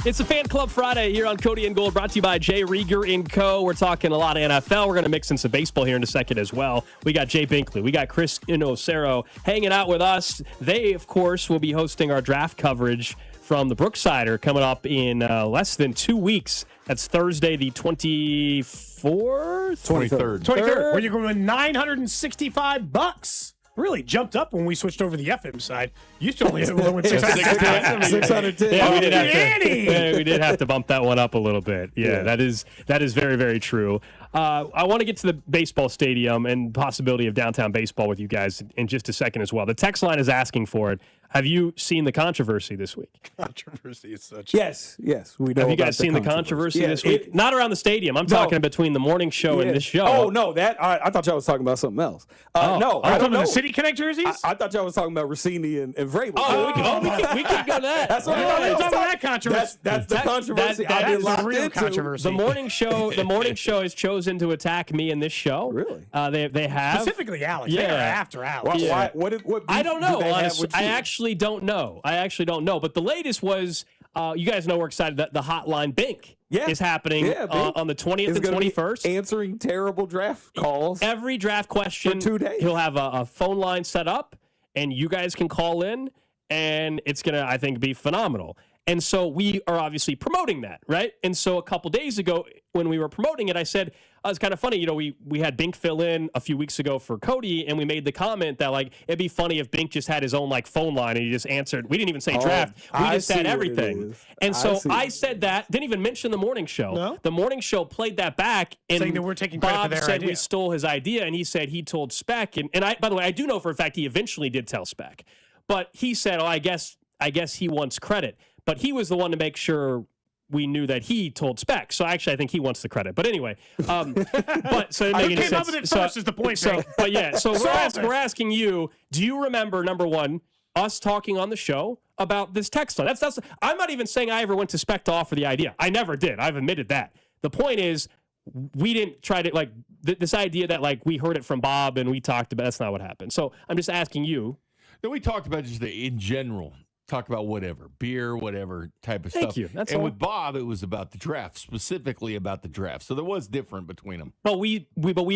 It's a Fan Club Friday here on Cody and Gold, brought to you by Jay Rieger & Co. We're talking a lot of NFL. We're going to mix in some baseball here in a second as well. We got Jay Binkley. We got Chris Inocero hanging out with us. They, of course, will be hosting our draft coverage from the Brooksider coming up in less than 2 weeks. That's Thursday, the 24th? 23rd. Where you're going to win $965. Really jumped up when we switched over to the FM side. Used to only win 610. 610. Yeah, we did have to bump that one up a little bit. Yeah, that is very, very true. I want to get to the baseball stadium and possibility of downtown baseball with you guys in just a second as well. The text line is asking for it. Have you seen the controversy this week? Controversy is such. Yes, we know. Have you guys seen the controversy this week? Not around the stadium. I'm talking between the morning show and this show. Oh no, I thought y'all was talking about something else. No, I don't know. The City Connect jerseys? I thought y'all was talking about Rossini and Vrabel. We can go that. That's what talking about. That controversy. That's the controversy. That's the real controversy. The morning show has chosen to attack me in this show. Really? They have specifically Alex. They are after Alex. Why? What I don't know. Honestly, I actually don't know. But the latest was, you guys know we're excited that the Hotline Bink is happening on the 20th and 21st. Answering terrible draft calls. Every draft question. For 2 days. He'll have a phone line set up, and you guys can call in, and it's going to, I think, be phenomenal. And so we are obviously promoting that, right? And so a couple days ago when we were promoting it, I said, it's kind of funny, you know, we had Bink fill in a few weeks ago for Cody, and we made the comment that, like, it'd be funny if Bink just had his own, like, phone line and he just answered. We didn't even say draft. We just said everything. And so I said that, didn't even mention the morning show. No? The morning show played that back, and saying that we're taking credit Bob for their said idea. we stole his idea, and he said he told Spec. And I, by the way, I do know for a fact he eventually did tell Spec. But he said, I guess he wants credit. But he was the one to make sure we knew that he told Spec. So actually, I think he wants the credit. But anyway, but so Who came up with it first is the point. So, but yeah, so we're asking you, do you remember, number one, us talking on the show about this text line? That's. I'm not even saying I ever went to Spec to offer the idea. I never did. I've admitted that. The point is, we didn't try to, like, this idea that, like, we heard it from Bob and we talked about. That's not what happened. So I'm just asking you. No, we talked about just in general. Talk about whatever, beer, whatever type of stuff. Thank you. That's and all. with Bob, it was about the draft, specifically about the draft. So there was different between them. But we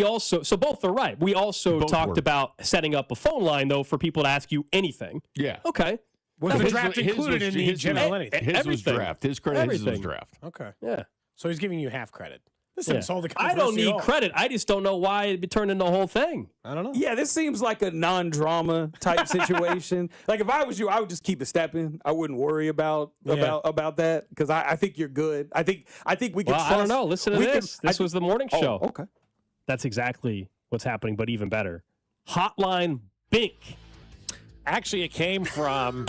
also, so both are right. We also talked about setting up a phone line, though, for people to ask you anything. Yeah. Okay. Was the draft included in the general anything? His was draft. His credit his was draft. Okay. Yeah. So he's giving you half credit. This Yeah. didn't solve the I controversy don't need at all. credit. I just don't know why it turned into a whole thing. I don't know. Yeah, this seems like a non-drama type situation. Like, if I was you, I would just keep it stepping. I wouldn't worry about that because I think you're good. I think we can. Well, I don't know. Listen to this. This was the morning show. Okay. That's exactly what's happening, but even better. Hotline Bink. Actually, it came from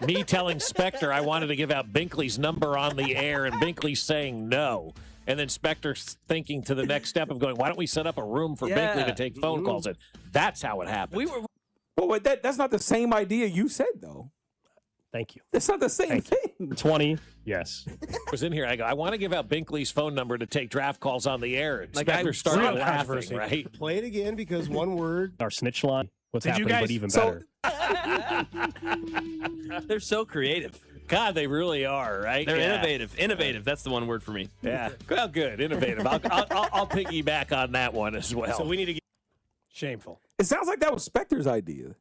me telling Spectre I wanted to give out Binkley's number on the air, and Binkley saying no. And then Spectre thinking to the next step of going, why don't we set up a room for Binkley to take phone calls in? That's how it happened. Well, that's not the same idea you said, though. Thank you. That's not the same thing. 20, yes. I was in here. I go, I want to give out Binkley's phone number to take draft calls on the air. And Like, Spectre I- started real laughing, controversy. right? Play it again because one word. Our snitch line. What's Did you happening, but guys- even so- better. They're so creative. God, they really are, right? They're Yeah. innovative. Innovative. That's the one word for me. Yeah. Well, good. Innovative. I'll piggyback on that one as well. So we need to get shameful. It sounds like that was Spectre's idea.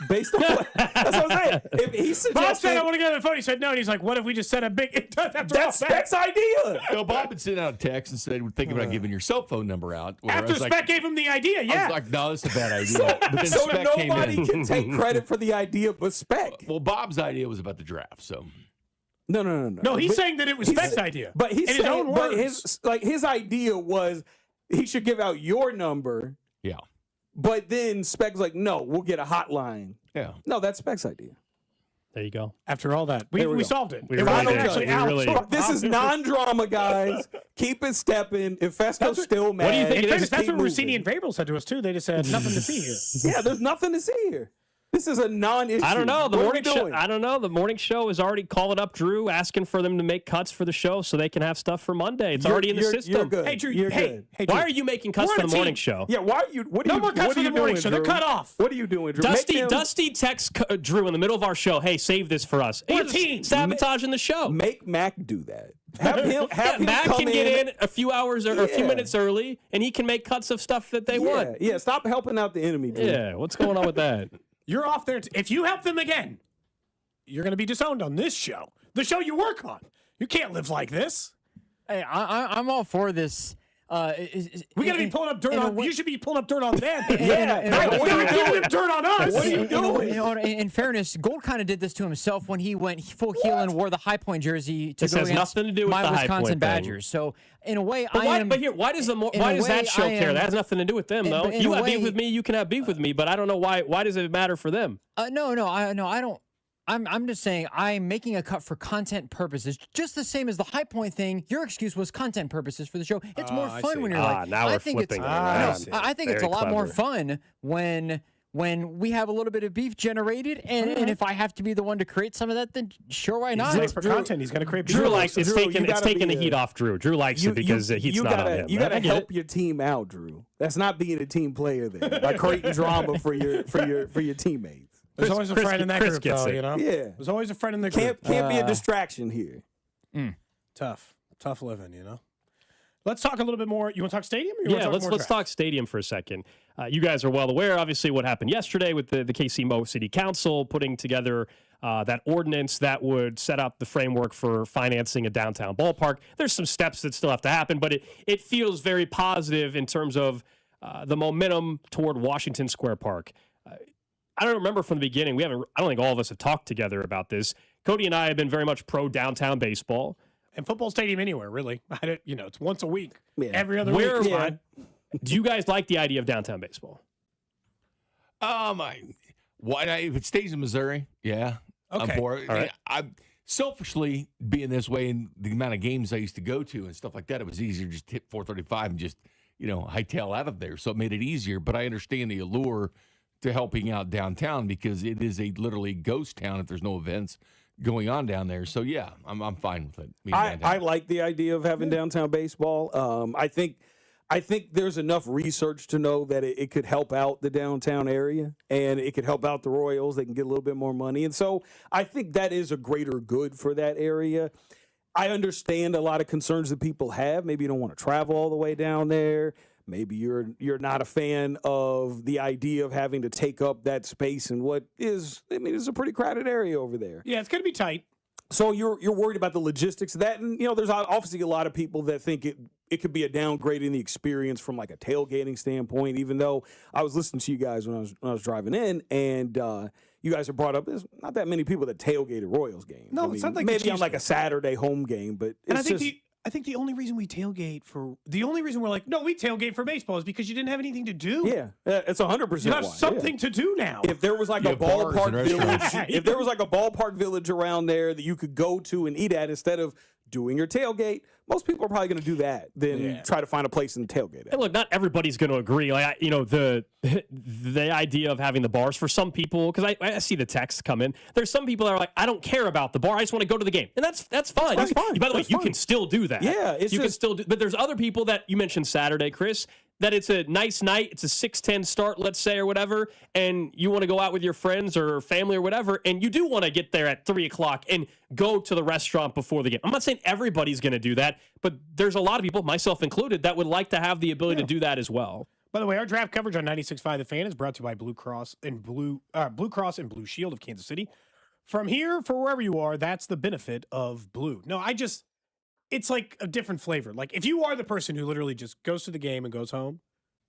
Based on what? That's what I'm saying. If he Bob suggested, said, I want to get on the phone. He said no. And he's like, what if we just set a big. that's Spec's idea. No, Bob had sent out a text and said, we're thinking about giving your cell phone number out. Where I After was Spec like, gave him the idea, I yeah. was like, no, that's a bad idea. But then So Spec came nobody in. can take credit for the idea but Spec. Well, Bob's idea was about the draft, so. No. No, he's saying that it was Spec's idea. But he's in his saying, own but words. his idea was he should give out your number. Yeah. But then Spec's like, no, we'll get a hotline. Yeah. No, that's Spec's idea. There you go. After all that, There we go. solved it. We It really wasn't did. actually We out. really- This is non-drama, guys. Keep it stepping. If Fesco's still mad, What do you think In it fairness, is? that's keep what Rossini moving. and Vrabel said to us too. They just said nothing to see here. Yeah, there's nothing to see here. This is a non-issue. I don't know. The What are morning we show. doing? I don't know. The morning show is already calling up Drew, asking for them to make cuts for the show so they can have stuff for Monday. It's already in the system. You're good. Hey, Drew. You're hey, good. hey, Drew. Why are you making cuts We're for on the a morning team. show? Yeah, why are you? What are No you? more cuts what for are the you morning doing, show. They're Drew? cut off. What are you doing, Drew? Dusty texts Drew in the middle of our show. Hey, save this for us. We're a He's team. sabotaging the show. Make Mac do that. Have him. Have him Matt come can get in a few hours or a few Yeah. minutes early, and he can make cuts of stuff that they want. Yeah, stop helping out the enemy, Drew. Yeah, what's going on with that? You're off there. If you help them again, you're going to be disowned on this show, the show you work on. You can't live like this. Hey, I'm all for this. We got to be pulling up dirt on. You should be pulling up dirt on them. What We're giving them dirt on us. What are you doing? In fairness, Gold kind of did this to himself when he went full heel and wore the High Point jersey to This go has against nothing to do with my the High Point Wisconsin thing. Badgers. So in a way, But I am. But here, why does in a that way, show I care? am- That has nothing to do with them, though. but in You a have beef way- with me, you can have beef with me, but I don't know why. Why does it matter for them? I don't. I'm just saying I'm making a cut for content purposes, just the same as the High Point thing. Your excuse was content purposes for the show. It's more I fun see. when you're like, now I we're think flipping it's. it No, around. I think it's a Very lot more clever. fun when we have a little bit of beef generated, and if I have to be the one to create some of that, then sure, why not? He's for content. He's got to create. Drew likes it's Drew, taking you gotta the be heat off Drew. Drew likes it because the heat's not on him. You I gotta get help it. your team out, Drew. That's not being a team player there by creating drama for your teammates. There's always a friend in that Chris group, gets though. it. You know. Yeah. There's always a friend in the group. Can't be a distraction here. Tough living, you know. Let's talk a little bit more. You want to talk stadium? Or you want to talk more let's talk stadium for a second. You guys are well aware, obviously, what happened yesterday with the KC Mo City Council putting together that ordinance that would set up the framework for financing a downtown ballpark. There's some steps that still have to happen, but it feels very positive in terms of the momentum toward Washington Square Park. I don't remember from the beginning. I don't think all of us have talked together about this. Cody and I have been very much pro downtown baseball. And football stadium anywhere, really. It's once a week. Yeah. Every other week is fine. Do you guys like the idea of downtown baseball? If it stays in Missouri, yeah. Okay. I'm for it. All right. I'm selfishly being this way, and the amount of games I used to go to and stuff like that, it was easier to just hit 435 and just, hightail out of there. So it made it easier. But I understand the allure to helping out downtown because it is a literally ghost town if there's no events going on down there. So yeah, I'm fine with it. I like the idea of having downtown baseball. I think there's enough research to know that it could help out the downtown area and it could help out the Royals. They can get a little bit more money. And so I think that is a greater good for that area. I understand a lot of concerns that people have. Maybe you don't want to travel all the way down there. Maybe you're not a fan of the idea of having to take up that space in what is, it's a pretty crowded area over there. Yeah, it's going to be tight. So you're worried about the logistics of that. And, there's obviously a lot of people that think it could be a downgrade in the experience from like a tailgating standpoint, even though I was listening to you guys when I was driving in and you guys have brought up there's not that many people that tailgated Royals games. No, it's not like maybe on like a Saturday home game, but I think the only reason we tailgate we're like, no, we tailgate for baseball is because you didn't have anything to do. Yeah, it's 100%. You have something to do now. If there was like a ballpark village, if there was like a ballpark village around there that you could go to and eat at instead of doing your tailgate, most people are probably going to do that than try to find a place and tailgate at. And look, not everybody's going to agree. Like, the idea of having the bars for some people, because I see the texts come in. There's some people that are like, I don't care about the bar. I just want to go to the game, and that's fine. That's fine. By the way, That's you fine. can still do that. Yeah, you can still do. But there's other people that you mentioned Saturday, Chris. That it's a nice night, it's a 6:10 start, let's say, or whatever, and you want to go out with your friends or family or whatever, and you do want to get there at 3 o'clock and go to the restaurant before the game. I'm not saying everybody's going to do that, but there's a lot of people, myself included, that would like to have the ability to do that as well. By the way, our draft coverage on 96.5 The Fan is brought to you by Blue Cross and Blue Shield of Kansas City. From here, for wherever you are, that's the benefit of Blue. No, it's like a different flavor. Like if you are the person who literally just goes to the game and goes home,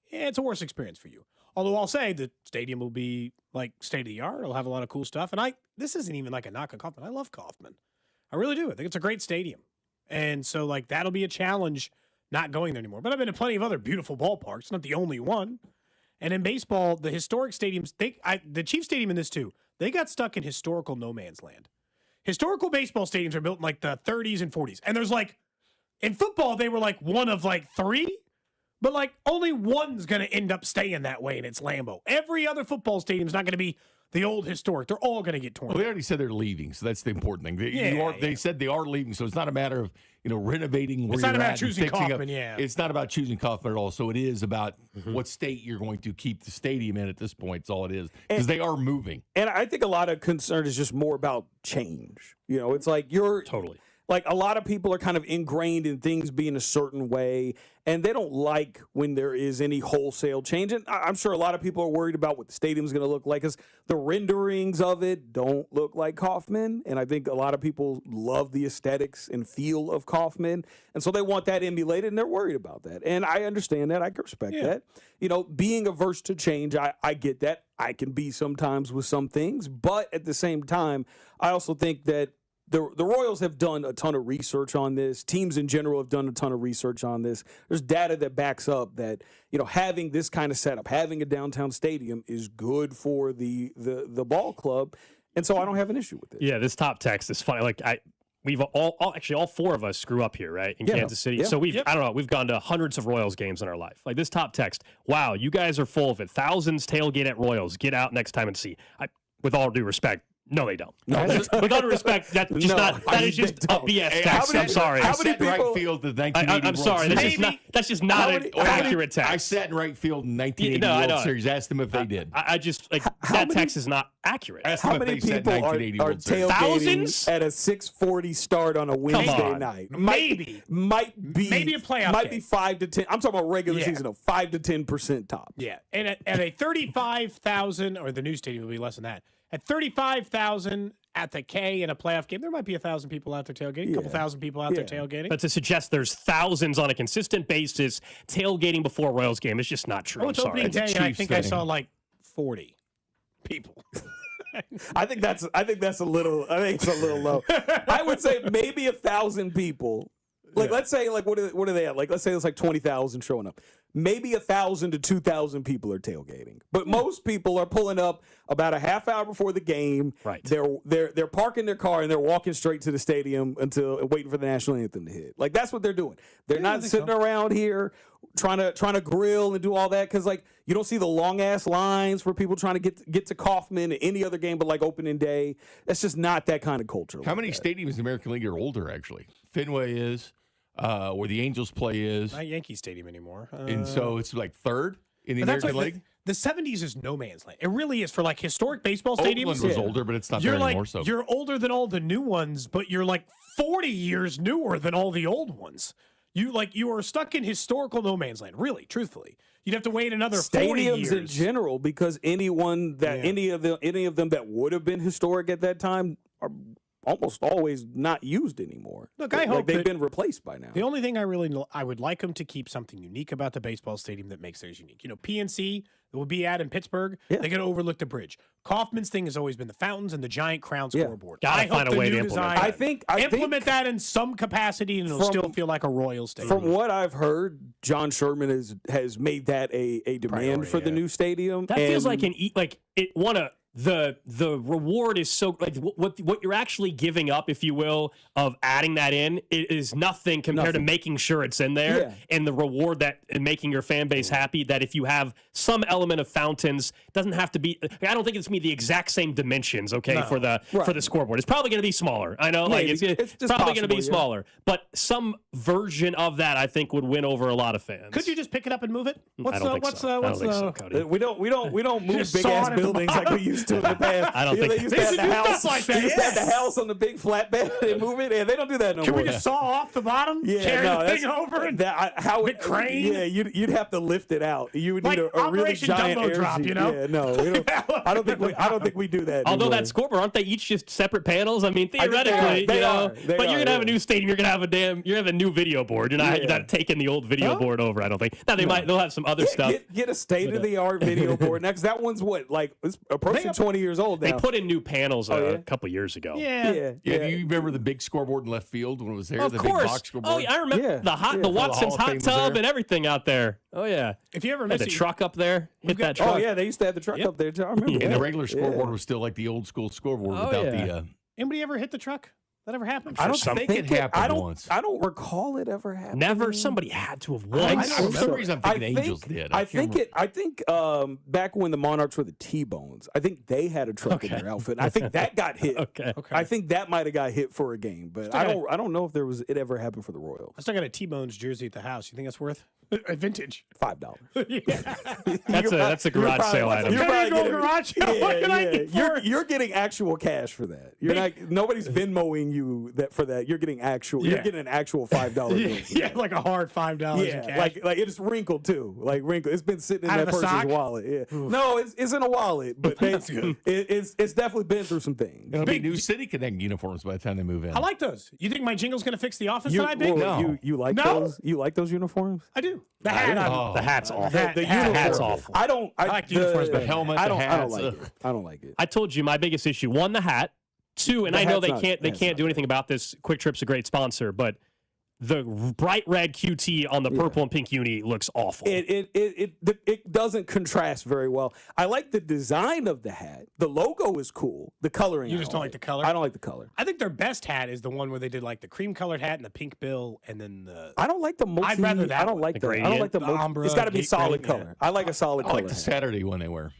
it's a worse experience for you. Although I'll say the stadium will be like state of the art. It'll have a lot of cool stuff. And this isn't even like a knock on Kauffman. I love Kauffman. I really do. I think it's a great stadium. And so like that'll be a challenge not going there anymore. But I've been to plenty of other beautiful ballparks, not the only one. And in baseball, the historic stadiums, the Chiefs Stadium in this too, they got stuck in historical no man's land. Historical baseball stadiums are built in like the 30s and 40s. And there's like, in football, they were like one of like three, but like only one's going to end up staying that way, and it's Lambeau. Every other football stadium's not going to be the old historic. They're all going to get torn. Well, they already said they're leaving, so that's the important thing. They said they are leaving, so it's not a matter of renovating where it's you're not about at choosing and fixing Kauffman, up. It's not about choosing Kauffman at all. So it is about what state you're going to keep the stadium in at this point. That's all it is, because they are moving. And I think a lot of concern is just more about change. It's like totally. Like a lot of people are kind of ingrained in things being a certain way, and they don't like when there is any wholesale change. And I'm sure a lot of people are worried about what the stadium's going to look like because the renderings of it don't look like Kauffman. And I think a lot of people love the aesthetics and feel of Kauffman. And so they want that emulated, and they're worried about that. And I understand that. I can respect that. Being averse to change, I get that. I can be sometimes with some things. But at the same time, I also think that the Royals have done a ton of research on this. Teams in general have done a ton of research on this. There's data that backs up that, having this kind of setup, having a downtown stadium is good for the ball club. And so I don't have an issue with it. Yeah, this top text is funny. Like we've all four of us grew up here, right? In Kansas City. Yeah. So we've gone to hundreds of Royals games in our life. Like this top text, wow, you guys are full of it. Thousands tailgate at Royals. Get out next time and see. With all due respect, No, they don't. No, with all respect, that is just a BS text. I'm sorry. How many people right field the 1980 I'm sorry. That's just not an accurate text. I sat in right field in 1980 World Series. Asked them if they did. I just that text is not accurate. How many people are tailgating thousands at a 6:40 start on a Wednesday night? Might be maybe a playoff. Might game. be 5 to 10. I'm talking about regular season of 5 to 10% top. Yeah, and at a 35,000, or the new stadium will be less than that. At 35,000 at the K in a playoff game, there might be 1,000 people out there tailgating, a couple thousand people out there tailgating. But to suggest there's thousands on a consistent basis tailgating before a Royals game is just not true. Oh, it's opening day, and I think I saw like 40 people. I think that's a little. I think it's a little low. I would say maybe 1,000 people. Like let's say what are they at? Like let's say it's like 20,000 showing up. Maybe 1,000 to 2,000 people are tailgating, but most people are pulling up about a half hour before the game. Right. They're parking their car and they're walking straight to the stadium until waiting for the national anthem to hit. Like that's what they're doing. They're not sitting around here trying to grill and do all that because like you don't see the long ass lines for people trying to get to Kauffman at any other game but like opening day. That's just not that kind of culture. How many stadiums in the American League are older actually? Fenway is. Where the Angels play is. Not Yankee Stadium anymore. And so it's like third in the American League? The 70s is no man's land. It really is for like historic baseball stadiums. Oakland was older, but it's not there anymore. So you're older than all the new ones, but you're like 40 years newer than all the old ones. You are stuck in historical no man's land, really, truthfully. You'd have to wait another 40 years. Stadiums in general, because any of them that would have been historic at that time are almost always not used anymore. Look, I hope they've been replaced by now. The only thing I would like them to keep something unique about the baseball stadium that makes theirs unique. You know, PNC that will be at in Pittsburgh, they got to overlook the bridge. Kauffman's thing has always been the fountains and the giant crown scoreboard. Gotta find a way to implement that. I think implement that in some capacity, and it'll still feel like a Royal stadium. From what I've heard, John Sherman has made that a demand for the new stadium. That feels like the reward is so like what you're actually giving up, if you will, of adding that in is nothing compared to making sure it's in there, and the reward that and making your fan base happy. That if you have some element of fountains, doesn't have to be. I don't think it's gonna be the exact same dimensions. For the scoreboard, it's probably gonna be smaller. I know, like it's probably gonna be smaller, but some version of that I think would win over a lot of fans. Could you just pick it up and move it? I don't think so, Cody. We don't move big ass buildings like we used to in the past. I don't think they used to have the house like that. They used to have the house on the big flatbed and move it, and they don't do that no more. Can we just saw off the bottom? Yeah, carry the thing over and the crane. Yeah, you'd have to lift it out. You would need a really Operation giant Dumbo air drop. seat. You know? Yeah, no, we don't, I don't think we do that. Although anymore. that scoreboard, aren't they each just separate panels? I mean, theoretically, they are. But you're gonna have a new stadium. You're gonna have a new video board. You're not taking the old video board over. I don't think. Now they'll have some other stuff. Get a state of the art video board next. That one's it's approaching 20 years old now. They put in new panels a couple years ago. Yeah. Do you remember the big scoreboard in left field when it was there? Of the course. Big box scoreboard? I remember the Watson's hot tub and everything out there. Oh yeah. If you ever had the truck up there, hit that truck. Oh yeah, they used to have the truck up there too. I remember. And the regular scoreboard was still like the old school scoreboard without the. Anybody ever hit the truck? That ever happened? I don't think it happened once. I don't recall it ever happening. Never. Somebody had to have won. For some reason, I'm thinking Angels did. I think back when the Monarchs were the T-Bones, I think they had a truck in their outfit. I think that got hit. Okay. I think that might have got hit for a game, but I don't know if it ever happened for the Royals. I still got a T-Bones jersey at the house. You think that's worth a vintage? $5. That's a garage sale item. You're probably getting garage sale. What can I get for it? You're getting actual cash for that. You're not. Nobody's Venmoing you for that. You're getting actual. You're getting an actual $5 bill. Yeah, like a hard $5 in cash. like it's wrinkled too. Like wrinkled. It's been sitting in that person's wallet. Yeah. No, it's in a wallet, but that's good. It's definitely been through some things. It'll be new City Connect uniforms by the time they move in. I like those. You think my jingle's going to fix the office tonight, Big? No. You like those? You like those uniforms? I do. The hat. The hat's awful. The hat's awful. I don't. I like the uniforms, the helmet. I don't like it. I don't like it. I told you my biggest issue. One, the hat. Two, and I know they can't do anything about this. Quick Trip's a great sponsor, but the bright red QT on the purple and pink uni looks awful. It doesn't contrast very well. I like the design of the hat. The logo is cool. The coloring. You just don't like the color? I don't like the color. I think their best hat is the one where they did like the cream colored hat and the pink bill, and then the. I don't like the multi. I'd rather that. I don't like the I don't like the multi. ombre, It's got to be solid gradient, color. I like a solid color. I like the Saturday one they wear.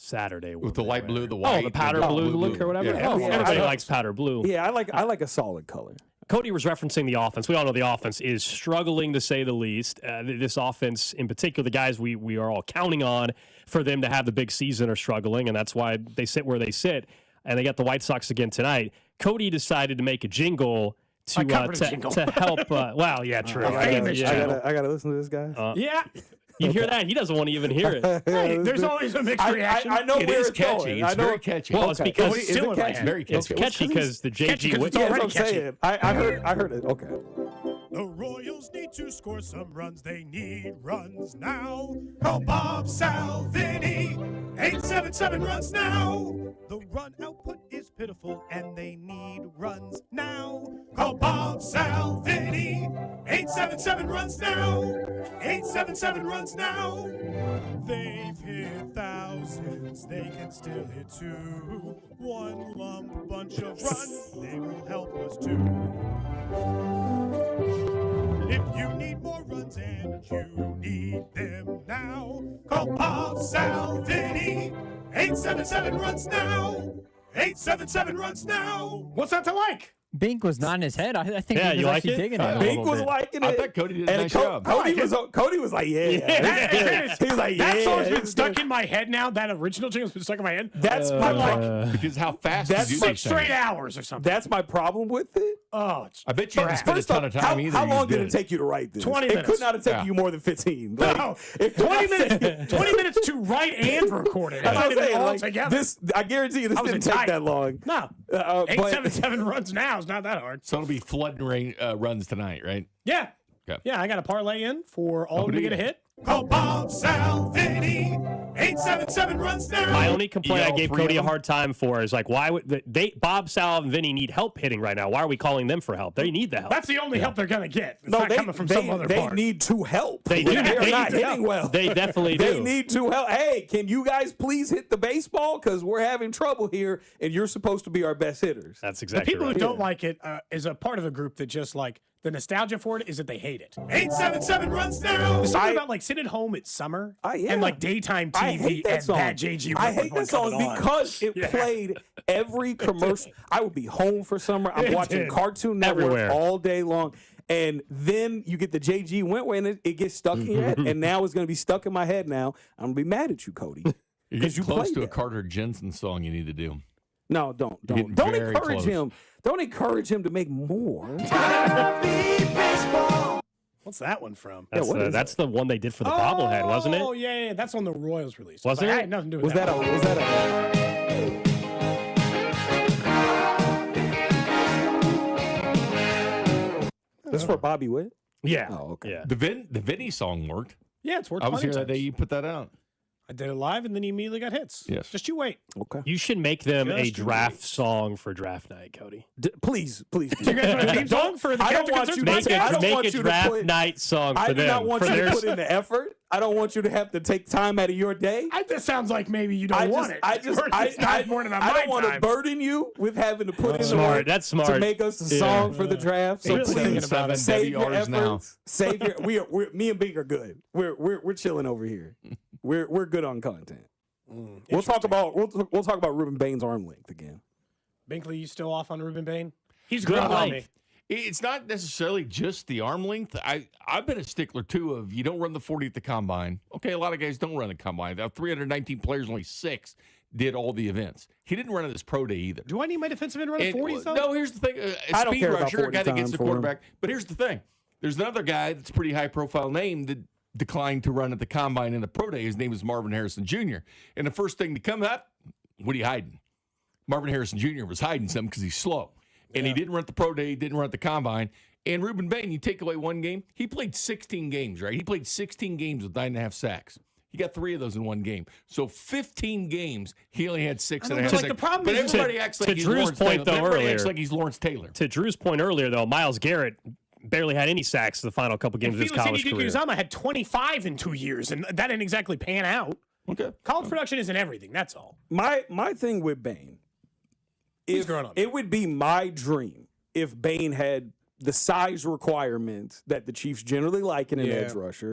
Saturday with the light blue, the Oh, white, the powder blue look or whatever. Yeah. Oh, Yeah. everybody I- likes powder blue. Yeah, I like a solid color. Cody was referencing the offense. We all know the offense is struggling, to say the least. This offense, in particular, the guys we are all counting on for them to have the big season are struggling, and that's why they sit where they sit. And they got the White Sox again tonight. Cody decided to make a jingle to help. Wow, yeah, true. I gotta listen to this guy. Yeah. You hear that? He doesn't want to even hear it. Hey, there's always a mixed reaction. I know It where is it's catchy. going. It's I know very catchy. Well, it's Okay. because Is it catchy? Very catchy. it's catchy because the JG. it's Yeah, already that's what I'm catchy. saying. I heard it. Okay. The Royals need to score some runs. They need runs now. Call Bob Salvini. 877 runs now. The run output is pitiful and they need runs now. Call Bob Salvini. 877 runs now. 877 runs now. They've hit thousands. They can still hit two. One lump bunch of runs. They will help us too. If you need more runs and you need them now, call Bob Salvini. 877 runs now. 877 runs now. What's that to like? Bink was not in his head. I think Yeah, he was you like actually it? digging I it. know. Bink was bit. liking it. I thought Cody did a nice job. Cody was like, yeah. He was like, yeah. That song's been stuck in my head now. That original jingle's been stuck in my head. That's my problem. Because how fast That's you do like these straight things. hours or something. That's my problem with it. Oh, it's I bet you didn't spend a First ton off, of time either. how You long did did it take you to write this? 20 It minutes. could not have taken Yeah. you more than 15. No, it could 20 not take- minutes. 20 minutes to write and record it. That's what I'm Not even saying. all Like, together. this, I guarantee you, this I was didn't in take tight. that long. No, But- 877 runs now is not that hard. So it'll be flooding rain runs tonight, right? Yeah, Okay. yeah. I got a parlay in for all of them do to get a you? hit. Call Bob Salvini. 877 runs now. My only complaint You I got all gave three Cody of a them? hard time for is like, why would Bob, Sal, and Vinny need help hitting right now? Why are we calling them for help? They need the help. That's the only help they're gonna get. It's not coming from some other they part. need to help. They do. They're They not need to hitting help. well. They definitely They do. need to help. Hey, can you guys please hit the baseball? Because we're having trouble here, and you're supposed to be our best hitters. That's The exactly people right. who don't like it is a part of a group that just like the nostalgia for it is that they hate it. 877 runs now. There's something about like sitting at home at summer yeah. and like daytime I TV hate that and song. that JG. I Whitworth hate one that song coming on. because it Yeah. played every commercial. I would be home for summer. I'm It watching did. Cartoon Network Everywhere. all day long. And then you get the JG Wentworth and it gets stuck in your head. And now it's going to be stuck in my head now. I'm going to be mad at you, Cody. You're getting you close played to a that. Carter Jensen song you need to do. No, don't getting don't very encourage close. him. Don't encourage him to make more. What's that one from? That's, what is that's the one they did for the bobblehead, wasn't it? Oh yeah, that's on the Royals release. Was Like, it? I had nothing to do with Was that This for Bobby Witt? Yeah. Oh, okay. Yeah. The Vinny song worked. Yeah, it's worth. I was plenty here of that day times. you put that out. I did it live, and then he immediately got hits. Yes. Just you wait. Okay. You should make them a Just draft song for draft night, Cody. Please. You guys want a theme song for the I don't Captain want you to Concerns make podcast? I don't Make want a you to draft put- night song for I them. do not want for you to their- put in the effort. I don't want you to have to take time out of your day. This sounds like maybe you don't want it. I don't want to time. burden you with having to put in the Smart. work That's smart. to make us a Yeah. song for the draft. So Really please thinking about it. save your WRs efforts. now. Save your. Me and Bink are good. We're chilling over here. We're good on content. We'll talk about Ruben Bain's arm length again. Binkley, you still off on Ruben Bain? He's Good grown on me. length. It's not necessarily just the arm length. I've been a stickler, too, of you don't run the 40 at the combine. Okay, a lot of guys don't run the combine. Out of 319 players, only 6 did all the events. He didn't run at this pro day either. Do I need my defensive end run at 40s, though? No, here's the thing. A I don't speed care about rusher, a 40 guy that gets time the for him. quarterback. But here's the thing. There's another guy that's a pretty high-profile name that declined to run at the combine in the pro day. His name is Marvin Harrison Jr. And the first thing to come up, what are you hiding? Marvin Harrison Jr. was hiding something because he's slow. And he didn't run at the pro day. He didn't run at the combine. And Ruben Bain, you take away one game, he played 16 games, right? He played 16 games with 9.5 sacks. He got 3 of those in one game. So 15 games, he only had 6.5 sacks. the problem but is everybody acts like to he's Drew's Lawrence point, Taylor. though, Everybody earlier- acts like he's Lawrence Taylor. To Drew's point earlier, though, Myles Garrett barely had any sacks the final couple games of his college career. Uzama had 25 in 2 years, and that didn't exactly pan out. Okay. College production isn't everything. That's all. My thing with Bain, He's grown on me. it would be my dream if Bain had the size requirements that the Chiefs generally like in an edge rusher.